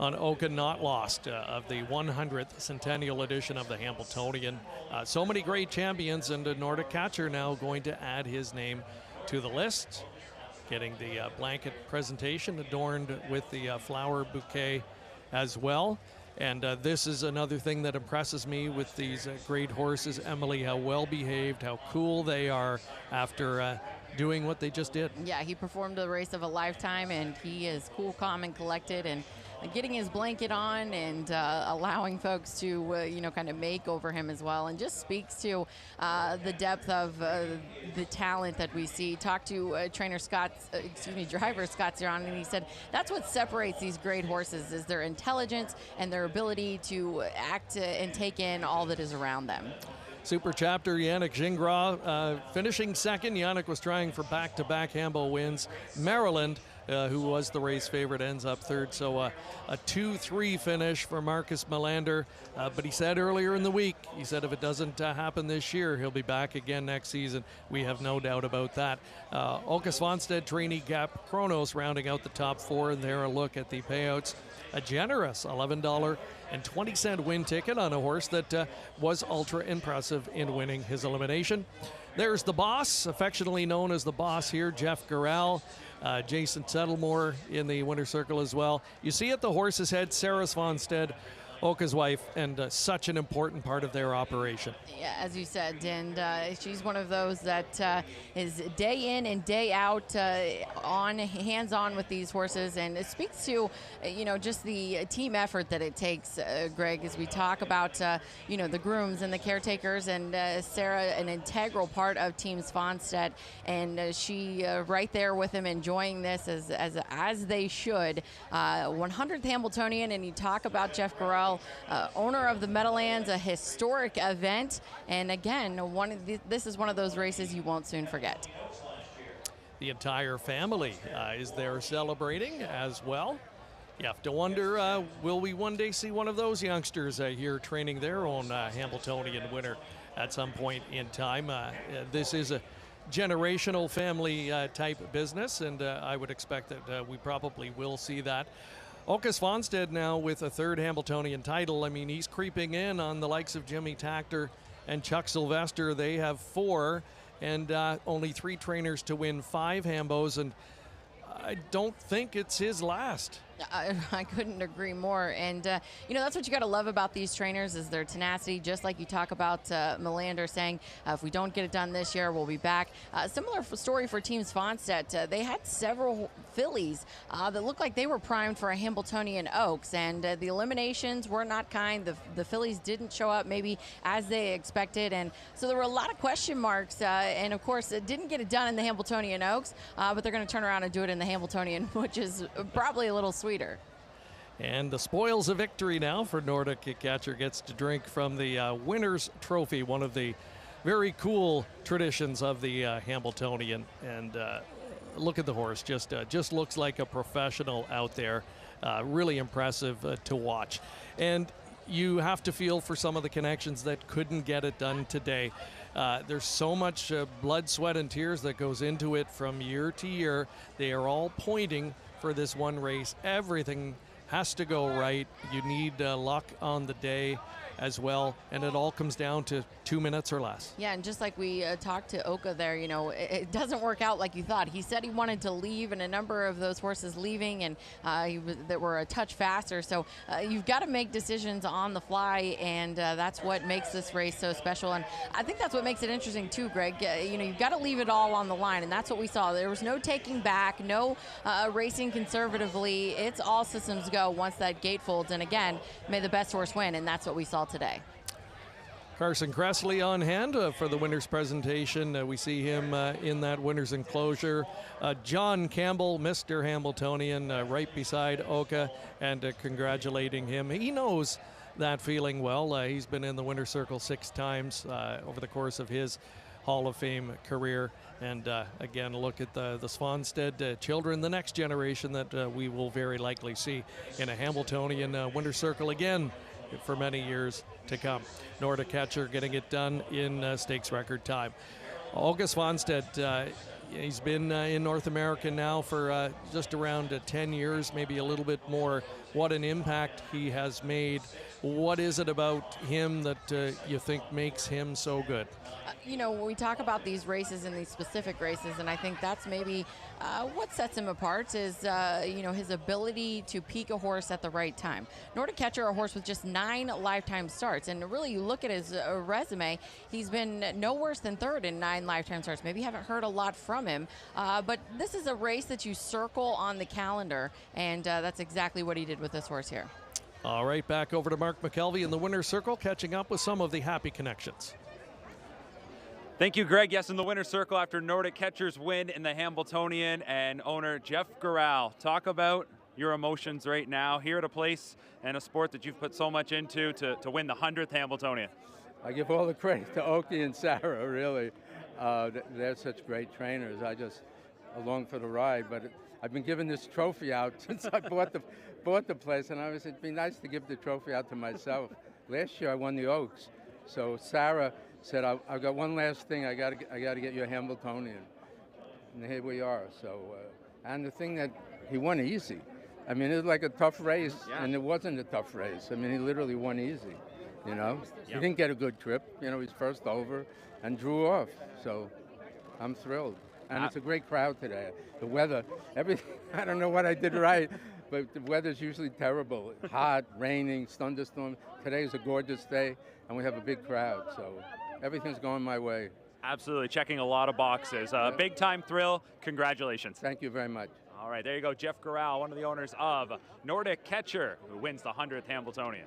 on Åke not lost of the 100th Centennial edition of the Hamiltonian. So many great champions, and a Nordic catcher now going to add his name to the list. Getting the blanket presentation adorned with the flower bouquet as well. And this is another thing that impresses me with these great horses, Emily, how well behaved, how cool they are after doing what they just did. Yeah, he performed the race of a lifetime, and he is cool, calm, and collected, and getting his blanket on and allowing folks to, kind of make over him as well, and just speaks to the depth of the talent that we see. Talked to driver Scott Zeron, and he said that's what separates these great horses is their intelligence and their ability to act and take in all that is around them. Super chapter Yannick Gingras finishing second. Yannick was trying for back-to-back Hambo wins. Maryland, who was the race favorite, ends up third. So a 2-3 finish for Marcus Melander. But he said earlier in the week, he said if it doesn't happen this year, he'll be back again next season. We have no doubt about that. Åke Svanstedt, Trainee Gap Kronos rounding out the top four. And there a look at the payouts. A generous $11.20 win ticket on a horse that was ultra impressive in winning his elimination. There's the boss, affectionately known as the boss here, Jeff Garrell. Jason Settlemore in the winner's circle as well. You see at the horse's head, Sarah Svanstedt, Åke's wife, and such an important part of their operation. Yeah, as you said, and she's one of those that is day in and day out hands-on with these horses, and it speaks to, just the team effort that it takes, Greg, as we talk about, the grooms and the caretakers, and Sarah, an integral part of Team Svanstedt, and she right there with him, enjoying this as they should. 100th Hambletonian, and you talk about Jeff Garrell, owner of the Meadowlands, a historic event, and again, this is one of those races you won't soon forget. The entire family is there celebrating as well. You have to wonder, will we one day see one of those youngsters here training their own Hamiltonian winner at some point in time? This is a generational family type business, and I would expect that we probably will see that. Åke Svanstedt now with a third Hamiltonian title. I mean, he's creeping in on the likes of Jimmy Takter and Chuck Sylvester. They have 4, and only 3 trainers to win 5 Hambos, and I don't think it's his last. I couldn't agree more. And, that's what you got to love about these trainers is their tenacity, just like you talk about Melander saying, if we don't get it done this year, we'll be back. Similar story for Team Svanstedt. They had several fillies that looked like they were primed for a Hamiltonian Oaks, and the eliminations were not kind. The fillies didn't show up maybe as they expected, and so there were a lot of question marks, and of course it didn't get it done in the Hamiltonian Oaks, but they're going to turn around and do it in the Hamiltonian, which is probably a little sweeter. And the spoils of victory now for Nordic catcher gets to drink from the winner's trophy, one of the very cool traditions of the Hamiltonian. And look at the horse, just looks like a professional out there. Really impressive to watch. And you have to feel for some of the connections that couldn't get it done today. There's so much blood, sweat, and tears that goes into it from year to year. They are all pointing for this one race. Everything has to go right. You need luck on the day as well, and it all comes down to 2 minutes or less. Yeah, and just like we talked to Oka there, you know, it doesn't work out like you thought. He said he wanted to leave, and a number of those horses leaving, and that were a touch faster. So you've got to make decisions on the fly, and that's what makes this race so special. And I think that's what makes it interesting too, Greg. You know, you've got to leave it all on the line, and that's what we saw. There was no taking back, no racing conservatively. It's all systems go once that gate folds, and again, may the best horse win, and that's what we saw today. Carson Kressley on hand for the winner's presentation. We see him in that winner's enclosure. John Campbell, Mr. Hamiltonian, right beside Oka, and congratulating him. He knows that feeling well. He's been in the winner's circle 6 times over the course of his Hall of Fame career. And again, look at the Svanstead children, the next generation that we will very likely see in a Hamiltonian winner's circle again for many years to come. Nordic Catcher getting it done in stakes record time. August Svanstead, he's been in North America now for just around 10 years, maybe a little bit more. What an impact he has made. What is it about him that you think makes him so good? You know, when we talk about these races and these specific races, and I think that's maybe what sets him apart is, you know, his ability to peak a horse at the right time. Nordic Catcher, a horse with just 9 lifetime starts, and really you look at his resume, he's been no worse than 3rd in 9 lifetime starts. Maybe you haven't heard a lot from him, but this is a race that you circle on the calendar, and that's exactly what he did with this horse here. All right, back over to Mark McKelvey in the winner's circle, catching up with some of the happy connections. Thank you, Greg. Yes, in the winner's circle after Nordic Catcher's win in the Hamiltonian, and owner Jeff Gural. Talk about your emotions right now here at a place and a sport that you've put so much into to win the 100th Hambletonian. I give all the credit to Oki and Sarah, really. They're such great trainers. I just along for the ride, but I've been giving this trophy out since I bought the place, and I was, it'd be nice to give the trophy out to myself. Last year I won the Oaks, so Sarah said, I've got one last thing, I got to get you a Hamiltonian. And here we are. So, and the thing that he won easy. I mean, it was like a tough race, and it wasn't a tough race. I mean, he literally won easy, you know. He didn't get a good trip, you know, he's first over and drew off. So I'm thrilled. And it's a great crowd today. The weather, everything, I don't know what I did right, but the weather's usually terrible. Hot, raining, thunderstorm. Today is a gorgeous day, and we have a big crowd, so everything's going my way. Absolutely, checking a lot of boxes. Big time thrill, congratulations. Thank you very much. All right, there you go, Jeff Gural, one of the owners of Nordic Catcher, who wins the 100th Hambletonian.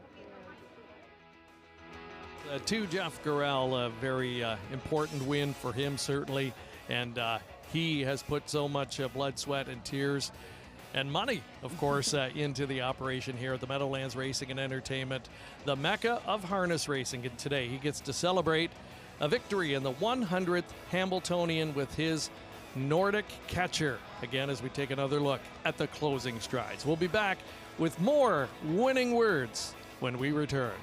To Jeff Gural, a very important win for him, certainly, and he has put so much blood, sweat, and tears and money, of course, into the operation here at the Meadowlands Racing and Entertainment, the Mecca of harness racing. And today he gets to celebrate a victory in the 100th Hambletonian with his Nordic Catcher. Again, as we take another look at the closing strides. We'll be back with more winning words when we return.